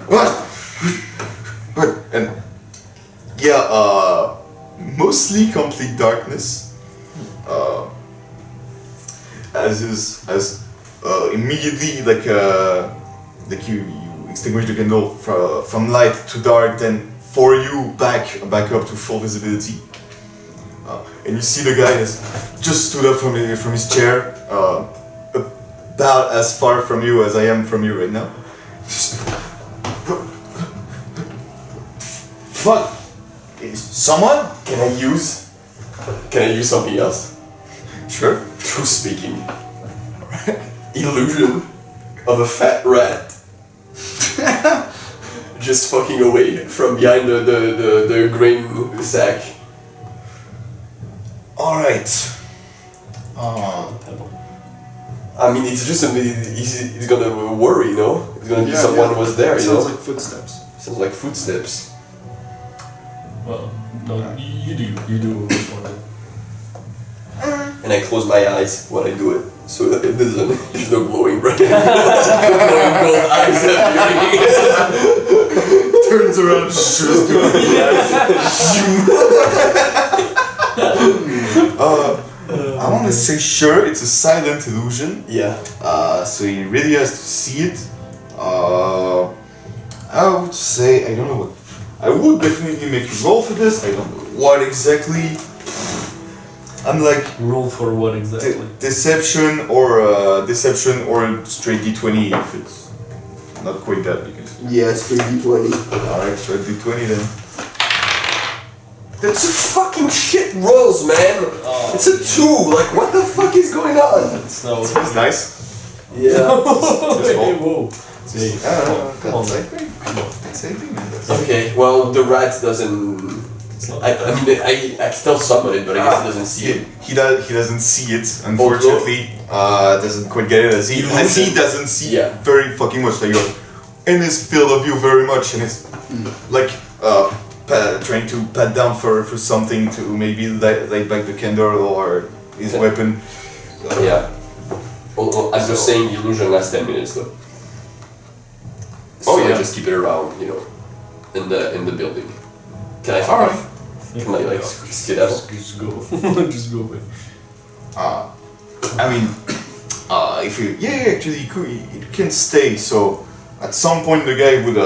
[SPEAKER 1] And yeah, mostly complete darkness. As immediately like you extinguish the candle from light to dark, then for you back up to full visibility. And you see the guy has just stood up from his chair, about as far from you as I am from you right now. Fuck! Is someone?
[SPEAKER 5] Can I use something else?
[SPEAKER 1] Sure.
[SPEAKER 5] True speaking. Illusion of a fat rat. Just fucking away from behind the grain sack.
[SPEAKER 1] Alright.
[SPEAKER 5] I mean, it's just he's gonna worry, you know? He's gonna be someone was there, you know?
[SPEAKER 6] Sounds like footsteps.
[SPEAKER 5] Sounds like footsteps.
[SPEAKER 4] Well, no, you do this one.
[SPEAKER 5] And I close my eyes when I do it, so that there's no glowing bright. Glowing gold eyes
[SPEAKER 1] Turns around, shoots through the I want to say sure, it's a silent illusion.
[SPEAKER 5] Yeah.
[SPEAKER 1] So he really has to see it. I would say, I don't know what. I would definitely make you roll for this. I don't know what exactly. I'm like
[SPEAKER 4] Roll for what exactly?
[SPEAKER 1] deception or straight d20 if it's not quite that because.
[SPEAKER 5] Yeah, it's 3d20.
[SPEAKER 1] Alright, straight d20 then.
[SPEAKER 5] That's a fucking shit rolls, man! It's a 2, like what the fuck is going on?
[SPEAKER 4] It's no.
[SPEAKER 1] That's nice.
[SPEAKER 5] Yeah.
[SPEAKER 4] Hey, whoa. Hey, come on, man.
[SPEAKER 1] That's saving, man.
[SPEAKER 5] Okay, well, the rat doesn't.
[SPEAKER 4] It's not
[SPEAKER 5] I mean, I still summon it, but I guess he doesn't see it.
[SPEAKER 1] He doesn't see it, unfortunately. Doesn't quite get it as he doesn't see
[SPEAKER 5] Yeah.
[SPEAKER 1] very fucking much. Like you're in his field of view very much, and it's like trying to pat down for something to maybe light back the candle or his weapon.
[SPEAKER 5] Yeah. I'm just saying the illusion lasts 10 minutes though. So
[SPEAKER 1] Oh, yeah.
[SPEAKER 5] I just keep it around, you know, in the building. Can I fuck
[SPEAKER 1] Alright.
[SPEAKER 5] off? Can I like skedaddle?
[SPEAKER 4] Just go. Just go away.
[SPEAKER 1] I mean, if you actually you can stay. So at some point the guy would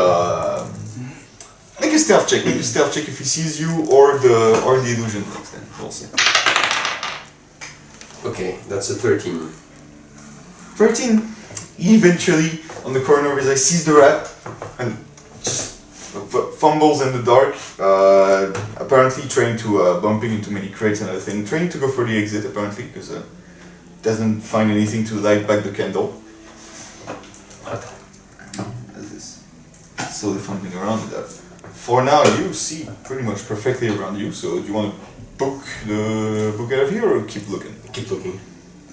[SPEAKER 1] make a stealth check. Make a stealth check if he sees you or the illusion next. Then we'll see.
[SPEAKER 5] Okay, that's a 13.
[SPEAKER 1] 13. Eventually, on the corner of his eye, sees the rat and just fumbles in the dark. Apparently, trying to bumping into many crates and other things. Trying to go for the exit apparently because doesn't find anything to light back the candle. As this slowly fumbling around with that. For now, you see pretty much perfectly around you. So, do you want to book out of here or keep looking?
[SPEAKER 5] Keep looking.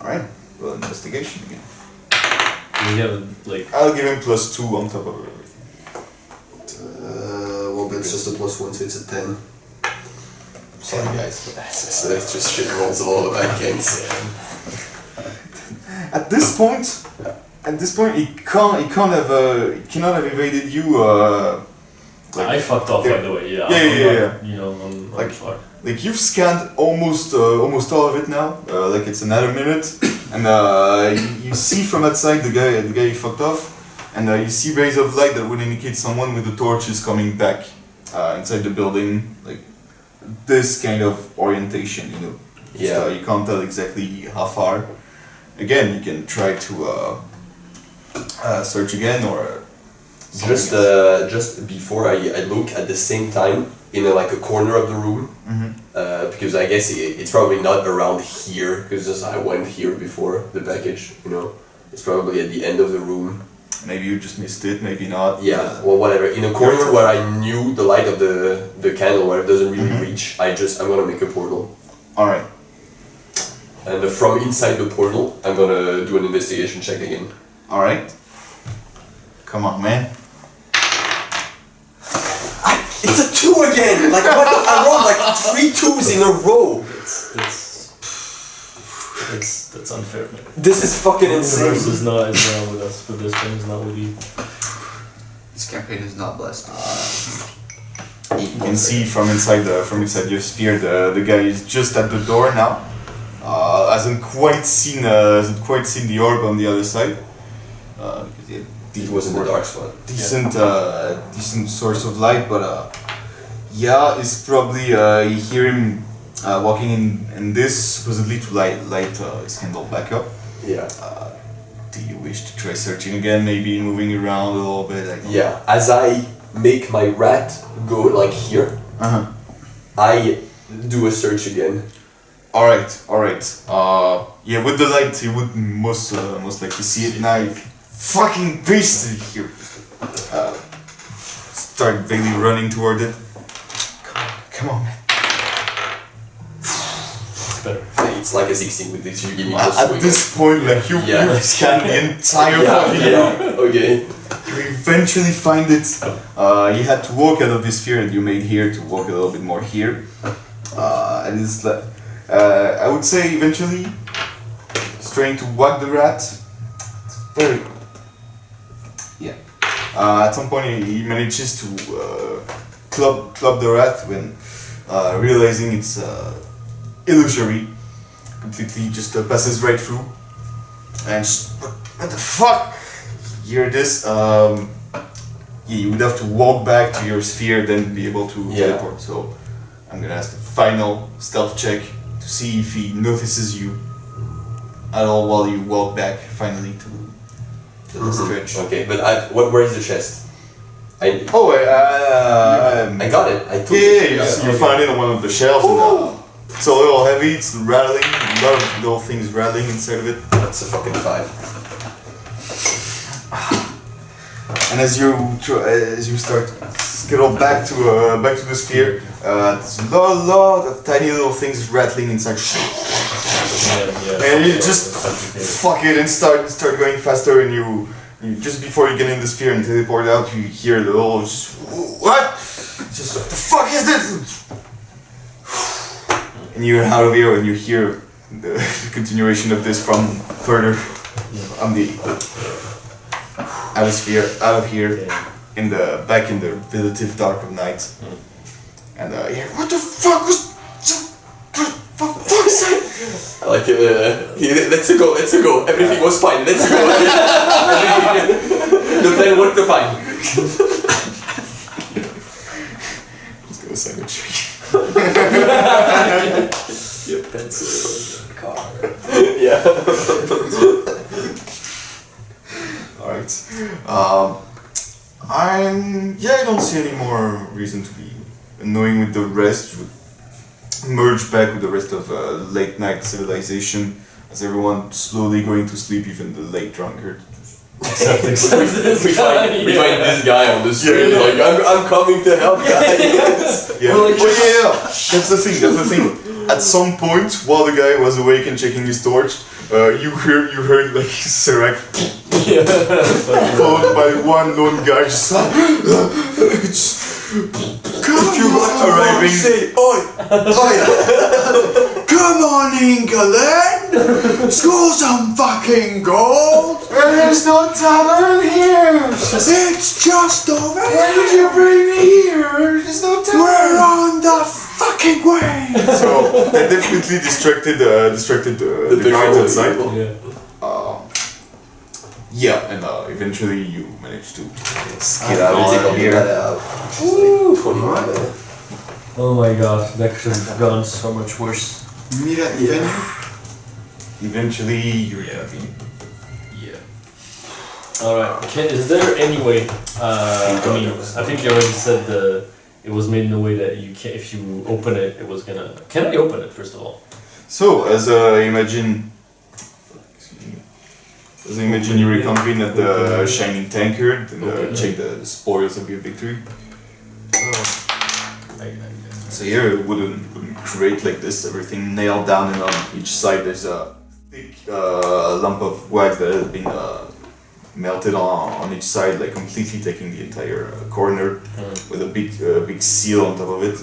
[SPEAKER 1] All right. Well, investigation again.
[SPEAKER 4] We have like.
[SPEAKER 1] I'll give him +2 on top of everything.
[SPEAKER 5] Well, that's just a +1, so it's a 10. Sorry, guys. So that's just shit rolls of all the back ends.
[SPEAKER 1] At this point, he cannot have evaded you.
[SPEAKER 4] I fucked off, by the way. Yeah.
[SPEAKER 1] Yeah.
[SPEAKER 4] You know, I'm
[SPEAKER 1] Like-
[SPEAKER 4] fucked.
[SPEAKER 1] Like you've scanned almost all of it now. Like it's another minute, and you see from outside the guy you fucked off, and you see rays of light that would indicate someone with the torch is coming back inside the building. Like this kind of orientation, you know. Just,
[SPEAKER 5] Yeah.
[SPEAKER 1] you can't tell exactly how far. Again, you can try to search again or.
[SPEAKER 5] Just before I look at the same time in like a corner of the room, because I guess it's probably not around here because I went here before the package, you know. It's probably at the end of the room.
[SPEAKER 1] Maybe you just missed it, maybe not.
[SPEAKER 5] Yeah, well, whatever. In a corner where I knew the light of the candle where it doesn't really reach, I'm gonna make a portal.
[SPEAKER 1] All right.
[SPEAKER 5] And from inside the portal, I'm gonna do an investigation check again.
[SPEAKER 1] All right. Come on, man.
[SPEAKER 5] It's a 2 again! Like, what? I rolled like 3 2s in a row!
[SPEAKER 4] That's unfair, man.
[SPEAKER 5] This is fucking
[SPEAKER 4] The
[SPEAKER 5] insane!
[SPEAKER 4] universe is not with us, but this thing is not with you.
[SPEAKER 6] This campaign is not blessed.
[SPEAKER 1] You can see from inside your sphere the guy is just at the door now. Hasn't quite seen the orb on the other side.
[SPEAKER 5] It was in the dark spot.
[SPEAKER 1] Decent source of light, but yeah, it's probably you hear him walking in this supposedly to light his candle back up.
[SPEAKER 5] Yeah.
[SPEAKER 1] Do you wish to try searching again? Maybe moving around a little bit. I don't know.
[SPEAKER 5] Yeah. As I make my rat go like here, I do a search again.
[SPEAKER 1] All right. Yeah, with the light, you would most likely see it now. You fucking beast here. Start vaguely running toward it. Come on, man.
[SPEAKER 4] It's better.
[SPEAKER 5] It's like a 16 with this. You give me
[SPEAKER 1] At this point, like you've scanned the entire fucking room.
[SPEAKER 5] Okay.
[SPEAKER 1] You eventually find it. You had to walk out of this sphere that you made here to walk a little bit more here. And it's like, I would say eventually, it's trying to whack the rat. It's very. Yeah. At some point, he manages to club the rat when realizing it's illusory. Completely just passes right through. And what the fuck? You hear this? Yeah, you would have to walk back to your sphere, then be able to teleport. So I'm gonna ask a final stealth check to see if he notices you at all while you walk back finally to the stretch.
[SPEAKER 5] Okay, but where is the chest? I got it. I took it.
[SPEAKER 1] You find it on one of the shelves. And, it's a little heavy. It's rattling. A lot of little things rattling inside of it.
[SPEAKER 5] That's a fucking 5.
[SPEAKER 1] And as you start to scuttle back to the sphere, there's a lot of tiny little things rattling inside. And you just fuck it and start going faster, and you just before you get in the sphere and teleport out, you hear the little what? Just what the fuck is this? And you're out of here, and you hear the continuation of this from further on the atmosphere, out of here, in the back in the relative dark of night. And yeah, what the fuck was? For fuck's sake!
[SPEAKER 5] Like, let's go. Everything was fine. Let's go. The plan worked fine.
[SPEAKER 1] Just gonna say a tree.
[SPEAKER 3] Your pencil, car.
[SPEAKER 5] Yeah.
[SPEAKER 1] Alright. I don't see any more reason to be annoying with the rest. Merge back with the rest of late night civilization as everyone slowly going to sleep, even the late drunkard.
[SPEAKER 5] we find this guy on the street. Like, I'm coming to help, guys.
[SPEAKER 1] Yeah. That's the thing. At some point, while the guy was awake and checking his torch, you heard like Serac followed by one lone guy just arriving.
[SPEAKER 6] Say, oi! Come on, England! Score some fucking gold!
[SPEAKER 1] There's no tavern here!
[SPEAKER 6] It's just over
[SPEAKER 1] Why did you bring me here? There's no tavern!
[SPEAKER 6] We're on the fucking way!
[SPEAKER 1] So that definitely distracted the guards outside. Yeah, and eventually you managed to skid out of here.
[SPEAKER 4] Oh my god, that could have gone so much worse.
[SPEAKER 6] Meet at the venue?
[SPEAKER 1] Eventually you're happy.
[SPEAKER 4] Yeah. Alright, is there any way, I think you already said it was made in a way that you can, if you open it, it was gonna... Can I open it, first of all?
[SPEAKER 1] So, as I imagine you reconvene at the Shining Tankard and check the spoils of your victory. So here, wooden crate like this, everything nailed down, and on each side there's a thick lump of wax that has been melted on each side, like completely taking the entire corner, with a big seal on top of it.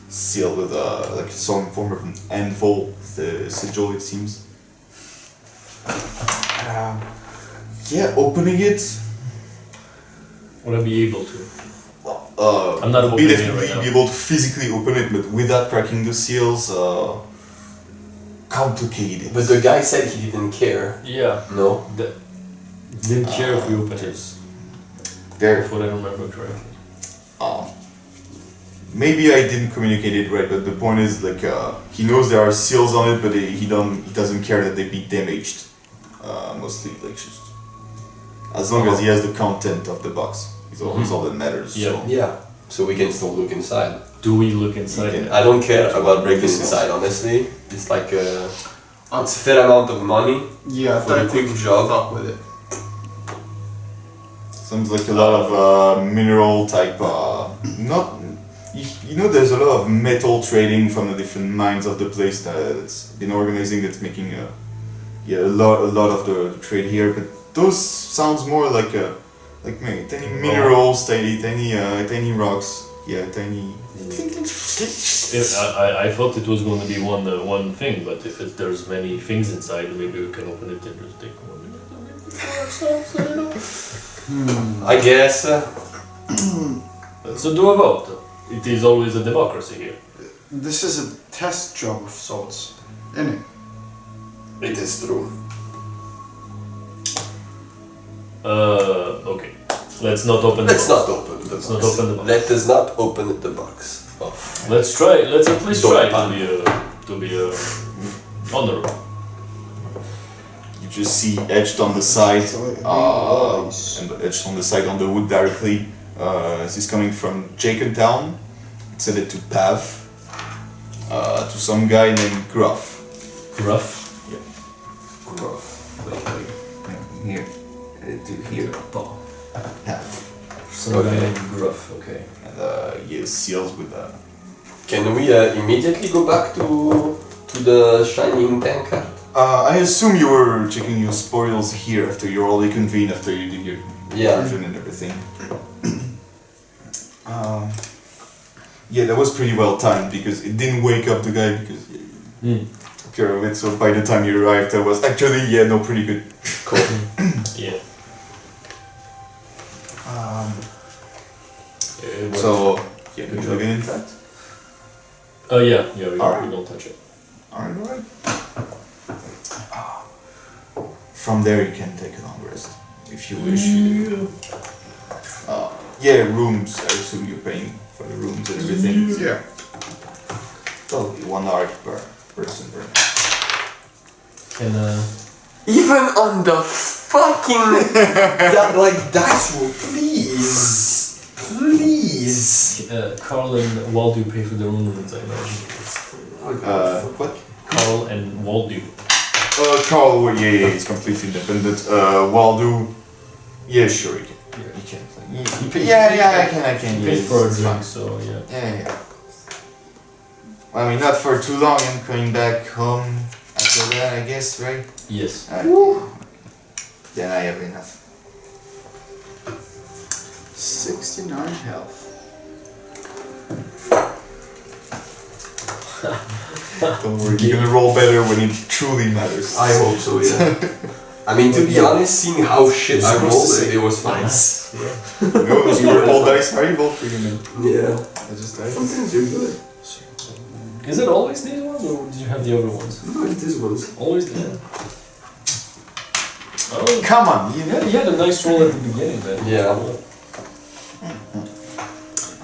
[SPEAKER 1] Sealed with like some form of an anvil, the sigil it seems. Yeah, opening it.
[SPEAKER 4] Would I be able to?
[SPEAKER 1] I'm
[SPEAKER 4] not opening it
[SPEAKER 1] definitely
[SPEAKER 4] right now.
[SPEAKER 1] be able to physically open it, but without cracking the seals, complicated.
[SPEAKER 5] But the guy said he didn't care.
[SPEAKER 4] Yeah.
[SPEAKER 5] No?
[SPEAKER 4] Didn't care if we opened it.
[SPEAKER 1] There,
[SPEAKER 4] If what I remember correctly.
[SPEAKER 1] maybe I didn't communicate it right, but the point is like he knows there are seals on it, but he doesn't care that they be damaged. Mostly like just as long as he has the content of the box, is all that matters.
[SPEAKER 4] Yeah.
[SPEAKER 1] So.
[SPEAKER 5] Yeah. So we can still look inside.
[SPEAKER 4] Do we look inside?
[SPEAKER 1] You can-
[SPEAKER 5] I don't care about breaking inside, honestly. It's like it's a fair amount of money
[SPEAKER 6] Yeah,
[SPEAKER 5] for a quick job.
[SPEAKER 6] fuck with it.
[SPEAKER 1] Sounds like a lot of mineral type. Not. You know, there's a lot of metal trading from the different mines of the place that's been organizing. That's making a lot of the trade here. But those sounds more like maybe tiny minerals, tiny rocks. Yeah, tiny.
[SPEAKER 4] I thought it was going to be one thing, but if there's many things inside, maybe we can open it and just take one.
[SPEAKER 5] I guess.
[SPEAKER 4] So do a vote. It is always a democracy here.
[SPEAKER 6] This is a test job of sorts, isn't it?
[SPEAKER 5] It is true.
[SPEAKER 4] Okay. Let's not open
[SPEAKER 5] Let's
[SPEAKER 4] the
[SPEAKER 5] not
[SPEAKER 4] box.
[SPEAKER 5] open the
[SPEAKER 4] Let's
[SPEAKER 5] box.
[SPEAKER 4] not open the box.
[SPEAKER 5] Let us not open the box. Oh.
[SPEAKER 4] Let's try. Let's at least try
[SPEAKER 5] Don't
[SPEAKER 4] to be honorable.
[SPEAKER 1] You just see etched on the side, and etched on the side on the wood directly. This is coming from Jacontown. It said it to Pav, to some guy named Gruff.
[SPEAKER 4] Gruff.
[SPEAKER 1] Gruff. Here. to here.
[SPEAKER 3] Paw.
[SPEAKER 1] Half.
[SPEAKER 3] Some guy named Gruff, okay.
[SPEAKER 1] And yeah, seals with
[SPEAKER 5] Can we immediately go back to the shining tankard?
[SPEAKER 1] I assume you were checking your spoils here after you all reconvened after you did your
[SPEAKER 5] Yeah.
[SPEAKER 1] version and everything. Yeah, that was pretty well timed because it didn't wake up the guy because took care of it. So by the time you arrived, that was actually pretty good.
[SPEAKER 5] Cool.
[SPEAKER 4] Yeah.
[SPEAKER 1] So yeah, good job in fact.
[SPEAKER 4] Yeah,
[SPEAKER 1] Alright.
[SPEAKER 4] we don't touch it.
[SPEAKER 1] Alright. From there you can take a long rest if you wish. Yeah, rooms. I assume you're paying for the rooms and everything.
[SPEAKER 6] Yeah.
[SPEAKER 1] Probably 1 hour per person.
[SPEAKER 3] Can
[SPEAKER 5] Even on the fucking dice roll, please.
[SPEAKER 3] Carl and Waldo pay for their own rooms, I imagine.
[SPEAKER 1] What?
[SPEAKER 3] Carl and Waldo.
[SPEAKER 1] Carl, yeah, he's completely independent. Waldo, yeah, sure, he can. He can. I can.
[SPEAKER 3] Pay
[SPEAKER 1] Yeah,
[SPEAKER 3] for a
[SPEAKER 1] it's
[SPEAKER 3] drink,
[SPEAKER 1] fine.
[SPEAKER 3] so yeah.
[SPEAKER 1] Yeah. I mean, not for too long. I'm going back home after that, I guess, right?
[SPEAKER 3] Yes.
[SPEAKER 1] Then I have enough.
[SPEAKER 6] 69 health.
[SPEAKER 1] Don't worry, you're gonna roll better when it truly matters.
[SPEAKER 5] I hope so, yeah. I mean, to be honest, seeing how shit I rolled, it was fine.
[SPEAKER 1] No, you were all dice horrible for you, man.
[SPEAKER 5] Yeah.
[SPEAKER 1] I just died.
[SPEAKER 5] Sometimes you're good.
[SPEAKER 3] Is it always these ones, or did you have the other ones?
[SPEAKER 5] No, it is ones.
[SPEAKER 3] Always the Oh,
[SPEAKER 1] Come on, you
[SPEAKER 3] yeah, you had a nice roll at the beginning, man.
[SPEAKER 5] Yeah.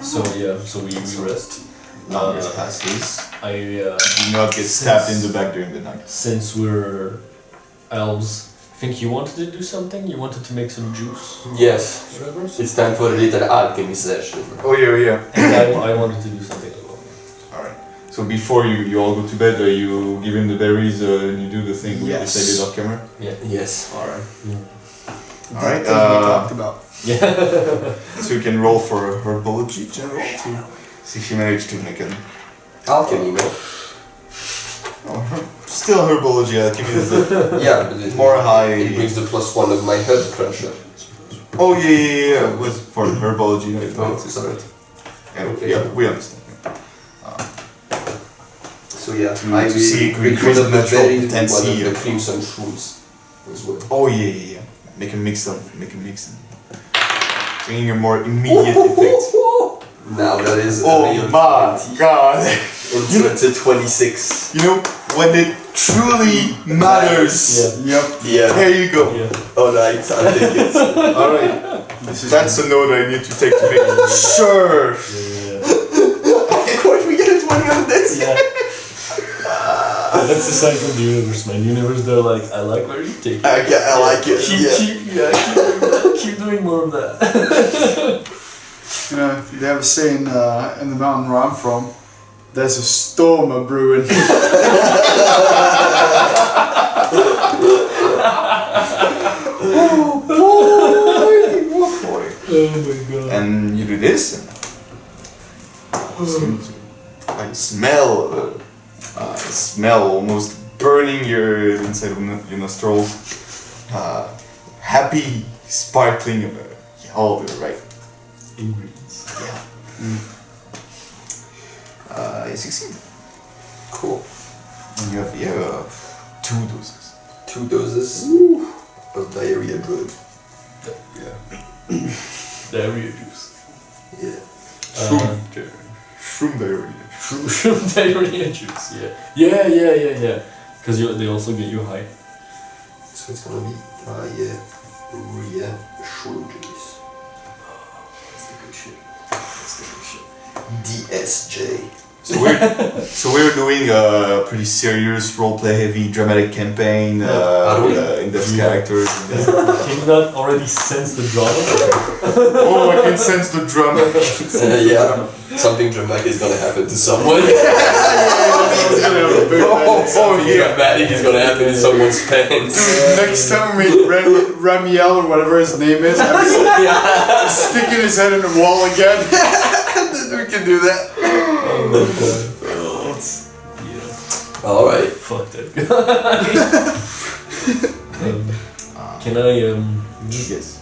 [SPEAKER 3] So yeah, so we rest.
[SPEAKER 1] long as passes.
[SPEAKER 3] I
[SPEAKER 1] Do not get stabbed in the back during the night.
[SPEAKER 3] since we're elves, I think you wanted to do something. You wanted to make some juice,
[SPEAKER 5] Yes.
[SPEAKER 3] whatever. So
[SPEAKER 5] It's time for a little alchemy session.
[SPEAKER 1] Oh yeah.
[SPEAKER 3] and I wanted to do something as well.
[SPEAKER 1] Alright. So before you all go to bed, you give him the berries and you do the thing we
[SPEAKER 6] Yes.
[SPEAKER 1] decided off camera?
[SPEAKER 5] Yes.
[SPEAKER 1] Alright.
[SPEAKER 6] That
[SPEAKER 1] Alright,
[SPEAKER 6] thing we talked about.
[SPEAKER 1] so you can roll for herbology general to see if you manage to make an...
[SPEAKER 5] Alchemy, no?
[SPEAKER 1] Oh, still herbology, alchemy is the...
[SPEAKER 5] Yeah, but it,
[SPEAKER 1] More high-
[SPEAKER 5] It brings the +1 of my herb crusher.
[SPEAKER 1] Oh yeah, it was for herbology. Right?
[SPEAKER 5] Oh, sorry.
[SPEAKER 1] Yeah,
[SPEAKER 5] Okay.
[SPEAKER 1] yeah, we understand.
[SPEAKER 5] So yeah,
[SPEAKER 1] To-
[SPEAKER 5] I
[SPEAKER 1] to see
[SPEAKER 5] will drink
[SPEAKER 1] increase
[SPEAKER 5] one of the
[SPEAKER 1] natural
[SPEAKER 5] berries with one
[SPEAKER 1] potency
[SPEAKER 5] of the
[SPEAKER 1] of-
[SPEAKER 5] crimson shrooms as well.
[SPEAKER 1] Oh yeah. Make a mix. And bringing a more immediate effect.
[SPEAKER 5] Now that is a
[SPEAKER 1] Oh
[SPEAKER 5] real
[SPEAKER 1] my
[SPEAKER 5] 20.
[SPEAKER 1] god!
[SPEAKER 5] It's a 26.
[SPEAKER 1] You know, when it truly matters.
[SPEAKER 6] Yep.
[SPEAKER 5] Yeah.
[SPEAKER 1] There you go.
[SPEAKER 3] Yeah.
[SPEAKER 5] Alright, I'll take it.
[SPEAKER 1] Alright.
[SPEAKER 6] This is
[SPEAKER 1] That's a note I need to take to me. Sure.
[SPEAKER 5] Of course we get a 20 on this.
[SPEAKER 3] Yeah. That's the sign from the universe, man. Universe, they're like, I like where you take it.
[SPEAKER 5] I like it.
[SPEAKER 3] Keep doing more of that.
[SPEAKER 6] You know, they have a saying in the mountain where I'm from, there's a storm a brewing.
[SPEAKER 3] Oh my god.
[SPEAKER 1] And you do this, and I smell almost burning your inside of your nostrils. Happy sparkling of all the right
[SPEAKER 3] Ingredients.
[SPEAKER 1] you succeed.
[SPEAKER 5] Cool.
[SPEAKER 1] And you have 2 doses.
[SPEAKER 5] 2 doses of diarrhea blood.
[SPEAKER 3] Diarrhea juice.
[SPEAKER 5] Yeah.
[SPEAKER 1] Shroom diarrhea.
[SPEAKER 3] Shroom diarrhea juice, yeah. Because they also get you high.
[SPEAKER 5] So it's gonna be diarrhea shroom juice.
[SPEAKER 1] That's the good shit.
[SPEAKER 5] DSJ.
[SPEAKER 1] So we're doing a pretty serious roleplay, heavy, dramatic campaign with in-depth characters.
[SPEAKER 4] Can you not already sense the drama?
[SPEAKER 1] Oh, I can sense the drama.
[SPEAKER 5] Yeah, something dramatic is gonna happen to someone. Something dramatic is gonna happen in someone's pants.
[SPEAKER 6] Next time we meet Ramiel or whatever his name is, I'm sticking his head in the wall again. We can do that.
[SPEAKER 4] Oh my god.
[SPEAKER 5] Alright.
[SPEAKER 4] Fuck that guy. Can I
[SPEAKER 1] Yes.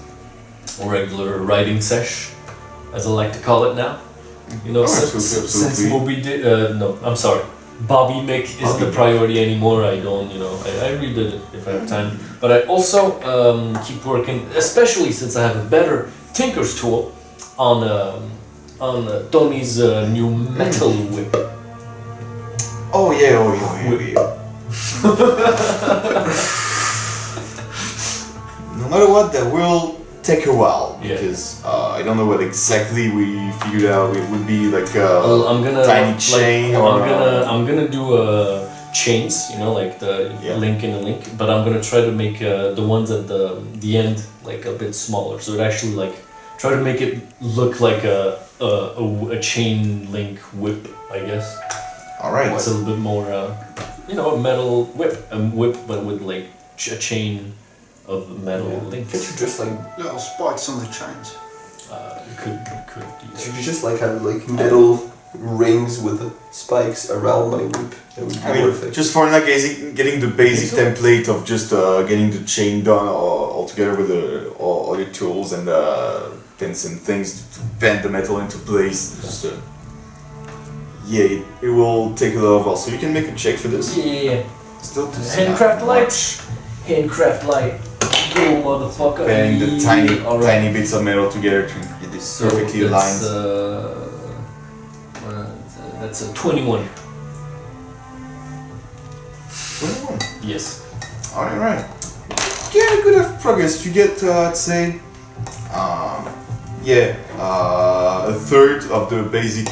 [SPEAKER 4] a regular writing sesh, as I like to call it now? You know, since Moby no, I'm sorry. Bobby Mick isn't the priority anymore. I don't, you know, I read it if I have time. But I also keep working, especially since I have a better Tinker's tool on Tony's new metal whip.
[SPEAKER 1] Oh yeah. No matter what, that will take a while because I don't know what exactly we figured out. It would be like
[SPEAKER 4] Well, I'm gonna
[SPEAKER 1] tiny chain or
[SPEAKER 4] I'm gonna do chains, you know, like the link in a link. But I'm gonna try to make the ones at the end like a bit smaller, so it actually like try to make it look like a chain link whip, I guess.
[SPEAKER 1] all right.
[SPEAKER 4] It's a little bit more, you know, a metal whip, but with like a chain of metal links.
[SPEAKER 5] Can't you just like
[SPEAKER 6] Little spikes on the chains.
[SPEAKER 4] You could.
[SPEAKER 5] should you just like have like metal rings with spikes around my whip? That would be
[SPEAKER 1] I mean,
[SPEAKER 5] perfect.
[SPEAKER 1] just for like getting the basic template of just getting the chain done all together with all your tools and pins and things to bend the metal into place. Just it will take a lot of while. So you can make a check for this.
[SPEAKER 4] Yeah.
[SPEAKER 1] Still to
[SPEAKER 4] Handcraft light. Handcraft light. Go, motherfucker.
[SPEAKER 1] Bending the tiny bits of metal together to get this
[SPEAKER 4] So
[SPEAKER 1] perfectly aligned.
[SPEAKER 4] That's a 21.
[SPEAKER 1] 21.
[SPEAKER 4] Yes.
[SPEAKER 1] Alright. Yeah, good of progress. You get, I'd say, a third of the basic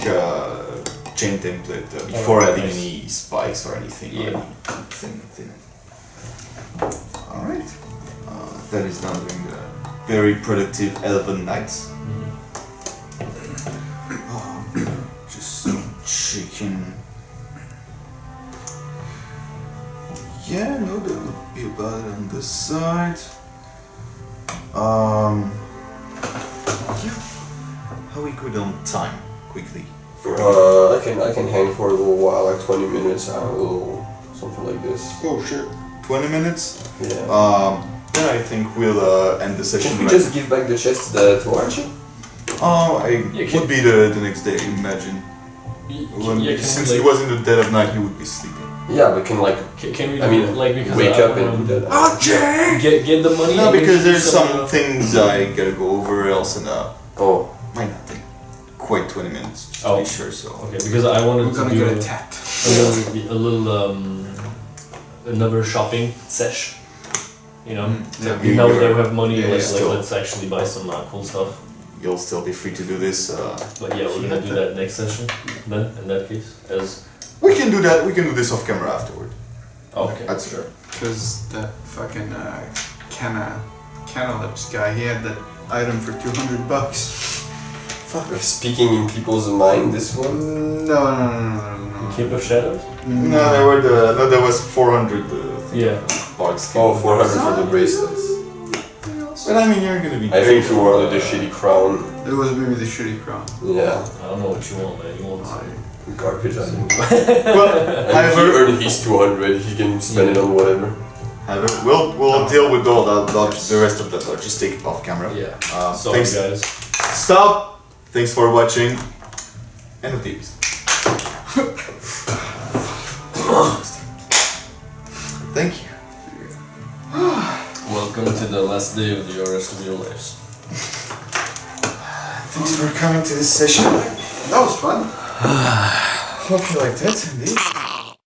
[SPEAKER 1] chain template before adding any spikes or anything.
[SPEAKER 4] Yeah.
[SPEAKER 1] Or anything. Alright. That is done during the very productive Elven nights. Just checking. Yeah, no, that would be about it on this side. How we good on time? Quickly.
[SPEAKER 5] I can hang for a little while, like 20 minutes, something like this.
[SPEAKER 6] Oh shit.
[SPEAKER 1] 20 minutes?
[SPEAKER 5] Yeah.
[SPEAKER 1] Then I think we'll end the session.
[SPEAKER 5] Can we just give back the chest to Archie?
[SPEAKER 1] It would be the next day, imagine. Since it was in the dead of night, he would be sleeping.
[SPEAKER 5] Yeah, but can like
[SPEAKER 4] Can we?
[SPEAKER 5] I mean,
[SPEAKER 4] like because
[SPEAKER 5] wake
[SPEAKER 4] I
[SPEAKER 5] up
[SPEAKER 4] wanna
[SPEAKER 5] and do that.
[SPEAKER 6] Archie!
[SPEAKER 4] Get the money.
[SPEAKER 1] No,
[SPEAKER 4] and
[SPEAKER 1] because
[SPEAKER 4] then
[SPEAKER 1] there's some things I gotta go over else, and
[SPEAKER 5] Oh,
[SPEAKER 1] might not take quite 20 minutes just to
[SPEAKER 4] Oh.
[SPEAKER 1] be sure. So
[SPEAKER 4] Okay, because I wanted
[SPEAKER 6] We're
[SPEAKER 4] to
[SPEAKER 6] gonna
[SPEAKER 4] do
[SPEAKER 6] get attacked.
[SPEAKER 4] a little another shopping sesh. You know,
[SPEAKER 1] Yeah,
[SPEAKER 4] now that
[SPEAKER 1] you're-
[SPEAKER 4] we have money,
[SPEAKER 1] yeah,
[SPEAKER 4] like
[SPEAKER 1] still.
[SPEAKER 4] let's actually buy some cool stuff.
[SPEAKER 1] you'll still be free to do this.
[SPEAKER 4] But yeah, we're gonna do that next session. Then, in that case, as
[SPEAKER 1] We can do that. We can do this off camera afterward.
[SPEAKER 4] okay.
[SPEAKER 1] That's sure.
[SPEAKER 6] Because that fucking Canalips guy, he had that item for $200. Fuck.
[SPEAKER 5] speaking in people's mind, this one.
[SPEAKER 6] No.
[SPEAKER 4] Cape of Shadows.
[SPEAKER 1] No, there was 400
[SPEAKER 4] Yeah.
[SPEAKER 1] bucks.
[SPEAKER 5] Oh, 400 for the bracelets.
[SPEAKER 1] But I mean, you're gonna be.
[SPEAKER 5] I think you wanted the shitty crown.
[SPEAKER 6] It was maybe the shitty crown.
[SPEAKER 5] Yeah,
[SPEAKER 4] I don't know what you want, man. You want
[SPEAKER 5] garbage. I think.
[SPEAKER 1] Well,
[SPEAKER 5] And he
[SPEAKER 1] however,
[SPEAKER 5] earned his 200. He can spend it on whatever.
[SPEAKER 1] we'll deal with all the rest of the logistic off camera.
[SPEAKER 4] Yeah.
[SPEAKER 1] Thanks.
[SPEAKER 4] Sorry, guys.
[SPEAKER 1] Stop. Thanks for watching. End of these. Thank you.
[SPEAKER 4] Welcome to the last day of the rest of your lives.
[SPEAKER 1] Thanks for coming to this session.
[SPEAKER 6] That was fun.
[SPEAKER 1] Hope you liked it, indeed.